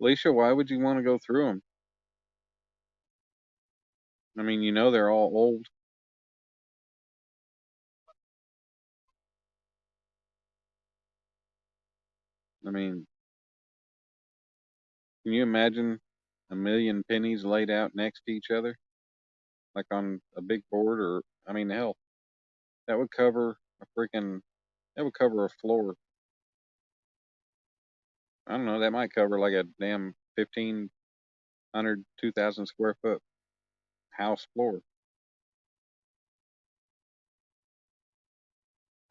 S2: Alicia, why would you want to go through them? I mean, you know they're all old. I mean, can you imagine a million pennies laid out next to each other, like on a big board? Or, I mean, hell, that would cover that would cover a floor. I don't know, that might cover like a damn 1,500, 2,000 square foot house floor.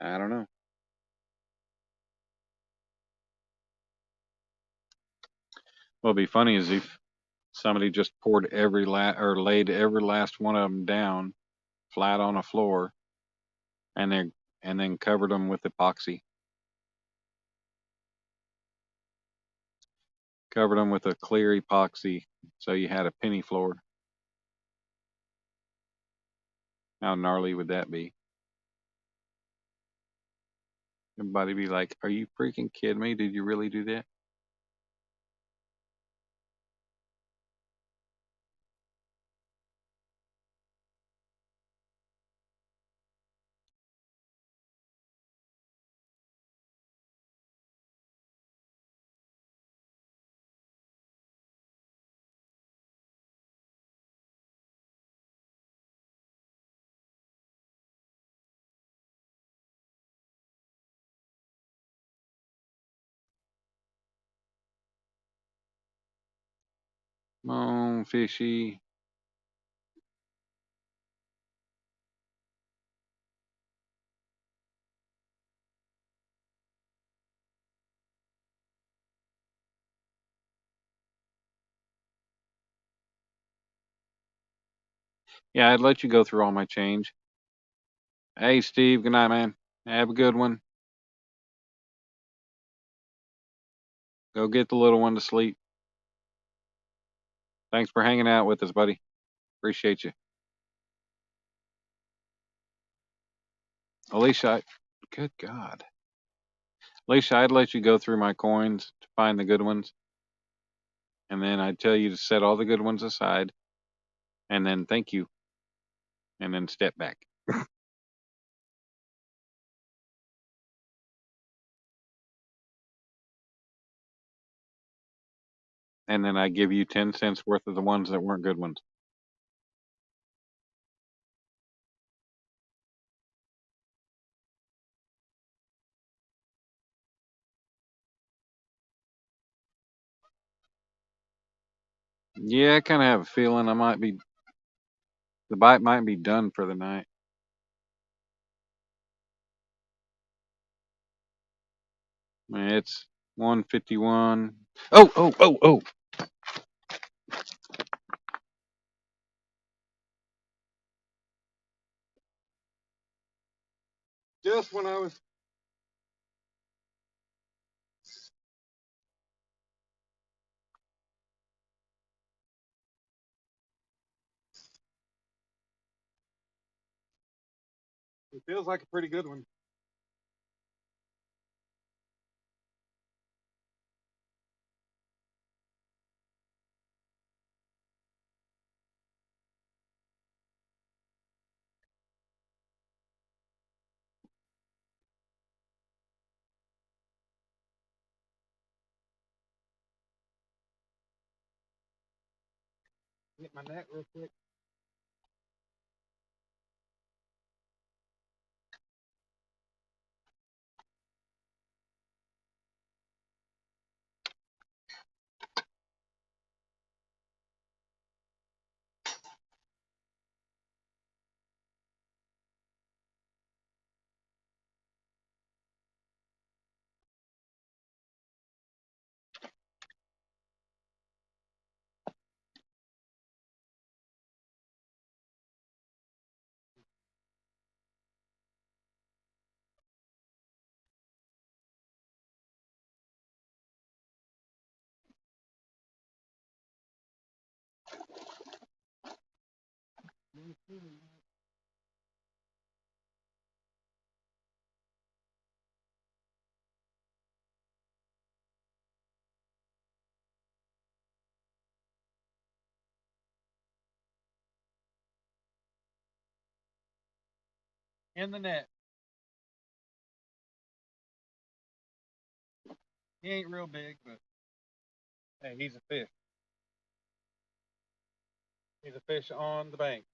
S2: I don't know. What'd be funny is if somebody just poured or laid every last one of them down flat on a floor and then covered them with epoxy. Covered them with a clear epoxy, so you had a penny floor. How gnarly would that be? Everybody be like, "Are you freaking kidding me? Did you really do that?" Come on, fishy. Yeah, I'd let you go through all my change. Hey, Steve. Good night, man. Have a good one. Go get the little one to sleep. Thanks for hanging out with us, buddy. Appreciate you. Alicia, good God. Alicia, I'd let you go through my coins to find the good ones, and then I'd tell you to set all the good ones aside, and then thank you, and then step back. and then I give you 10 cents worth of the ones that weren't good ones. Yeah, I kind of have a feeling the bite might be done for the night. I mean, it's 1:51. Oh, oh, oh, oh. Just when I was. It feels like a pretty good one. Get my net real quick. In the net. He ain't real big, but hey, he's a fish. He's a fish on the bank.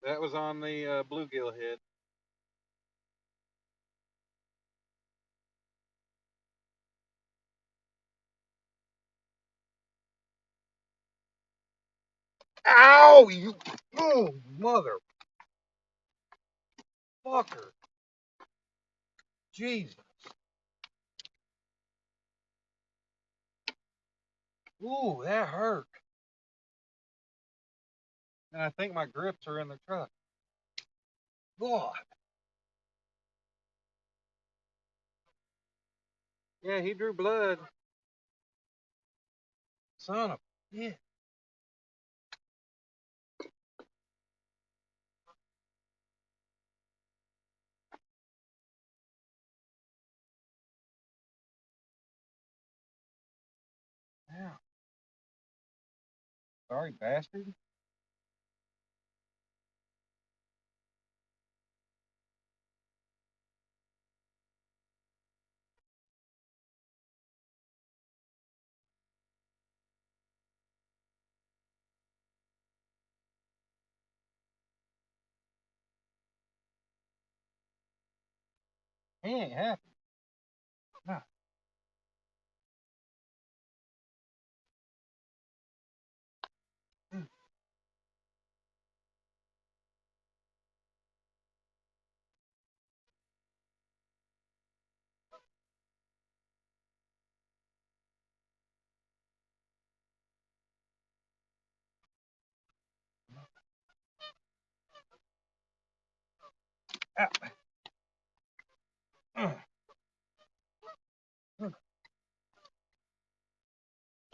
S2: That was on the bluegill head. Ow! You, oh, mother fucker! Jesus! Ooh, that hurt. And I think my grips are in the truck. God. Yeah, he drew blood. Son of yeah. Yeah. Sorry, bastard. He ain't happy. Nah.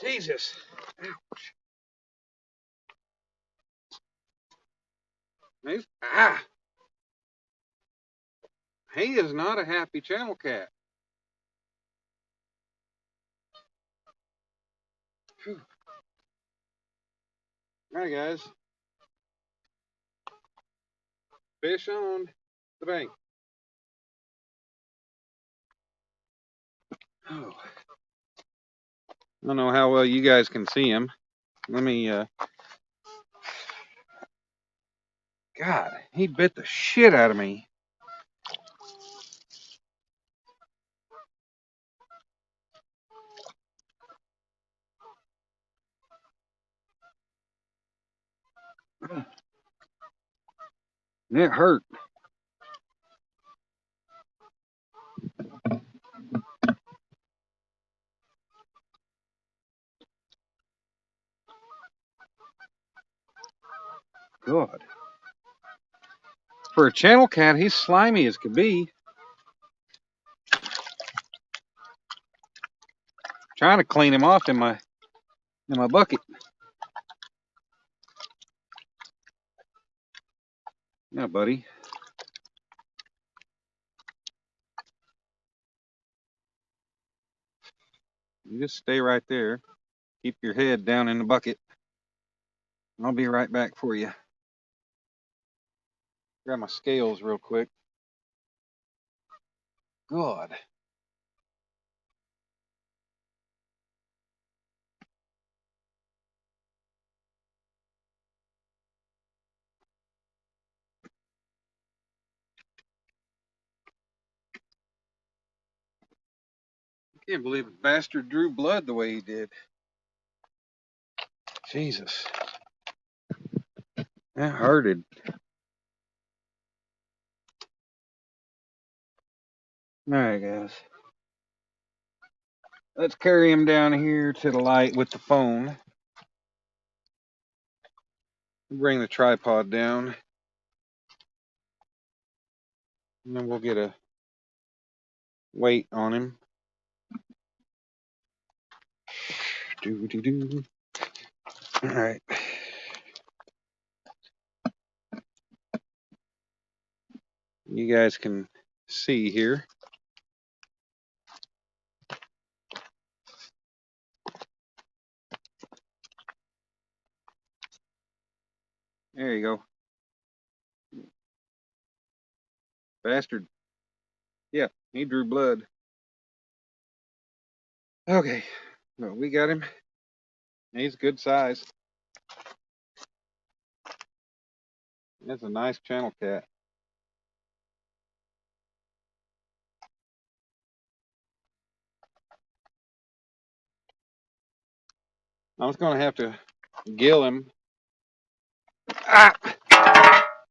S2: Jesus. Move. Ah.
S1: He is not a happy channel cat. Whew. All right, guys. Fish on the bank. Oh. I don't know how well you guys can see him. Let me, God, he bit the shit out of me. It hurt. God. For a channel cat, he's slimy as could be. Trying to clean him off in my bucket. Yeah, buddy. You just stay right there. Keep your head down in the bucket. I'll be right back for you. Grab my scales real quick. God. I can't believe a bastard drew blood the way he did. Jesus. That hurted. Alright, guys. Let's carry him down here to the light with the phone. Bring the tripod down. And then we'll get a weight on him. Doo-doo-doo. Alright. You guys can see here. There you go. Bastard. Yeah, he drew blood. Okay. Well, we got him. He's good size. That's a nice channel cat. I was going to have to gill him. Ah!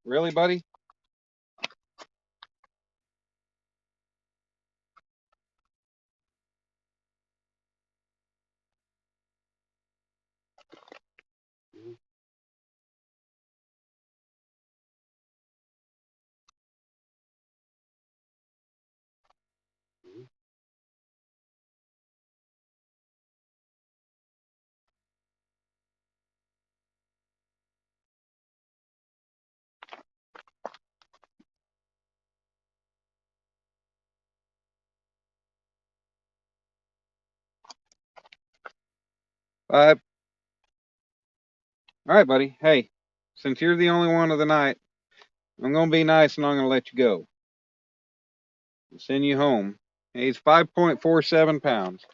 S1: Really, buddy? Five. All right, buddy. Hey, since you're the only one of the night, I'm going to be nice and I'm going to let you go. I'll send you home. He's 5.47 pounds.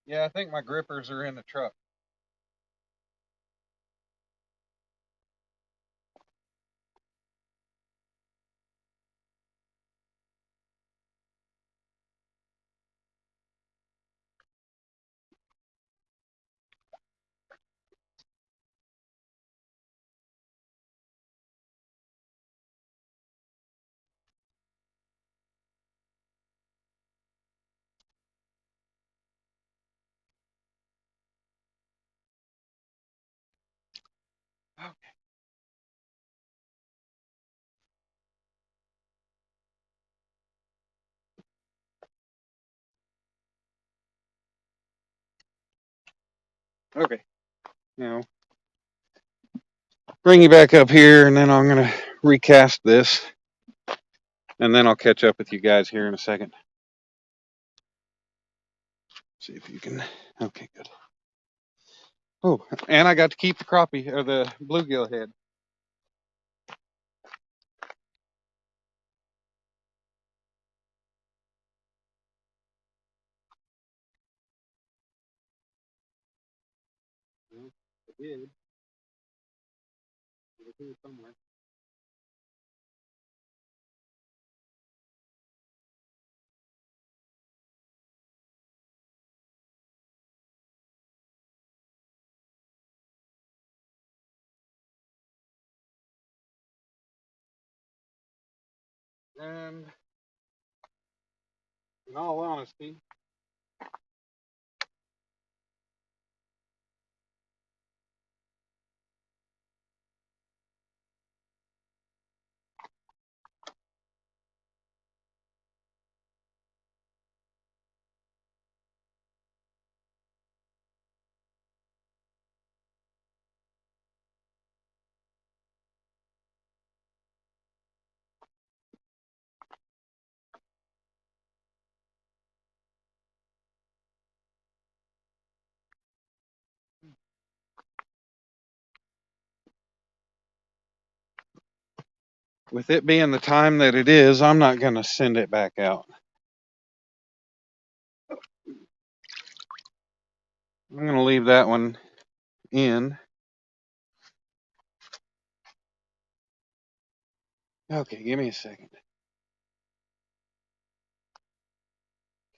S1: Yeah, I think my grippers are in the truck. Okay. Now, bring you back up here, and then I'm gonna recast this, and then I'll catch up with you guys here in a second. See if you can. Okay, good. Oh, and I got to keep the crappie or the bluegill head. Well, I did. It was here somewhere. And in all honesty, with it being the time that it is, I'm not gonna send it back out. I'm gonna leave that one in. Okay, give me a second.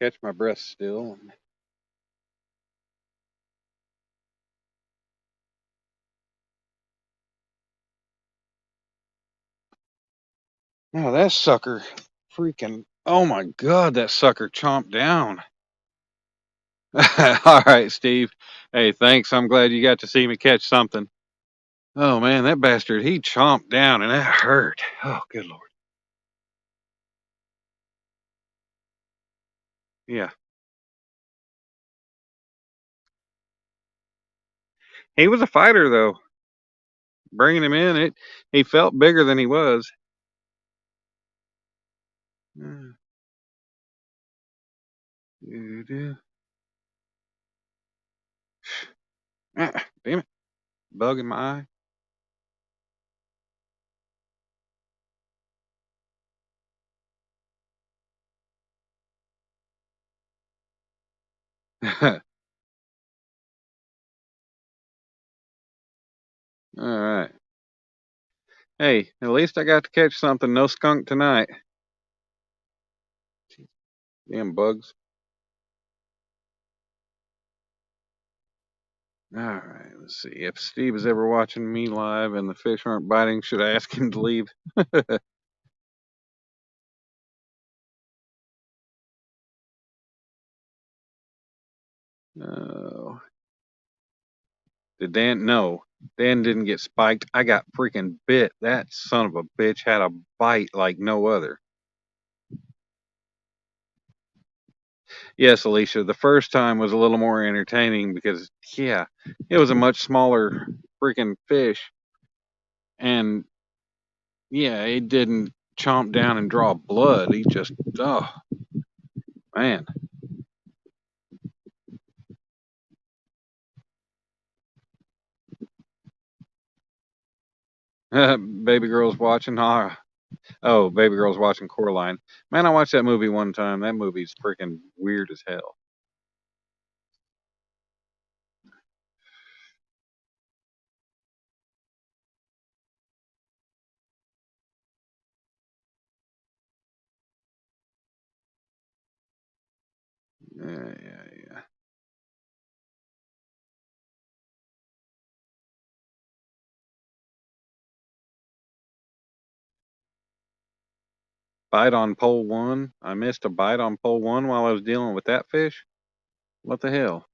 S1: Catch my breath still. Now that sucker freaking, oh my God, that sucker chomped down. All right, Steve. Hey, thanks. I'm glad you got to see me catch something. Oh man, that bastard, he chomped down and that hurt. Oh, good Lord. Yeah. He was a fighter though. Bringing him in, he felt bigger than he was. Mm. Doo-doo. Ah, damn it. Bug in my eye. All right. Hey, at least I got to catch something. No skunk tonight. Damn bugs. All right, let's see. If Steve is ever watching me live and the fish aren't biting, should I ask him to leave? No. Did Dan? No. Dan didn't get spiked. I got freaking bit. That son of a bitch had a bite like no other. Yes, Alicia, the first time was a little more entertaining because, yeah, it was a much smaller freaking fish. And, yeah, it didn't chomp down and draw blood. He just, oh, man. Baby girl's watching. Oh, baby girl's watching Coraline. Man, I watched that movie one time. That movie's freaking weird as hell. Yeah, yeah, yeah. Bite on pole one. I missed a bite on pole one while I was dealing with that fish. What the hell?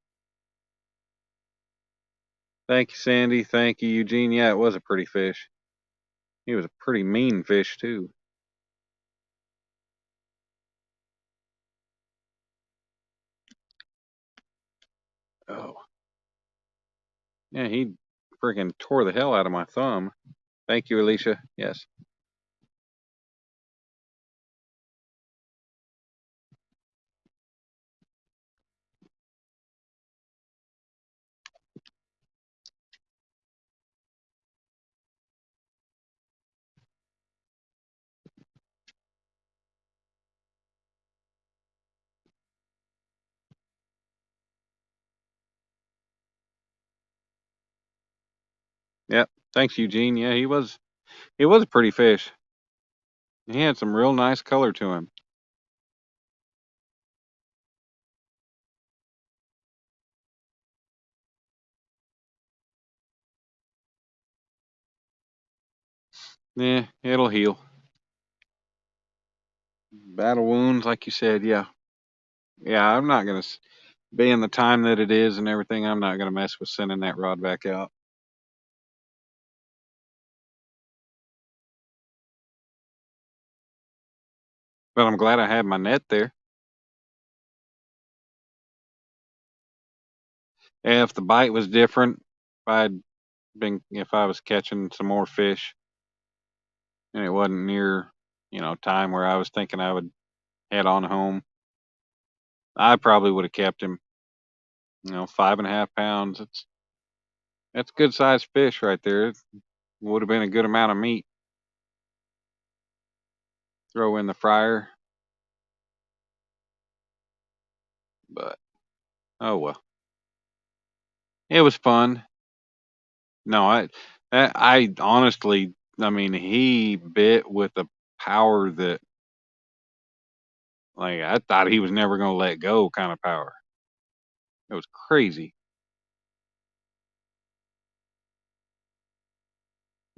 S2: Thank you, Sandy. Thank you, Eugene. Yeah, it was a pretty fish. He was a pretty mean fish, too. Oh. Yeah, he freaking tore the hell out of my thumb. Thank you, Alicia. Yes. Yep. Thanks, Eugene. Yeah, he was a pretty fish. He had some real nice color to him. Yeah, it'll heal. Battle wounds, like you said, yeah. Yeah, I'm not gonna being the time that it is and everything, I'm not gonna mess with sending that rod back out. But I'm glad I had my net there. And if the bite was different, if I was catching some more fish and it wasn't near, time where I was thinking I would head on home, I probably would have kept him. 5.5 pounds. That's good sized fish right there. It would have been a good amount of meat. Throw in the fryer, but oh well. It was fun. No, I honestly, I mean, he bit with a power that, like, I thought he was never going to let go kind of power. It was crazy.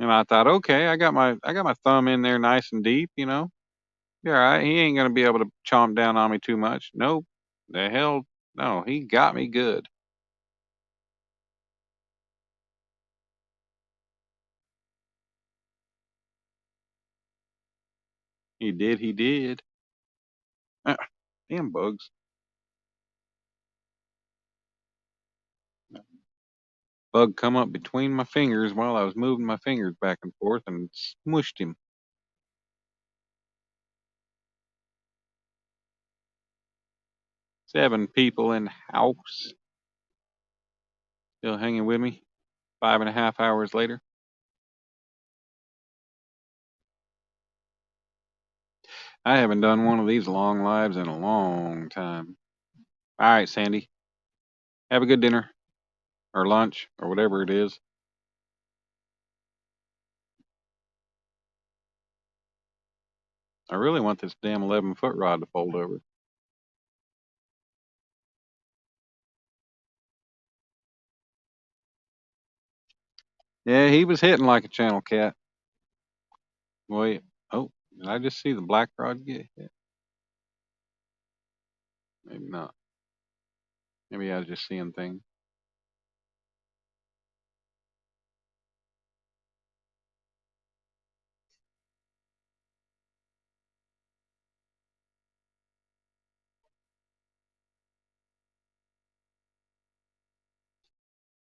S2: And I thought, okay, I got my thumb in there nice and deep, Yeah, all right. He ain't gonna be able to chomp down on me too much. Nope. The hell, no. He got me good. He did. He did. Ah, damn bugs. Bug come up between my fingers while I was moving my fingers back and forth and smushed him. 7 people in the house. Still hanging with me. 5.5 hours later. I haven't done one of these long lives in a long time. All right, Sandy. Have a good dinner or lunch or whatever it is. I really want this damn 11-foot rod to fold over. Yeah, he was hitting like a channel cat. Wait. Oh, did I just see the black rod get hit? Maybe not. Maybe I was just seeing things.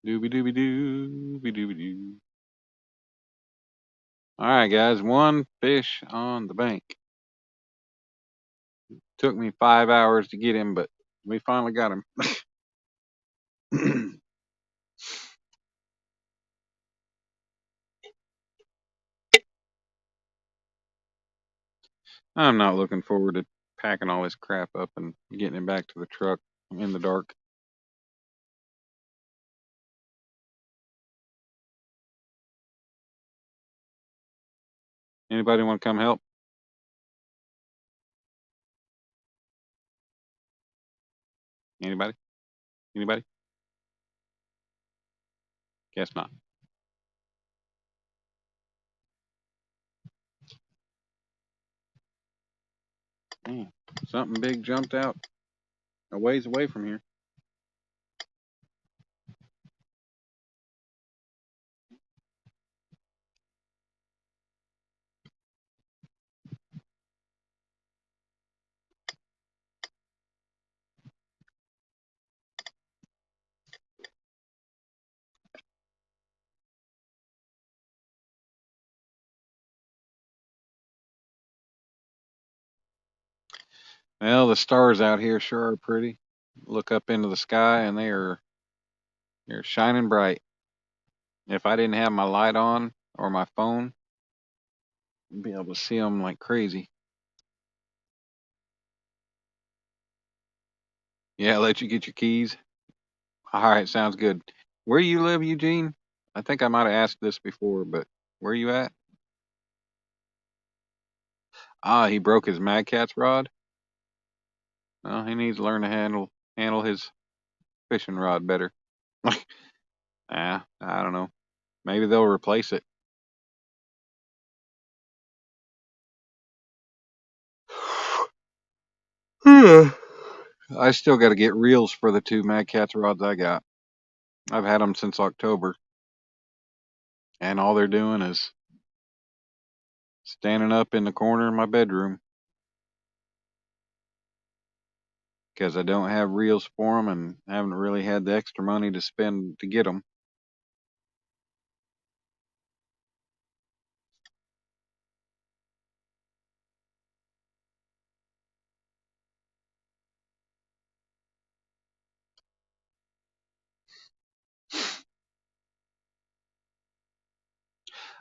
S2: Dooby dooby dooby dooby doo. All right, guys. One fish on the bank. Took me 5 hours to get him, but we finally got him. I'm not looking forward to packing all this crap up and getting it back to the truck in the dark. Anybody want to come help? Anybody? Anybody? Guess not. Man, something big jumped out a ways away from here. Well, the stars out here sure are pretty. Look up into the sky and they're shining bright. If I didn't have my light on or my phone, I'd be able to see them like crazy. Yeah, let you get your keys. All right, sounds good. Where you live, Eugene? I think I might have asked this before, but where you at? Ah, he broke his Mad Cat's rod. Well, he needs to learn to handle his fishing rod better. I don't know. Maybe they'll replace it. I still got to get reels for the two Mad Cat's rods I got. I've had them since October, and all they're doing is standing up in the corner of my bedroom because I don't have reels for them and haven't really had the extra money to spend to get them.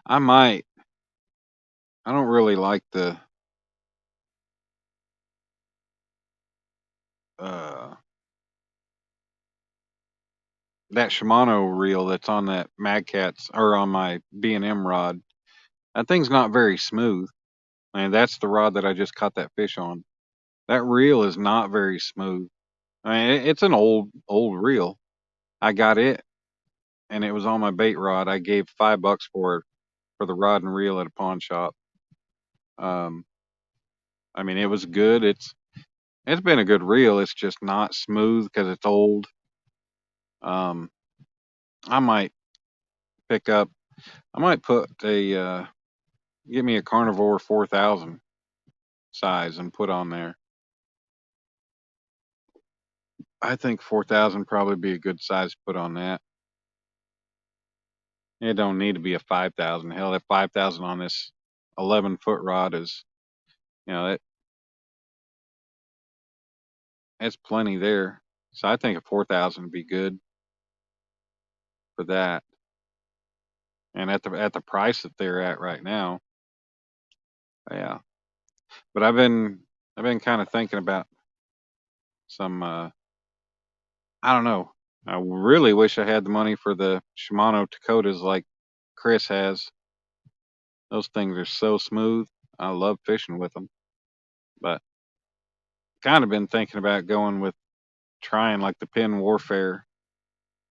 S2: I might. I don't really like the uh that Shimano reel that's on that Mad Cat's or on my B&M rod. That thing's not very smooth. I mean, that's the rod that I just caught that fish on. That reel is not very smooth. I mean, it's an old reel. I got it, and it was on my bait rod. I gave $5 for it for the rod and reel at a pawn shop. Um, I mean, it was good. It's been a good reel. It's just not smooth because it's old. Um, I might pick up. I might put a get me a Carnivore 4000 size and put on there. I think 4000 probably be a good size to put on that. It don't need to be a 5000. Hell, that 5000 on this 11-foot rod is, that it's plenty there. So I think a 4000 would be good for that. And at the price that they're at right now, yeah. But I've been kind of thinking about some. I don't know. I really wish I had the money for the Shimano Takotas like Chris has. Those things are so smooth. I love fishing with them. But kind of been thinking about going with trying like the Penn Warfare.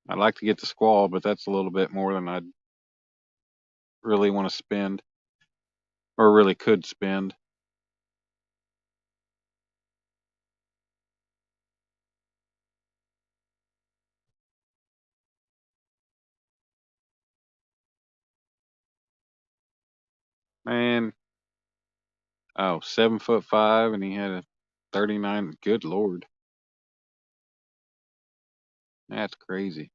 S2: I'd like to get the Squall, but that's a little bit more than I'd really want to spend or really could spend. Man, oh, 7'5", and he had a 39. Good Lord. That's crazy.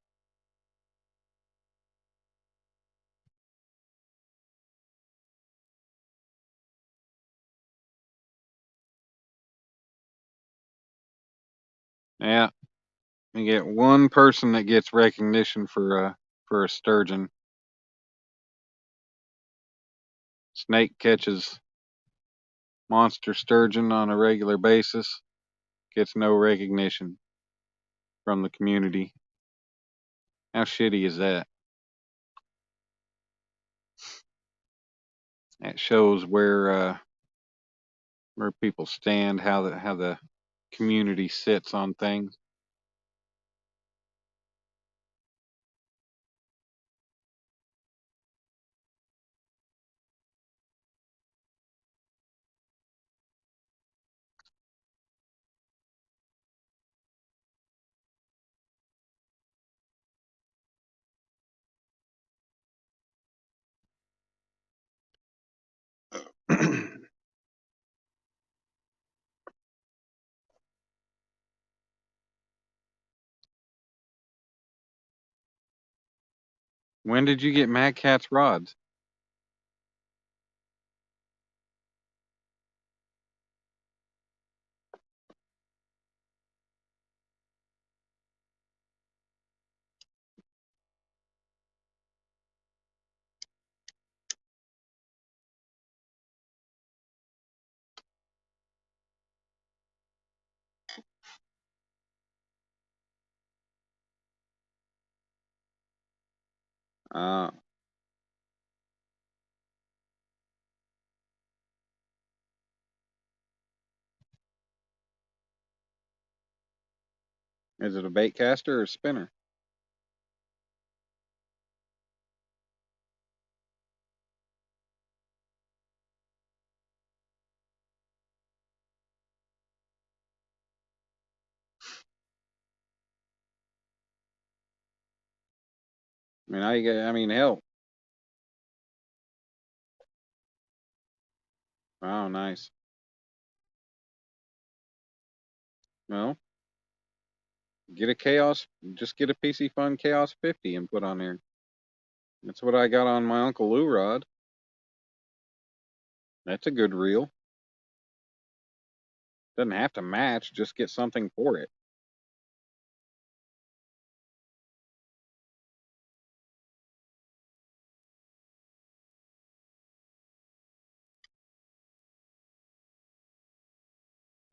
S2: Yeah, you get one person that gets recognition for a sturgeon. Snake catches monster sturgeon on a regular basis, gets no recognition from the community. How shitty is that? That shows where people stand, how the community sits on things. When did you get Mad Cat's rods? Uh, is it a bait caster or a spinner? I mean, I mean, hell. Oh, nice. Well, get a chaos, just get a PC Fun Chaos 50 and put on there. That's what I got on my Uncle Lou rod. That's a good reel. Doesn't have to match, just get something for it.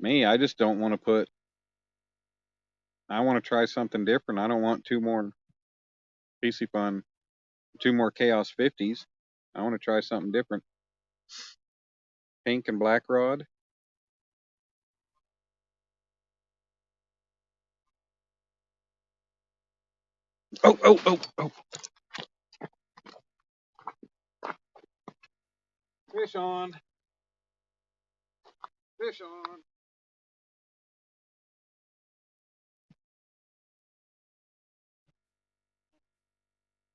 S2: Me, I just don't want to put, I want to try something different. I don't want two more PC Fun, two more Chaos 50s. I want to try something different. Pink and black rod. Oh, oh, oh, oh. Fish on. Fish on.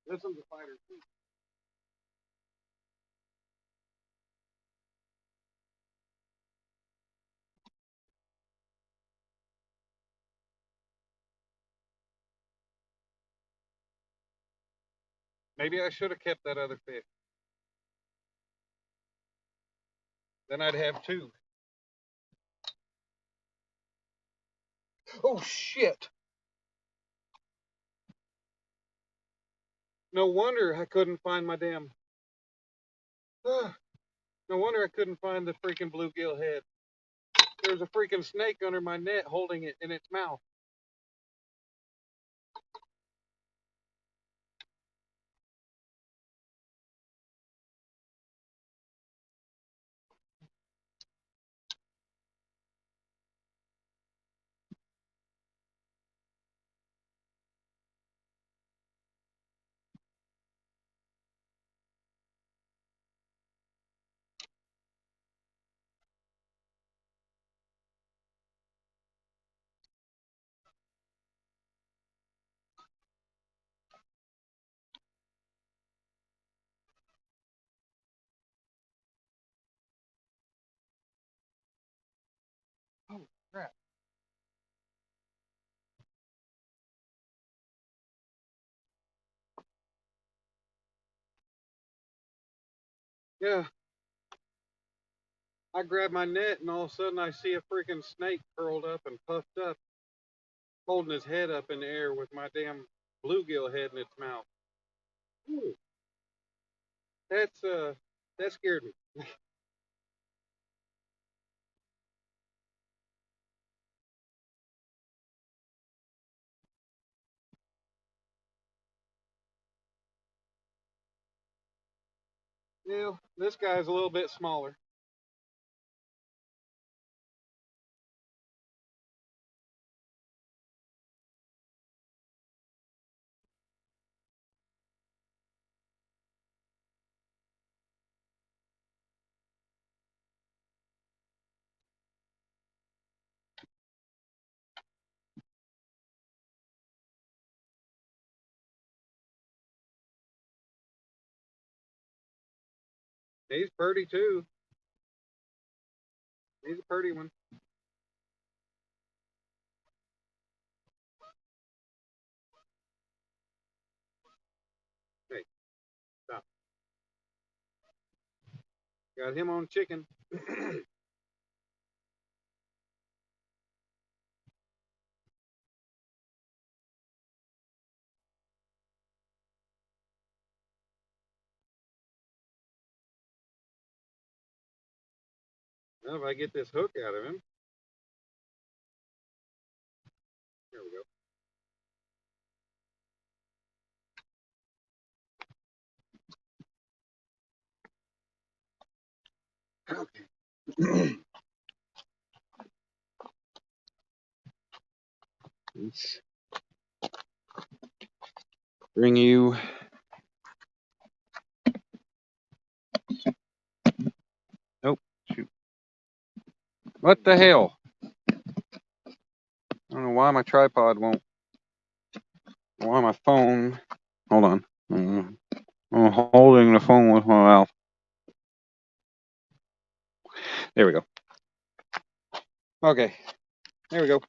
S2: This one's a fighter too. Maybe I should have kept that other fish. Then I'd have two. Oh shit! No wonder I couldn't find my damn. No wonder I couldn't find the freaking bluegill head. There's a freaking snake under my net holding it in its mouth. Oh crap! Yeah, I grabbed my net and all of a sudden I see a freaking snake curled up and puffed up, holding his head up in the air with my damn bluegill head in its mouth. Ooh, that's that scared me. Yeah, this guy's a little bit smaller. He's pretty too. He's a pretty one. Hey, stop. Got him on chicken. Well, if I get this hook out of him, there we go.
S1: Okay. Let's bring you. Nope. Shoot. What the hell? I don't know why my tripod won't. Why my phone. Hold on. I'm holding the phone with my mouth. There we go. Okay. There we go.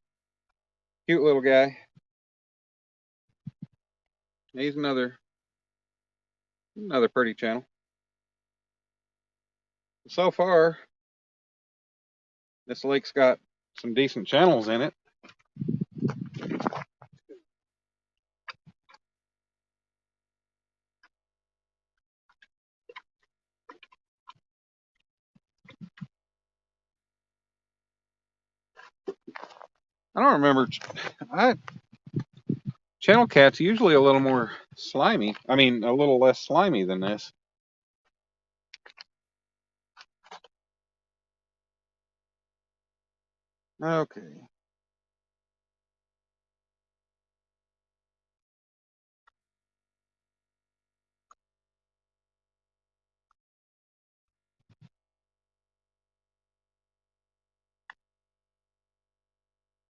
S1: Cute little guy. He's another pretty channel. So far, this lake's got some decent channels in it. I don't remember. Channel cat's usually a little more slimy. I mean, a little less slimy than this. Okay.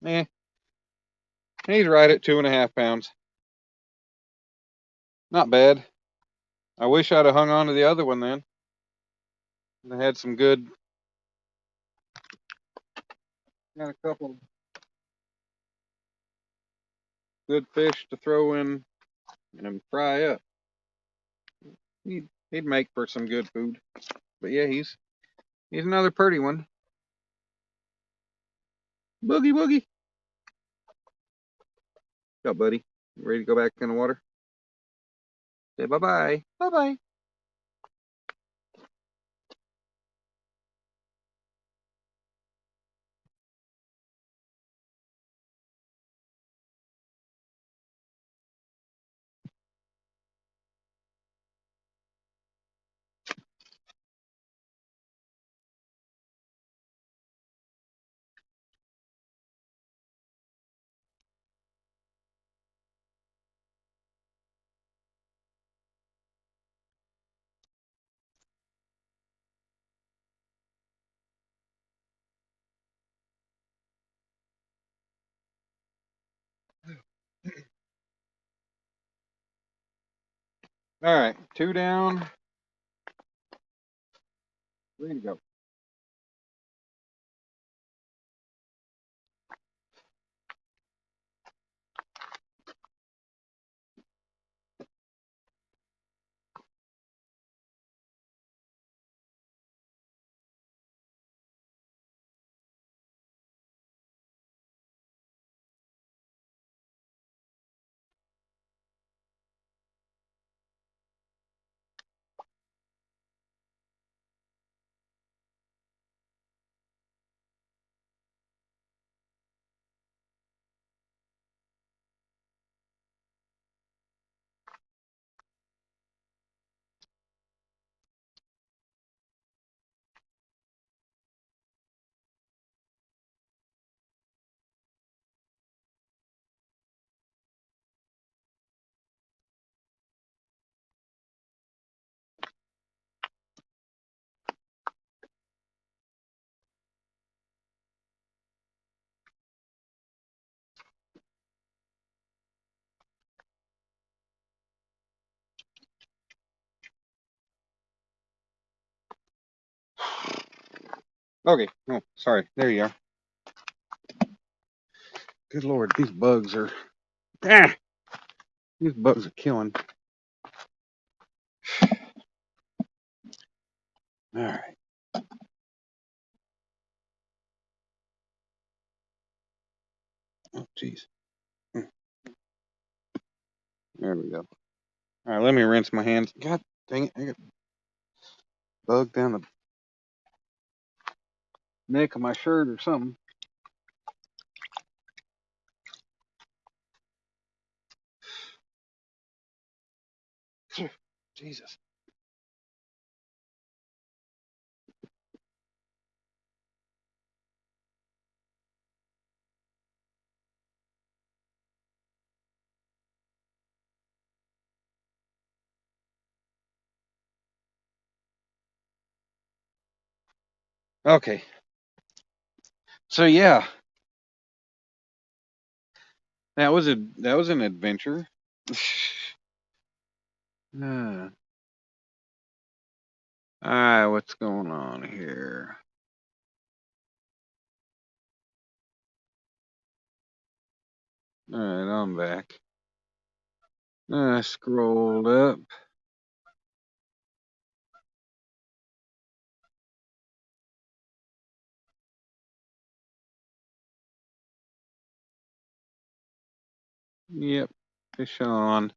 S1: Eh, he's right at 2.5 pounds. Not bad. I wish I'd have hung on to the other one then. I had some good. Got a couple good fish to throw in and fry up. He'd make for some good food. But yeah, he's another pretty one. Boogie boogie. What's up, buddy? You ready to go back in the water? Say bye bye. Bye bye. All right, 2 down. Ready to go. Okay. Oh, sorry. There you are. Good Lord, these bugs are. Ah, these bugs are killing. All right. Oh, jeez. There we go. All right, let me rinse my hands. God dang it. I got bug down the neck of my shirt or something. Jesus.
S2: Okay. So yeah, that was an adventure. All right, what's going on here? All right, I'm back. I scrolled up. Yep, fish on.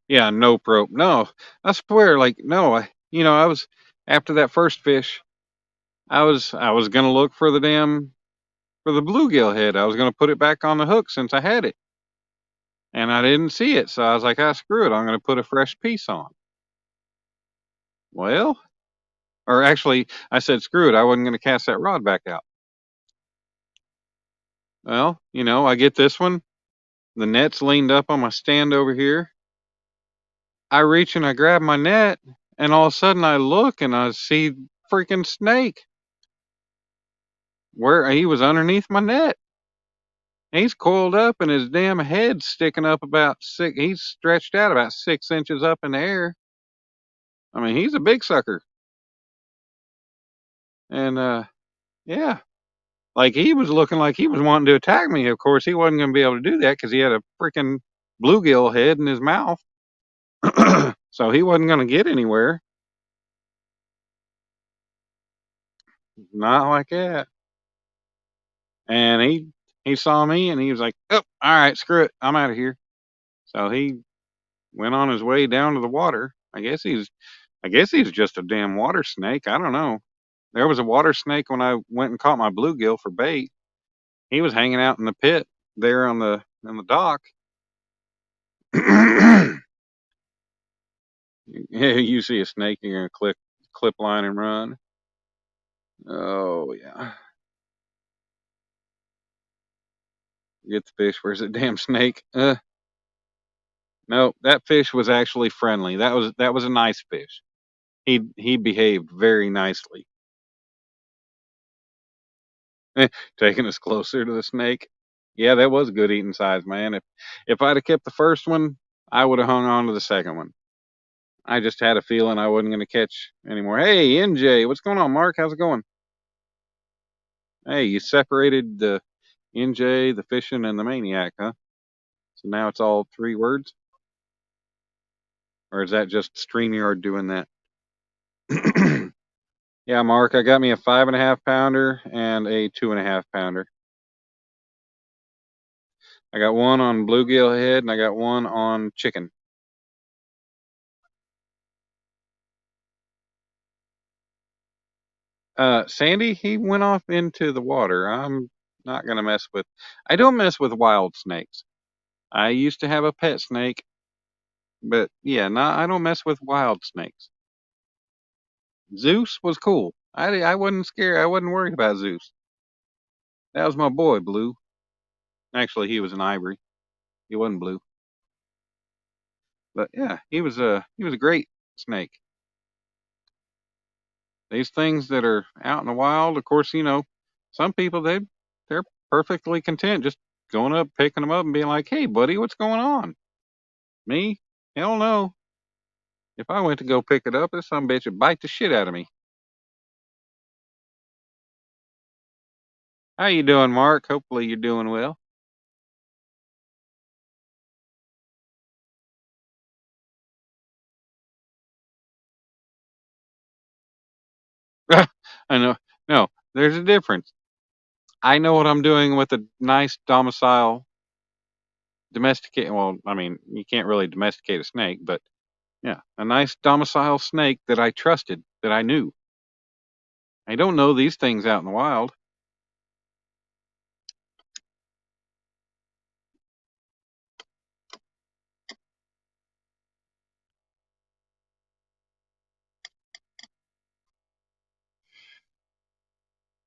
S2: Yeah, no probe. No, I swear, like no. I was after that first fish. I was gonna look for the bluegill head. I was gonna put it back on the hook since I had it, and I didn't see it. So I was like, ah, screw it. I'm gonna put a fresh piece on. Well, or actually, I said screw it. I wasn't gonna cast that rod back out. Well, I get this one. The net's leaned up on my stand over here. I reach and I grab my net, and all of a sudden I look and I see freaking snake where he was underneath my net. He's coiled up and his damn head's sticking up about six. He's stretched out about 6 inches up in the air. I mean, he's a big sucker. And yeah, like he was looking like he was wanting to attack me. Of course, he wasn't going to be able to do that because he had a freaking bluegill head in his mouth. So he wasn't going to get anywhere. Not like that. And he saw me and he was like, "Oh, all right, screw it, I'm out of here." So he went on his way down to the water. I guess he's just a damn water snake. I don't know. There was a water snake when I went and caught my bluegill for bait. He was hanging out in the pit there on the dock. Yeah, you see a snake, you're gonna clip line and run. Oh yeah. Get the fish. Where's the damn snake? No, that fish was actually friendly. That was a nice fish. He behaved very nicely. Taking us closer to the snake. Yeah, that was good eating size, man. If I'd have kept the first one, I would have hung on to the second one. I just had a feeling I wasn't going to catch anymore. Hey, NJ, what's going on, Mark? How's it going? Hey, you separated the NJ, the fishing, and the maniac, huh? So now it's all 3 words, or is that just StreamYard doing that? Yeah, Mark, I got me a 5.5 pounder and a 2.5 pounder. I got one on bluegill head and I got one on chicken. Sandy, he went off into the water. I'm not gonna mess with. I don't mess with wild snakes. I used to have a pet snake, but yeah, no, I don't mess with wild snakes. Zeus was cool. I wasn't scared. I wasn't worried about Zeus. That was my boy, Blue. Actually, he was an ivory. He wasn't blue, but yeah, he was a great snake. These things that are out in the wild, of course, some people they're perfectly content just going up, picking them up, and being like, "Hey, buddy, what's going on?" Me? Hell no. If I went to go pick it up, this some bitch would bite the shit out of me. How you doing, Mark? Hopefully you're doing well. I know. No, there's a difference. I know what I'm doing with a nice domicile domesticate. Well, I mean, you can't really domesticate a snake, but yeah, a nice domicile snake that I trusted, that I knew. I don't know these things out in the wild.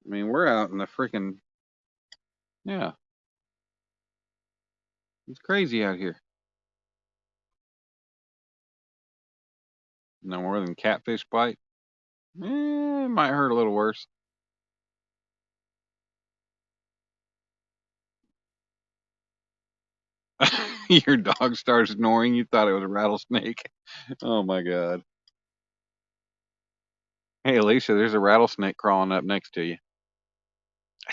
S2: I mean, we're out in the freaking, yeah, it's crazy out here. No more than catfish bite. It might hurt a little worse. Your dog started snoring. You thought it was a rattlesnake. Oh my God. Hey, Alicia, there's a rattlesnake crawling up next to you. I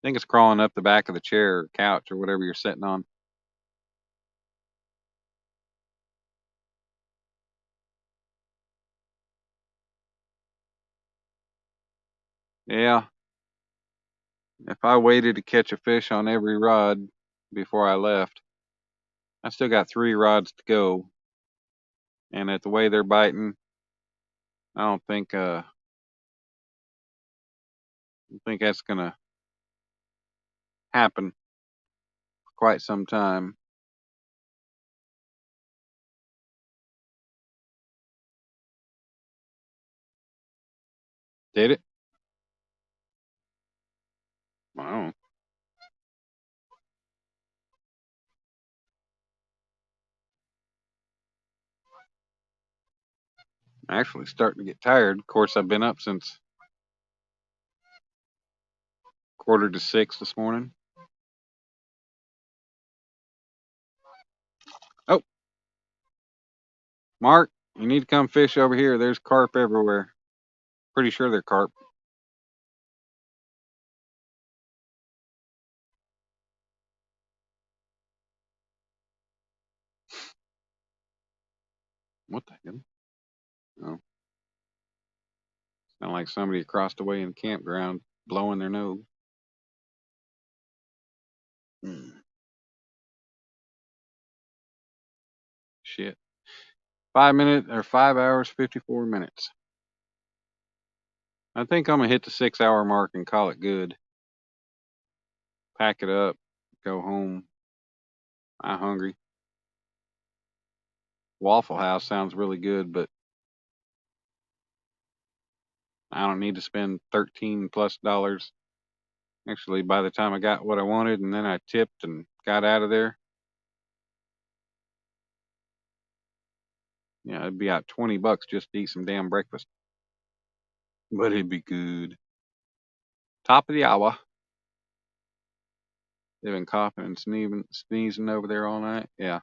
S2: think it's crawling up the back of the chair or couch or whatever you're sitting on. Yeah. If I waited to catch a fish on every rod before I left, I still got 3 rods to go. And at the way they're biting, I don't think that's gonna happen for quite some time. Did it? Wow. Actually starting to get tired. Of course, I've been up since 5:45 this morning. Oh, Mark, you need to come fish over here. There's carp everywhere. Pretty sure they're carp. What the hell? Oh, sound like somebody across the way in the campground blowing their nose. Shit. 5 minutes or 5 hours, 54 minutes. I think I'm gonna hit the 6 hour mark and call it good. Pack it up, go home. I'm hungry. Waffle House sounds really good, but I don't need to spend $13+ Actually, by the time I got what I wanted and then I tipped and got out of there, yeah, it'd be out $20 just to eat some damn breakfast. But it'd be good. Top of the hour. They've been coughing and sneezing over there all night. Yeah.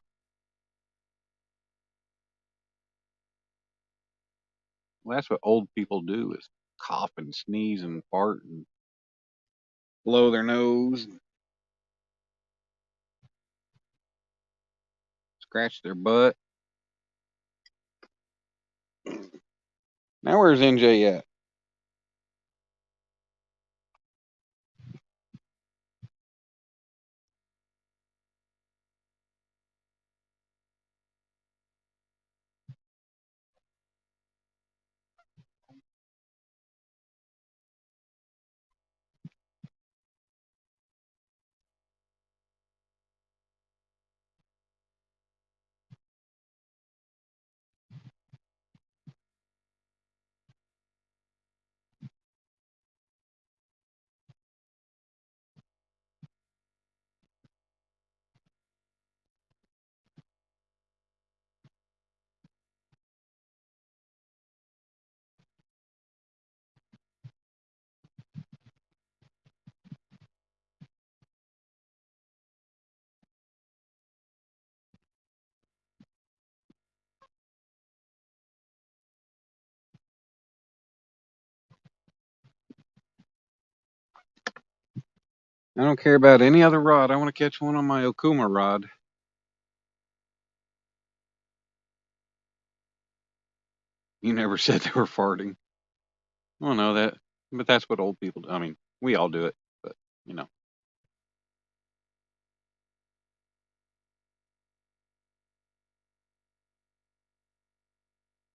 S2: Well, that's what old people do is cough and sneeze and fart and blow their nose and scratch their butt. Now where's NJ at? I don't care about any other rod. I want to catch one on my Okuma rod. You never said they were farting. Well, no, but that's what old people do. I mean, we all do it, but you know.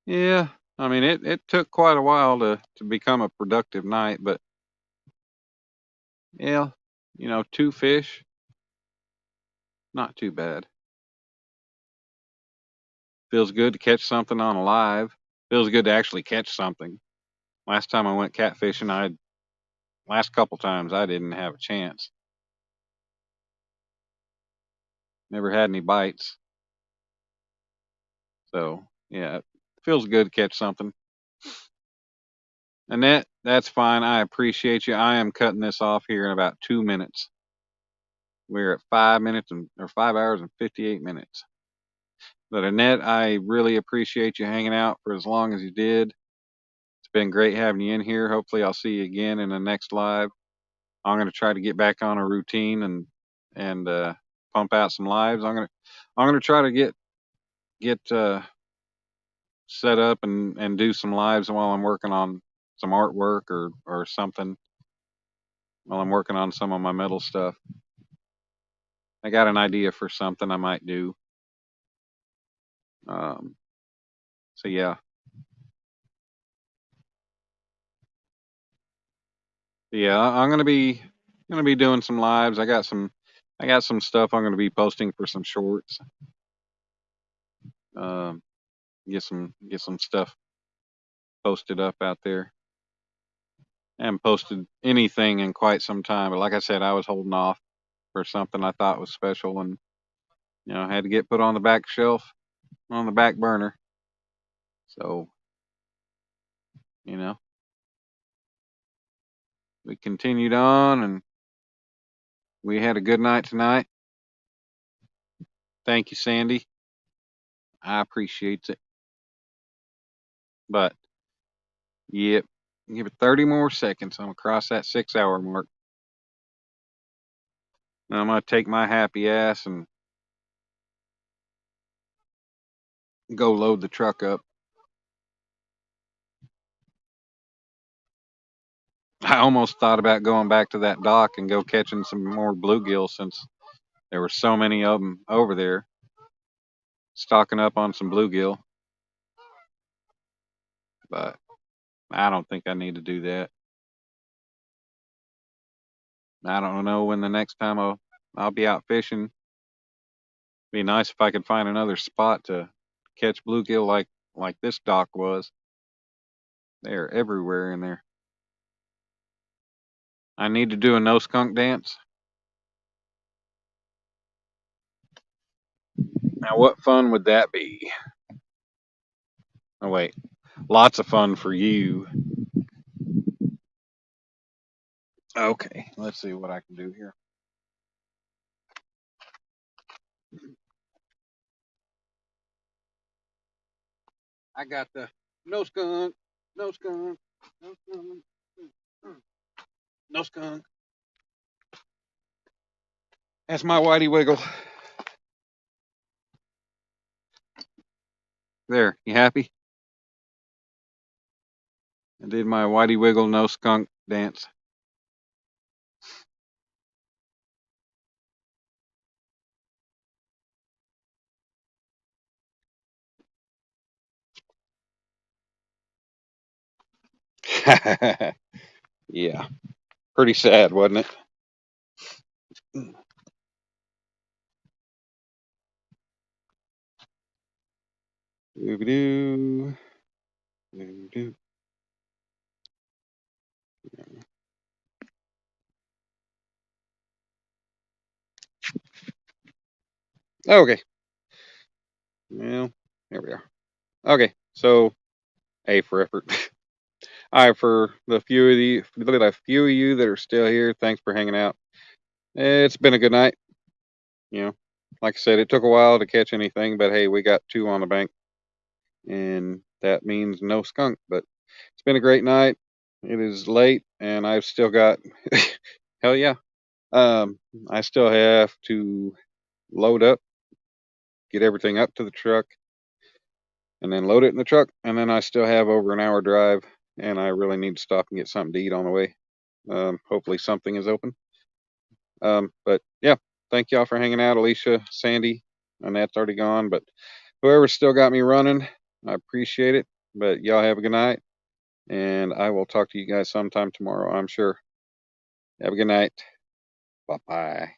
S2: Yeah, I mean, it took quite a while to become a productive night, but yeah, 2 fish, not too bad. Feels good to catch something on a live. Feels good to actually catch something. Last time I went catfishing, last couple times I didn't have a chance. Never had any bites. So yeah, it feels good to catch something. Annette, that's fine. I appreciate you. I am cutting this off here in about 2 minutes. We're at 5 minutes or 5 hours and 58 minutes. But Annette, I really appreciate you hanging out for as long as you did. It's been great having you in here. Hopefully I'll see you again in the next live. I'm going to try to get back on a routine and pump out some lives. I'm going to try to get set up and do some lives while I'm working on some artwork or something, while I'm working on some of my metal stuff. I got an idea for something I might do. So yeah. Yeah, I'm gonna be doing some lives. I got some stuff I'm gonna be posting for some shorts. Um, get some stuff posted up out there. I haven't posted anything in quite some time, but like I said, I was holding off for something I thought was special, and had to get put on the back shelf, on the back burner. So you know, we continued on, and we had a good night tonight. Thank you, Sandy. I appreciate it. But yep, give it 30 more seconds. I'm gonna cross that 6 hour mark. And I'm gonna take my happy ass and go load the truck up. I almost thought about going back to that dock and go catching some more bluegill since there were so many of them over there. Stocking up on some bluegill. But I don't think I need to do that. I don't know when the next time I'll be out fishing. Be nice if I could find another spot to catch bluegill like this dock was. They're everywhere in there. I need to do a no skunk dance. Now, what fun would that be? Oh, wait. Lots of fun for you. Okay, let's see what I can do here. I got the no skunk, no skunk, no skunk, no skunk. That's my whitey wiggle. There, you happy? I did my whitey wiggle no skunk dance. Yeah, pretty sad, wasn't it? Doo-doo. Doo-doo. Okay. Well, here we are. Okay, so A for effort. All right, for the few of you that are still here, thanks for hanging out. It's been a good night. Like I said, it took a while to catch anything, but hey, we got two on the bank, and that means no skunk. But it's been a great night. It is late, and I've still got hell yeah. I still have to load up, get everything up to the truck, and then load it in the truck, and then I still have over an hour drive, and I really need to stop and get something to eat on the way. Hopefully something is open. But yeah, thank y'all for hanging out, Alicia, Sandy, Annette's already gone, but whoever still got me running, I appreciate it. But y'all have a good night, and I will talk to you guys sometime tomorrow, I'm sure. Have a good night. Bye bye.